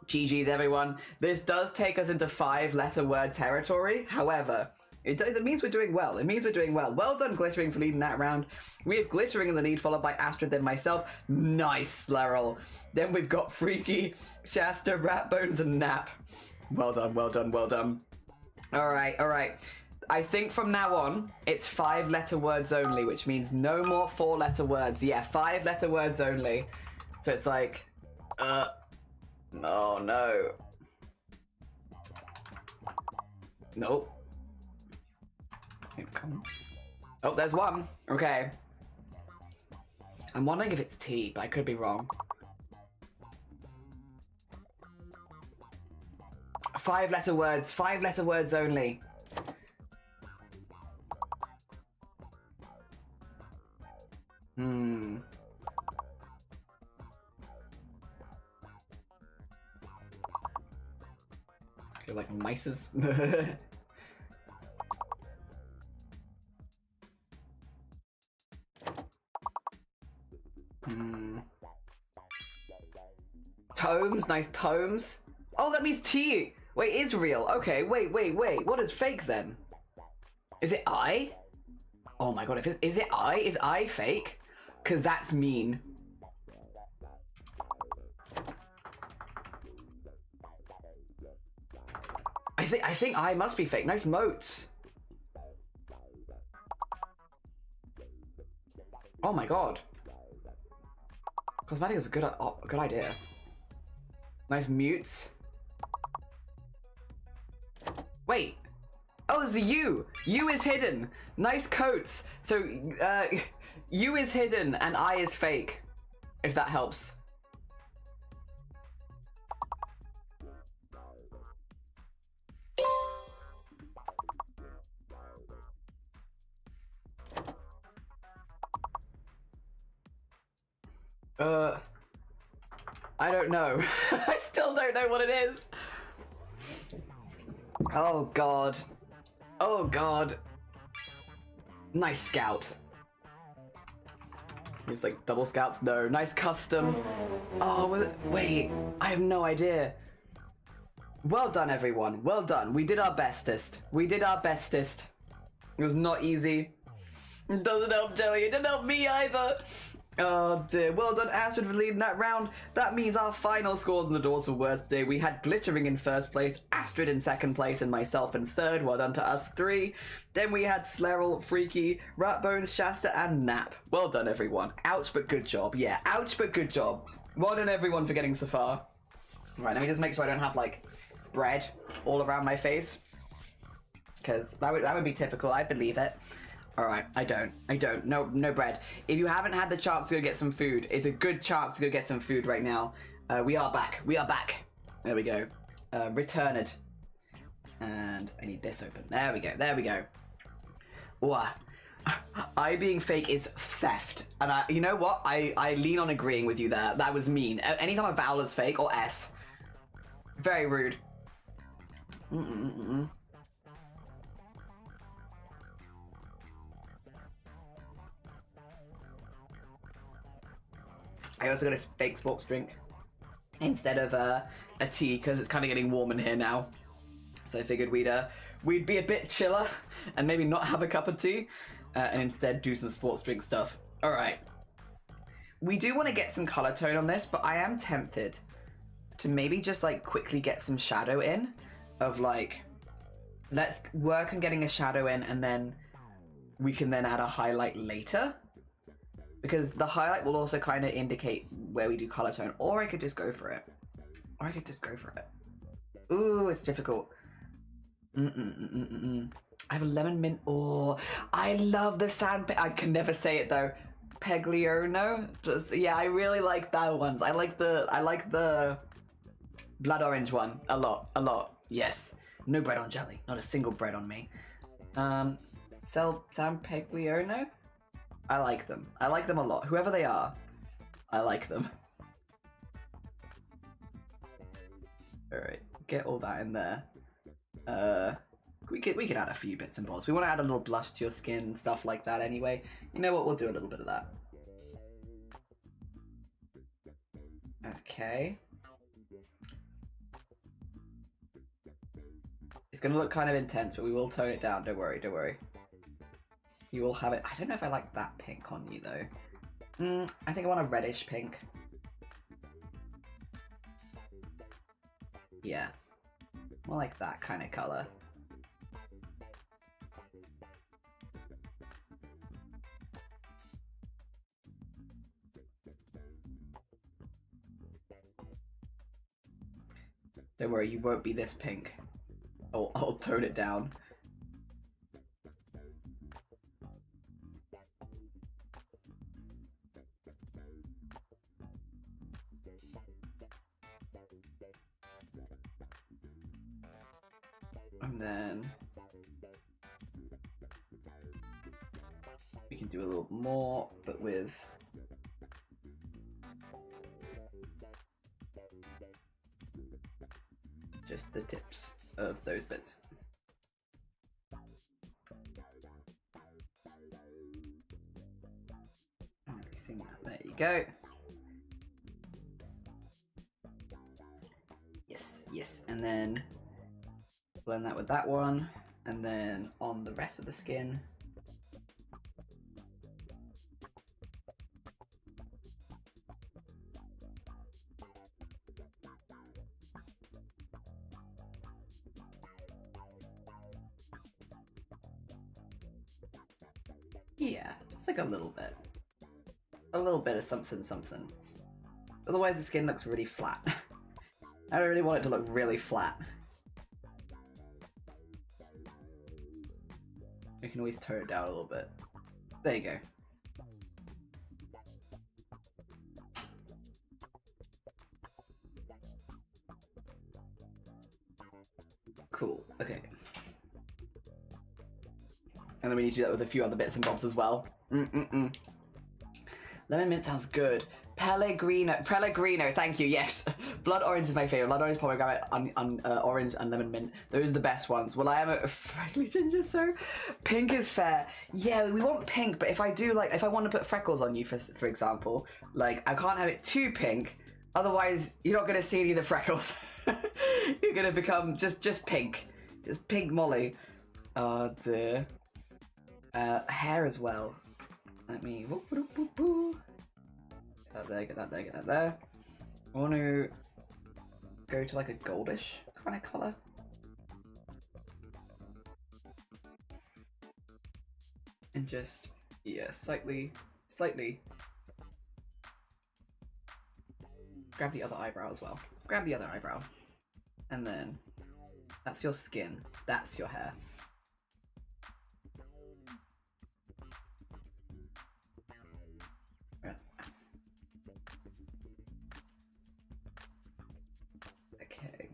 GG's everyone. This does take us into 5-letter word territory. However, it means we're doing well. It means we're doing well. Well done, Glittering, for leading that round. We have Glittering in the lead, followed by Astrid, then myself. Nice, Slerrel. Then we've got Freaky, Shasta, Ratbones, and Nap. Well done, well done, well done. Alright, alright. I think from now on, it's 5-letter words only, which means no more 4-letter words. Yeah, 5-letter words only. So it's like, oh no. Nope. Here it comes. Oh, there's one. Okay. I'm wondering if it's T, but I could be wrong. 5-letter words. 5-letter words only. Okay, like mices. tomes, nice tomes. Oh, that means tea. Wait, is real. Okay, wait. What is fake then? Is it I? Oh my god, is it I? Is I fake? Cause that's mean. I think I must be fake. Nice moats. Oh my god. Cosmetic is a good idea. Nice mutes. Wait. Oh, there's a U. U is hidden. Nice coats. So, U is hidden and I is fake. If that helps. I don't know. I still don't know what it is. Oh god. Oh god. Nice scout. It was like double scouts? No. Nice custom. Oh, wait. I have no idea. Well done, everyone. Well done. We did our bestest. We did our bestest. It was not easy. It doesn't help Jelly. It didn't help me either. Oh dear. Well done, Astrid, for leading that round. That means our final scores on the Doors for Words today. We had Glittering in first place, Astrid in second place, and myself in third. Well done to us three. Then we had Slerrel, Freaky, Ratbones, Shasta, and Nap. Well done, everyone. Ouch, but good job. Yeah, ouch, but good job. Well done, everyone, for getting so far. Right, let me just make sure I don't have, like, bread all around my face. Because that would be typical. I believe it. Alright, I don't. No bread. If you haven't had the chance to go get some food, it's a good chance to go get some food right now. We are back. There we go. Returned. And I need this open. There we go. Ooh, I being fake is theft. And you know what? I lean on agreeing with you there. That was mean. Anytime a vowel is fake or S. Very rude. I also got a fake sports drink instead of a tea because it's kind of getting warm in here now. So I figured we'd be a bit chiller and maybe not have a cup of tea and instead do some sports drink stuff. All right. We do want to get some color tone on this, but I am tempted to maybe just like quickly get some shadow in of like, let's work on getting a shadow in and then we can then add a highlight later. Because the highlight will also kind of indicate where we do color tone. Or I could just go for it. Ooh, it's difficult. I have a lemon mint. Oh, I love the sand. I can never say it though. Pegliono. Yeah, I really like that one. I like the blood orange one a lot. Yes. No bread on Jelly. Not a single bread on me. San Pegliono. I like them. I like them a lot. Whoever they are, I like them. Alright, get all that in there. We could add a few bits and bobs. We want to add a little blush to your skin and stuff like that anyway. You know what, we'll do a little bit of that. Okay. It's gonna look kind of intense, but we will tone it down, don't worry. You will have it. I don't know if I like that pink on you though. I think I want a reddish pink. Yeah. More like that kind of color. Don't worry, you won't be this pink. I'll tone it down. And then we can do a little more, but with just the tips of those bits. There you go. Yes, and then blend that with that one, and then on the rest of the skin. Yeah, just like a little bit. A little bit of something something. Otherwise the skin looks really flat. I don't really want it to look really flat. You can always tone it down a little bit. There you go. Cool, okay. And then we need to do that with a few other bits and bobs as well. Lemon mint sounds good. Pellegrino, thank you, yes. Blood orange is my favorite. Blood orange, pomegranate, orange, and lemon mint. Those are the best ones. Well, I am a freckly ginger, so pink is fair. Yeah, we want pink, but if I do, like, if I want to put freckles on you, for example, like, I can't have it too pink, otherwise you're not going to see any of the freckles. You're going to become just pink. Just pink Molly. Oh, dear. Hair as well. Let me... That there, get that there, get that there. I want to go to like a goldish kind of colour. And just, yeah, slightly. Grab the other eyebrow as well. Grab the other eyebrow. And then, that's your skin. That's your hair.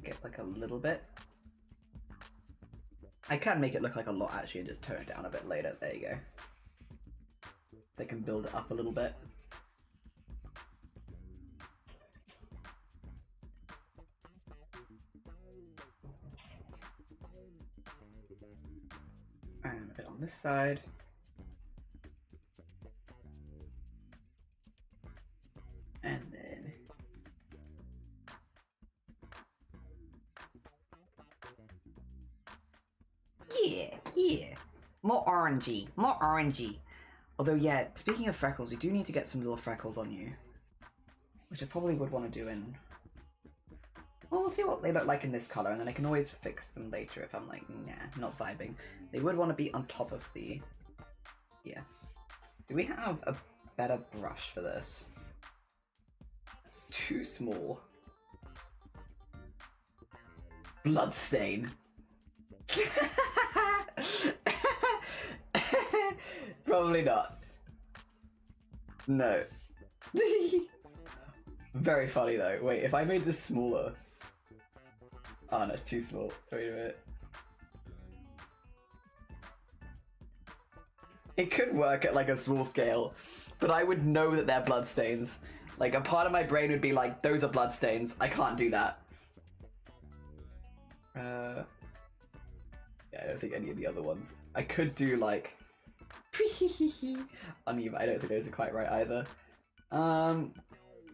Get like a little bit. I can make it look like a lot actually and just tone it down a bit later. There you go. So I can build it up a little bit. And a bit on this side. And then yeah. More orangey. Although, yeah, speaking of freckles, we do need to get some little freckles on you. Which I probably would want to do in... Well, we'll see what they look like in this colour, and then I can always fix them later if I'm like, nah, not vibing. They would want to be on top of the... Yeah. Do we have a better brush for this? It's too small. Bloodstain. Probably not. No. Very funny though. Wait, if I made this smaller... Oh no, it's too small. Wait a minute. It could work at like a small scale, but I would know that they're bloodstains. Like a part of my brain would be like, those are bloodstains. I can't do that. Yeah, I don't think any of the other ones. I could do like uneven. I don't think those are quite right either.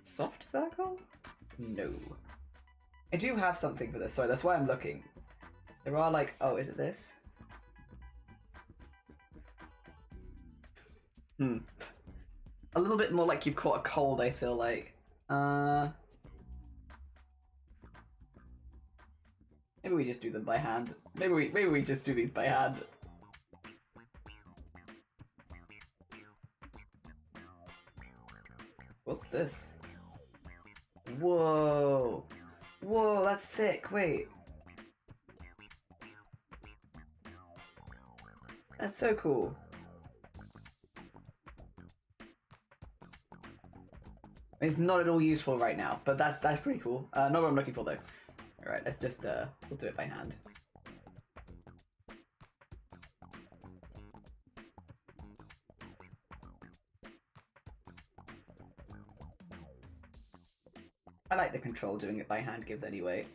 Soft circle? No. I do have something for this, sorry, that's why I'm looking. There are like, oh, is it this? A little bit more like you've caught a cold, I feel like. Maybe we just do them by hand. Maybe we just do these by hand. What's this? Whoa! Whoa, that's sick, wait. That's so cool. It's not at all useful right now, but that's pretty cool. Not what I'm looking for though. Alright, let's just, we'll do it by hand. I like the control doing it by hand gives anyway.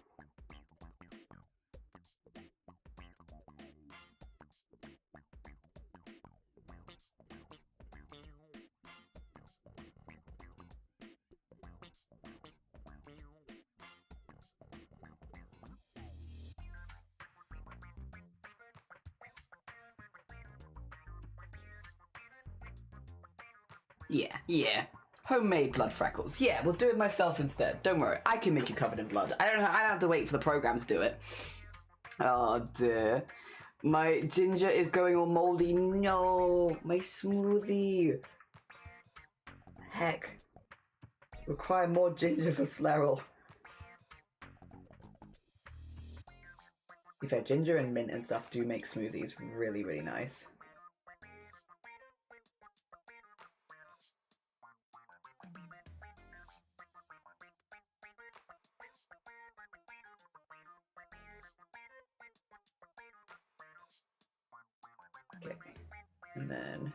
Yeah. Homemade blood freckles. Yeah, we'll do it myself instead. Don't worry, I can make you covered in blood. I don't have to wait for the program to do it. Oh dear. My ginger is going all moldy. No, my smoothie. Heck. Require more ginger for Slarrel. To be fair, ginger and mint and stuff do make smoothies really, really nice. Okay, and then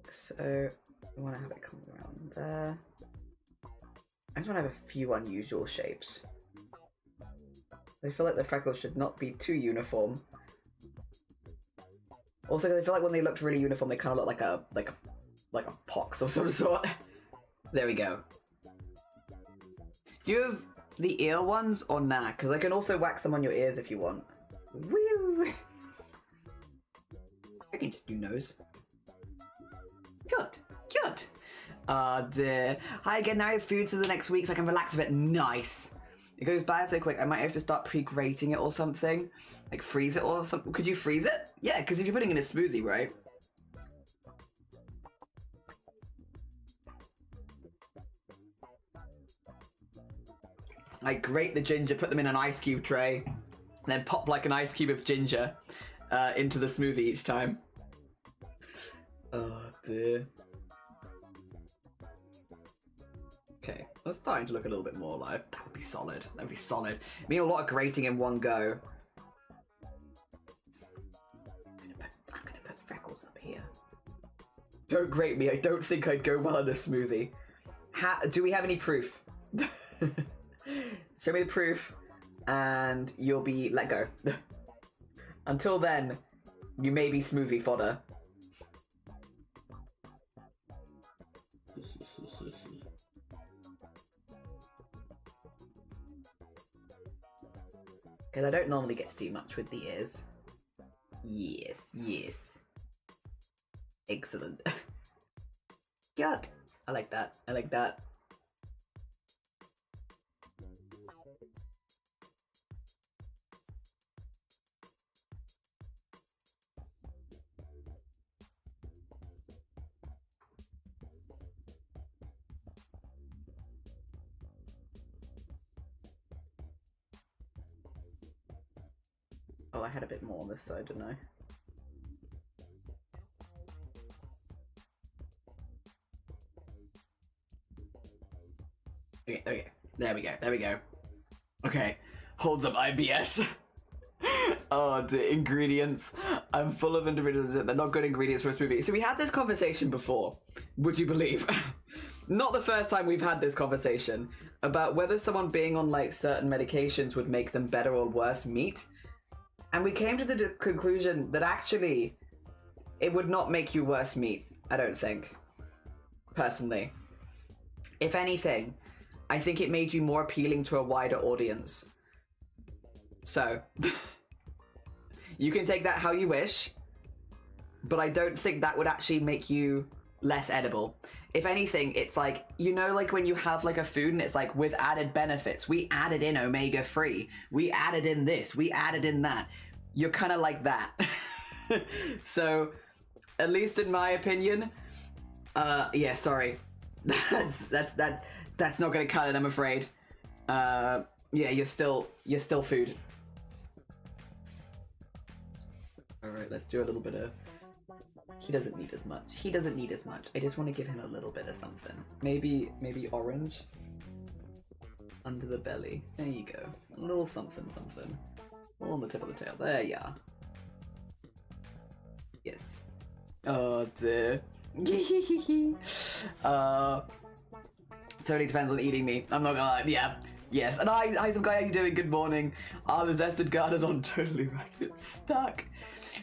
so I want to have it come around there. I just want to have a few unusual shapes. I feel like the freckles should not be too uniform. Also, because I feel like when they looked really uniform, they kind of look like a pox of some sort. There we go. Do you have the ear ones or nah? Because I can also wax them on your ears if you want. Woo! I can just do nose. Good. Dear. Hi again, now I have food for the next week so I can relax a bit. Nice. It goes by so quick, I might have to start pre-grating it or something. Like freeze it or something. Could you freeze it? Yeah, because if you're putting it in a smoothie, right? I grate the ginger, put them in an ice cube tray, and then pop like an ice cube of ginger into the smoothie each time. Oh dear. Okay, that's starting to look a little bit more alive. That would be solid. That would be solid. I mean, a lot of grating in one go. I'm gonna put freckles up here. Don't grate me. I don't think I'd go well in a smoothie. Do we have any proof? Show me the proof, and you'll be let go. Until then, you may be smoothie fodder. Because I don't normally get to do much with the ears. Yes. Excellent. God, I like that. Oh, I had a bit more on this side, didn't I? Okay. There we go. Okay. Holds up IBS. Oh, the ingredients. I'm full of ingredients. They're not good ingredients for a smoothie. So we had this conversation before, would you believe? Not the first time we've had this conversation about whether someone being on like certain medications would make them better or worse meat. And we came to the conclusion that actually it would not make you worse meat, I don't think. Personally. If anything, I think it made you more appealing to a wider audience. So, you can take that how you wish, but I don't think that would actually make you less edible. If anything, it's like, you know, like when you have like a food and it's like with added benefits, we added in omega-3, we added in this, we added in that. You're kind of like that. So, at least in my opinion, yeah, sorry. That's not gonna cut it, I'm afraid. Yeah, you're still food. Alright, let's do a little bit of... He doesn't need as much. I just want to give him a little bit of something. Maybe orange? Under the belly. There you go. A little something. All on the tip of the tail. There you are. Yes. Oh dear. Totally depends on eating me. I'm not gonna lie. Yeah. Yes. And hi some guy, how you doing? Good morning. The zested garter's on totally right. It's stuck.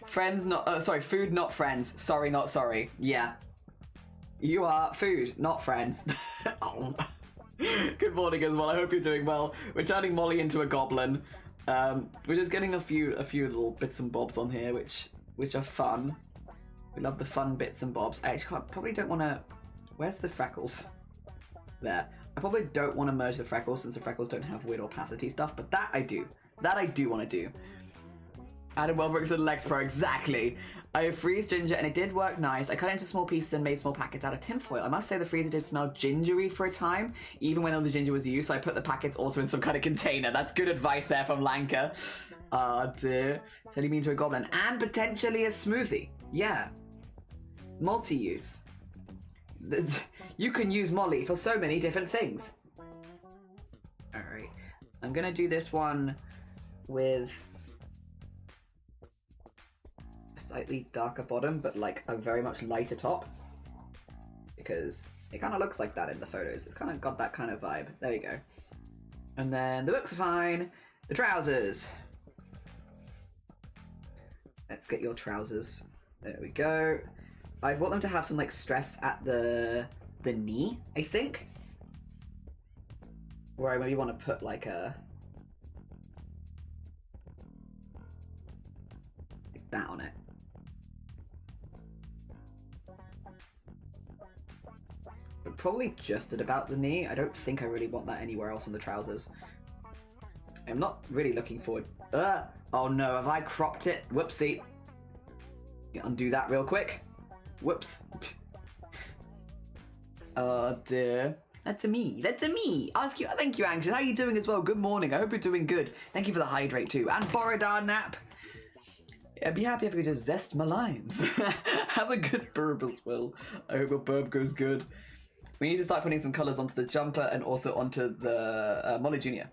Friends not food not friends. Sorry not sorry. Yeah. You are food, not friends. Oh. Good morning as well. I hope you're doing well. We're turning Molly into a goblin. We're just getting a few little bits and bobs on here, which which are fun. We love the fun bits and bobs. I actually probably don't want to... Where's the freckles? There. I probably don't want to merge the freckles since the freckles don't have weird opacity stuff, but that I do. That I do want to do. Added Wellbrooks and Lex Pro, exactly. I freeze ginger and it did work nice. I cut it into small pieces and made small packets out of tinfoil. I must say the freezer did smell gingery for a time, even when all the ginger was used, so I put the packets also in some kind of container. That's good advice there from Lanka. Dear. Turning me into a goblin. And potentially a smoothie. Yeah. Multi-use. You can use Molly for so many different things. Alright. I'm gonna do this one with a slightly darker bottom, but like a very much lighter top. Because it kind of looks like that in the photos. It's kind of got that kind of vibe. There we go. And then the books are fine. The trousers. Let's get your trousers. There we go. I want them to have some like stress at the knee, I think. Where I maybe want to put like a... like that on it. But probably just at about the knee. I don't think I really want that anywhere else on the trousers. I'm not really looking forward... Oh no, have I cropped it? Whoopsie. Undo that real quick. Whoops. Oh dear. That's a me. That's a me. Ask you. Thank you, Anxious. How are you doing as well? Good morning. I hope you're doing good. Thank you for the hydrate too. And Borodar nap. I'd be happy if I could just zest my limes. Have a good burb as well. I hope your burb goes good. We need to start putting some colours onto the jumper and also onto the Molly Jr.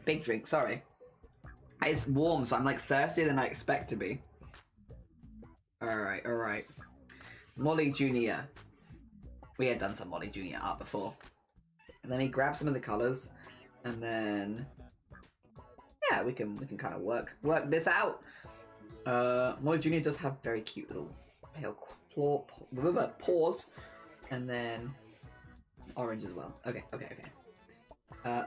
Big drink, sorry. It's warm, so I'm like thirstier than I expect to be. Alright, alright. Molly Jr. We had done some Molly Jr. art before. And let me grab some of the colours, and then... yeah, we can kind of work this out. Molly Jr. does have very cute little pale paws, and then orange as well. Okay.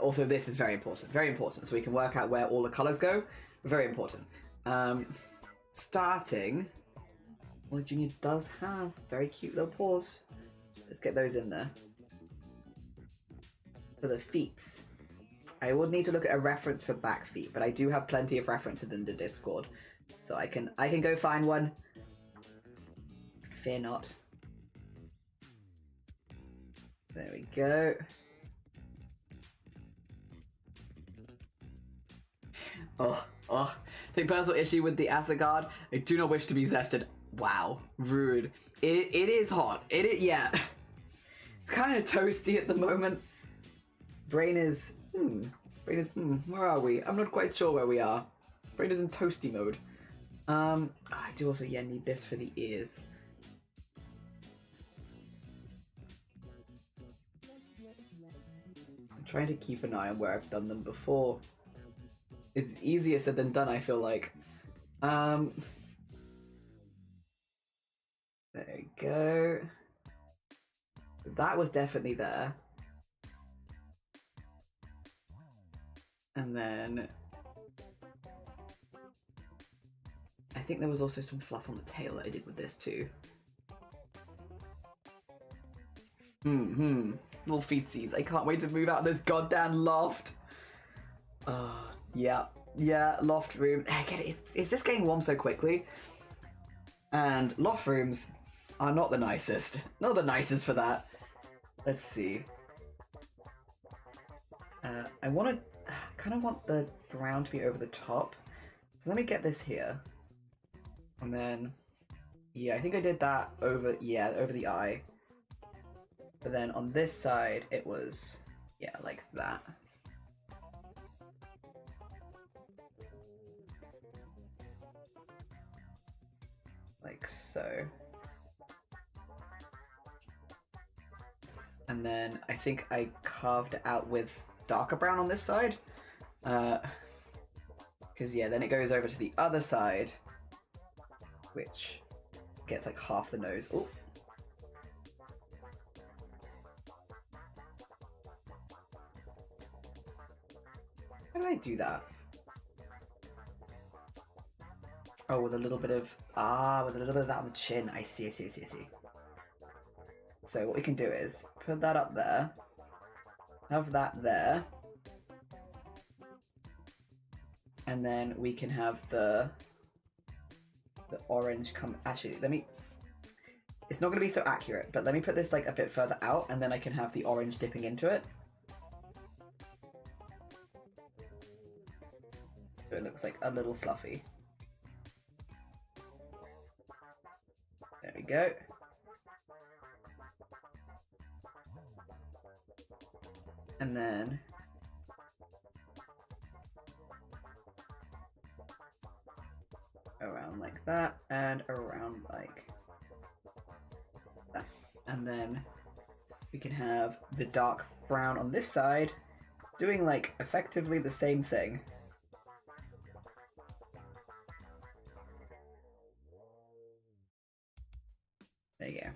Also, this is very important, so we can work out where all the colours go. Very important. Starting, well, Junior does have very cute little paws. Let's get those in there. For the feet, I would need to look at a reference for back feet, but I do have plenty of references in the Discord, so I can go find one. Fear not. There we go. Oh, take personal issue with the Asgard. I do not wish to be zested. Wow, rude. It is hot. Yeah. It's kind of toasty at the moment. Brain is, where are we? I'm not quite sure where we are. Brain is in toasty mode. I do also, need this for the ears. I'm trying to keep an eye on where I've done them before. It's easier said than done, I feel like. There we go. That was definitely there. And then... I think there was also some fluff on the tail that I did with this too. Little feetsies. I can't wait to move out of this goddamn loft. Yeah, loft room. Again, it's just getting warm so quickly. And loft rooms are not the nicest. Not the nicest for that. Let's see. I kind of want the brown to be over the top. So let me get this here. And then, yeah, I think I did that over the eye. But then on this side, it was, like that. Like so. And then I think I carved it out with darker brown on this side. Because then it goes over to the other side, which gets like half the nose. Oh, might do that. Oh, with a little bit of that on the chin. I see. So what we can do is put that up there. Have that there. And then we can have the orange come. Actually, let me. It's not going to be so accurate, but let me put this like a bit further out, and then I can have the orange dipping into it. So it looks like a little fluffy. There we go. And then around like that, and around like that. And then we can have the dark brown on this side doing like effectively the same thing. There you go.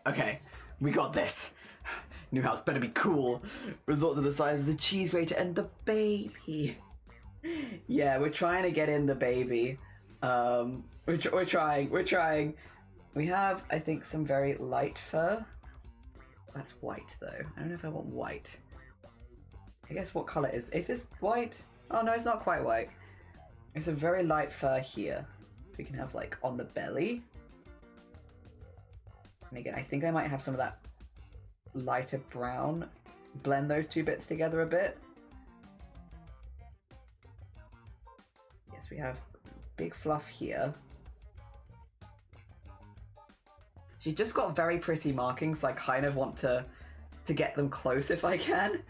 Okay. We got this. New house better be cool. Resort to the size of the cheese grater and the baby. Yeah, we're trying to get in the baby. We're trying. We have, I think, some very light fur. That's white, though. I don't know if I want white. I guess what color is this white? Oh, no, it's not quite white. It's a very light fur here. We can have, like, on the belly. And again, I think I might have some of that lighter brown. Blend those two bits together a bit. Yes, we have big fluff here. She's just got very pretty markings, so I kind of want to get them close if I can.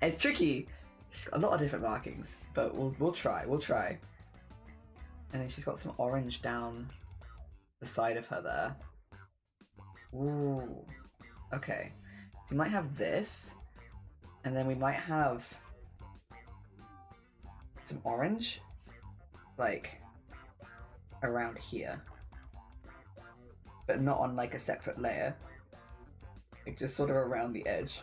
It's tricky. She's got a lot of different markings, but we'll try. And then she's got some orange down the side of her there. Ooh. Okay. So we might have this, and then we might have some orange, like, around here. But not on, like, a separate layer. Like, just sort of around the edge.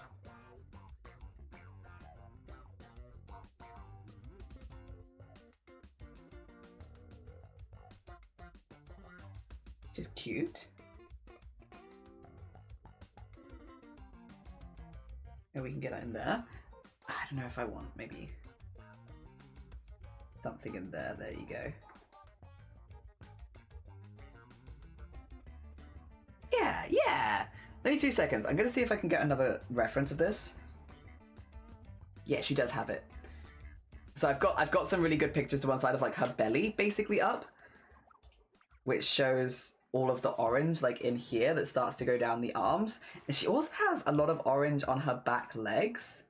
Which is cute. And we can get that in there. I don't know if I want maybe something in there. There you go. Yeah. Let me 2 seconds. I'm gonna see if I can get another reference of this. Yeah, she does have it. So I've got some really good pictures to one side of like her belly basically up, which shows all of the orange like in here that starts to go down the arms. And she also has a lot of orange on her back legs.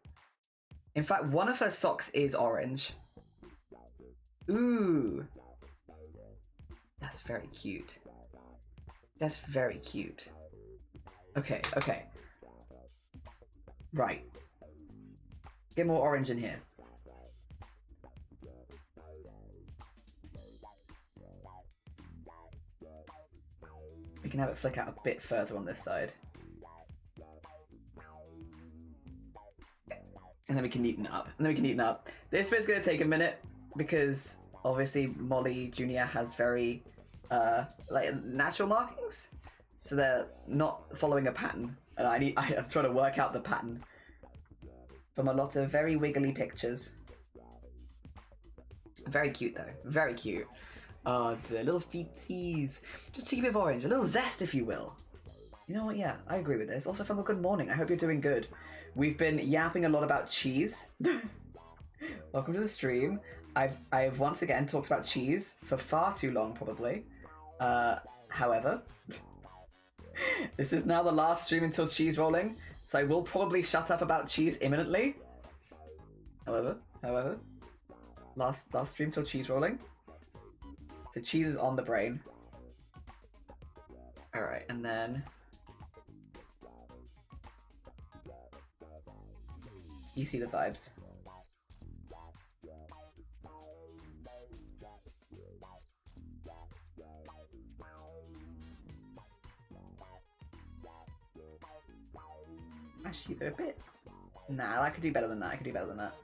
In fact, one of her socks is orange. Ooh. That's very cute. That's very cute. Okay. Right. Get more orange in here. We can have it flick out a bit further on this side. And then we can neaten it up. This bit's gonna take a minute because obviously Molly Jr. has very like natural markings, so they're not following a pattern, and I'm trying to work out the pattern from a lot of very wiggly pictures. Very cute though, very cute. Oh, the little feetsies. Just take a bit of orange, a little zest if you will. You know what, yeah, I agree with this. Also from a good morning, I hope you're doing good. We've been yapping a lot about cheese. Welcome to the stream. I've once again talked about cheese for far too long, probably. However, this is now the last stream until cheese rolling, so I will probably shut up about cheese imminently. However, last stream till cheese rolling. So cheese is on the brain. Alright, and then you see the vibes. Actually, a bit Nah, I could do better than that. I could do better than that.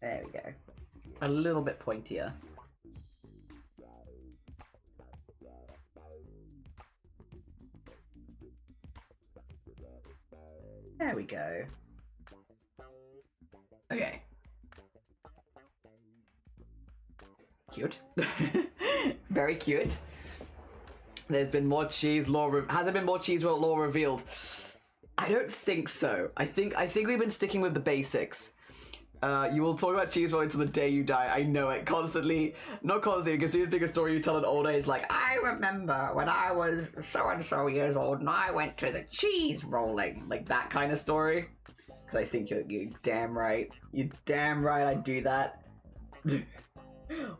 There we go. A little bit pointier. There we go. Okay. Cute. Very cute. There's been more cheese lore. Has there been more cheese lore revealed? I don't think so. I think we've been sticking with the basics. You will talk about cheese roll until the day you die. I know it constantly. Not constantly, because the biggest story you tell in old age, like, I remember when I was so-and-so years old and I went to the cheese rolling. Like that kind of story. Because I think you're damn right. You're damn right I do that.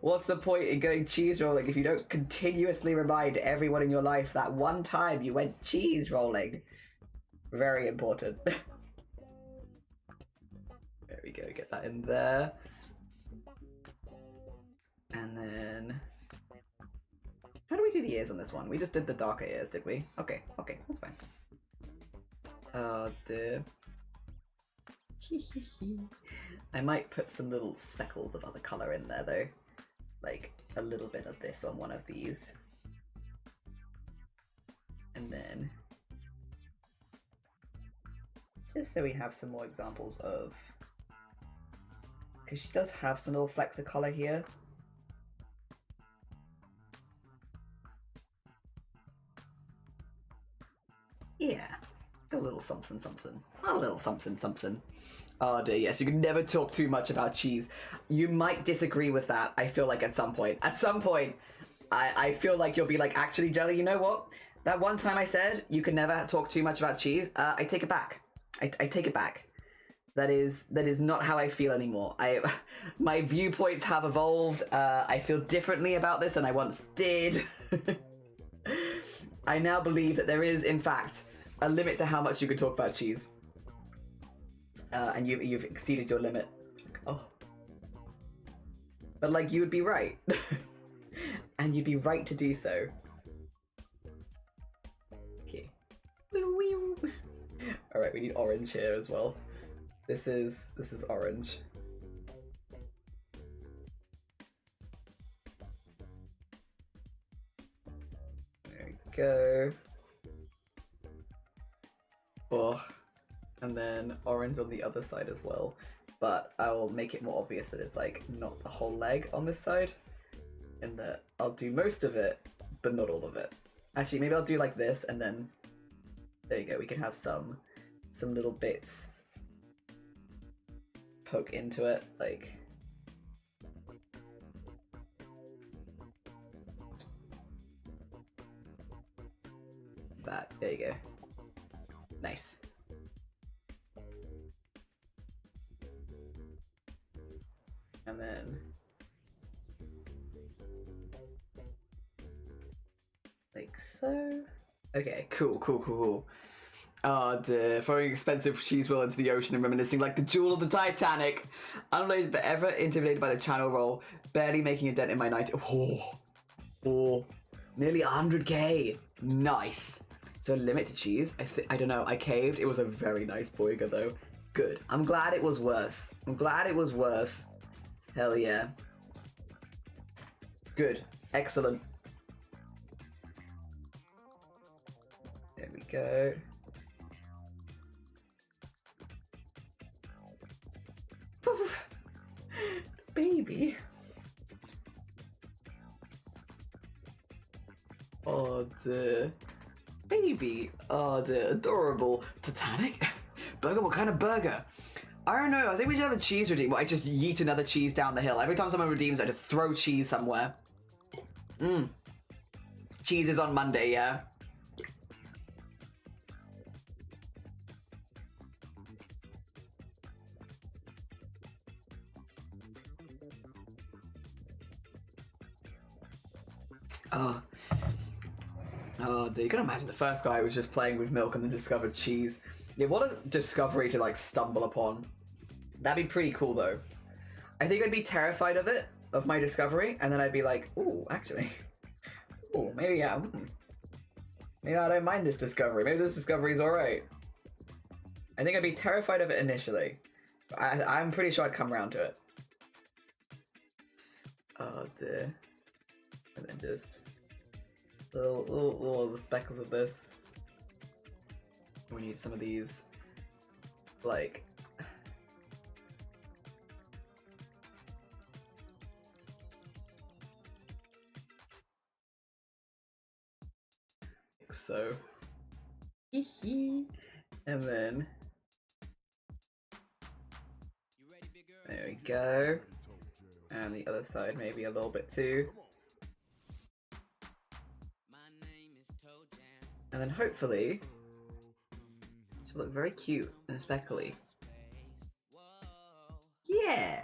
What's the point in going cheese rolling if you don't continuously remind everyone in your life that one time you went cheese rolling? Very important. There we go, get that in there. And then... How do we do the ears on this one? We just did the darker ears, did we? Okay, that's fine. Oh dear. I might put some little speckles of other colour in there though. Like a little bit of this on one of these. And then... just so we have some more examples of... because she does have some little flecks of colour here. Yeah, a little something something. A little something something. Oh dear, yes, you can never talk too much about cheese. You might disagree with that, I feel like at some point. At some point, I feel like you'll be like, actually, Jelly, you know what? That one time I said you can never talk too much about cheese, I take it back. I take it back. That is not how I feel anymore. My viewpoints have evolved. I feel differently about this than I once did. I now believe that there is, in fact, a limit to how much you can talk about cheese. And you've exceeded your limit. Oh. But like, you would be right. And you'd be right to do so. Okay. Alright, we need orange here as well. This is orange. There we go. Oh, and then orange on the other side as well. But I will make it more obvious that it's like not the whole leg on this side. And that I'll do most of it, but not all of it. Actually, maybe I'll do like this and then there you go. We can have some little bits poke into it, like that. There you go. Nice. And then like so. Okay, cool. Oh dear, throwing expensive cheese wheel into the ocean and reminiscing like the jewel of the Titanic. Unrelated but ever intimidated by the channel roll, barely making a dent in my 90. Oh, nearly 100k. Nice. So limit to cheese. I don't know. I caved. It was a very nice boiga though. Good. I'm glad it was worth. Hell yeah. Good. Excellent. There we go. Baby. Oh dear. Baby. Oh dear. Adorable. Titanic? Burger? What kind of burger? I don't know. I think we should have a cheese redeem. Well, I just yeet another cheese down the hill. Every time someone redeems, I just throw cheese somewhere. Cheese is on Monday, yeah? Oh, dude, you can imagine the first guy was just playing with milk and then discovered cheese. Yeah, what a discovery to like stumble upon. That'd be pretty cool though. I think I'd be terrified of it, of my discovery, and then I'd be like, ooh, actually. Ooh, maybe yeah. You know, I don't mind this discovery. Maybe this discovery is alright. I think I'd be terrified of it initially. I'm pretty sure I'd come around to it. Oh dear. And then just little the speckles of this. We need some of these, like, like so. And then there we go. And the other side maybe a little bit too. And then hopefully she'll look very cute and speckly. Yeah!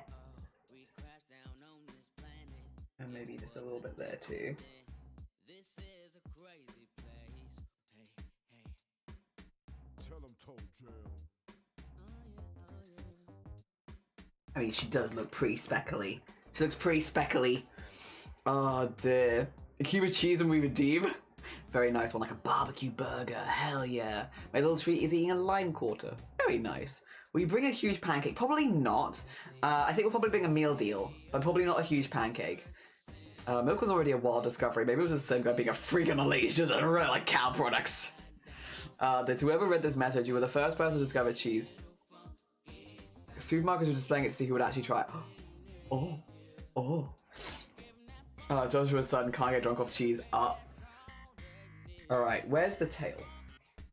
And maybe just a little bit there too. I mean, she does look pretty speckly. She looks pretty speckly. Oh dear. A cube of cheese when we redeem. Very nice one, like a barbecue burger. Hell yeah. My little treat is eating a lime quarter. Very nice. Will you bring a huge pancake? Probably not. I think we'll probably bring a meal deal, but probably not a huge pancake. Milk was already a wild discovery. Maybe it was the same guy being a freak on a leash, just like cow products. That whoever read this message, you were the first person to discover cheese. Supermarkets were displaying it to see who would actually try it. Oh. Oh. Joshua's son can't get drunk off cheese. Alright, where's the tail?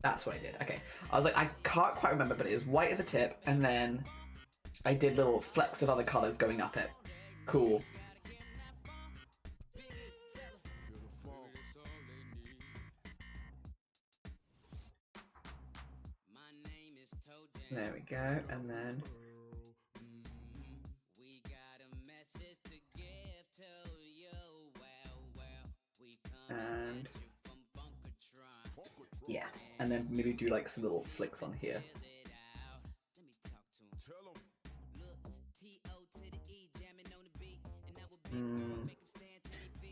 That's what I did. Okay. I was like, I can't quite remember, but it was white at the tip, and then I did little flecks of other colours going up it. Cool. There we go, and then and yeah, and then maybe do like some little flicks on here.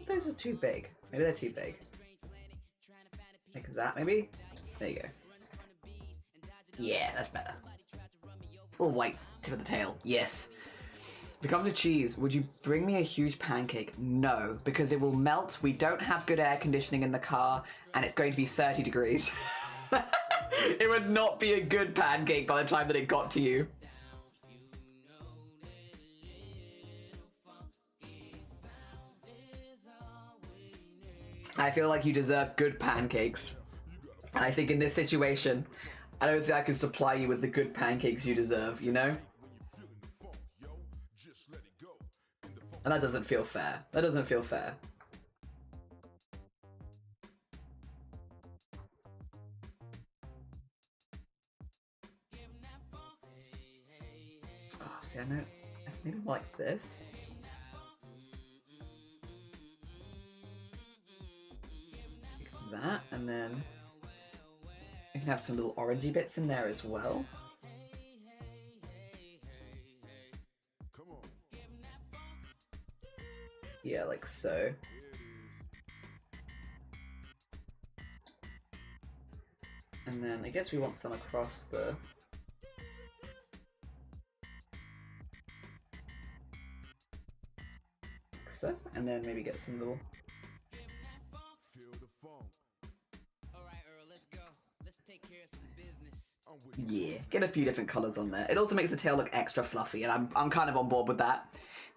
Those are too big. Maybe they're too big. Like that, maybe? There you go. Yeah, that's better. Little white tip of the tail. Yes. If it comes to cheese, would you bring me a huge pancake? No, because it will melt. We don't have good air conditioning in the car, and it's going to be 30 degrees. It would not be a good pancake by the time that it got to you. I feel like you deserve good pancakes. And I think in this situation, I don't think I can supply you with the good pancakes you deserve, you know? And that doesn't feel fair. That doesn't feel fair. Oh, see, I know. It's maybe more like this. Like that, and then you can have some little orangey bits in there as well. Yeah, like so. And then I guess we want some across the... like so. And then maybe get some little... yeah, get a few different colours on there. It also makes the tail look extra fluffy, and I'm kind of on board with that.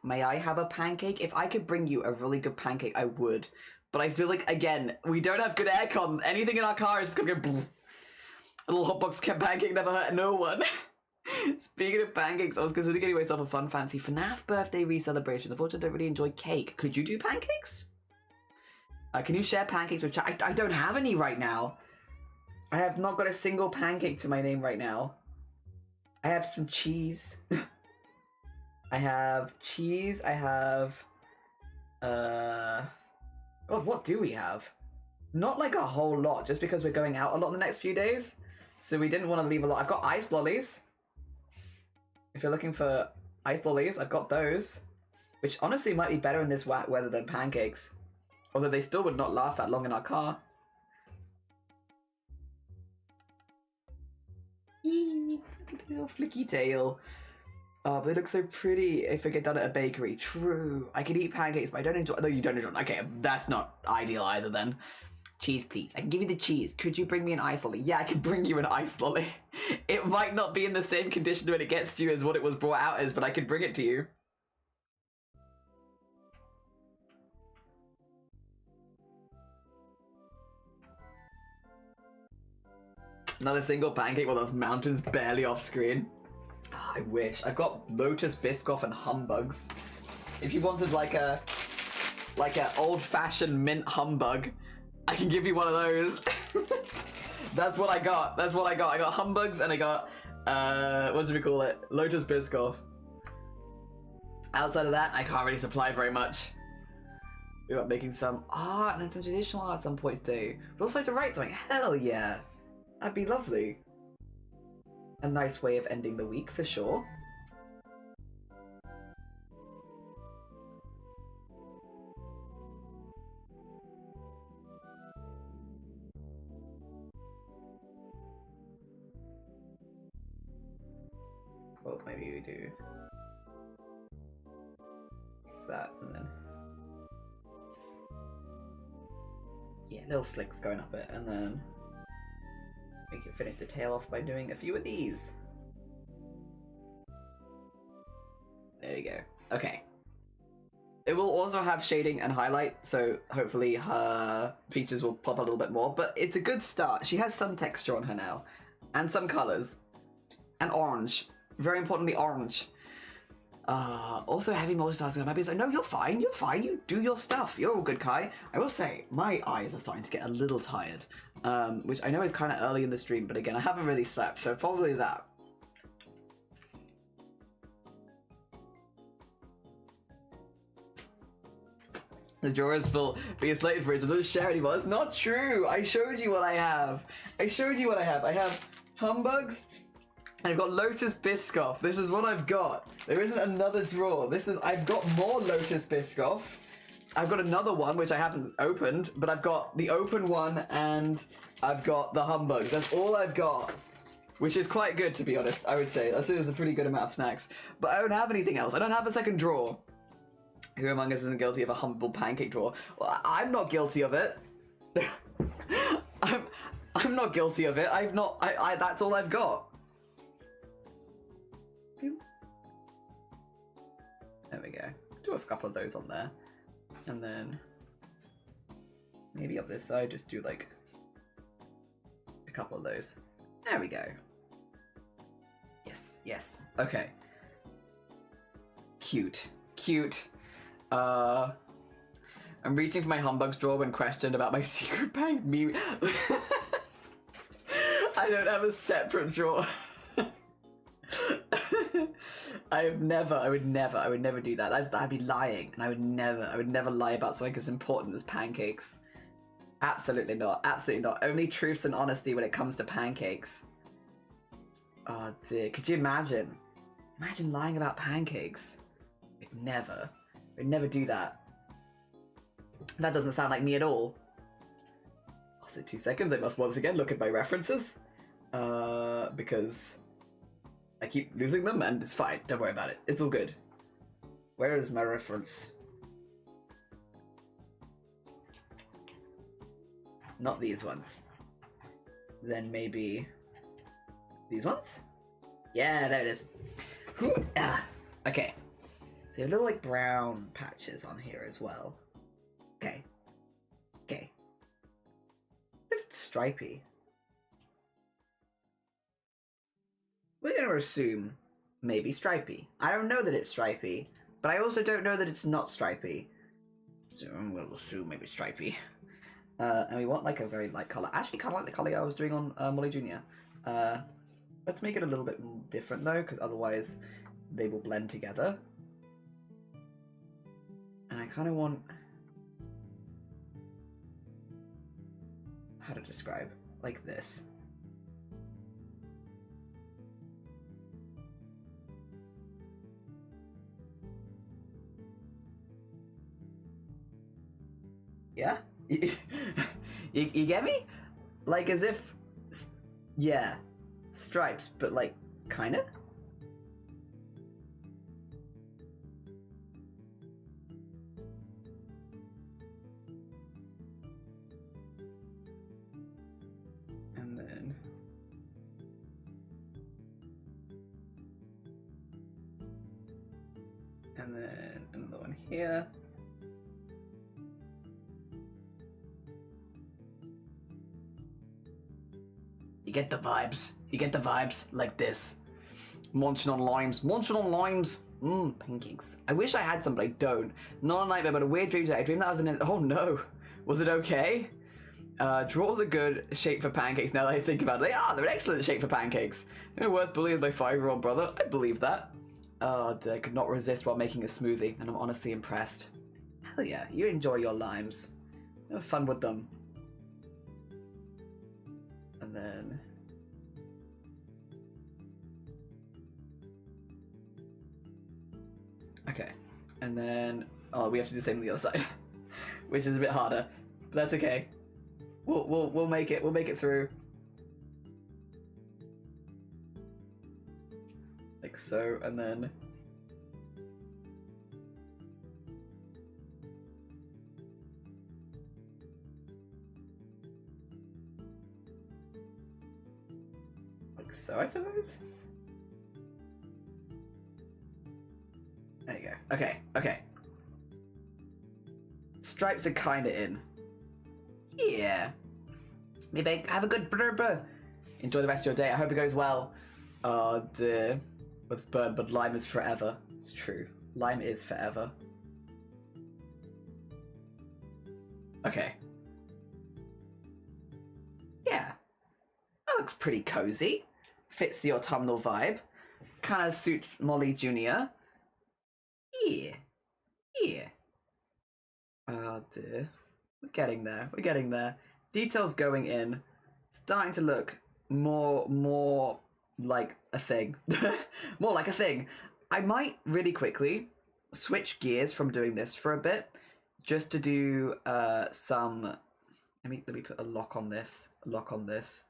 May I have a pancake? If I could bring you a really good pancake, I would. But I feel like, again, we don't have good aircon. Anything in our car is just gonna go bleh. A little hotbox pancake never hurt no one. Speaking of pancakes, I was considering getting myself a fun fancy FNAF birthday re-celebration. Unfortunately, I don't really enjoy cake. Could you do pancakes? Can you share pancakes with chat? I don't have any right now. I have not got a single pancake to my name right now. I have some cheese. I have cheese. I have... God, what do we have? Not like a whole lot, just because we're going out a lot in the next few days. So we didn't want to leave a lot. I've got ice lollies. If you're looking for ice lollies, I've got those. Which honestly might be better in this wet weather than pancakes. Although they still would not last that long in our car. Flicky tail. Oh, but they look so pretty if they get done at a bakery. True. I can eat pancakes, but I don't enjoy. No, you don't enjoy. Okay, that's not ideal either then. Cheese, please. I can give you the cheese. Could you bring me an ice lolly? Yeah, I can bring you an ice lolly. It might not be in the same condition when it gets to you as what it was brought out as, but I could bring it to you. Not a single pancake while those mountains barely off screen. Oh, I wish. I've got Lotus Biscoff and humbugs. If you wanted like a old-fashioned mint humbug, I can give you one of those. That's what I got. That's what I got. I got humbugs and I got what do we call it? Lotus Biscoff. Outside of that, I can't really supply very much. We're about making some art and some traditional art at some point too. But also to write something. Hell yeah. That'd be lovely. A nice way of ending the week for sure. Well, maybe we do that and then yeah, little flicks going up it, and then we can finish the tail off by doing a few of these. There you go. Okay. It will also have shading and highlight, so hopefully her features will pop a little bit more, but it's a good start. She has some texture on her now, and some colors, and orange. Very importantly, orange. Also heavy multitasking on my business. No, you're fine, you do your stuff. You're all good, Kai. I will say, my eyes are starting to get a little tired, which I know is kind of early in the stream, but again, I haven't really slept, so probably that. The drawer is full, but you're slated for it, so don't share anymore. That's not true! I showed you what I have. I have humbugs, and I've got Lotus Biscoff. This is what I've got. There isn't another drawer. I've got more Lotus Biscoff. I've got another one, which I haven't opened, but I've got the open one, and I've got the humbugs. That's all I've got, which is quite good, to be honest, I would say. I think there's a pretty good amount of snacks. But I don't have anything else. I don't have a second drawer. Who among us isn't guilty of a humble pancake drawer? Well, I'm not guilty of it. I'm not guilty of it. That's all I've got. There we go. Do a couple of those on there. And then maybe up this side, just do like a couple of those. There we go. Yes, yes. Okay. Cute. Cute. I'm reaching for my humbugs drawer when questioned about my secret bank meme. I don't have a separate drawer. I would never do that. I'd be lying, and I would never lie about something as important as pancakes. Absolutely not. Absolutely not. Only truths and honesty when it comes to pancakes. Oh dear, could you imagine? Imagine lying about pancakes. I'd never do that. That doesn't sound like me at all. Also, 2 seconds, I must once again look at my references. Because I keep losing them, and it's fine. Don't worry about it. It's all good. Where is my reference? Not these ones. Then maybe these ones? Yeah, there it is. Okay. So you have little like brown patches on here as well. Okay. Okay. It's stripy. We're gonna assume maybe stripy. I don't know that it's stripy, but I also don't know that it's not stripy. So I'm gonna assume maybe stripy. And we want like a very light color. Actually, kind of like the color I was doing on Molly Jr. Let's make it a little bit different though, because otherwise they will blend together. And I kind of want... how to describe? Like this. Yeah? you get me? Like as if... yeah. stripes, but like, kinda? And then... and then another one here. You get the vibes. You get the vibes like this. Munching on limes. Munching on limes. Mmm, pancakes. I wish I had some, but I don't. Not a nightmare, but a weird dream today. I dreamed that I was in a... oh no. Was it okay? Drawers are good shape for pancakes now that I think about it. They're an excellent shape for pancakes. My worst bully is my 5-year-old brother. I believe that. Oh, I could not resist while making a smoothie, and I'm honestly impressed. Hell yeah, you enjoy your limes. Have fun with them. And then... okay. And then... oh, we have to do the same on the other side. Which is a bit harder. But that's okay. We'll make it. We'll make it through. Like so, and then... like so, I suppose? There you go. Okay, okay. Stripes are kinda in. Yeah. Maybe have a good brr. Enjoy the rest of your day. I hope it goes well. Oh dear. What's burnt, but lime is forever. It's true. Lime is forever. Okay. Yeah. That looks pretty cozy. Fits your autumnal vibe. Kind of suits Molly Jr. Yeah. Yeah. Oh dear. We're getting there. We're getting there. Details going in. Starting to look more like a thing. More like a thing. I might really quickly switch gears from doing this for a bit, just to do some... let me put a lock on this, lock on this,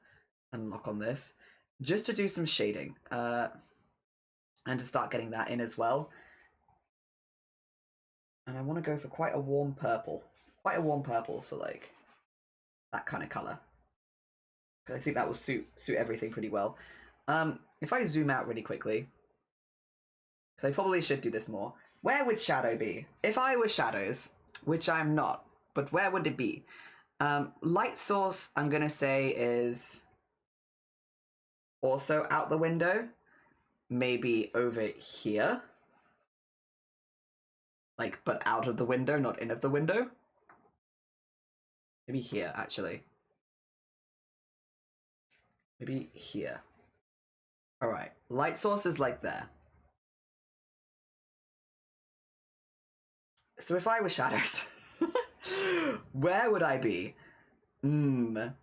and lock on this, just to do some shading, and to start getting that in as well. And I want to go for quite a warm purple. Quite a warm purple, so like that kind of colour. Because I think that will suit everything pretty well. If I zoom out really quickly, because I probably should do this more. Where would shadow be? If I were shadows, which I'm not, but where would it be? Light source, I'm going to say, is also out the window. Maybe over here. Like, but out of the window, not in of the window. Maybe here, actually. Maybe here. Alright, light source is like there. So if I were shadows, where would I be? Well,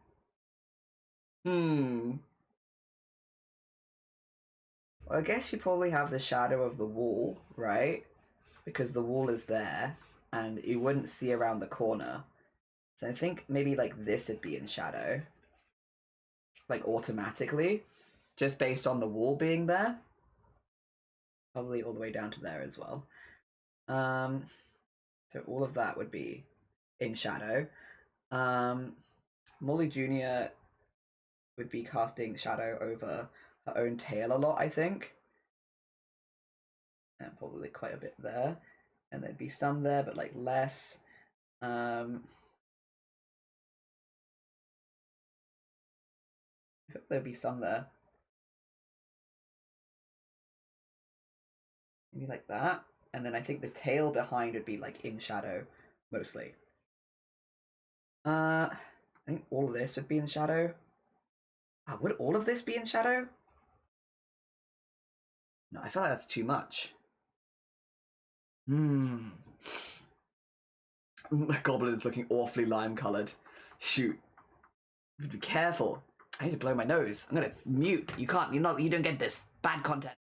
I guess you probably have the shadow of the wall, right? Because the wall is there, and you wouldn't see around the corner. So I think maybe like this would be in shadow. Like automatically. Just based on the wall being there. Probably all the way down to there as well. So all of that would be in shadow. Molly Jr. would be casting shadow over her own tail a lot, I think. And probably quite a bit there. And there'd be some there, but like less. I hope there'd be some there. Maybe like that. And then I think the tail behind would be like in shadow, mostly. I think all of this would be in shadow. Would all of this be in shadow? No, I feel like that's too much. Goblin is looking awfully lime-coloured. Shoot. Be careful. I need to blow my nose. I'm gonna mute. You can't, you don't get this. Bad content.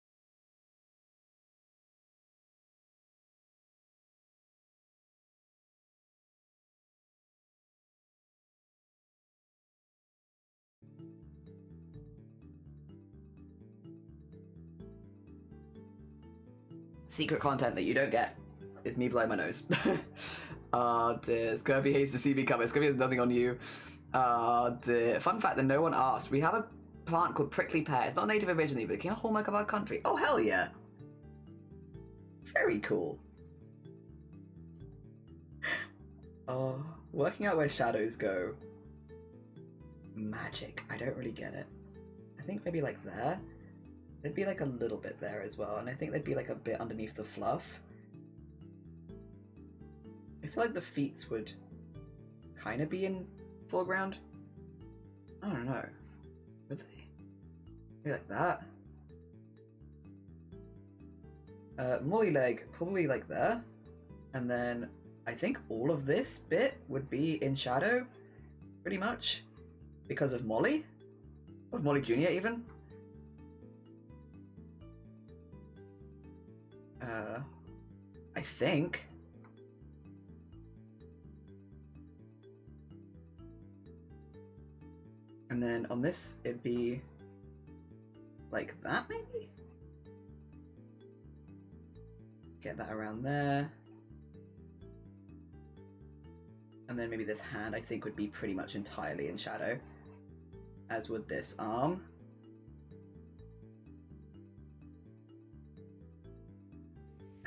secret content that you don't get is me blowing my nose. Dear. Scurvy hates to see me coming. Scurvy has nothing on you. Dear. Fun fact that no one asked. We have a plant called prickly pear. It's not native originally, but it became a hallmark of our country. Oh, hell yeah. Very cool. Working out where shadows go. Magic. I don't really get it. I think maybe like there. There'd be like a little bit there as well, and I think there'd be like a bit underneath the fluff. I feel like the feet would kind of be in foreground. I don't know. Would they? Maybe like that. Molly leg, probably like there. And then I think all of this bit would be in shadow, pretty much, because of Molly. Of Molly Jr. even. I think. And then on this, it'd be like that, maybe? Get that around there. And then maybe this hand, I think, would be pretty much entirely in shadow, as would this arm.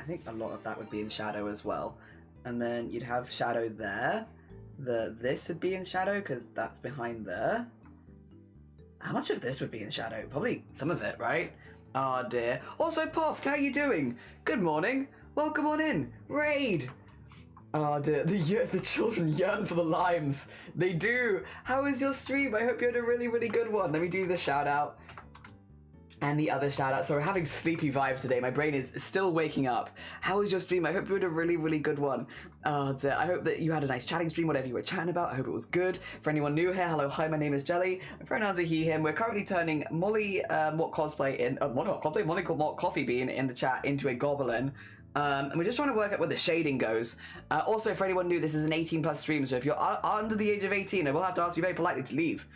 I think a lot of that would be in shadow as well. And then you'd have shadow there. This would be in shadow because that's behind there. How much of this would be in shadow? Probably some of it, right? Oh dear. Also, Poft, how you doing? Good morning. Welcome on in. Raid. Oh dear. The children yearn for the limes. They do. How was your stream? I hope you had a really, really good one. Let me do the shout out. And the other shout out. So we're having sleepy vibes today. My brain is still waking up. How was your stream? I hope you had a really, really good one. I hope that you had a nice chatting stream, whatever you were chatting about. I hope it was good. For anyone new here, hello, hi, my name is Jelly. My pronouns are he, him. We're currently turning Molly Mort Cosplay in, Molly Mort Coffee Bean in the chat into a goblin. And we're just trying to work out where the shading goes. Also, for anyone new, this is an 18+ stream, so if you're under the age of 18, I will have to ask you very politely to leave.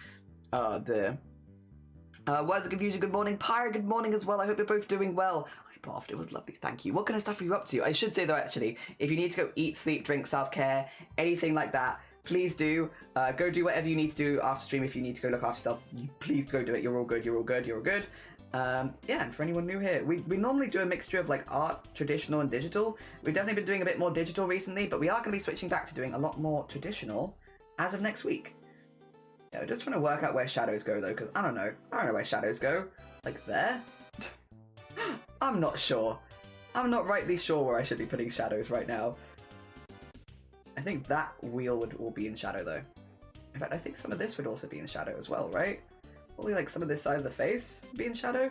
Oh dear. Words of Confusion, good morning. Pyre, good morning as well. I hope you're both doing well. Hi, Boft, it was lovely. Thank you. What kind of stuff are you up to? I should say, though, actually, if you need to go eat, sleep, drink, self-care, anything like that, please do. Go do whatever you need to do after stream. If you need to go look after yourself, please go do it. You're all good. You're all good. You're all good. Yeah, and for anyone new here, we normally do a mixture of like art, traditional, and digital. We've definitely been doing a bit more digital recently, but we are going to be switching back to doing a lot more traditional as of next week. Yeah, we're just trying to work out where shadows go though, because I don't know where shadows go. Like there? I'm not sure. I'm not rightly sure where I should be putting shadows right now. I think that wheel would all be in shadow though. In fact, I think some of this would also be in shadow as well, right? Probably like some of this side of the face would be in shadow.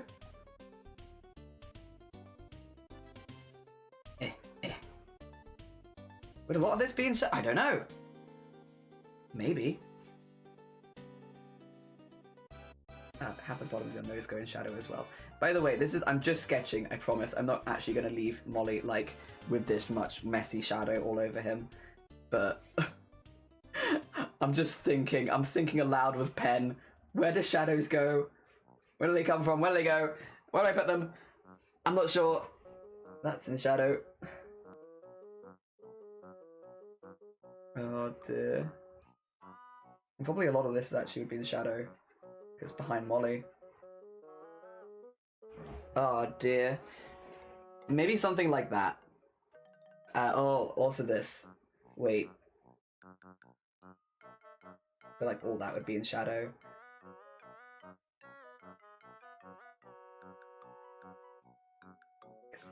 Would a lot of this be in shadow? I don't know. Maybe. Half the bottom of your nose go in shadow as well. By the way, I'm just sketching, I promise. I'm not actually going to leave Molly, like, with this much messy shadow all over him. But I'm just thinking. I'm thinking aloud with pen. Where do shadows go? Where do they come from? Where do they go? Where do I put them? I'm not sure. That's in shadow. Oh dear. And probably a lot of this actually would be in shadow. It's behind Molly. Oh dear. Maybe something like that. Oh, also this. Wait. I feel like all that would be in shadow.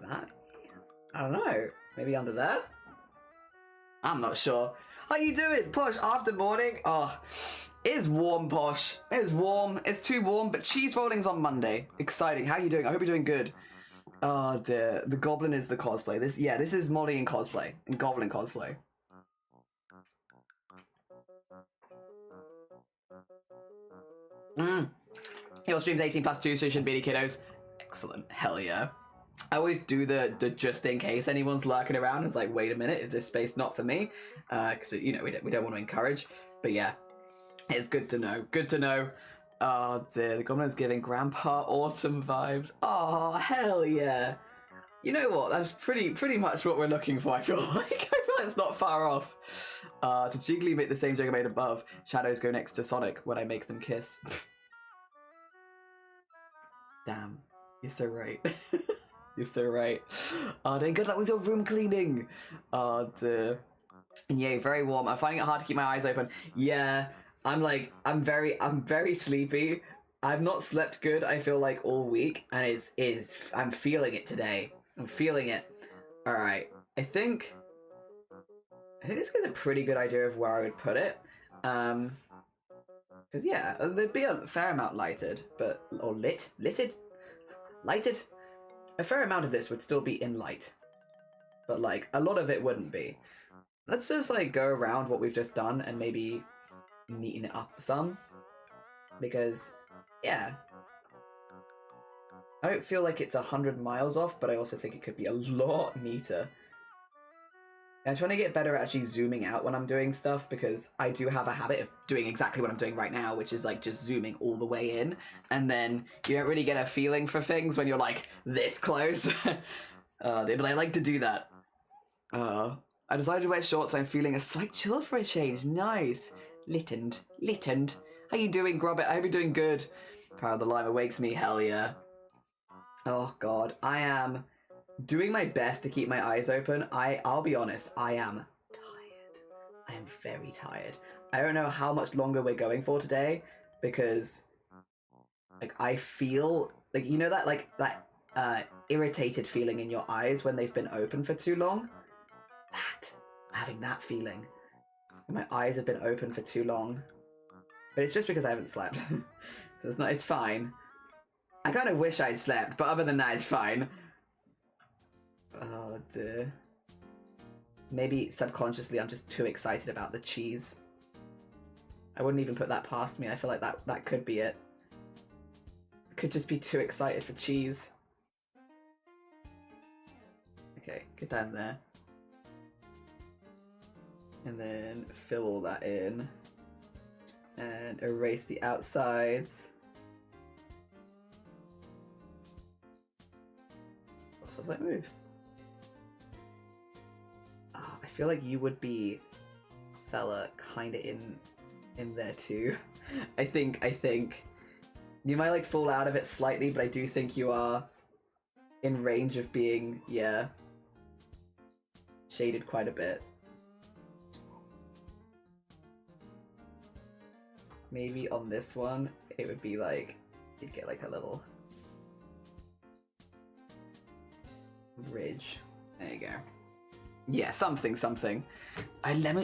That? I don't know. Maybe under there? I'm not sure. How you doing, Posh? After morning? Oh, it is warm, Posh. It is warm. It's too warm, but cheese rolling's on Monday. Exciting. How you doing? I hope you're doing good. Oh dear. The goblin is the cosplay. This is Molly in cosplay. In goblin cosplay. Your stream's 18+2, so you shouldn't be any kiddos. Excellent. Hell yeah. I always do the just in case anyone's lurking around. It's like, wait a minute, is this space not for me? Because, you know, we don't want to encourage. But yeah, it's good to know. Good to know. Oh dear, the goblin's giving Grandpa Autumn vibes. Oh, hell yeah. You know what? That's pretty much what we're looking for. I feel like it's not far off. To cheekily make the same joke I made above, shadows go next to Sonic when I make them kiss. Damn, you're so right. You're so right. Then good luck with your room cleaning. Yeah, very warm. I'm finding it hard to keep my eyes open. Yeah, I'm very sleepy. I've not slept good, I feel like, all week, and I'm feeling it today. I'm feeling it. Alright, I think this gives a pretty good idea of where I would put it. Because yeah, there'd be a fair amount lighted, or lighted? A fair amount of this would still be in light. But like, a lot of it wouldn't be. Let's just like go around what we've just done and maybe neaten it up some. Because, yeah. I don't feel like it's 100 miles off, but I also think it could be a lot neater. I'm trying to get better at actually zooming out when I'm doing stuff, because I do have a habit of doing exactly what I'm doing right now, which is like just zooming all the way in, and then you don't really get a feeling for things when you're like this close. But I like to do that. I decided to wear shorts and I'm feeling a slight chill for a change. Nice. Littened. How you doing, Grobbit? I hope you're doing good. Proud of the lime awakes me. Hell yeah. Oh god. I am doing my best to keep my eyes open. I'll be honest, I am tired. I am very tired. I don't know how much longer we're going for today, because like I feel like, you know, that irritated feeling in your eyes when they've been open for too long? I'm having that feeling. My eyes have been open for too long. But it's just because I haven't slept. So it's fine. I kind of wish I'd slept, but other than that, it's fine. Oh dear. Maybe subconsciously I'm just too excited about the cheese. I wouldn't even put that past me. I feel like that could be it. I could just be too excited for cheese. Okay, get that in there. And then fill all that in. And erase the outsides. What does that move? I feel like you would be, fella, kinda in there too. I think. You might like fall out of it slightly, but I do think you are in range of being, yeah, shaded quite a bit. Maybe on this one, it would be like, you'd get like a little ridge. There you go. Yeah, something.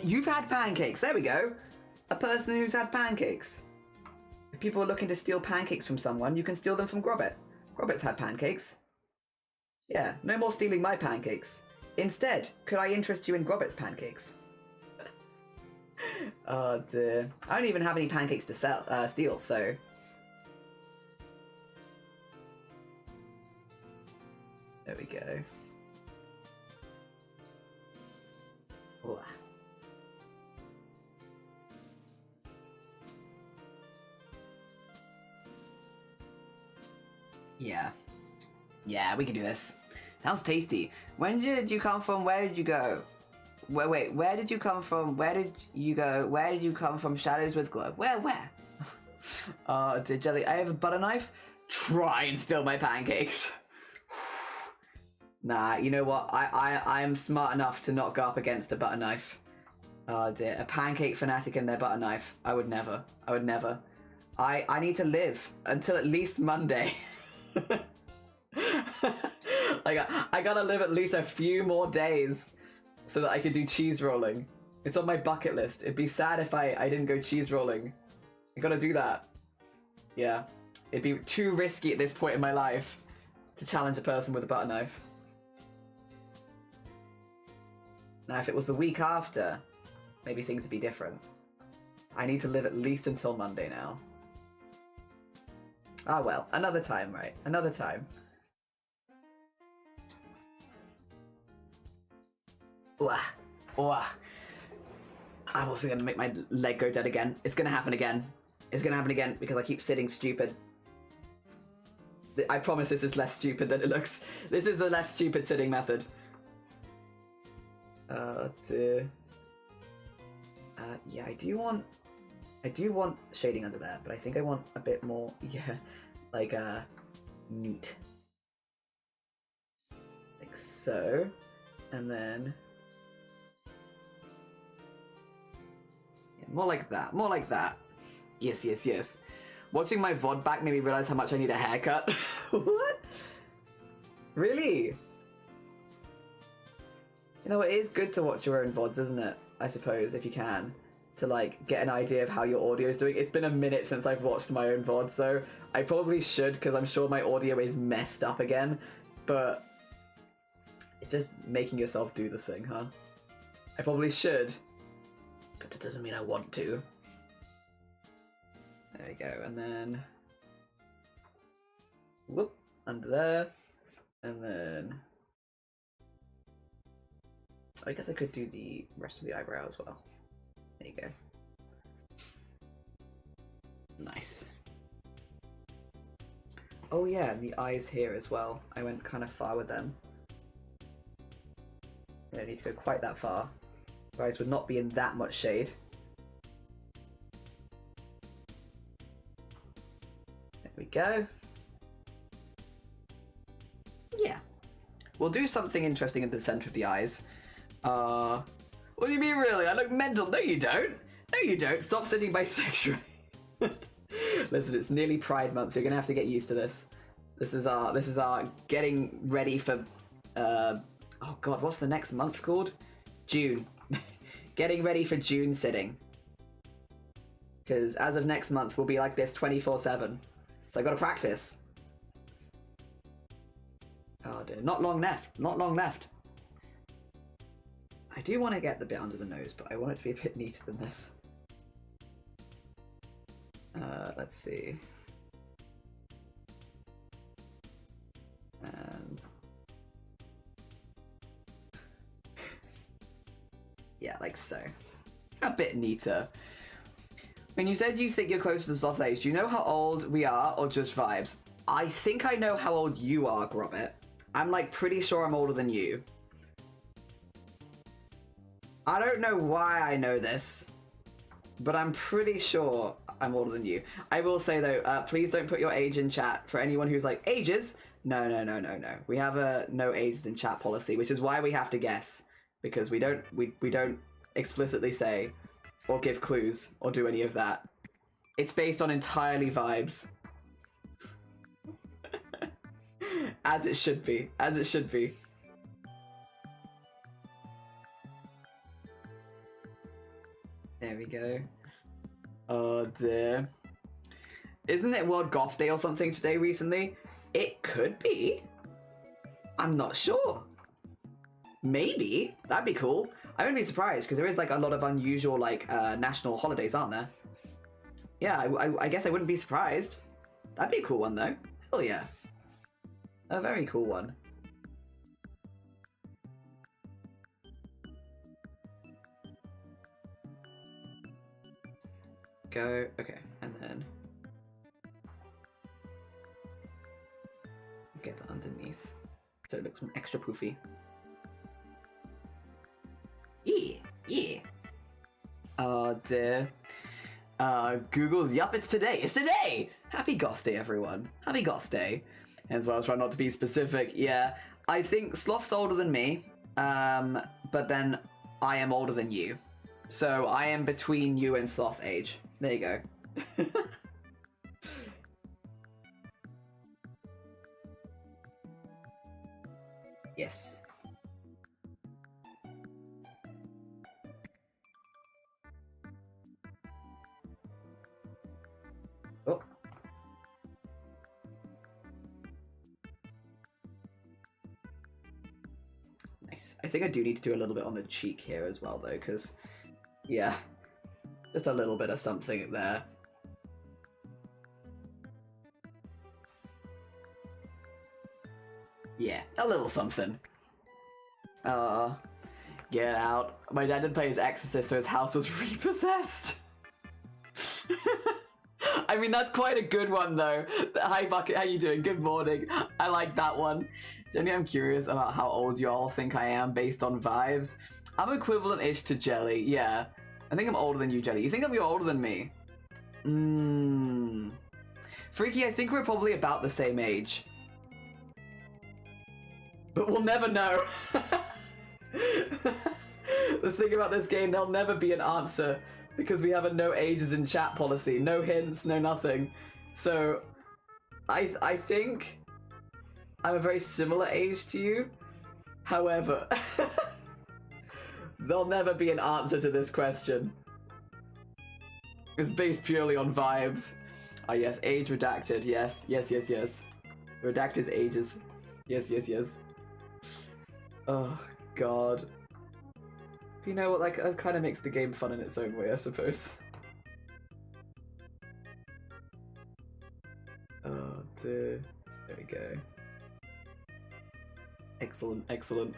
You've had pancakes, there we go. A person who's had pancakes. If people are looking to steal pancakes from someone, you can steal them from Grobbit. Grobbit's had pancakes. Yeah, no more stealing my pancakes. Instead, could I interest you in Grobbit's pancakes? Oh dear. I don't even have any pancakes to steal, so... There we go. Ooh. Yeah. Yeah, we can do this. Sounds tasty. When did you come from? Where did you go? Wait, where did you come from? Where did you go? Where did you come from? Shadows with glow. Where? Dear Jelly, I have a butter knife. Try and steal my pancakes. Nah, you know what? I am smart enough to not go up against a butter knife. Oh dear, a pancake fanatic and their butter knife. I would never. I need to live until at least Monday. I gotta live at least a few more days so that I could do cheese rolling. It's on my bucket list. It'd be sad if I didn't go cheese rolling. I gotta do that. Yeah. It'd be too risky at this point in my life to challenge a person with a butter knife. Now, if it was the week after, maybe things would be different. I need to live at least until Monday now. Ah well, another time, right? Another time. I'm also gonna make my leg go dead again. It's gonna happen again. It's gonna happen again because I keep sitting stupid. I promise this is less stupid than it looks. This is the less stupid sitting method. Dear. Yeah, I do want shading under there, but I think I want a bit more, yeah, like, neat. Like so. And then... yeah, more like that, more like that. Yes, yes, yes. Watching my VOD back made me realize how much I need a haircut. What? Really? You know, it is good to watch your own VODs, isn't it? I suppose, if you can. To, like, get an idea of how your audio is doing. It's been a minute since I've watched my own VOD, so I probably should, because I'm sure my audio is messed up again. But it's just making yourself do the thing, huh? I probably should, but that doesn't mean I want to. There we go, and then... whoop, under there. And then... I guess I could do the rest of the eyebrow as well. There you go. Nice. Oh yeah, and the eyes here as well. I went kind of far with them. I don't need to go quite that far. The eyes would not be in that much shade. There we go. Yeah. We'll do something interesting in the center of the eyes. What do you mean, really? I look mental. No, you don't. No, you don't. Stop sitting bisexually. Listen, it's nearly Pride Month. You're gonna have to get used to this. This is our getting ready for, oh god, what's the next month called? June. Getting ready for June sitting. Because as of next month, we'll be like this 24/7. So I've got to practice. Oh dear, not long left. Not long left. I do want to get the bit under the nose, but I want it to be a bit neater than this. Let's see. And... yeah, like so. A bit neater. When you said you think you're close to the slot age, do you know how old we are, or just vibes? I think I know how old you are, Grobbit. I'm like pretty sure I'm older than you. I don't know why I know this, but I'm pretty sure I'm older than you. I will say though, please don't put your age in chat for anyone who's like, ages? No. We have a no ages in chat policy, which is why we have to guess, because we don't explicitly say or give clues or do any of that. It's based on entirely vibes. As it should be. As it should be. There we go. Oh dear. Isn't it World Goth Day or something today recently? It could be. I'm not sure. Maybe. That'd be cool. I wouldn't be surprised because there is like a lot of unusual like national holidays, aren't there? Yeah, I guess I wouldn't be surprised. That'd be a cool one though. Hell yeah. A very cool one. Go, okay, and then get that underneath so it looks extra poofy. Yeah. Oh dear. Google's, yup, it's today. It's today! Happy Goth Day, everyone. Happy Goth Day. As well, try not to be specific. Yeah, I think Sloth's older than me, but then I am older than you. So I am between you and Sloth age. There you go. Yes. Oh. Nice. I think I do need to do a little bit on the cheek here as well, though, because, yeah, just a little bit of something there. Yeah, a little something. Get out. My dad did play his exorcist, so his house was repossessed. I mean, that's quite a good one, though. Hi, Bucket. How you doing? Good morning. I like that one. Jenny, I'm curious about how old you all think I am based on vibes. I'm equivalent-ish to Jelly, yeah. I think I'm older than you, Jelly. You think you're older than me? Freaky, I think we're probably about the same age. But we'll never know. The thing about this game, there'll never be an answer because we have a no ages in chat policy. No hints, no nothing. So, I think I'm a very similar age to you. However, there'll never be an answer to this question. It's based purely on vibes. Ah, yes, age redacted. Yes, yes, yes, yes. Redact his ages. Yes, yes, yes. Oh, God. You know what, like, it kind of makes the game fun in its own way, I suppose. Oh, dear. There we go. Excellent, excellent.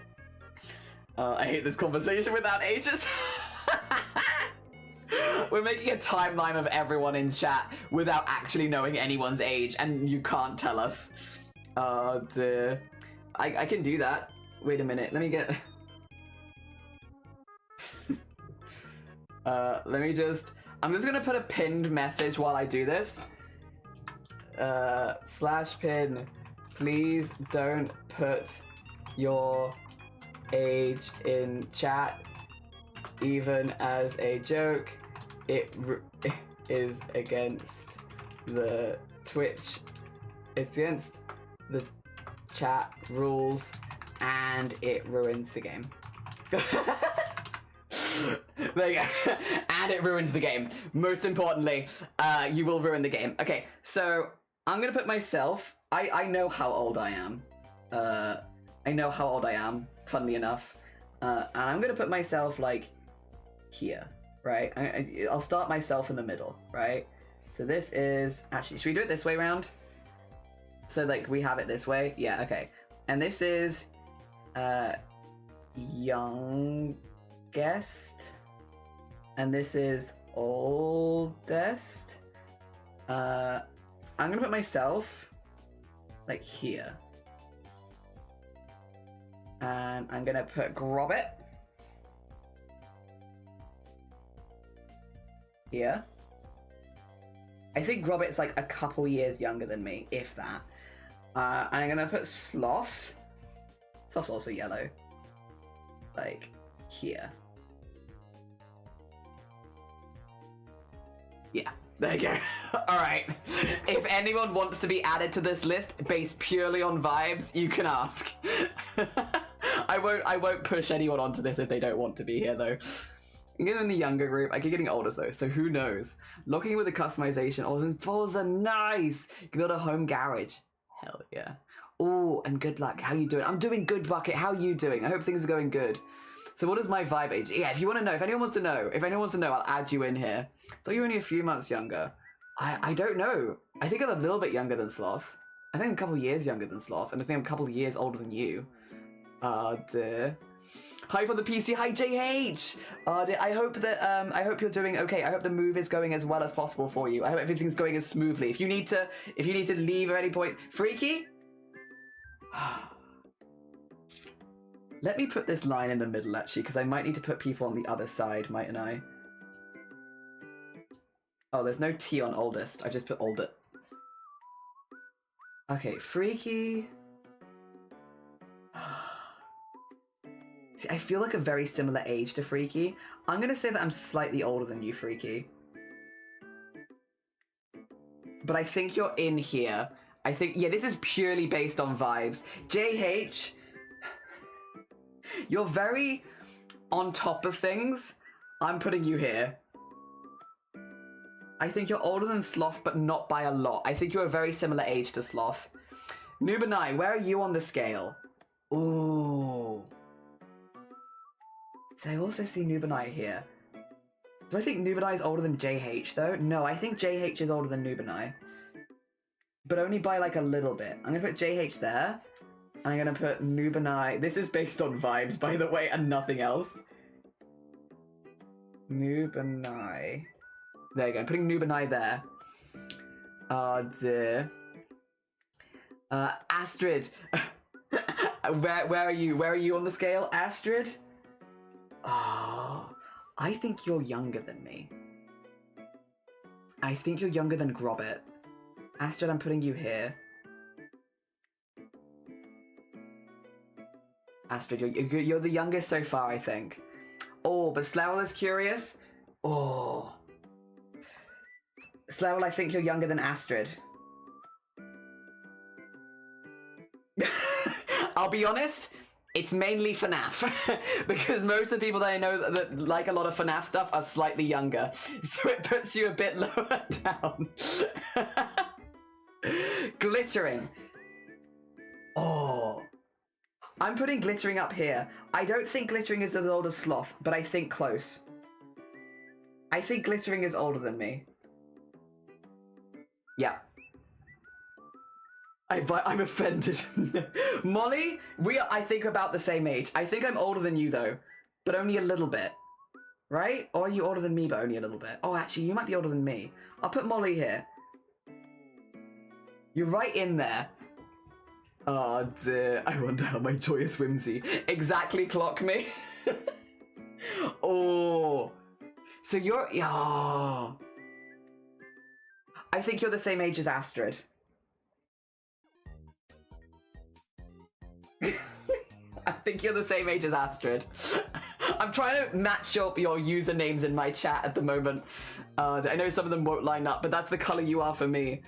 I hate this conversation without ages. We're making a timeline of everyone in chat without actually knowing anyone's age, and you can't tell us. Oh, dear. I can do that. Wait a minute, let me get... I'm just gonna put a pinned message while I do this. /pin, please don't put your age in chat, even as a joke. It is against the Twitch. It's against the chat rules, and it ruins the game. There you go. And it ruins the game. Most importantly, you will ruin the game. Okay, so I'm gonna put myself... I know how old I am. I know how old I am, funnily enough. And I'm gonna put myself, like, here, right? I'll start myself in the middle, right? So this is... Actually, should we do it this way round? So, like, we have it this way? Yeah, okay. And this is... youngest, and this is oldest. I'm gonna put myself like here, and I'm gonna put Grobbit here. I think Grobbit's like a couple years younger than me, if that. And I'm gonna put Sloth. Sloth's also yellow, like here. Yeah, there you go. Alright. If anyone wants to be added to this list based purely on vibes, you can ask. I won't push anyone onto this if they don't want to be here though. I'm getting in the younger group. I keep getting older though, so who knows? Looking with the customization, oh, balls are nice. You can build a home garage. Hell yeah. Oh, and good luck. How you doing? I'm doing good, Bucket. How you doing? I hope things are going good. So what is my vibe age? Yeah, if you want to know, if anyone wants to know, I'll add you in here. So you're only a few months younger. I don't know. I think I'm a little bit younger than Sloth. I think I'm a couple years younger than Sloth, and I think I'm a couple of years older than you. Dear. Hi from the PC. Hi JH. Dear. I hope that I hope you're doing okay. I hope the move is going as well as possible for you. I hope everything's going as smoothly. If you need to leave at any point, Freaky. Let me put this line in the middle, actually, because I might need to put people on the other side, mightn't I? Oh, there's no T on oldest. I just put oldest. Okay, Freaky. See, I feel like a very similar age to Freaky. I'm going to say that I'm slightly older than you, Freaky. But I think you're in here. I think, yeah, this is purely based on vibes. JH... You're very on top of things. I'm putting you here. I think you're older than Sloth, but not by a lot. I think you're a very similar age to Sloth. Nubanai, where are you on the scale? Ooh. So I also see Nubanai here. Do I think Nubanai is older than JH, though? No, I think JH is older than Nubanai. But only by, like, a little bit. I'm gonna put JH there. I'm gonna put Nubanai. This is based on vibes, by the way, and nothing else. Nubanai. There you go. I'm putting Nubanai there. Oh dear. Astrid. Where are you? Where are you on the scale, Astrid? Oh, I think you're younger than me. I think you're younger than Grobbit. Astrid, I'm putting you here. Astrid, you're the youngest so far, I think. Oh, but Slowell is curious. Oh. Slowell, I think you're younger than Astrid. I'll be honest, it's mainly FNAF. Because most of the people that I know that like a lot of FNAF stuff are slightly younger. So it puts you a bit lower down. Glittering. Oh. I'm putting Glittering up here. I don't think Glittering is as old as Sloth, but I think close. I think Glittering is older than me. Yeah. I'm offended. Molly, we are, I think, about the same age. I think I'm older than you, though, but only a little bit. Right? Or are you older than me, but only a little bit? Oh, actually, you might be older than me. I'll put Molly here. You're right in there. Oh dear, I wonder how my joyous whimsy exactly clock me. Oh. So you're... Oh. I think you're the same age as Astrid. I think you're the same age as Astrid. I'm trying to match up your usernames in my chat at the moment. I know some of them won't line up, but that's the color you are for me.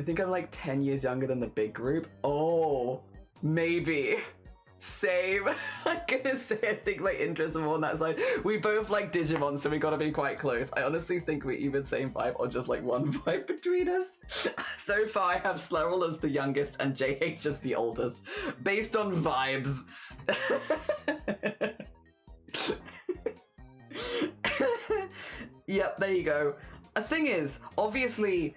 I think I'm like 10 years younger than the big group. Oh, maybe. Same. I'm gonna say I think my interests are more on that side. We both like Digimon, so we gotta be quite close. I honestly think we're even same vibe or just like one vibe between us. So far I have Slurl as the youngest and JH as the oldest. Based on vibes. Yep, there you go. The thing is, obviously,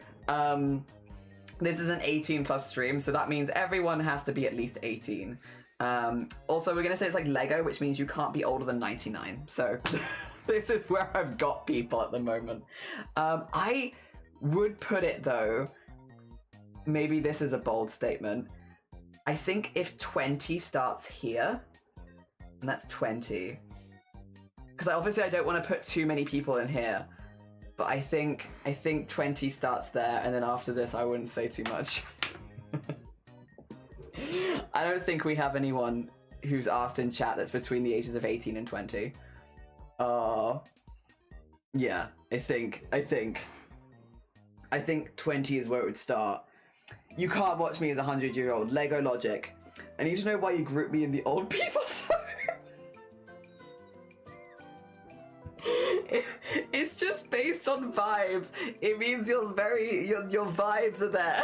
this is an 18 plus stream, so that means everyone has to be at least 18. Also, we're gonna say it's like Lego, which means you can't be older than 99. So this is where I've got people at the moment. I would put it though, maybe this is a bold statement. I think if 20 starts here, and that's 20. Because obviously I don't want to put too many people in here. But I think 20 starts there, and then after this I wouldn't say too much. I don't think we have anyone who's asked in chat that's between the ages of 18 and 20. Yeah, I think 20 is where it would start. You can't watch me as a 100-year-old. Lego logic. I need to know why you group me in the old people zone. It's just based on vibes. It means your vibes are there.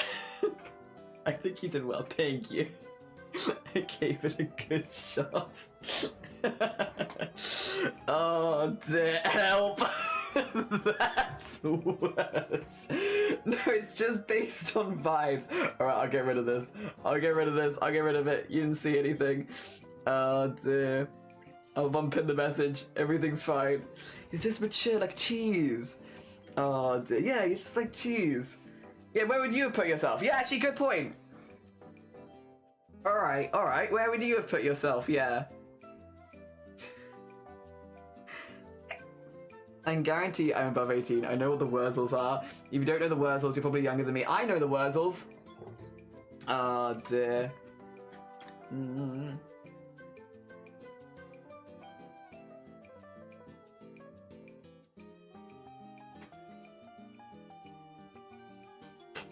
I think you did well, thank you. I gave it a good shot. Oh dear, help! That's worse. No, it's just based on vibes. Alright, I'll get rid of this. I'll get rid of it. You didn't see anything. Oh dear. I'll bump in the message. Everything's fine. You're just mature like cheese. Oh dear. Yeah, you're just like cheese. Yeah, where would you have put yourself? Yeah, actually, good point. Alright. Where would you have put yourself? Yeah. I can guarantee I'm above 18. I know what the Wurzels are. If you don't know the Wurzels, you're probably younger than me. I know the Wurzels. Oh dear.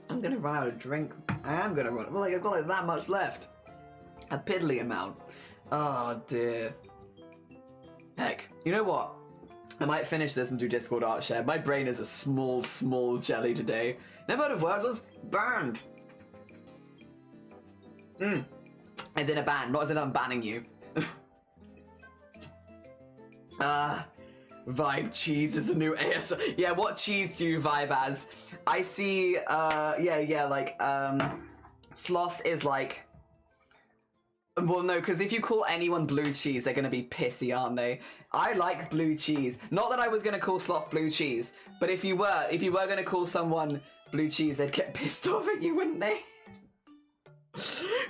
I'm gonna run out of drink. I am gonna run. Well, like, I've got like that much left. A piddly amount. Oh dear. Heck, you know what? I might finish this and do Discord art share. My brain is a small jelly today. Never heard of Wurzels? Banned. As in a ban, not as in I'm banning you. Vibe cheese is a new ASMR. Yeah, what cheese do you vibe as? I see, like, Sloth is like Well, no, because if you call anyone blue cheese, they're going to be pissy, aren't they? I like blue cheese. Not that I was going to call Sloth blue cheese, but if you were going to call someone blue cheese, they'd get pissed off at you, wouldn't they?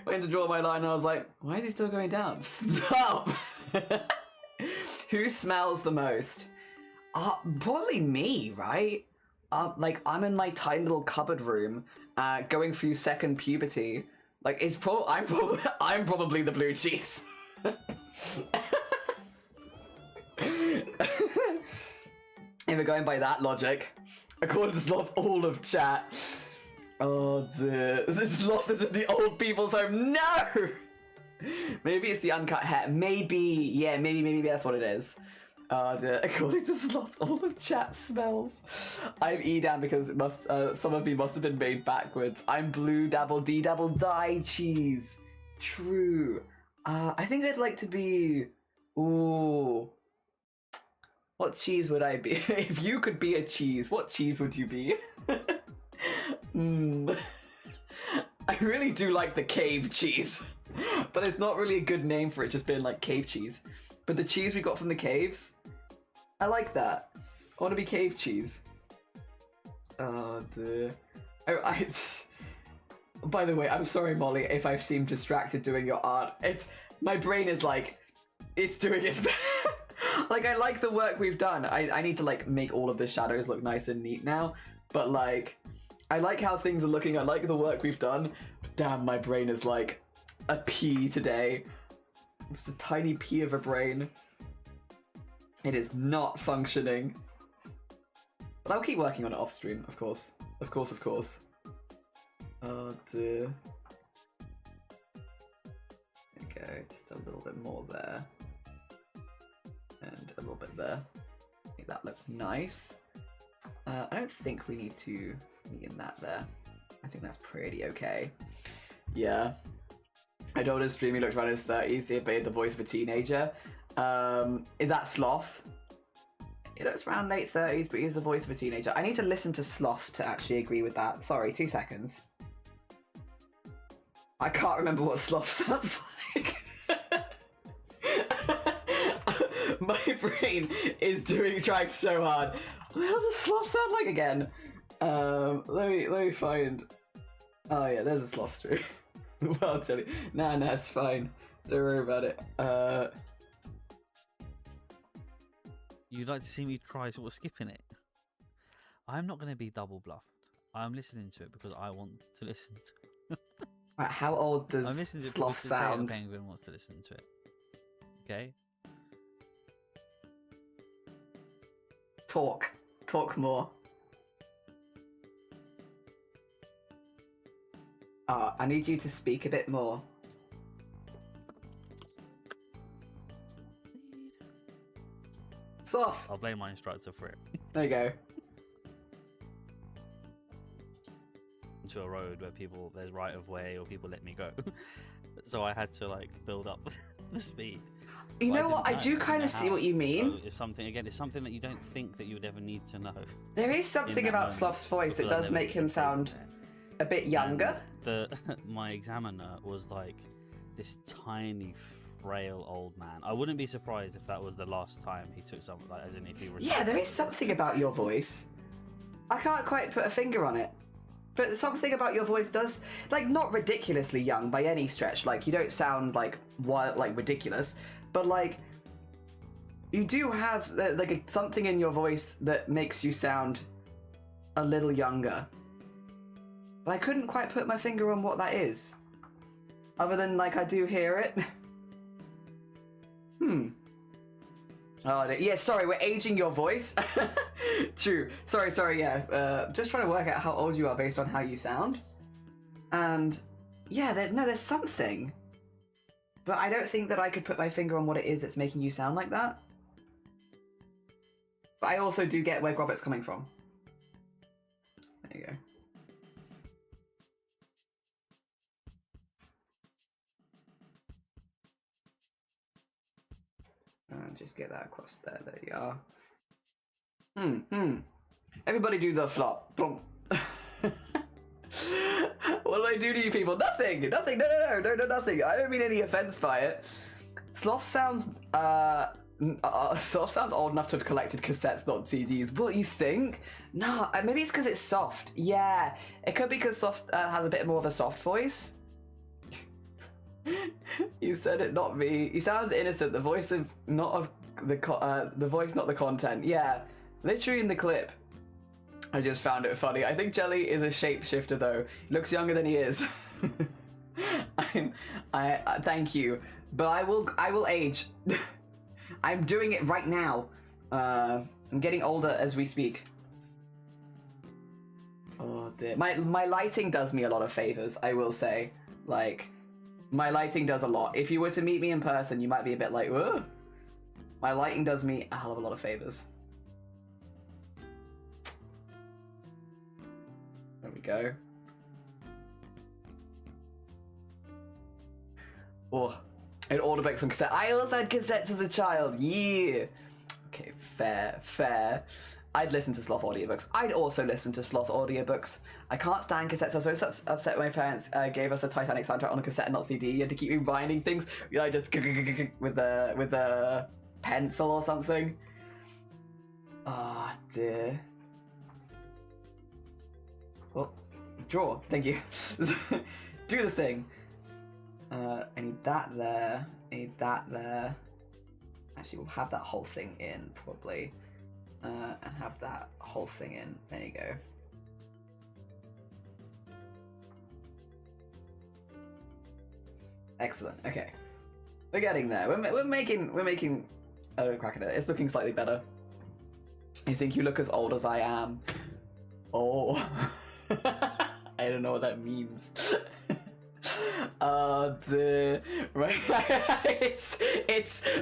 Went to draw my line and I was like, why is he still going down? Stop! Who smells the most? Probably me, right? Like, I'm in my tiny little cupboard room, going through second puberty. Like, I'm probably the blue cheese. If we're going by that logic, according to Sloth, all of chat. Oh dear, this Sloth is at the old people's home. No! Maybe it's the uncut hair. Maybe, yeah, maybe that's what it is. Oh dear, according to Sloth, all of chat smells. I'm E down because it must, some of me must have been made backwards. I'm blue, dabble, D, dabble, die, cheese. True. I think I'd like to be, ooh. What cheese would I be? If you could be a cheese, what cheese would you be? I really do like the cave cheese, but it's not really a good name for it, just being like cave cheese. But the cheese we got from the caves, I like that. I want to be cave cheese. Oh dear. By the way, I'm sorry, Molly, if I've seemed distracted doing your art. My brain is like, it's doing its best. Like, I like the work we've done. I need to like make all of the shadows look nice and neat now. But like, I like how things are looking. I like the work we've done. But damn, my brain is like a pea today. It's a tiny pea of a brain. It is not functioning. But I'll keep working on it off stream, of course. Of course. Oh dear. Okay, just a little bit more there. And a little bit there. Make that look nice. I don't think we need to neaten that there. I think that's pretty okay. Yeah. I told his stream he looked around his 30s, he obeyed the voice of a teenager. Is that Sloth? He looks around late 30s, but he's the voice of a teenager. I need to listen to Sloth to actually agree with that. Sorry, 2 seconds. I can't remember what Sloth sounds like. My brain is trying so hard. What the hell does Sloth sound like again? Let me find. Oh yeah, there's a Sloth stream. Well, Jelly. Nah, it's fine. Don't worry about it. You'd like to see me try sort of skipping it? I'm not going to be double bluffed. I'm listening to it because I want to listen to it. Right, how old does Sloth sound? Penguin wants to listen to it. Okay. Talk more. I need you to speak a bit more. Sloth! I'll blame my instructor for it. There you go. To a road where there's right of way or people let me go. So I had to like build up the speed. You know what? I do kind of see what you mean. So it's something that you don't think that you would ever need to know. There is something about Sloth's voice that does make him sound a bit younger. My examiner was like this tiny, frail old man. I wouldn't be surprised if that was the last time he took something, like, as in if he was. Yeah, there is something about your voice. I can't quite put a finger on it. But something about your voice does, like, not ridiculously young by any stretch. Like, you don't sound like wild, like ridiculous, but like, you do have something in your voice that makes you sound a little younger. But I couldn't quite put my finger on what that is, other than like I do hear it. Oh, yeah, sorry, we're aging your voice. True. Sorry, yeah. Just trying to work out how old you are based on how you sound. And, yeah, there's something. But I don't think that I could put my finger on what it is that's making you sound like that. But I also do get where Grobbett's coming from. There you go. And just get that across there. There you are. Everybody do the flop. What What I do to you people? Nothing. Nothing. No, nothing. I don't mean any offense by it. Sloth sounds old enough to have collected cassettes, not CDs. What, you think? Nah, maybe it's because it's soft. Yeah, it could be because Sloth has a bit more of a soft voice. You said it, not me. He sounds innocent. The voice of the voice, not the content. Yeah, literally in the clip. I just found it funny. I think Jelly is a shapeshifter though. He looks younger than he is. Thank you, but I will age. I'm doing it right now. I'm getting older as we speak. Oh dear. My lighting does me a lot of favors, I will say. Like, my lighting does a lot. If you were to meet me in person, you might be a bit like, whoa. My lighting does me a hell of a lot of favors. There we go. Oh, I'd order back some cassettes. I also had cassettes as a child. Yeah. Okay, fair. I'd listen to Sloth audiobooks. I'd also listen to Sloth audiobooks. I can't stand cassettes. I was so upset when my parents gave us a Titanic soundtrack on a cassette and not CD. You had to keep rewinding things. You know, just with a pencil or something. Oh dear. Oh, draw. Thank you. Do the thing. I need that there. I need that there. Actually, we'll have that whole thing in probably. And have that whole thing in. There you go. Excellent. Okay, we're getting there. We're making a crack at it. It's looking slightly better. You think you look as old as I am? Oh, I don't know what that means. Right. it's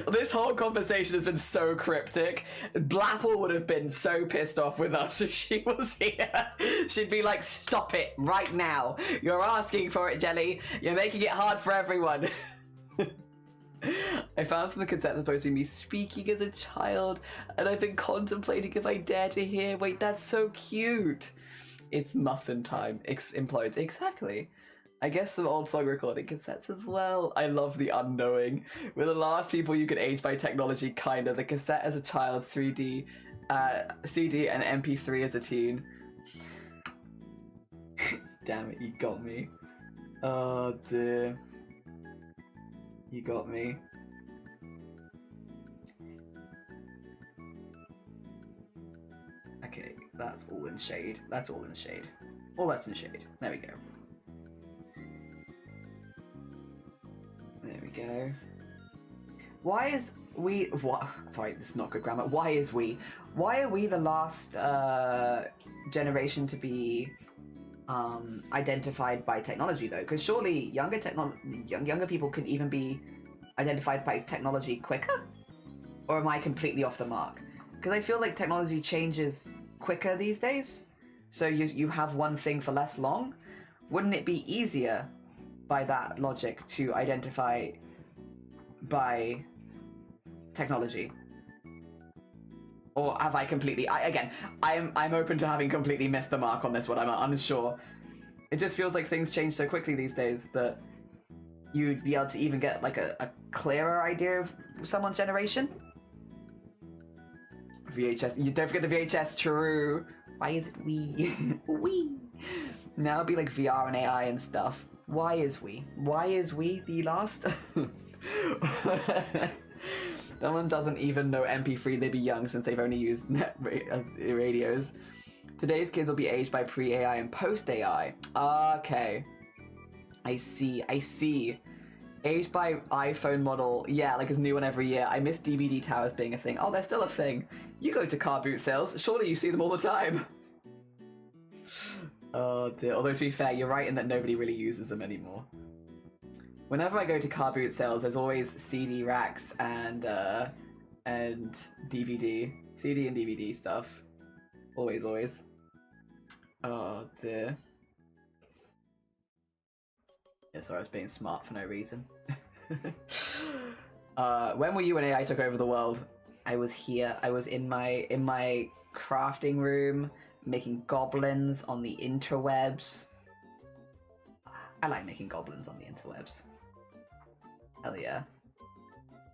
this whole conversation has been so cryptic. Blapple would have been so pissed off with us if she was here. She'd be like, stop it right now. You're asking for it, Jelly. You're making it hard for everyone. I found some of the cassettes supposed to be me speaking as a child, and I've been contemplating if I dare to hear. Wait, that's so cute. It's muffin time. Implodes. Exactly. I guess some old song recording cassettes as well. I love the unknowing. We're the last people you could age by technology, kinda. The cassette as a child, 3D, CD, and MP3 as a teen. Damn it, you got me. Oh dear. You got me. Okay, that's all in shade. That's all in shade. All that's in shade. There we go. There we go. Why is we... What? Sorry, this is not good grammar. Why are we the last generation to be identified by technology, though? Because surely younger people can even be identified by technology quicker? Or am I completely off the mark? Because I feel like technology changes quicker these days. So you have one thing for less long. Wouldn't it be easier by that logic to identify by technology? Or have I completely... I'm open to having completely missed the mark on this one. I'm unsure. It just feels like things change so quickly these days that you'd be able to even get like a clearer idea of someone's generation. VHS. You don't forget the VHS, true. Why is it we? We. Now it'd be like VR and AI and stuff. Why is we? Why is we the last? Someone doesn't even know MP3, they'd be young since they've only used net radios. Today's kids will be aged by pre-AI and post-AI. Okay. I see. Aged by iPhone model. Yeah, like a new one every year. I miss DVD towers being a thing. Oh, they're still a thing. You go to car boot sales. Surely you see them all the time. Oh dear. Although to be fair, you're right in that nobody really uses them anymore. Whenever I go to car boot sales, there's always CD racks and DVD. CD and DVD stuff. Always. Oh dear. Yeah, sorry, I was being smart for no reason. When were you when AI took over the world? I was here. I was in my crafting room, making goblins on the interwebs. I like making goblins on the interwebs. Hell yeah.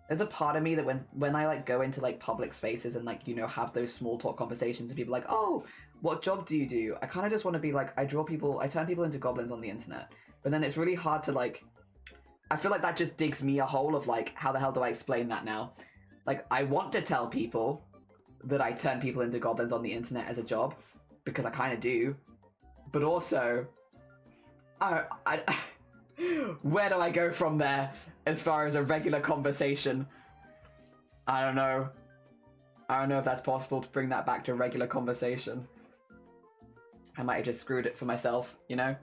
There's a part of me that when I like go into like public spaces and like, you know, have those small talk conversations with people like, oh, what job do you do? I kind of just want to be like, I turn people into goblins on the internet. But then it's really hard to like, I feel like that just digs me a hole of like, how the hell do I explain that now? Like, I want to tell people that I turn people into goblins on the internet as a job, because I kind of do. But also, where do I go from there as far as a regular conversation? I don't know. I don't know if that's possible to bring that back to a regular conversation. I might have just screwed it for myself, you know?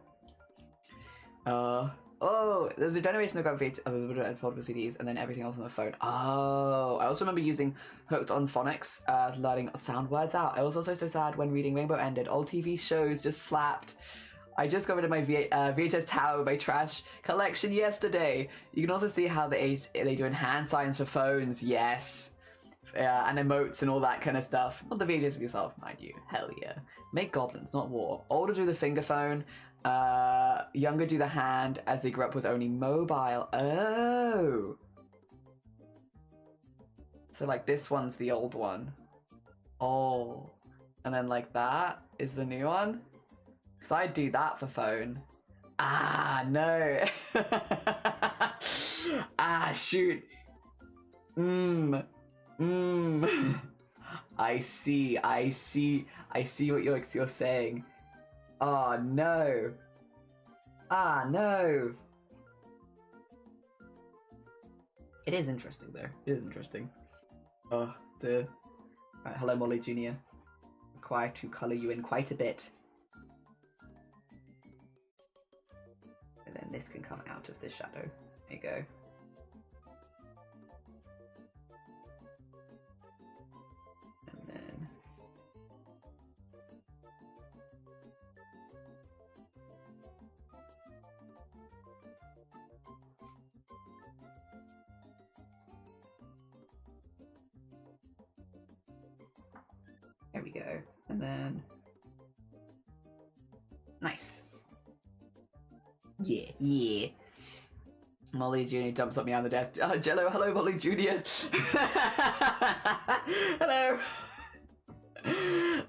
Oh, there's a generation that got foldable CDs and then everything else on the phone. Oh, I also remember using Hooked on Phonics, learning sound words out. I was also so sad when Reading Rainbow ended. Old TV shows just slapped. I just got rid of my VHS tower with my trash collection yesterday. You can also see how they doing hand signs for phones. Yes. And emotes and all that kind of stuff. Not the VHS of yourself, mind you. Hell yeah. Make goblins, not war. Older do the finger phone. Younger do the hand as they grew up with only mobile. Oh. So like this one's the old one. Oh. And then like that is the new one. Because I do that for phone. Ah, no. Ah, shoot. I see what you're saying. Oh, no. Ah, no. It is interesting, though. It is interesting. Oh, dear. Right, hello, Molly Jr. Required to colour you in quite a bit. And then this can come out of the shadow. There you go. And then... there we go. And then... nice. Yeah, yeah. Molly Jr. jumps up me on the desk. Jello, hello, Molly Jr. Hello.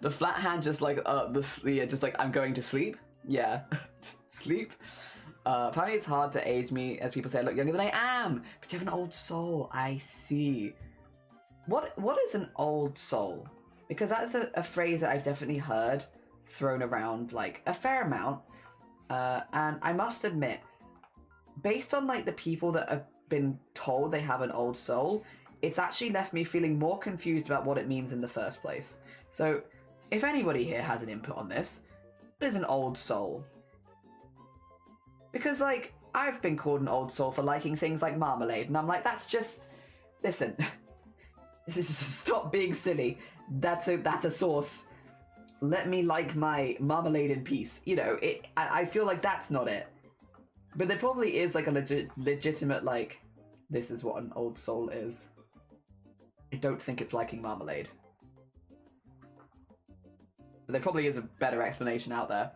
The flat hand just like, just like, I'm going to sleep. Yeah, sleep. Apparently it's hard to age me, as people say, I look younger than I am. But you have an old soul, I see. What is an old soul? Because that's a phrase that I've definitely heard thrown around, like, a fair amount. And I must admit, based on like the people that have been told they have an old soul, it's actually left me feeling more confused about what it means in the first place. So, if anybody here has an input on this, what is an old soul? Because like, I've been called an old soul for liking things like marmalade, and I'm like, that's just... listen, stop being silly. That's a source. Let me like my marmalade in peace. You know, I feel like that's not it. But there probably is like a legitimate, like, this is what an old soul is. I don't think it's liking marmalade. But there probably is a better explanation out there.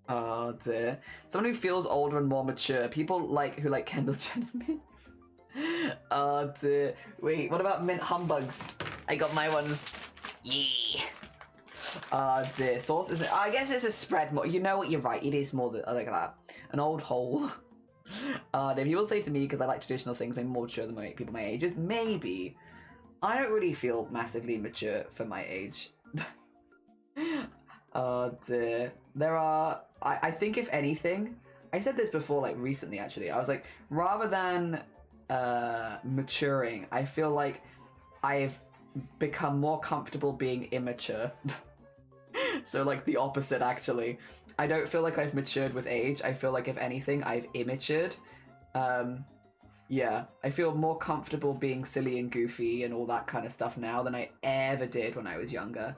Oh dear. Someone who feels older and more mature. People like who like Kendall Jenner mints. Oh dear. Wait, what about mint humbugs? I got my ones. Yeah. Dear. Sauce is it? I guess it's a spread more. You know what? You're right. It is more than like that. An old hole. People say to me because I like traditional things, maybe more mature than people my age is. Maybe. I don't really feel massively mature for my age. Dear. There are. I think if anything, I said this before, like recently actually. I was like, rather than maturing, I feel like I've become more comfortable being immature. So like the opposite actually. I don't feel like I've matured with age. I feel like if anything I've immatured. Yeah, I feel more comfortable being silly and goofy and all that kind of stuff now than I ever did when I was younger.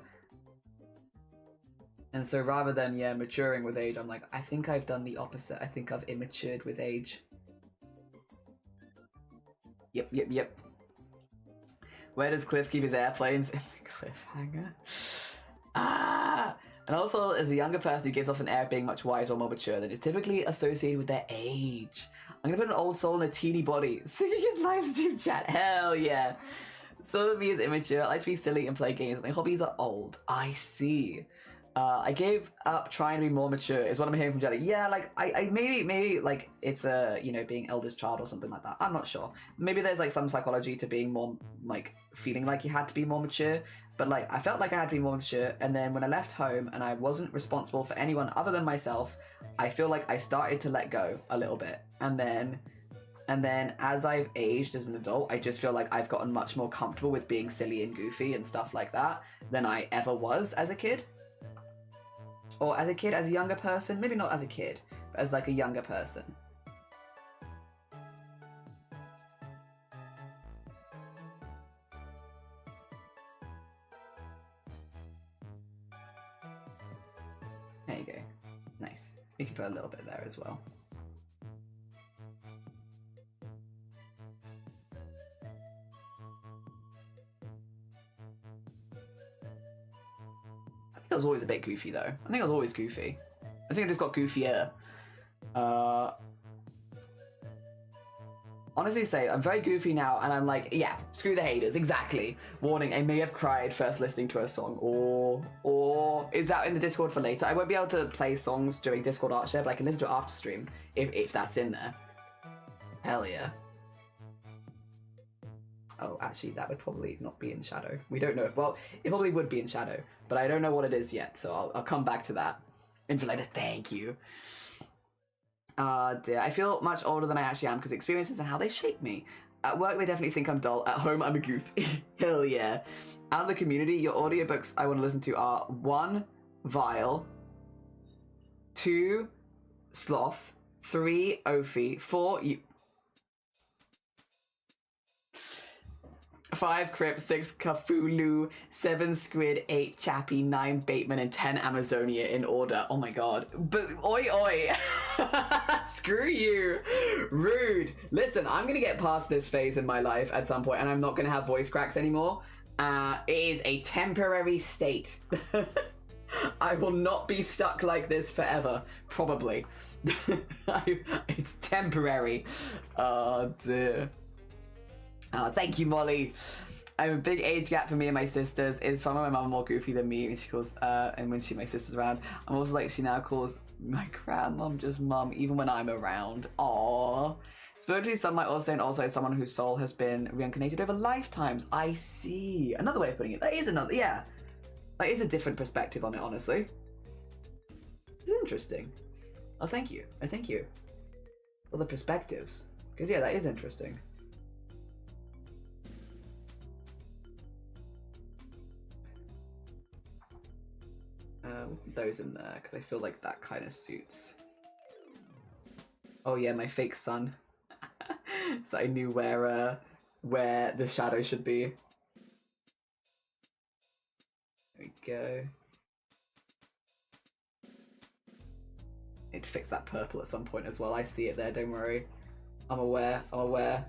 And so rather than, yeah, maturing with age, I'm like, I think I've done the opposite. I think I've immatured with age. Yep. Where does Cliff keep his airplanes? In the cliffhanger. And also, as a younger person who gives off an air of being much wiser or more mature than is typically associated with their age. I'm gonna put an old soul in a teeny body. Singing in live stream chat. Hell yeah. Some of me is immature. I like to be silly and play games. My hobbies are old. I see. I gave up trying to be more mature is what I'm hearing from Jelly. Yeah, like I maybe like it's a being eldest child or something like that. I'm not sure. Maybe there's like some psychology to being more like feeling like you had to be more mature. But like I felt like I had to be more mature, and then when I left home and I wasn't responsible for anyone other than myself, I feel like I started to let go a little bit. And then as I've aged as an adult, I just feel like I've gotten much more comfortable with being silly and goofy and stuff like that than I ever was as a kid. Or as a kid, as a younger person. Maybe not as a kid, but as like a younger person. There you go. Nice. You can put a little bit there as well. I was always a bit goofy though. I think I was always goofy. I think I just got goofier. Honestly say, I'm very goofy now and I'm like, yeah, screw the haters, exactly. Warning, I may have cried first listening to a song, or is that in the Discord for later? I won't be able to play songs during Discord art share, but I can listen to it after stream, if that's in there. Hell yeah. Oh, actually, that would probably not be in shadow. We don't know if, well, it probably would be in shadow, but I don't know what it is yet, so I'll come back to that. Inflator, thank you. Dear, I feel much older than I actually am because experiences and how they shape me. At work, they definitely think I'm dull. At home, I'm a goofy. Hell yeah. Out of the community, your audiobooks I want to listen to are 1, Vile, 2, Sloth, 3, Ophi, 4, 5 Crip, 6 Cthulhu, 7 Squid, 8 Chappie, 9 Bateman, and 10 Amazonia in order. Oh my god. But oi oi! Screw you! Rude! Listen, I'm gonna get past this phase in my life at some point and I'm not gonna have voice cracks anymore. It is a temporary state. I will not be stuck like this forever. Probably. It's temporary. Oh dear. Thank you, Molly. I have a big age gap for me and my sisters. It's fun when my mum more goofy than me when she calls, and when my sister's around. I'm also like, she now calls my grandmom just mum, even when I'm around. Aww. Spiritually, some might also say, and also someone whose soul has been reincarnated over lifetimes. I see. Another way of putting it. That is another, yeah. That is a different perspective on it, honestly. It's interesting. Oh, thank you. Oh, thank you for the perspectives. Because, yeah, that is interesting. Those in there because I feel like that kind of suits. Oh yeah, my fake sun. So I knew where the shadow should be. There we go. Need to fix that purple at some point as well. I see it there. Don't worry. I'm aware. I'm aware.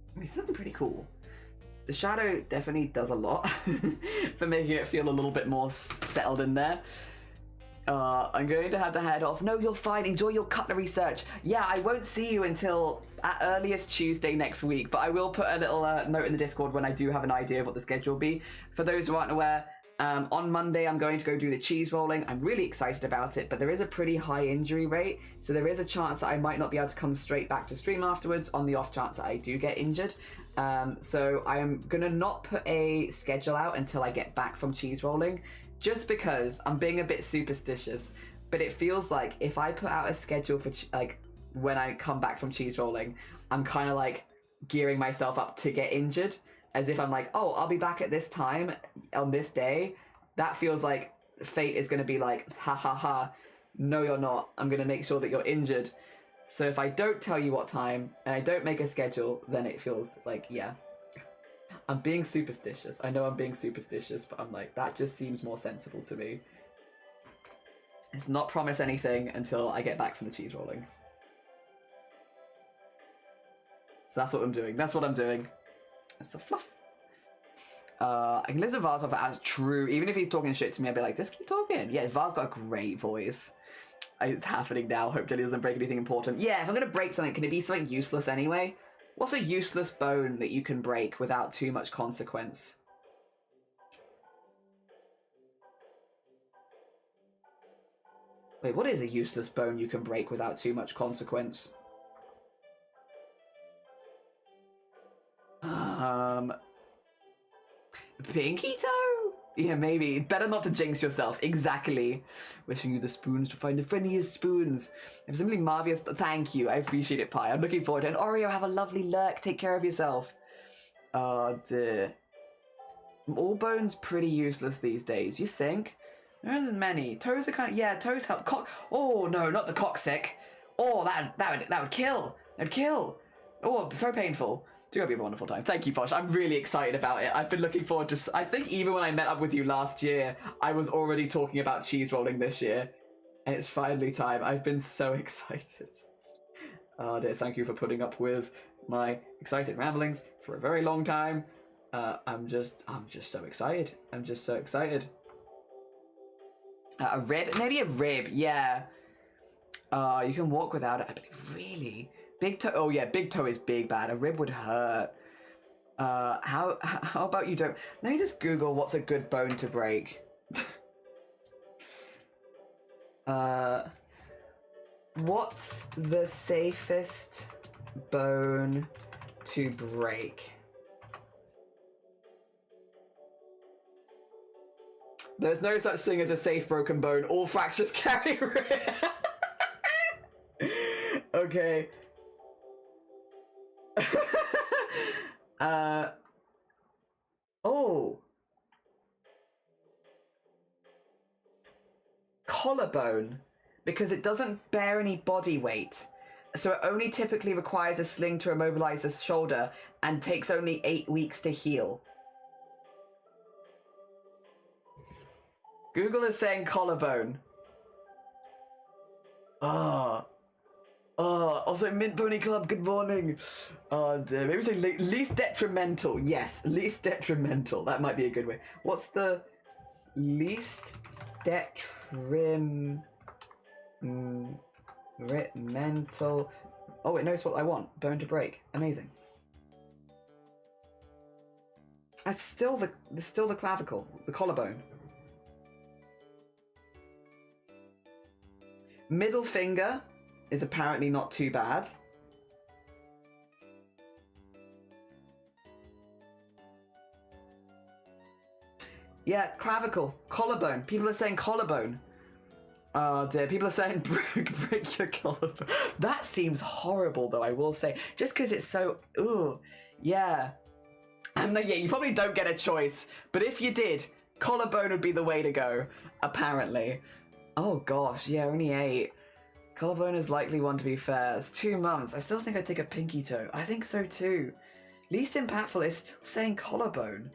I mean, something pretty cool. The shadow definitely does a lot for making it feel a little bit more settled in there. I'm going to have to head off. No, you're fine. Enjoy your cutlery search. Yeah, I won't see you until at earliest Tuesday next week, but I will put a little note in the Discord when I do have an idea of what the schedule will be. For those who aren't aware, on Monday I'm going to go do the cheese rolling. I'm really excited about it, but there is a pretty high injury rate, so there is a chance that I might not be able to come straight back to stream afterwards on the off chance that I do get injured. So I am gonna not put a schedule out until I get back from cheese rolling, just because I'm being a bit superstitious, but it feels like if I put out a schedule for like when I come back from cheese rolling, I'm kind of like gearing myself up to get injured. As if I'm like, oh, I'll be back at this time on this day. That feels like fate is going to be like, ha ha ha, no you're not. I'm going to make sure that you're injured. So if I don't tell you what time and I don't make a schedule, then it feels like, yeah. I'm being superstitious. I know I'm being superstitious, but I'm like, that just seems more sensible to me. Let's not promise anything until I get back from the cheese rolling. So that's what I'm doing. That's what I'm doing. That's so fluff. I can listen to Vars off as true. Even if he's talking shit to me, I'd be like, just keep talking. Yeah, Vars got a great voice. It's happening now. Hope Jenny doesn't break anything important. Yeah, if I'm going to break something, can it be something useless anyway? What's a useless bone that you can break without too much consequence? Wait, what is a useless bone you can break without too much consequence? Pinky toe? Yeah, maybe. Better not to jinx yourself. Exactly. Wishing you the spoons to find the friendliest spoons. If simply marvelous. Thank you. I appreciate it, Pi. I'm looking forward to it. And Oreo, have a lovely lurk. Take care of yourself. Oh, dear. All bones pretty useless these days. You think? There isn't many. Toes are kind of... Yeah, toes help. Oh, no, not the coccyx. Oh, that would kill. That'd kill. Oh, so painful. Do hope you have a wonderful time. Thank you, Posh. I'm really excited about it. I've been looking forward to... I think even when I met up with you last year, I was already talking about cheese rolling this year. And it's finally time. I've been so excited. Oh dear, thank you for putting up with my excited ramblings for a very long time. I'm just so excited. I'm just so excited. A rib? Maybe a rib, yeah. You can walk without it. I believe, really? Big toe? Oh yeah, big toe is big bad. A rib would hurt. How about you don't... Let me just Google what's a good bone to break. What's the safest bone to break? There's no such thing as a safe broken bone. All fractures carry risk. Okay. Oh. Collarbone. Because it doesn't bear any body weight. So it only typically requires a sling to immobilize the shoulder and takes only 8 weeks to heal. Google is saying collarbone. Also Mint Pony Club, good morning. Oh dear, maybe say least detrimental. Yes, least detrimental. That might be a good way. What's the least detrimental? Oh, it knows what I want. Bone to break. Amazing. That's still the clavicle, the collarbone. Middle finger is apparently not too bad. Yeah, clavicle, collarbone. People are saying collarbone. Oh dear, people are saying break your collarbone. That seems horrible though, I will say. Just because it's so, ooh, yeah. Yeah, you probably don't get a choice. But if you did, collarbone would be the way to go, apparently. Oh gosh, yeah, only 8. Collarbone is likely one to be fair. It's 2 months. I still think I'd take a pinky toe. I think so too. Least impactful is still saying collarbone.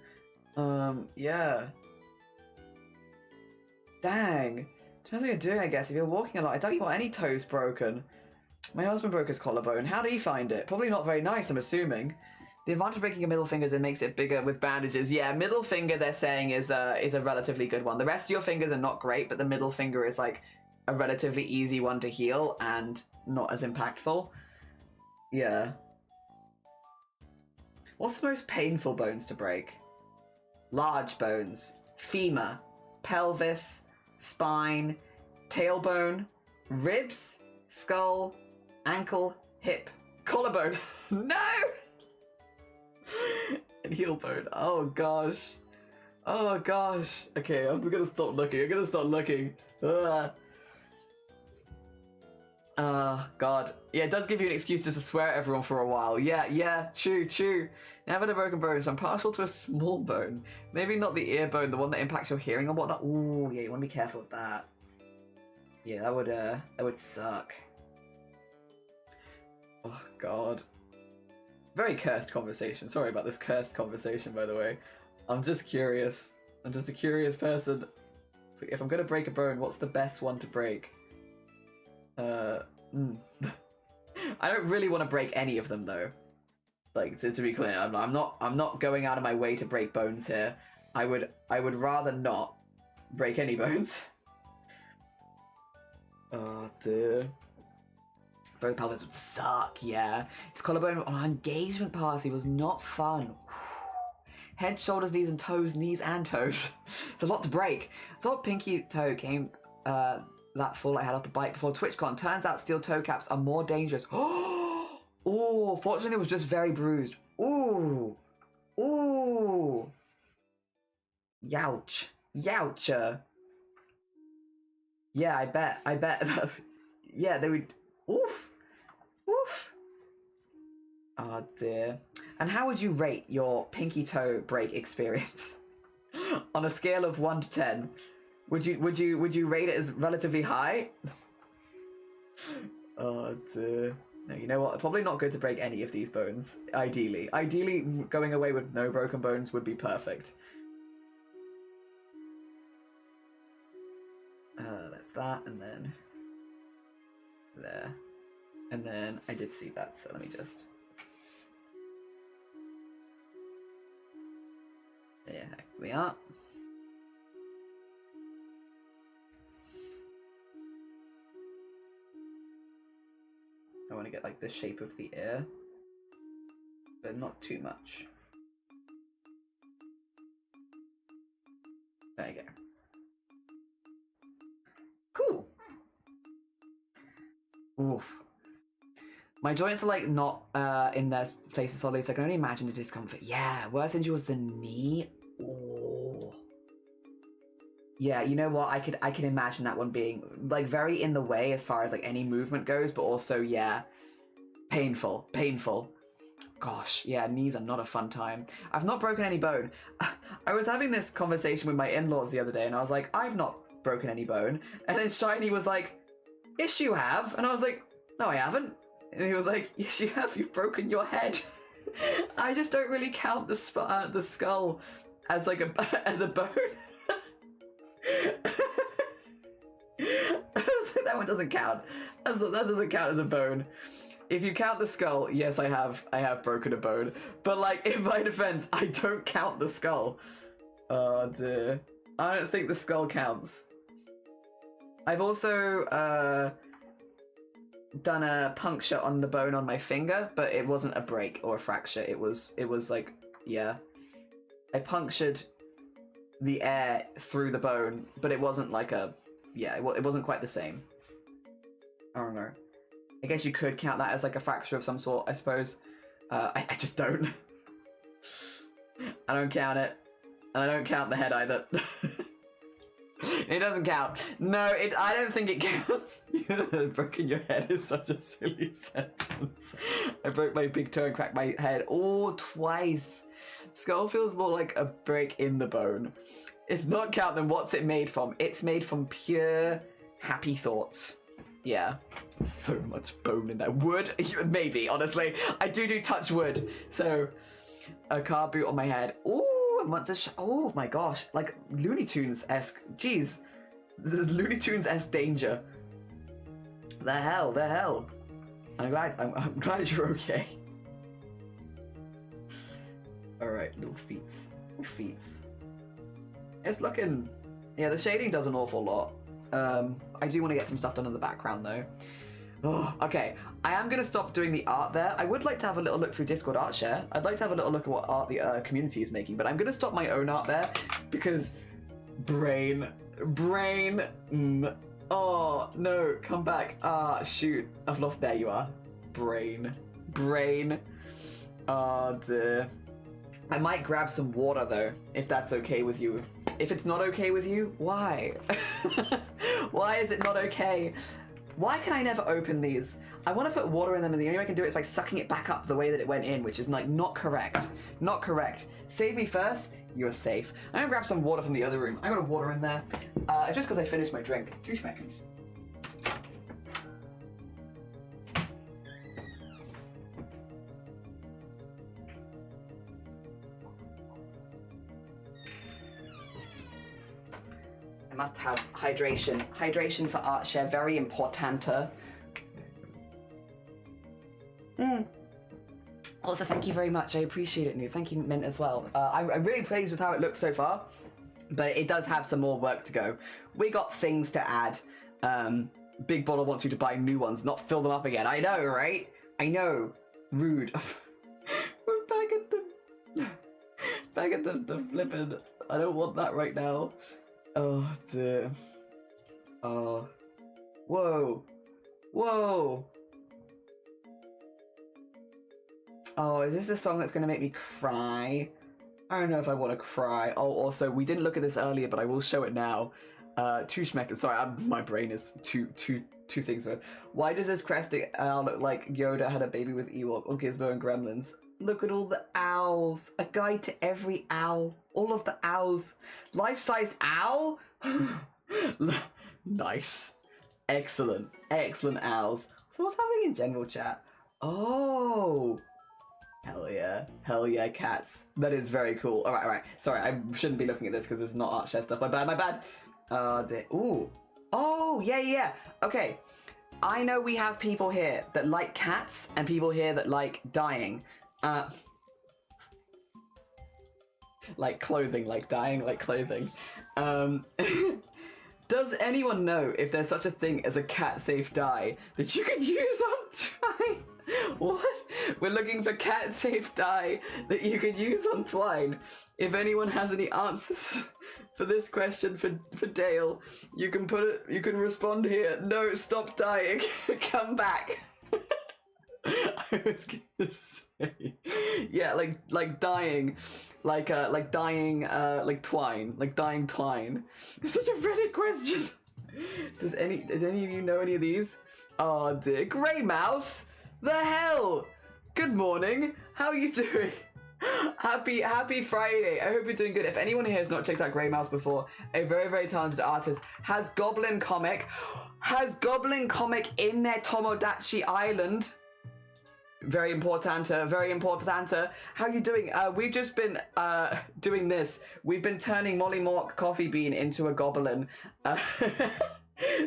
Yeah. Dang. Depends what you're doing, I guess. If you're walking a lot, I doubt you want any toes broken. My husband broke his collarbone. How did he find it? Probably not very nice, I'm assuming. The advantage of breaking your middle finger is it makes it bigger with bandages. Yeah, middle finger they're saying is a relatively good one. The rest of your fingers are not great, but the middle finger is like a relatively easy one to heal and not as impactful. Yeah. What's the most painful bones to break? Large bones. Femur. Pelvis. Spine. Tailbone. Ribs. Skull. Ankle. Hip. Collarbone. No! And heel bone. Oh gosh. Oh gosh. Okay, I'm gonna stop looking. Ugh. God. Yeah, it does give you an excuse just to swear at everyone for a while. Yeah, true. Never had a broken bone, so I'm partial to a small bone. Maybe not the ear bone, the one that impacts your hearing or whatnot. Ooh, yeah, you want to be careful of that. Yeah, that would suck. Oh God. Very cursed conversation. Sorry about this cursed conversation, by the way. I'm just curious. I'm just a curious person. So if I'm gonna break a bone, what's the best one to break? I don't really want to break any of them, though. Like, to be clear, I'm not going out of my way to break bones here. I would rather not break any bones. Oh dear. Broken pelvis would suck, yeah. His collarbone on our engagement party was not fun. Head, shoulders, knees and toes, knees and toes. It's a lot to break. I thought pinky toe came that fall I had off the bike before TwitchCon. Turns out steel toe caps are more dangerous. Oh, fortunately it was just very bruised. Ooh. Ooh. Youch. Youcher. Yeah, I bet. Yeah, they would. Oof. Oof. Oh dear. And how would you rate your pinky toe break experience? On a scale of 1 to 10, would you rate it as relatively high? Oh dear. No, you know what? Probably not good to break any of these bones. Ideally, going away with no broken bones would be perfect. That's that, and then there, and then I did see that. So let me just. There we are. I want to get like the shape of the ear, but not too much. There you go. Cool. Oof. My joints are like not in their places solid, so I can only imagine the discomfort. Yeah, worst injury was the knee. Oh. Yeah, you know what? I can imagine that one being like very in the way as far as like any movement goes, but also yeah, painful. Gosh, yeah, knees are not a fun time. I've not broken any bone. I was having this conversation with my in-laws the other day, and I was like, I've not broken any bone. And then Shiny was like, yes, you have. And I was like, no, I haven't. And he was like, yes, you have. You've broken your head. I just don't really count the skull as like as a bone. That one doesn't count. That doesn't count as a bone. If you count the skull, yes, I have broken a bone. But like in my defense, I don't count the skull. Oh dear. I don't think the skull counts. I've also done a puncture on the bone on my finger, but it wasn't a break or a fracture. It was like, yeah. I punctured the air through the bone, but it wasn't like a, yeah, it wasn't quite the same. I don't know. I guess you could count that as like a fracture of some sort, I suppose. I just don't. I don't count it. And I don't count the head either. It doesn't count. No, I don't think it counts. Broken your head is such a silly sentence. I broke my big toe and cracked my head all twice. Skull feels more like a break in the bone. It's not count, then what's it made from? It's made from pure happy thoughts. Yeah. So much bone in there. Wood? Maybe, honestly. I do touch wood. So, a car boot on my head. Ooh. Oh my gosh, like Looney Tunes-esque. Jeez, this is Looney Tunes-esque danger. The hell. I'm glad you're okay. All right, little feets. It's looking. Yeah, the shading does an awful lot. I do want to get some stuff done in the background though. Oh, okay, I am going to stop doing the art there. I would like to have a little look through Discord Art Share. I'd like to have a little look at what art the community is making, but I'm going to stop my own art there because brain. Oh, no, come back. Ah, shoot. I've lost. There you are. Brain. Oh, dear. I might grab some water, though, if that's okay with you. If it's not okay with you, why? Why is it not okay? Why can I never open these? I want to put water in them, and the only way I can do it is by sucking it back up the way that it went in, which is like not correct. Not correct. Save me first. You're safe. I'm gonna grab some water from the other room. I got a water in there. Just because I finished my drink. 2 seconds. I must have hydration. Hydration for art share, very important. Also, thank you very much. I appreciate it, New. Thank you, Mint, as well. I'm really pleased with how it looks so far, but it does have some more work to go. We got things to add. Big Bottle wants you to buy new ones, not fill them up again. I know, right? I know. Rude. We're back at the flippin'. I don't want that right now. Oh, dear. Oh. Whoa. Whoa. Oh, is this a song that's going to make me cry? I don't know if I want to cry. Oh, also, we didn't look at this earlier, but I will show it now. Two schmeckers. Sorry, my brain is two things. Why does this crafty owl look like Yoda had a baby with Ewok or Gizmo and Gremlins? Look at all the owls. A guide to every owl. All of the owls. Life-size owl? Nice. Excellent. Excellent owls. So what's happening in general chat? Oh. Hell yeah. Hell yeah, cats. That is very cool. Alright. Sorry, I shouldn't be looking at this because this is not art share stuff. My bad. Ooh. Oh, yeah. Okay. I know we have people here that like cats and people here that like dying. Like clothing, like dying, like clothing. Does anyone know if there's such a thing as a cat-safe dye that you could use on Twine? What? We're looking for cat-safe dye that you could use on Twine. If anyone has any answers for this question for Dale, you can respond here. No, stop dying. Come back. I was gonna say, yeah, like dying, like dying, like twine, like dying twine. It's such a Reddit question. Does any of you know any of these? Oh dear, Grey Mouse. The hell. Good morning. How are you doing? Happy Friday. I hope you're doing good. If anyone here has not checked out Grey Mouse before, a very, very talented artist, has Goblin Comic in their Tomodachi Island. Very important. How you doing? We've just been doing this. We've been turning Molly Mork Coffee Bean into a goblin.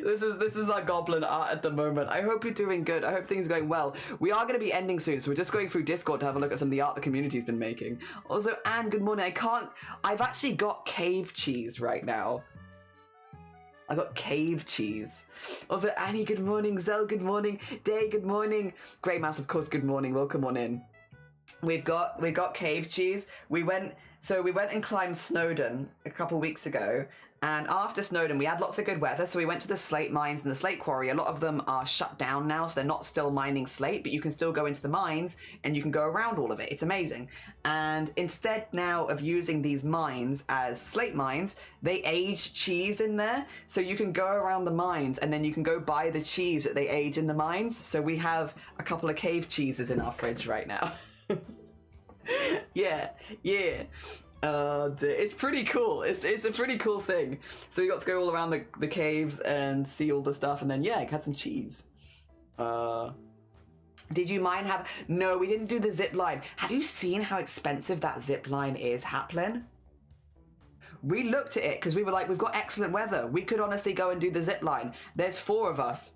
This is our goblin art at the moment. I hope you're doing good. I hope things are going well. We are going to be ending soon, so we're just going through Discord to have a look at some of the art the community's been making. Also, Anne, good morning. I've actually got cave cheese right now. I got cave cheese. Also, Annie, good morning. Zell, good morning. Day, good morning. Grey Mouse, of course, good morning. Welcome on in. We've got cave cheese. We went and climbed Snowdon a couple weeks ago. And after Snowdon, we had lots of good weather, so we went to the slate mines and the slate quarry. A lot of them are shut down now, so they're not still mining slate, but you can still go into the mines and you can go around all of it. It's amazing. And instead now of using these mines as slate mines, they age cheese in there, so you can go around the mines and then you can go buy the cheese that they age in the mines. So we have a couple of cave cheeses in our fridge right now. Yeah. It's pretty cool. It's a pretty cool thing. So we got to go all around the caves and see all the stuff, and then yeah, had some cheese. Did you mind No, we didn't do the zip line. Have you seen how expensive that zip line is, Haplin? We looked at it because we were like, we've got excellent weather. We could honestly go and do the zip line. There's 4 of us.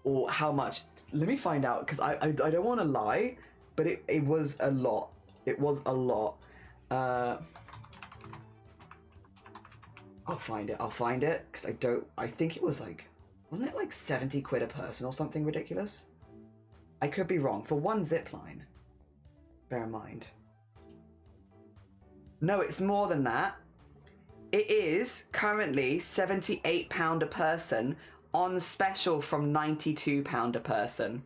Or how much? Let me find out, because I don't want to lie, but it was a lot. It was a lot. I'll find it, because I think it was like, wasn't it like 70 quid a person or something ridiculous? I could be wrong, for one zip line. Bear in mind. No, it's more than that. It is currently £78 a person, on special from £92 a person.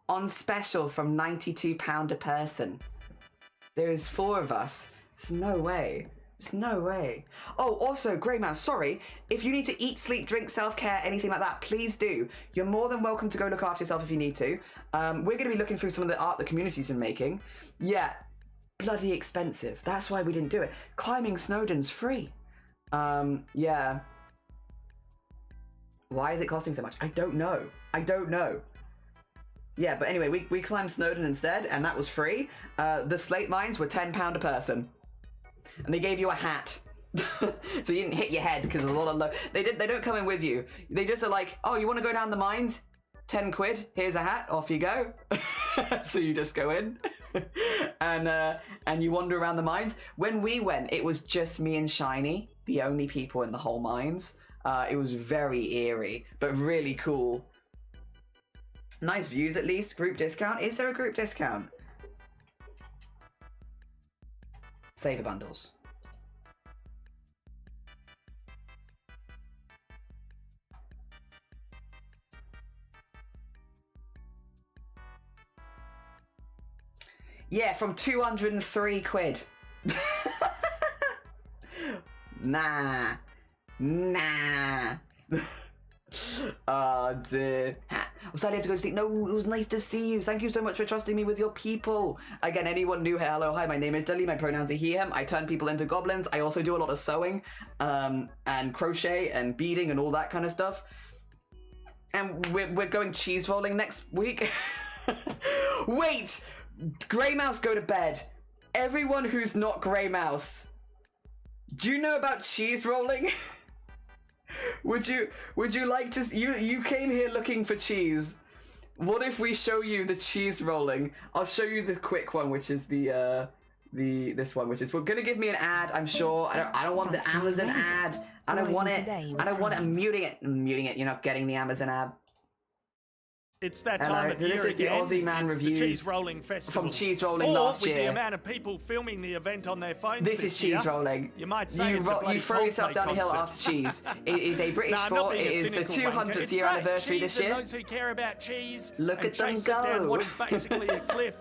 On special from £92 a person. There's 4 of us. There's no way. There's no way. Oh, also, Grey Mouse, sorry. If you need to eat, sleep, drink, self-care, anything like that, please do. You're more than welcome to go look after yourself if you need to. We're going to be looking through some of the art the community's been making. Yeah, bloody expensive. That's why we didn't do it. Climbing Snowdon's free. Yeah. Why is it costing so much? I don't know. Yeah, but anyway, we climbed Snowdon instead, and that was free. The slate mines were £10 a person. And they gave you a hat. So you didn't hit your head, because there's a lot of they don't come in with you. They just are like, oh, you want to go down the mines? 10 quid, here's a hat, off you go. So you just go in and you wander around the mines. When we went, it was just me and Shiny, the only people in the whole mines. It was very eerie, but really cool. Nice views at least. Group discount. Is there a group discount? Saver bundles. Yeah, from 203 quid. Nah. Oh dear. I'm sorry I had to go to sleep. No, it was nice to see you. Thank you so much for trusting me with your people. Again, anyone new here, hello, hi, my name is Dudley. My pronouns are he, him. I turn people into goblins. I also do a lot of sewing and crochet and beading and all that kind of stuff. And we're going cheese rolling next week. Wait! Grey Mouse, go to bed. Everyone who's not Grey Mouse, do you know about cheese rolling? Would you like to? You came here looking for cheese. What if we show you the cheese rolling? I'll show you the quick one, which is this one, which is gonna give me an ad. I'm sure. I don't want the Amazon ad. I don't want it. I don't want it. I'm muting it. You're not getting the Amazon ad. It's that time of year This is the again. Aussie Man It's Reviews the Cheese Rolling Festival. from Cheese Rolling or last with year. the amount of people filming the event on their phones This is cheese year, rolling. You might say it's a bloody you throw yourself Coldplay down a hill concert. after cheese. It is a British No, I'm not sport. being It a is the cynical wanker. 200th It's year great. anniversary Cheese this year. And those who care about cheese Look and at them chase it down go. what is basically a cliff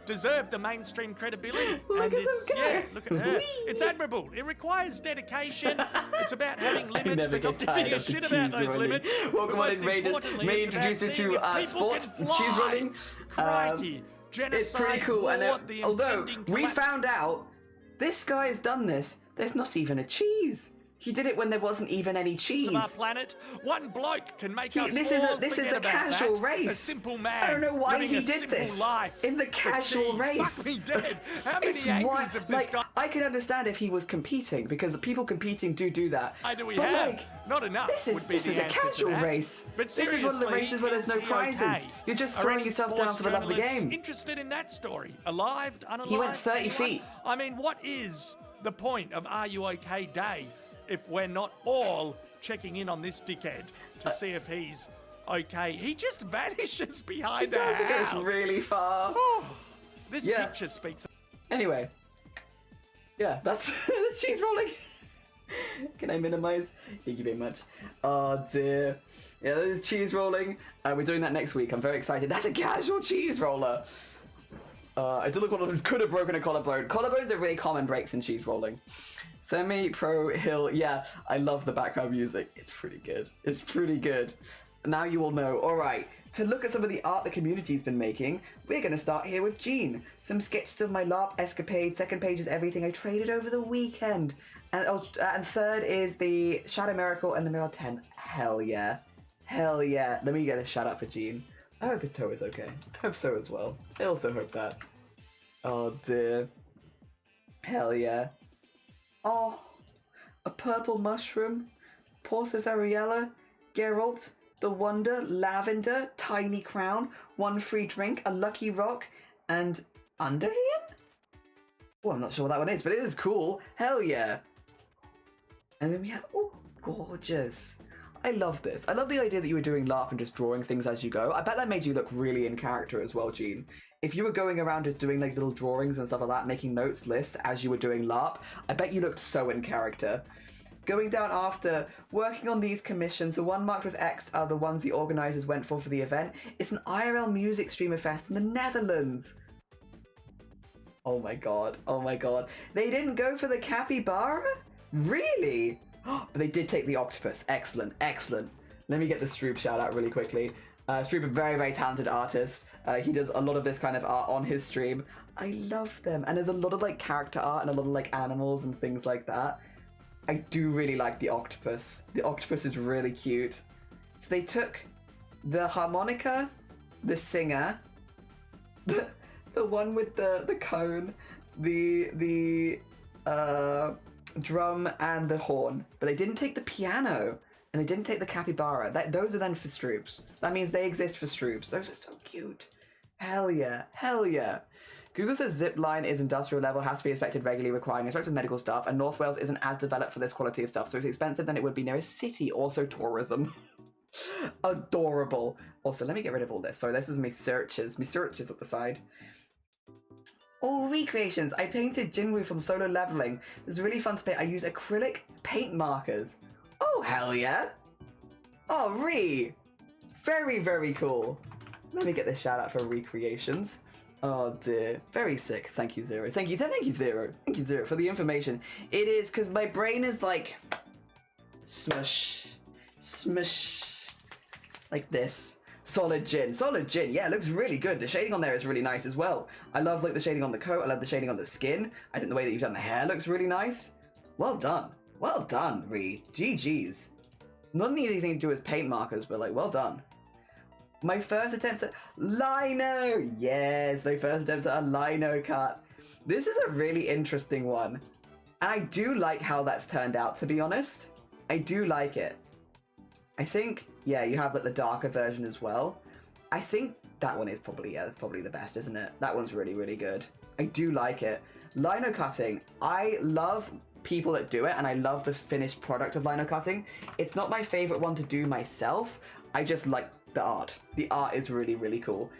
deserve the mainstream credibility. Look and at it's them go. yeah, look at her. It's admirable. It requires dedication. It's about having limits, never but not get tired giving a of the shit about cheese those rolling. limits. Welcome But on most invaders. importantly, May it's about introduce you seeing to if people sport can cheese fly. rolling. Crikey. It's pretty Genocide, cool. war, And the although impending we collapse- found out this guy has done this, there's not even a cheese. He did it when there wasn't even any cheese. of our planet, one bloke can make us This all is forget a about casual that. race. A simple man. I don't know why living he a did simple this life in the for casual cheese. race. Fuck me dead. How many It's angles of this guy? I could understand if he was competing because people competing do that. Why do we But, have? like, Not enough. This is would be this the is a answer to casual that. race. But This is one of the seriously, races where there's no is he prizes. okay? You're just Are throwing any yourself down sports for the love of the journalists game. Interested in that story? Alive, unalive? He went 30 anyone? feet. I mean, what is the point of Are You OK Day if we're not all checking in on this dickhead to see if he's okay? He just vanishes behind our It goes house. really far. This Yeah. picture speaks. Anyway, yeah, that's cheese rolling. Can I minimize? Thank you very much. Oh dear. Yeah, that is cheese rolling. We're doing that next week. I'm very excited. That's a casual cheese roller. I did look what I could have broken a collarbone. Collarbones are really common breaks in cheese rolling. Semi-pro hill. Yeah, I love the background music. It's pretty good. It's pretty good. Now you all know. All right. To look at some of the art the community's been making, we're going to start here with Jean. Some sketches of my LARP escapade. Second page is everything I traded over the weekend. And third is the Shadow Miracle and the Mirror 10. Hell yeah. Hell yeah. Let me get a shout out for Jean. I hope his toe is okay. I hope so as well. I also hope that. Oh dear. Hell yeah. Oh, a purple mushroom. Portus Ariella. Geralt. The Wonder. Lavender. Tiny Crown. One free drink. A lucky rock. And Underian? Oh, I'm not sure what that one is, but it is cool. Hell yeah. And then we have... Oh, gorgeous. I love this. I love the idea that you were doing LARP and just drawing things as you go. I bet that made you look really in character as well, Jean. If you were going around just doing like little drawings and stuff like that, making notes, lists as you were doing LARP, I bet you looked so in character. Going down after, working on these commissions, the one marked with X are the ones the organisers went for the event. It's an IRL music streamer fest in the Netherlands. Oh my god, oh my god. They didn't go for the capybara? Really? But they did take the octopus. Excellent, excellent. Let me get the Stroop shout out really quickly. Stroop, a very, very talented artist. He does a lot of this kind of art on his stream. I love them. And there's a lot of like character art and a lot of like animals and things like that. I do really like the octopus. The octopus is really cute. So they took the harmonica, the singer, the one with the cone, the drum and the horn, but they didn't take the piano. And they didn't take the capybara. Those are then for Stroops. That means they exist for Stroops. Those are so cute. Hell yeah. Hell yeah. Google says zip line is industrial level, has to be inspected regularly, requiring instructed medical staff, and North Wales isn't as developed for this quality of stuff, so it's expensive than it would be near a city. Also tourism. Adorable. Also, let me get rid of all this. Sorry, this is my searches. My searches at the side. Oh, recreations. I painted Jinwoo from solo leveling. It's really fun to paint. I use acrylic paint markers. Oh, hell yeah. Oh, very, very cool. Let me get this shout out for recreations. Oh dear, very sick. Thank you, Zero. Thank you, Zero. Thank you, Zero, for the information. It is because my brain is like smush, smush, like this. Solid gin. Yeah, it looks really good. The shading on there is really nice as well. I love like the shading on the coat. I love the shading on the skin. I think the way that you've done the hair looks really nice. Well done, Ree. GG's. Not anything to do with paint markers, but like well done. My first attempt at lino! Yes, my first attempt at a lino cut. This is a really interesting one. And I do like how that's turned out, to be honest. I do like it. I think, yeah, you have like the darker version as well. I think that one is probably, yeah, probably the best, isn't it? That one's really, really good. I do like it. Lino cutting, I love people that do it, and I love the finished product of lino cutting. It's not my favorite one to do myself. I just like the art. The art is really, really cool.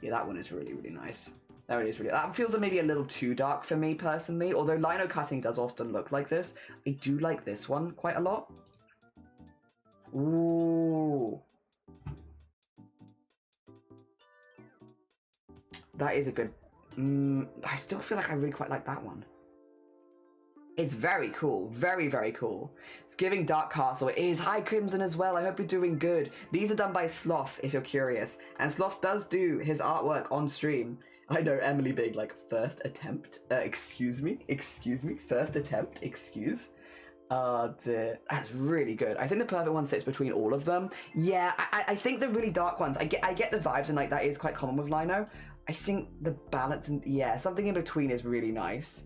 Yeah, that one is really, really nice. That one is really... That feels maybe a little too dark for me, personally. Although lino cutting does often look like this. I do like this one quite a lot. Ooh. That is a good... I still feel like I really quite like that one. It's very cool. Very, very cool. It's giving Dark Castle. It is. Hi, Crimson, as well. I hope you're doing good. These are done by Sloth, if you're curious. And Sloth does do his artwork on stream. I know, Emily Big, like, first attempt. Excuse me. First attempt. Excuse. That's really good. I think the perfect one sits between all of them. Yeah, I think the really dark ones, I get the vibes, and like that is quite common with lino. I think the balance, and yeah, something in between is really nice.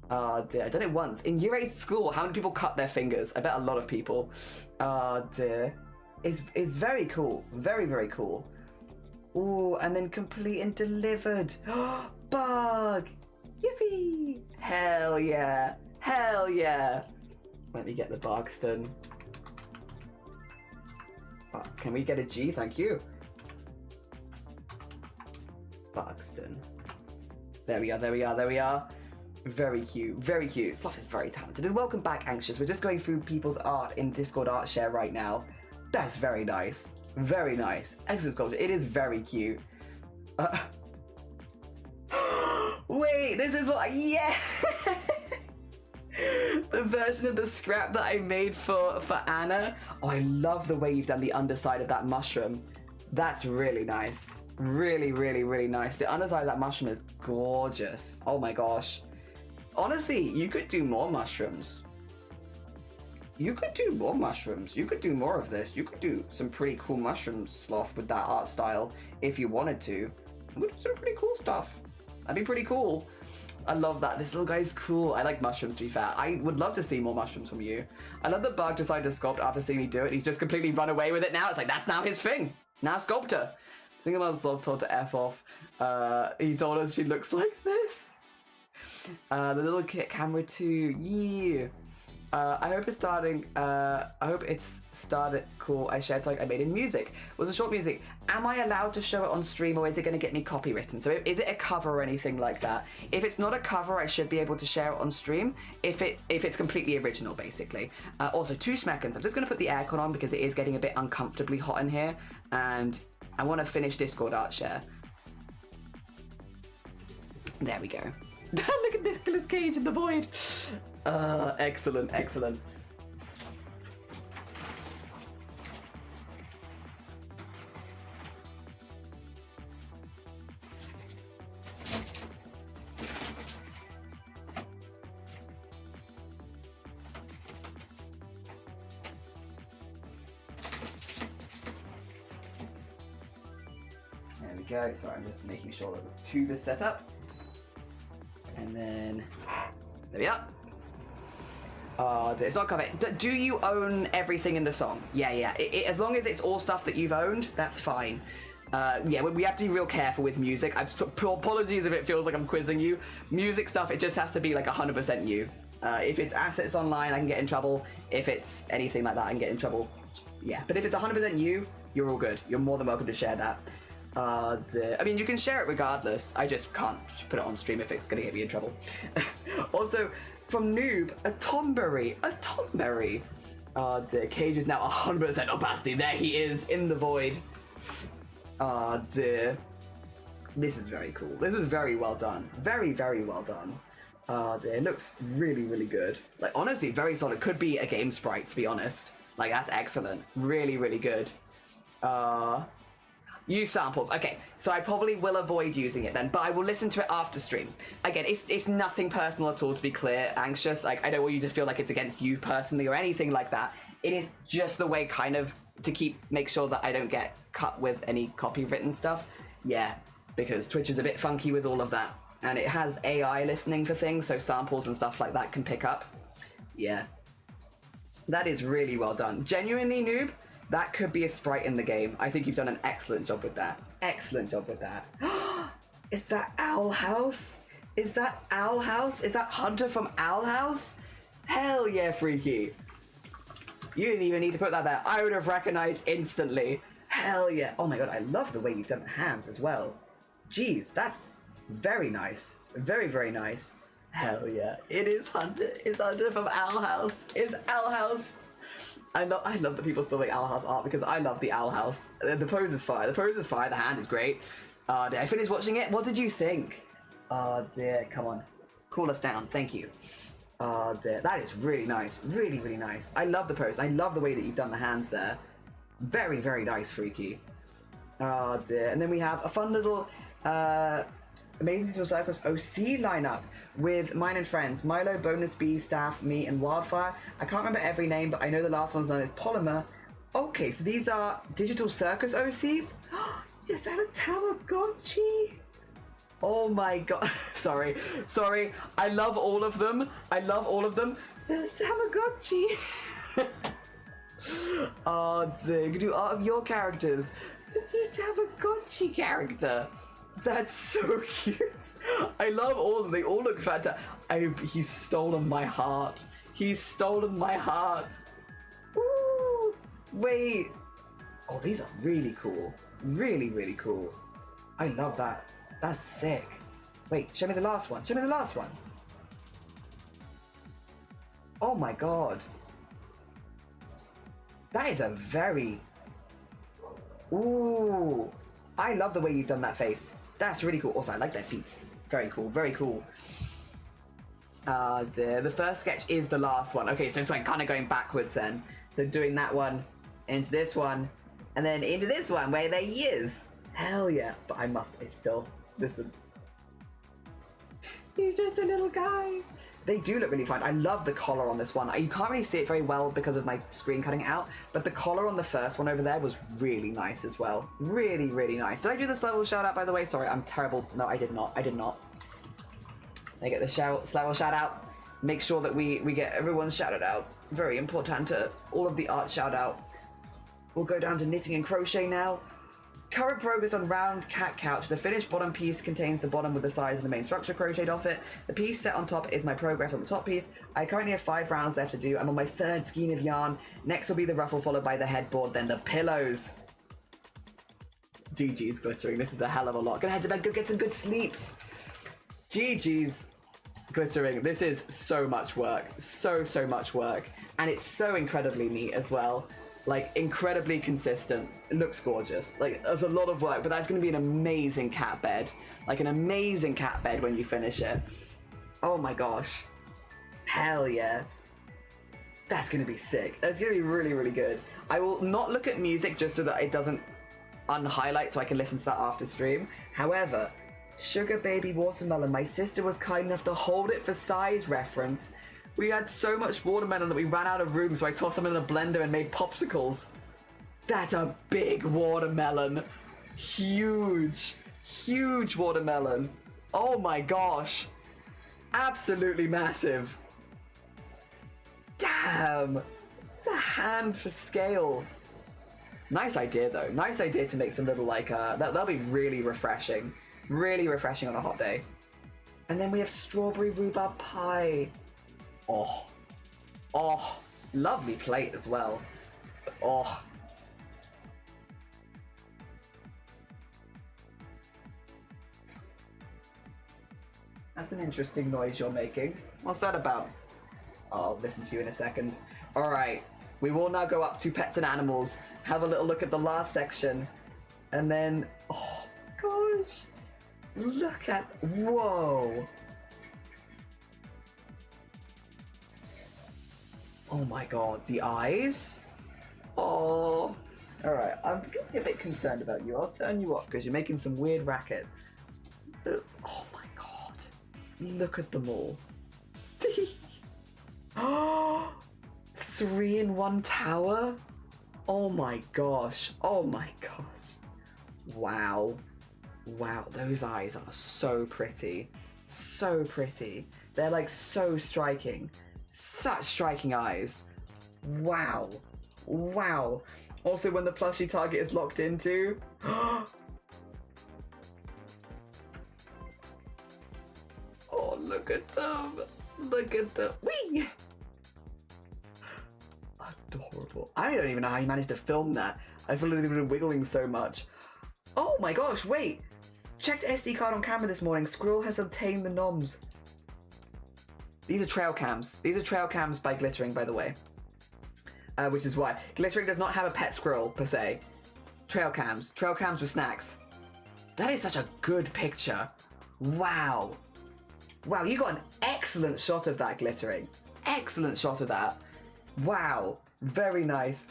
Dear, I done it once. In year 8 school, how many people cut their fingers? I bet a lot of people. Dear. It's very cool. Very, very cool. Ooh, and then complete and delivered. Bug! Yippee! Hell yeah. Hell yeah. Let me get the Barkston. Oh, can we get a G? Thank you. Barkston. There we are. Very cute, very cute. Sloth is very talented. And welcome back, Anxious. We're just going through people's art in Discord Art Share right now. That's very nice. Very nice. Excellent sculpture. It is very cute. Wait, this is what... Yeah! The version of the scrap that I made for Anna. Oh, I love the way you've done the underside of that mushroom. That's really nice. Really, really, really nice. The underside of that mushroom is gorgeous. Oh my gosh. Honestly, you could do more mushrooms. You could do more mushrooms. You could do more of this. You could do some pretty cool mushrooms, Sloth, with that art style if you wanted to. You could do some pretty cool stuff. That'd be pretty cool. I love that. This little guy's cool. I like mushrooms, to be fair. I would love to see more mushrooms from you. I love that Bug decided to sculpt after seeing me do it. He's just completely run away with it now. It's like, that's now his thing. Now sculptor. Single Mother's Love told to F off. He told us she looks like this. The little kit camera too. Yeah. I hope it's started cool. I shared something I made in music. It was a short music. Am I allowed to show it on stream, or is it going to get me copywritten? So is it a cover or anything like that? If it's not a cover, I should be able to share it on stream. If it's completely original, basically. Also, 2 seconds. I'm just going to put the aircon on because it is getting a bit uncomfortably hot in here, and I want to finish Discord Art Share. There we go. Look at Nicolas Cage in the void. Excellent, excellent. There we go. Sorry, I'm just making sure that the tube is set up. And then, there we are. It's not covered. Do you own everything in the song? Yeah. As long as it's all stuff that you've owned, that's fine. Yeah, we have to be real careful with music. Apologies if it feels like I'm quizzing you. Music stuff, it just has to be like 100% you. If it's assets online, I can get in trouble. If it's anything like that, I can get in trouble. Yeah, but if it's 100% you, you're all good. You're more than welcome to share that. I mean, you can share it regardless. I just can't put it on stream if it's going to get me in trouble. Also, from Noob, a Tomberry. Cage is now 100% opacity. There he is, in the void. Dear. This is very cool. This is very well done. Very, very well done. Dear. It looks really, really good. Like, honestly, very solid. Could be a game sprite, to be honest. Like, that's excellent. Really, really good. Use samples. Okay, so I probably will avoid using it then, but I will listen to it after stream. Again, it's nothing personal at all, to be clear, Anxious. Like, I don't want you to feel like it's against you personally or anything like that. It is just the way kind of to make sure that I don't get cut with any copywritten stuff. Yeah, because Twitch is a bit funky with all of that. And it has AI listening for things, so samples and stuff like that can pick up. Yeah. That is really well done. Genuinely, Noob, that could be a sprite in the game. I think you've done an excellent job with that. Excellent job with that. Is that Owl House? Is that Owl House? Is that Hunter from Owl House? Hell yeah, Freaky. You didn't even need to put that there. I would have recognized instantly. Hell yeah. Oh my god, I love the way you've done the hands as well. Jeez, that's very nice. Very, very nice. Hell yeah. It is Hunter. It's Hunter from Owl House. It's Owl House. I love that people still make Owl House art because I love the Owl House. The pose is fire. The pose is fire. The hand is great. Did I finish watching it? What did you think? Dear, come on. Cool us down. Thank you. Dear. That is really nice. Really, really nice. I love the pose. I love the way that you've done the hands there. Very, very nice, Freaky. Dear. And then we have a fun little Amazing Digital Circus OC lineup with mine and friends Milo, Bonus Bee, Staff, me, and Wildfire. I can't remember every name, but I know the last one's known as Polymer. Okay, so these are Digital Circus OCs? Is that a Tamagotchi? Oh my god. Sorry. I love all of them. There's Tamagotchi. Dear. You can do art of your characters. It's a Tamagotchi character. That's so cute. I love all of them. They all look fantastic. He's stolen my heart. He's stolen my heart. Ooh, wait. Oh, these are really cool. Really, really cool. I love that. That's sick. Wait, show me the last one. Oh my god. That is a very... Ooh. I love the way you've done that face. That's really cool. Also, I like their feet. Very cool, very cool. Dear. The first sketch is the last one. Okay, so it's like kind of going backwards then. So doing that one, into this one, and then into this one where there he is. Hell yeah. But it's still, listen. He's just a little guy. They do look really fun. I love the collar on this one. You can't really see it very well because of my screen cutting out, but the collar on the first one over there was really nice as well. Really, really nice. Did I do this level shout out, by the way? Sorry, I'm terrible. No, I did not. I get the level shout out. Make sure that we get everyone shouted out. Very important to all of the art shout out. We'll go down to knitting and crochet now. Current progress on round cat couch. The finished bottom piece contains the bottom with the size of the main structure crocheted off it. The piece set on top is my progress on the top piece. I currently have 5 rounds left to do. I'm on my 3rd skein of yarn. Next will be the ruffle, followed by the headboard, then the pillows. GG's glittering. This is a hell of a lot. Gonna head to bed, go get some good sleeps. GG's glittering. This is so much work. So much work. And it's so incredibly neat as well. Like, incredibly consistent. It looks gorgeous. Like, there's a lot of work, but that's going to be an amazing cat bed. Like, an amazing cat bed when you finish it. Oh my gosh. Hell yeah. That's going to be sick. That's going to be really, really good. I will not look at music just so that it doesn't unhighlight so I can listen to that after stream. However, Sugar Baby Watermelon, my sister was kind enough to hold it for size reference. We had so much watermelon that we ran out of room, so I tossed them in a blender and made popsicles. That's a big watermelon. Huge watermelon. Oh my gosh. Absolutely massive. Damn! The hand for scale. Nice idea though. Nice idea to make some little like that'll be really refreshing. Really refreshing on a hot day. And then we have strawberry rhubarb pie. Oh. Oh. Lovely plate as well. Oh. That's an interesting noise you're making. What's that about? I'll listen to you in a second. Alright, we will now go up to pets and animals, have a little look at the last section, and then, oh gosh, look at, whoa. Oh my god, the eyes? Oh. Alright, I'm getting a bit concerned about you. I'll turn you off because you're making some weird racket. Oh my god. Look at them all. 3-in-1 tower? Oh my gosh. Oh my gosh. Wow. Wow, those eyes are so pretty. So pretty. They're like so striking. Such striking eyes. Wow. Wow. Also, when the plushie target is locked into. Oh, look at them. Look at them. Whee! Adorable. I don't even know how you managed to film that. I've literally been wiggling so much. Oh my gosh, wait. Checked SD card on camera this morning. Squirrel has obtained the noms. These are trail cams. These are trail cams by Glittering, by the way. Which is why. Glittering does not have a pet squirrel, per se. Trail cams. Trail cams with snacks. That is such a good picture. Wow. Wow, you got an excellent shot of that, Glittering. Excellent shot of that. Wow. Very nice.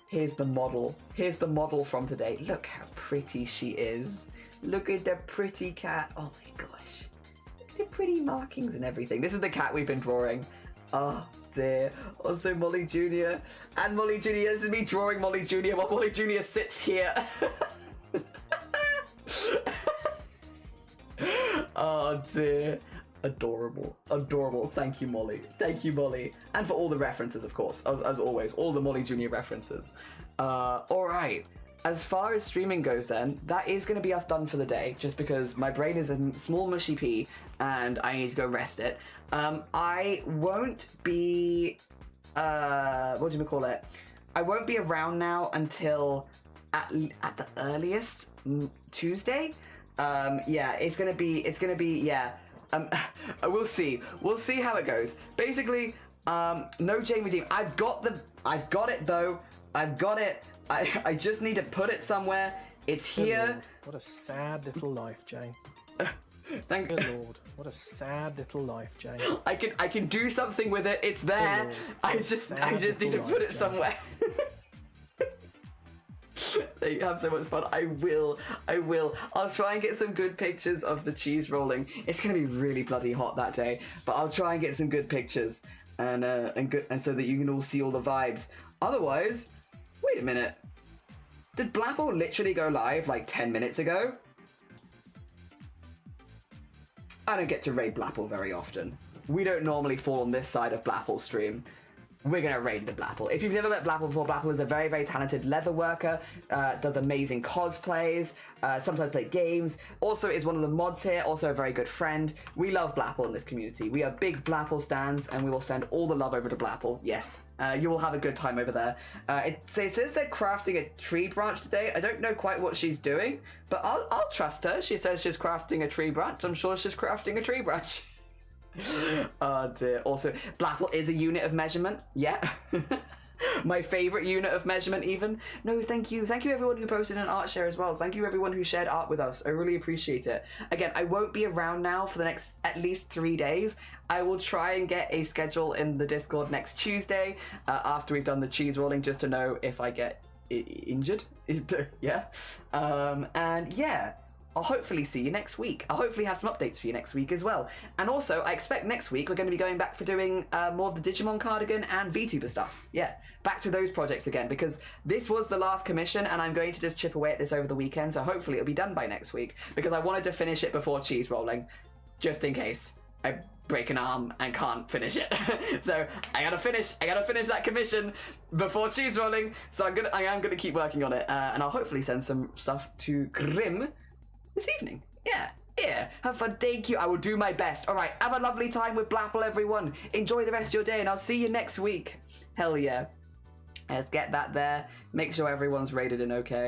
Here's the model. Here's the model from today. Look how pretty she is. Look at the pretty cat. Oh my gosh. Look at the pretty markings and everything. This is the cat we've been drawing. Oh dear. Also Molly Jr. And Molly Jr. This is me drawing Molly Jr. while Molly Jr. sits here. Oh dear. Adorable. Adorable. Thank you, Molly. Thank you, Molly. And for all the references, of course. As always, all the Molly Jr. references. Alright. As far as streaming goes then, that is going to be us done for the day, just because my brain is a small mushy pea and I need to go rest it. I won't be... what do you call it? I won't be around now until at the earliest Tuesday. Yeah, it's gonna be, yeah. We'll see how it goes. Basically, no Jamie Dean. I've got it though. I've got it. I just need to put it somewhere. It's here. Lord, what a sad little life, Jane. Thank Good Lord, what a sad little life, Jane. I can do something with it. It's there. Lord, I just need to put it somewhere. They have so much fun. I will. I'll try and get some good pictures of the cheese rolling. It's gonna be really bloody hot that day, but I'll try and get some good pictures and so that you can all see all the vibes. Otherwise, wait a minute. Did Blapple literally go live like 10 minutes ago? I don't get to raid Blapple very often. We don't normally fall on this side of Blapple's stream. We're going to raid the Blapple. If you've never met Blapple before, Blapple is a very, very talented leather worker, does amazing cosplays, sometimes plays games, also is one of the mods here, also a very good friend. We love Blapple in this community. We are big Blapple stans, and we will send all the love over to Blapple. Yes, you will have a good time over there. It says they're crafting a tree branch today. I don't know quite what she's doing, but I'll trust her. She says she's crafting a tree branch. I'm sure she's crafting a tree branch. Oh dear. Also, Blapple is a unit of measurement. Yeah. My favorite unit of measurement even. No, thank you. Thank you everyone who posted an art share as well. Thank you everyone who shared art with us. I really appreciate it. Again, I won't be around now for the next at least 3 days. I will try and get a schedule in the Discord next Tuesday after we've done the cheese rolling, just to know if I get injured. Yeah. And yeah. I'll hopefully see you next week. I'll hopefully have some updates for you next week as well. And also, I expect next week we're going to be going back for doing more of the Digimon cardigan and VTuber stuff. Yeah, back to those projects again, because this was the last commission and I'm going to just chip away at this over the weekend, so hopefully it'll be done by next week, because I wanted to finish it before cheese rolling, just in case. break an arm and can't finish it. So I gotta finish that commission before cheese rolling. So I am gonna keep working on it, and I'll hopefully send some stuff to Grim this evening. Yeah, have fun. Thank you. I will do my best. All right, have a lovely time with Blapple, everyone. Enjoy the rest of your day, and I'll see you next week. Hell yeah. Let's get that there. Make sure everyone's rated in okay.